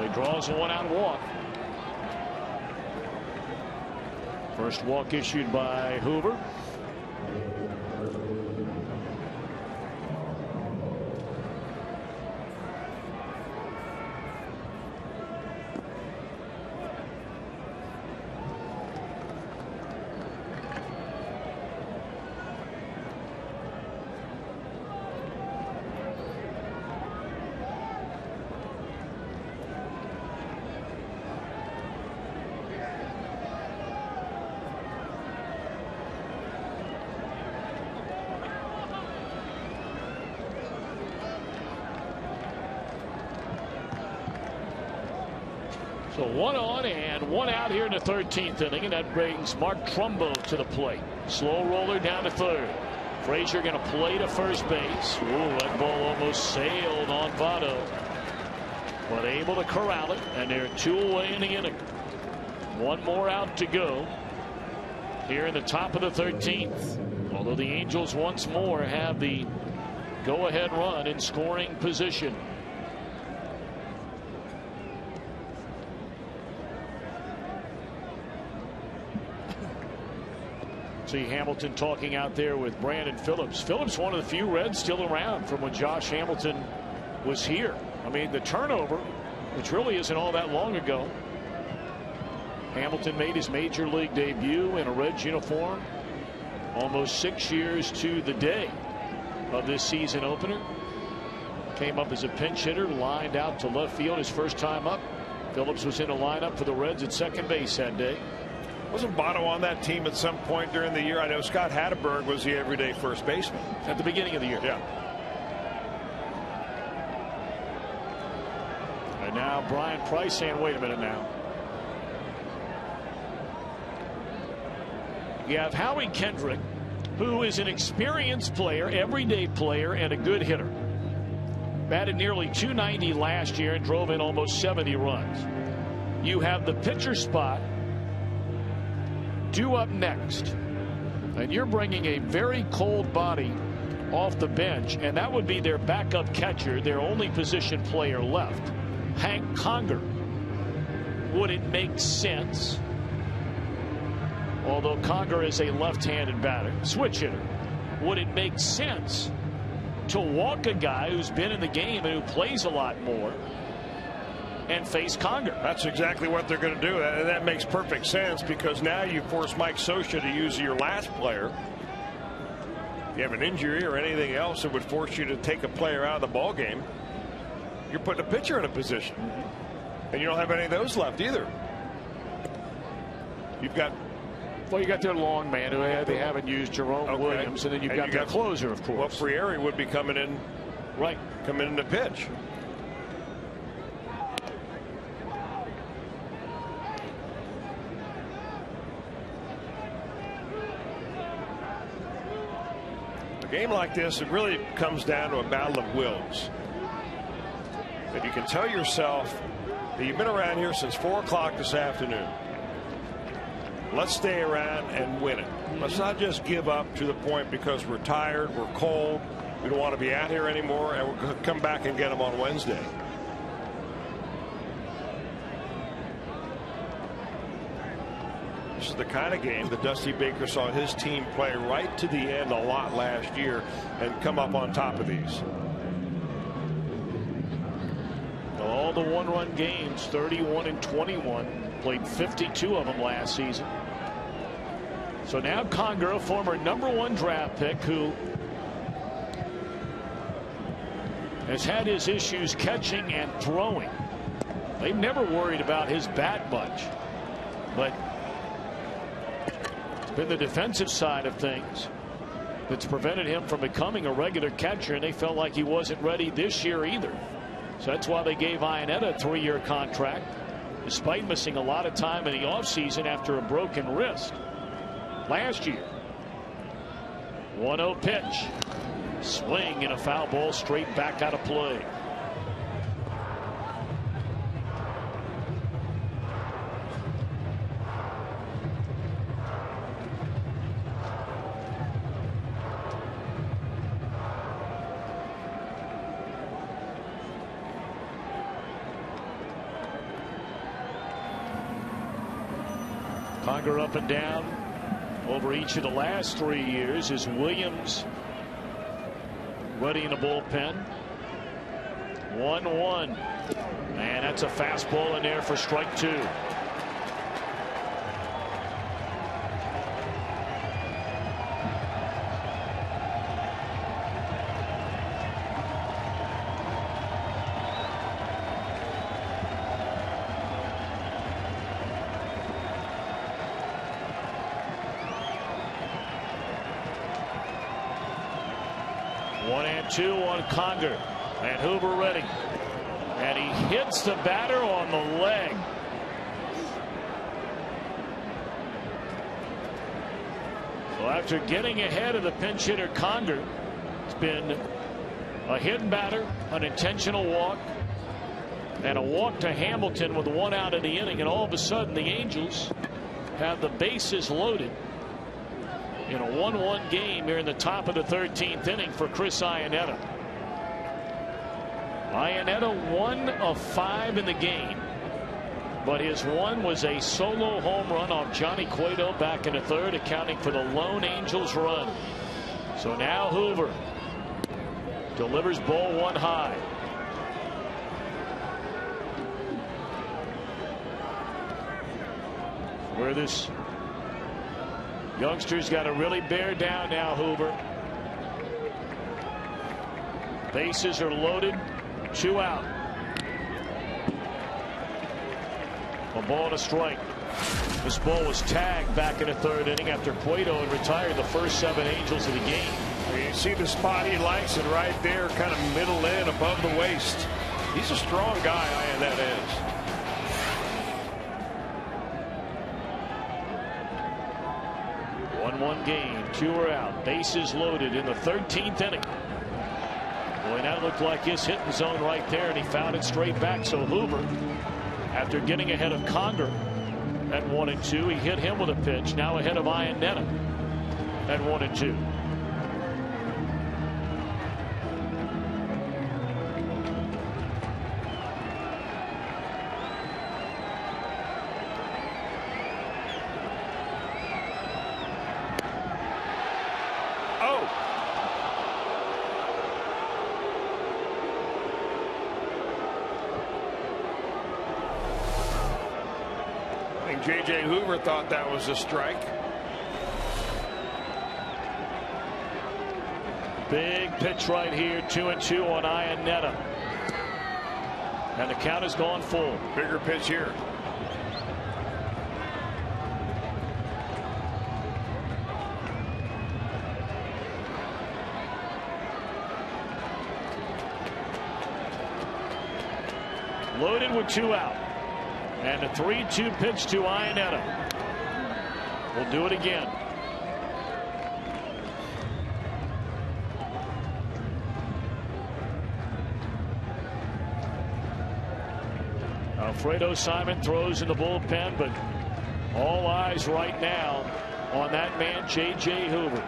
he draws a 1-out walk. First walk issued by Hoover. So 1 on and 1 out here in the 13th inning, and that brings Mark Trumbo to the plate. Slow roller down to third. Frazier going to play to first base. Ooh, that ball almost sailed on Votto, but able to corral it, and they're 2 away in the inning. 1 more out to go here in the top of the 13th. Although the Angels once more have the go-ahead run in scoring position. See Hamilton talking out there with Brandon Phillips. Phillips, one of the few Reds still around from when Josh Hamilton was here. I mean, the turnover, which really isn't all that long ago. Hamilton made his major league debut in a Reds uniform almost 6 years to the day of this season opener. Came up as a pinch hitter, lined out to left field his first time up. Phillips was in a lineup for the Reds at second base that day. Wasn't Votto on that team at some point during the year? I know Scott Hatteberg was the everyday first baseman at the beginning of the year. Yeah. And now Brian Price saying, wait a minute now. You have Howie Kendrick, who is an experienced player, everyday player, and a good hitter. Batted nearly .290 last year and drove in almost 70 runs. You have the pitcher spot due up next, and you're bringing a very cold body off the bench, and that would be their backup catcher, their only position player left, Hank Conger. Would it make sense, although Conger is a left-handed batter, switch hitter, would it make sense to walk a guy who's been in the game and who plays a lot more and face Conger? That's exactly what they're going to do, and that makes perfect sense, because now you force Mike Scioscia to use your last player. If you have an injury or anything else that would force you to take a player out of the ball game, you're putting a pitcher in a position, and you don't have any of those left either. You've got, well, you got their long man who they haven't used, Jerome Williams, and then you've got their closer, of course. Well, Frieri would be coming in, right, coming in to pitch. A game like this, it really comes down to a battle of wills. If you can tell yourself that you've been around here since 4 o'clock this afternoon, let's stay around and win it. Let's not just give up to the point because we're tired, we're cold, we don't want to be out here anymore, and we're going to come back and get them on Wednesday. This is the kind of game that Dusty Baker saw his team play right to the end a lot last year and come up on top of these. All the one-run games, 31 and 21, played 52 of them last season. So now Conger, a former #1 draft pick who has had his issues catching and throwing. They've never worried about his bat much, but it's been the defensive side of things that's prevented him from becoming a regular catcher, and they felt like he wasn't ready this year either. So that's why they gave Iannetta a 3-year contract, despite missing a lot of time in the offseason after a broken wrist last year. 1-0 pitch. Swing and a foul ball straight back out of play. Conger up and down over each of the last 3 years. Is Williams ready in the bullpen? 1-1. And that's a fastball in there for strike 2. One and two on Conger, and Hoover ready, and he hits the batter on the leg. So after getting ahead of the pinch hitter Conger, it's been a hit batter, an intentional walk, and a walk to Hamilton with 1 out in the inning, and all of a sudden the Angels have the bases loaded in a 1-1 game here in the top of the 13th inning for Chris Iannetta. Iannetta 1 of 5 in the game, but his one was a solo home run off Johnny Cueto back in the 3rd, accounting for the lone Angels run. So now Hoover delivers ball 1 high. Where this youngster's got to really bear down now, Hoover. Bases are loaded. 2 out. A ball and a strike. This ball was tagged back in the 3rd inning after Cueto had retired the first 7 Angels of the game. You see the spot he likes it right there, kind of middle in above the waist. He's a strong guy, Iannetta is. One game, 2 are out, bases loaded in the 13th inning. Boy, that looked like his hitting zone right there, and he found it straight back. So Hoover, after getting ahead of Conger at 1-2, he hit him with a pitch. Now ahead of Iannetta at 1-2. J.J. Hoover thought that was a strike. Big pitch right here, 2-2 on Iannetta. And the count has gone full. Bigger pitch here. Loaded with 2 out. And a 3-2 pitch to Iannetta. We'll do it again. Alfredo Simon throws in the bullpen, but all eyes right now on that man, J.J. Hoover.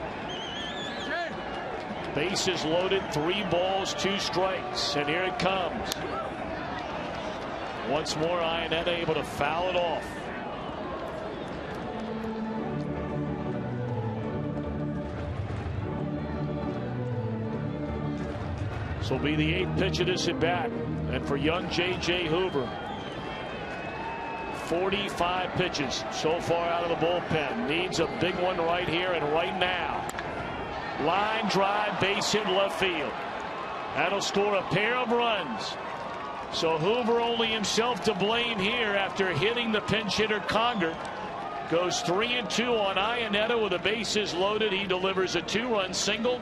Bases loaded, 3 balls, 2 strikes, and here it comes. Once more, Iannetta able to foul it off. This will be the 8th pitch of this at bat. And for young J.J. Hoover, 45 pitches so far out of the bullpen. Needs a big one right here and right now. Line drive, base hit left field. That'll score a pair of runs. So Hoover only himself to blame here after hitting the pinch hitter Conger. Goes 3-2 on Iannetta with the bases loaded. He delivers a 2-run single.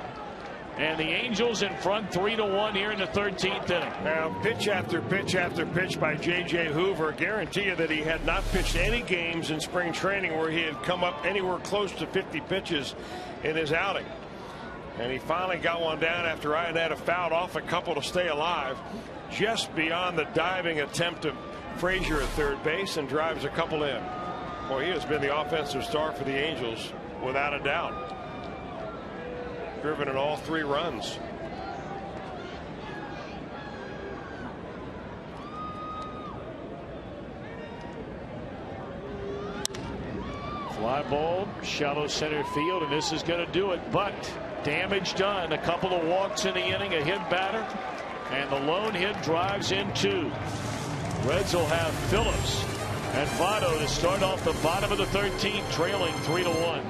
And the Angels in front 3-1 here in the 13th inning. Now pitch after pitch after pitch by J.J. Hoover. Guarantee you that he had not pitched any games in spring training where he had come up anywhere close to 50 pitches in his outing. And he finally got one down after Iannetta fouled off a couple to stay alive. Just beyond the diving attempt of Frazier at third base, and drives a couple in. Well, he has been the offensive star for the Angels without a doubt. Driven in all 3 runs. Fly ball, shallow center field, and this is going to do it. But damage done. A couple of walks in the inning, a hit batter, and the lone hit drives in 2. Reds will have Phillips and Votto to start off the bottom of the 13th, trailing 3-1.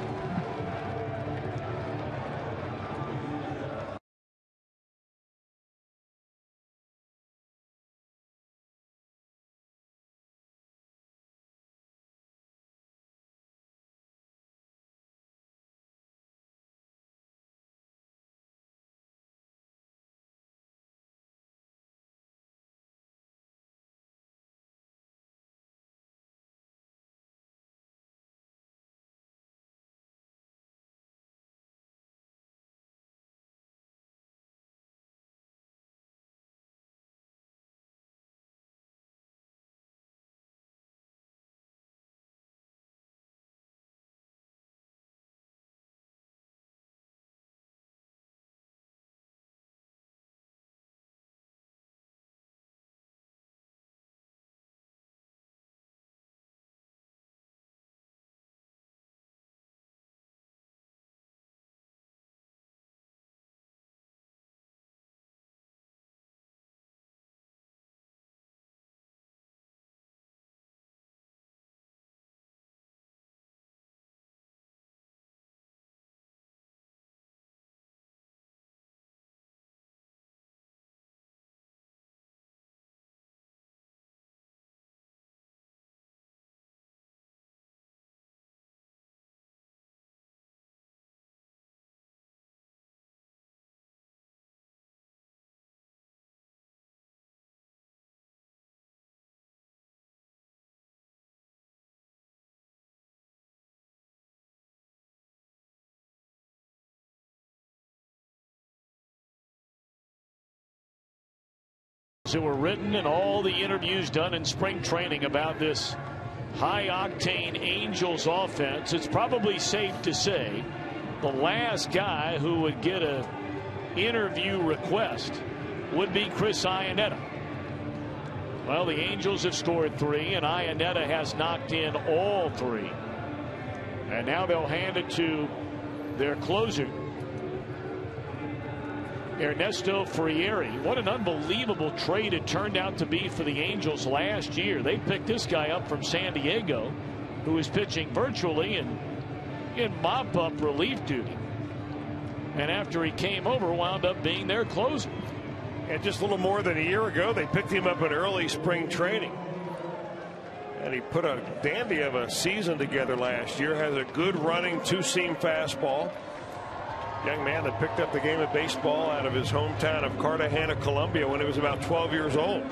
That were written and all the interviews done in spring training about this high-octane Angels offense, it's probably safe to say the last guy who would get an interview request would be Chris Iannetta. Well, the Angels have scored 3, and Iannetta has knocked in all 3. And now they'll hand it to their closer, Ernesto Frieri. What an unbelievable trade it turned out to be for the Angels last year. They picked this guy up from San Diego, who was pitching virtually in mop-up relief duty. And after he came over, wound up being their closer. And just a little more than a year ago, they picked him up in early spring training. And he put a dandy of a season together last year. Has a good running 2-seam fastball. Young man that picked up the game of baseball out of his hometown of Cartagena, Colombia, when he was about 12 years old.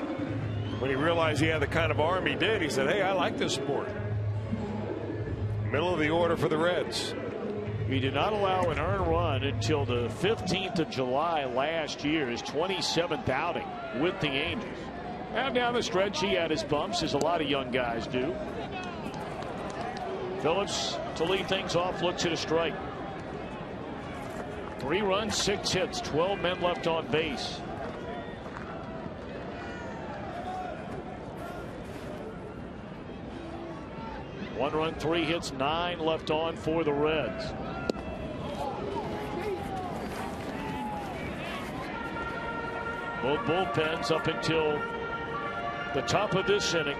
When he realized he had the kind of arm he did, he said, hey, I like this sport. Middle of the order for the Reds. He did not allow an earned run until the 15th of July last year, his 27th outing with the Angels. And down the stretch, he had his bumps, as a lot of young guys do. Phillips, to lead things off, looks at a strike. 3 runs, 6 hits, 12 men left on base. One run, 3 hits, 9 left on for the Reds. Both bullpens up until the top of this inning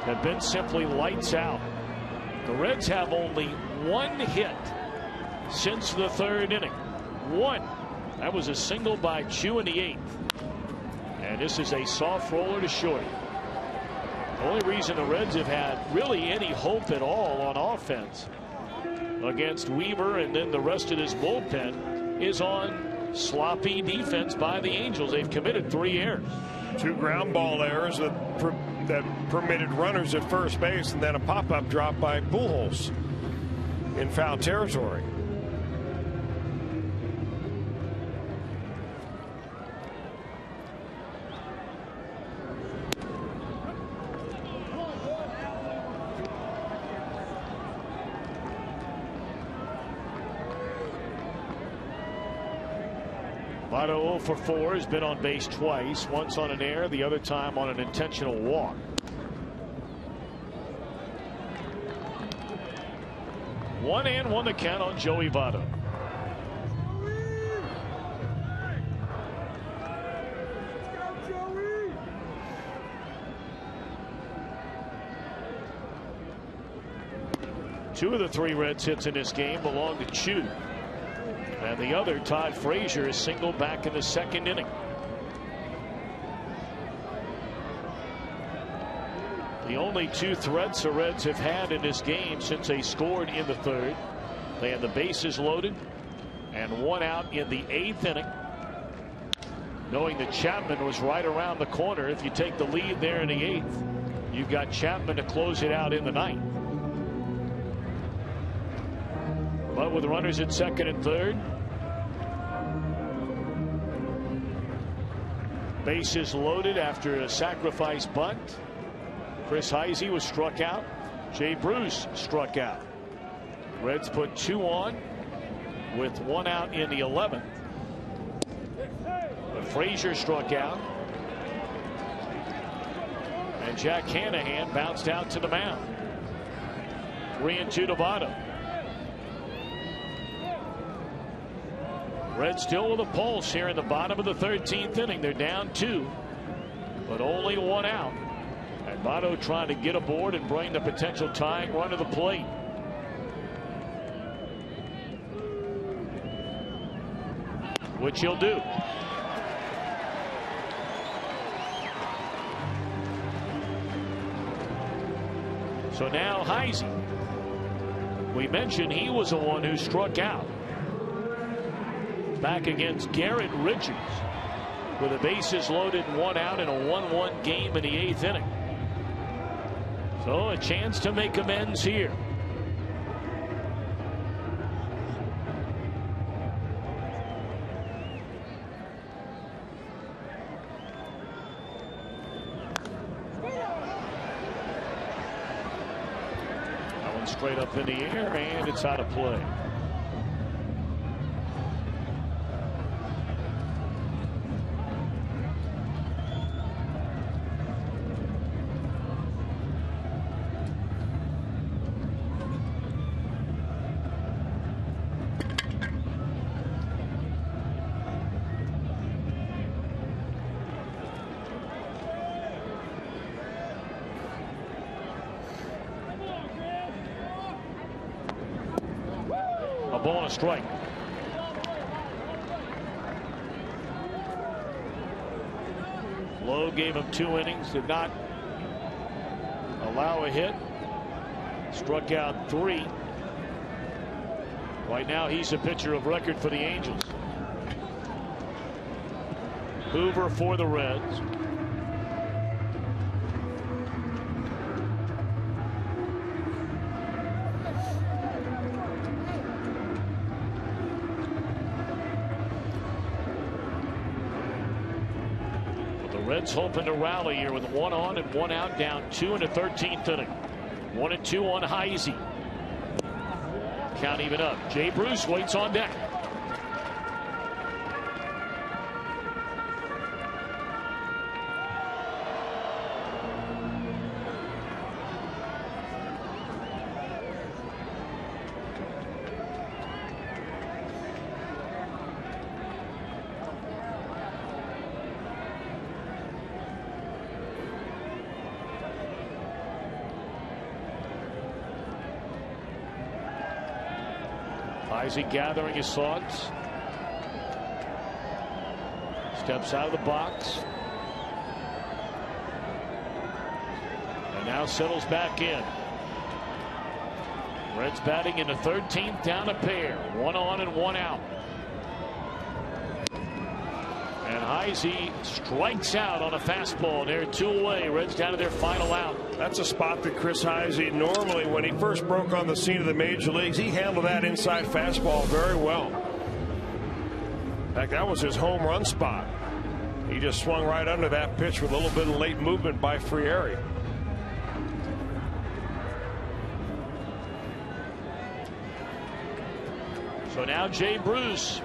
have been simply lights out. The Reds have only 1 hit since the 3rd inning. 1. That was a single by Chu in the 8th. And this is a soft roller to short. The only reason the Reds have had really any hope at all on offense against Weaver and then the rest of this bullpen is on sloppy defense by the Angels. They've committed 3 errors. 2 ground ball errors that permitted runners at first base, and then a pop-up drop by Pujols in foul territory. Votto 0 for 4, has been on base twice, once on an error, the other time on an intentional walk. 1-1 the count on Joey Votto. Two of the three Reds hits in this game belong to Chu. And the other, Todd Frazier, is singled back in the second inning. The only two threats the Reds have had in this game since they scored in the third. They had the bases loaded and one out in the 8th inning. Knowing that Chapman was right around the corner, if you take the lead there in the 8th, you've got Chapman to close it out in the 9th. But with runners at second and third, bases loaded after a sacrifice bunt. Chris Heisey was struck out. Jay Bruce struck out. Reds put 2 on with 1 out in the 11th. But Frazier struck out. And Jack Hanahan bounced out to the mound. 3-2 to Votto. Reds still with a pulse here in the bottom of the 13th inning. They're down 2, but only 1 out. And Votto trying to get aboard and bring the potential tying run to the plate. Which he'll do. So now Heisey. We mentioned he was the one who struck out back against Garrett Richards with the bases loaded and 1 out in a 1-1 game in the 8th inning. So a chance to make amends here. That one straight up in the air, and it's out of play. A ball and a strike. Lowe gave him 2 innings, did not allow a hit. Struck out 3. Right now he's a pitcher of record for the Angels. Hoover for the Reds. Reds hoping to rally here with 1 on and 1 out, down 2 in the 13th inning. 1-2 on Heisey. Count even up. Jay Bruce waits on deck. Heisey gathering his thoughts. Steps out of the box. And now settles back in. Reds batting in the 13th, down a pair. 1 on and 1 out. And Heisey strikes out on a fastball. They're 2 away. Reds down to their final out. That's a spot that Chris Heisey, normally when he first broke on the scene of the major leagues, he handled that inside fastball very well. In fact, that was his home run spot. He just swung right under that pitch with a little bit of late movement by Frieri. So now Jay Bruce.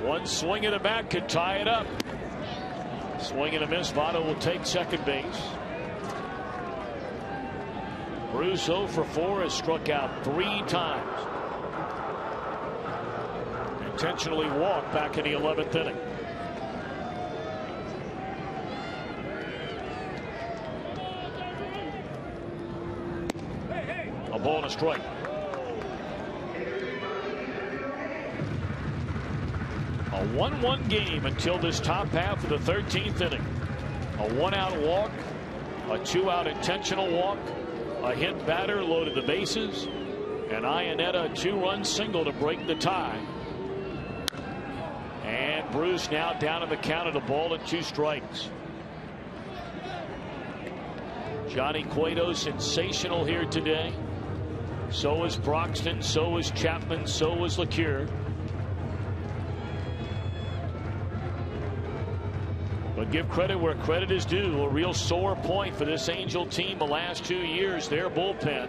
One swing at the bat could tie it up. Swing and a miss. Votto will take second base. Bruce 0 for 4 has struck out 3 times. Intentionally walked back in the 11th inning. A ball and a strike. A 1-1 game until this top half of the 13th inning. A 1-out walk, a 2-out intentional walk, a hit batter loaded the bases, and Iannetta a 2-run single to break the tie. And Bruce now down in the count at 1-2 strikes. Johnny Cueto sensational here today. So is Broxton, so is Chapman, so is LeCure. But give credit where credit is due. A real sore point for this Angel team the last 2 years. Their bullpen,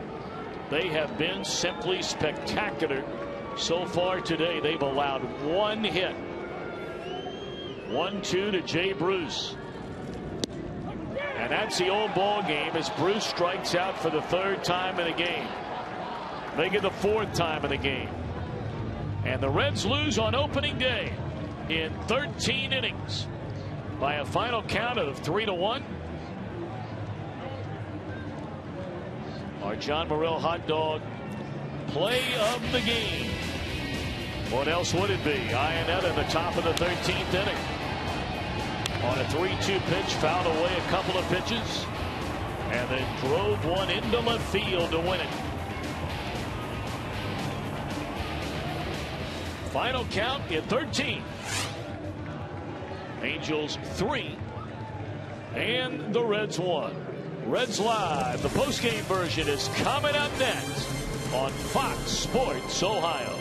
they have been simply spectacular so far today. They've allowed 1 hit. 1-2 to Jay Bruce. And that's the old ball game as Bruce strikes out for the 3rd time in a game. Make it the 4th time in the game. And the Reds lose on opening day in 13 innings by a final count of 3-1. Our John Morrell hot dog play of the game. What else would it be? Iannetta in the top of the 13th inning. On a 3-2 pitch, fouled away a couple of pitches, and then drove one into left field to win it. Final count in 13. Angels 3 and the Reds 1. Reds Live, the postgame version, is coming up next on Fox Sports Ohio.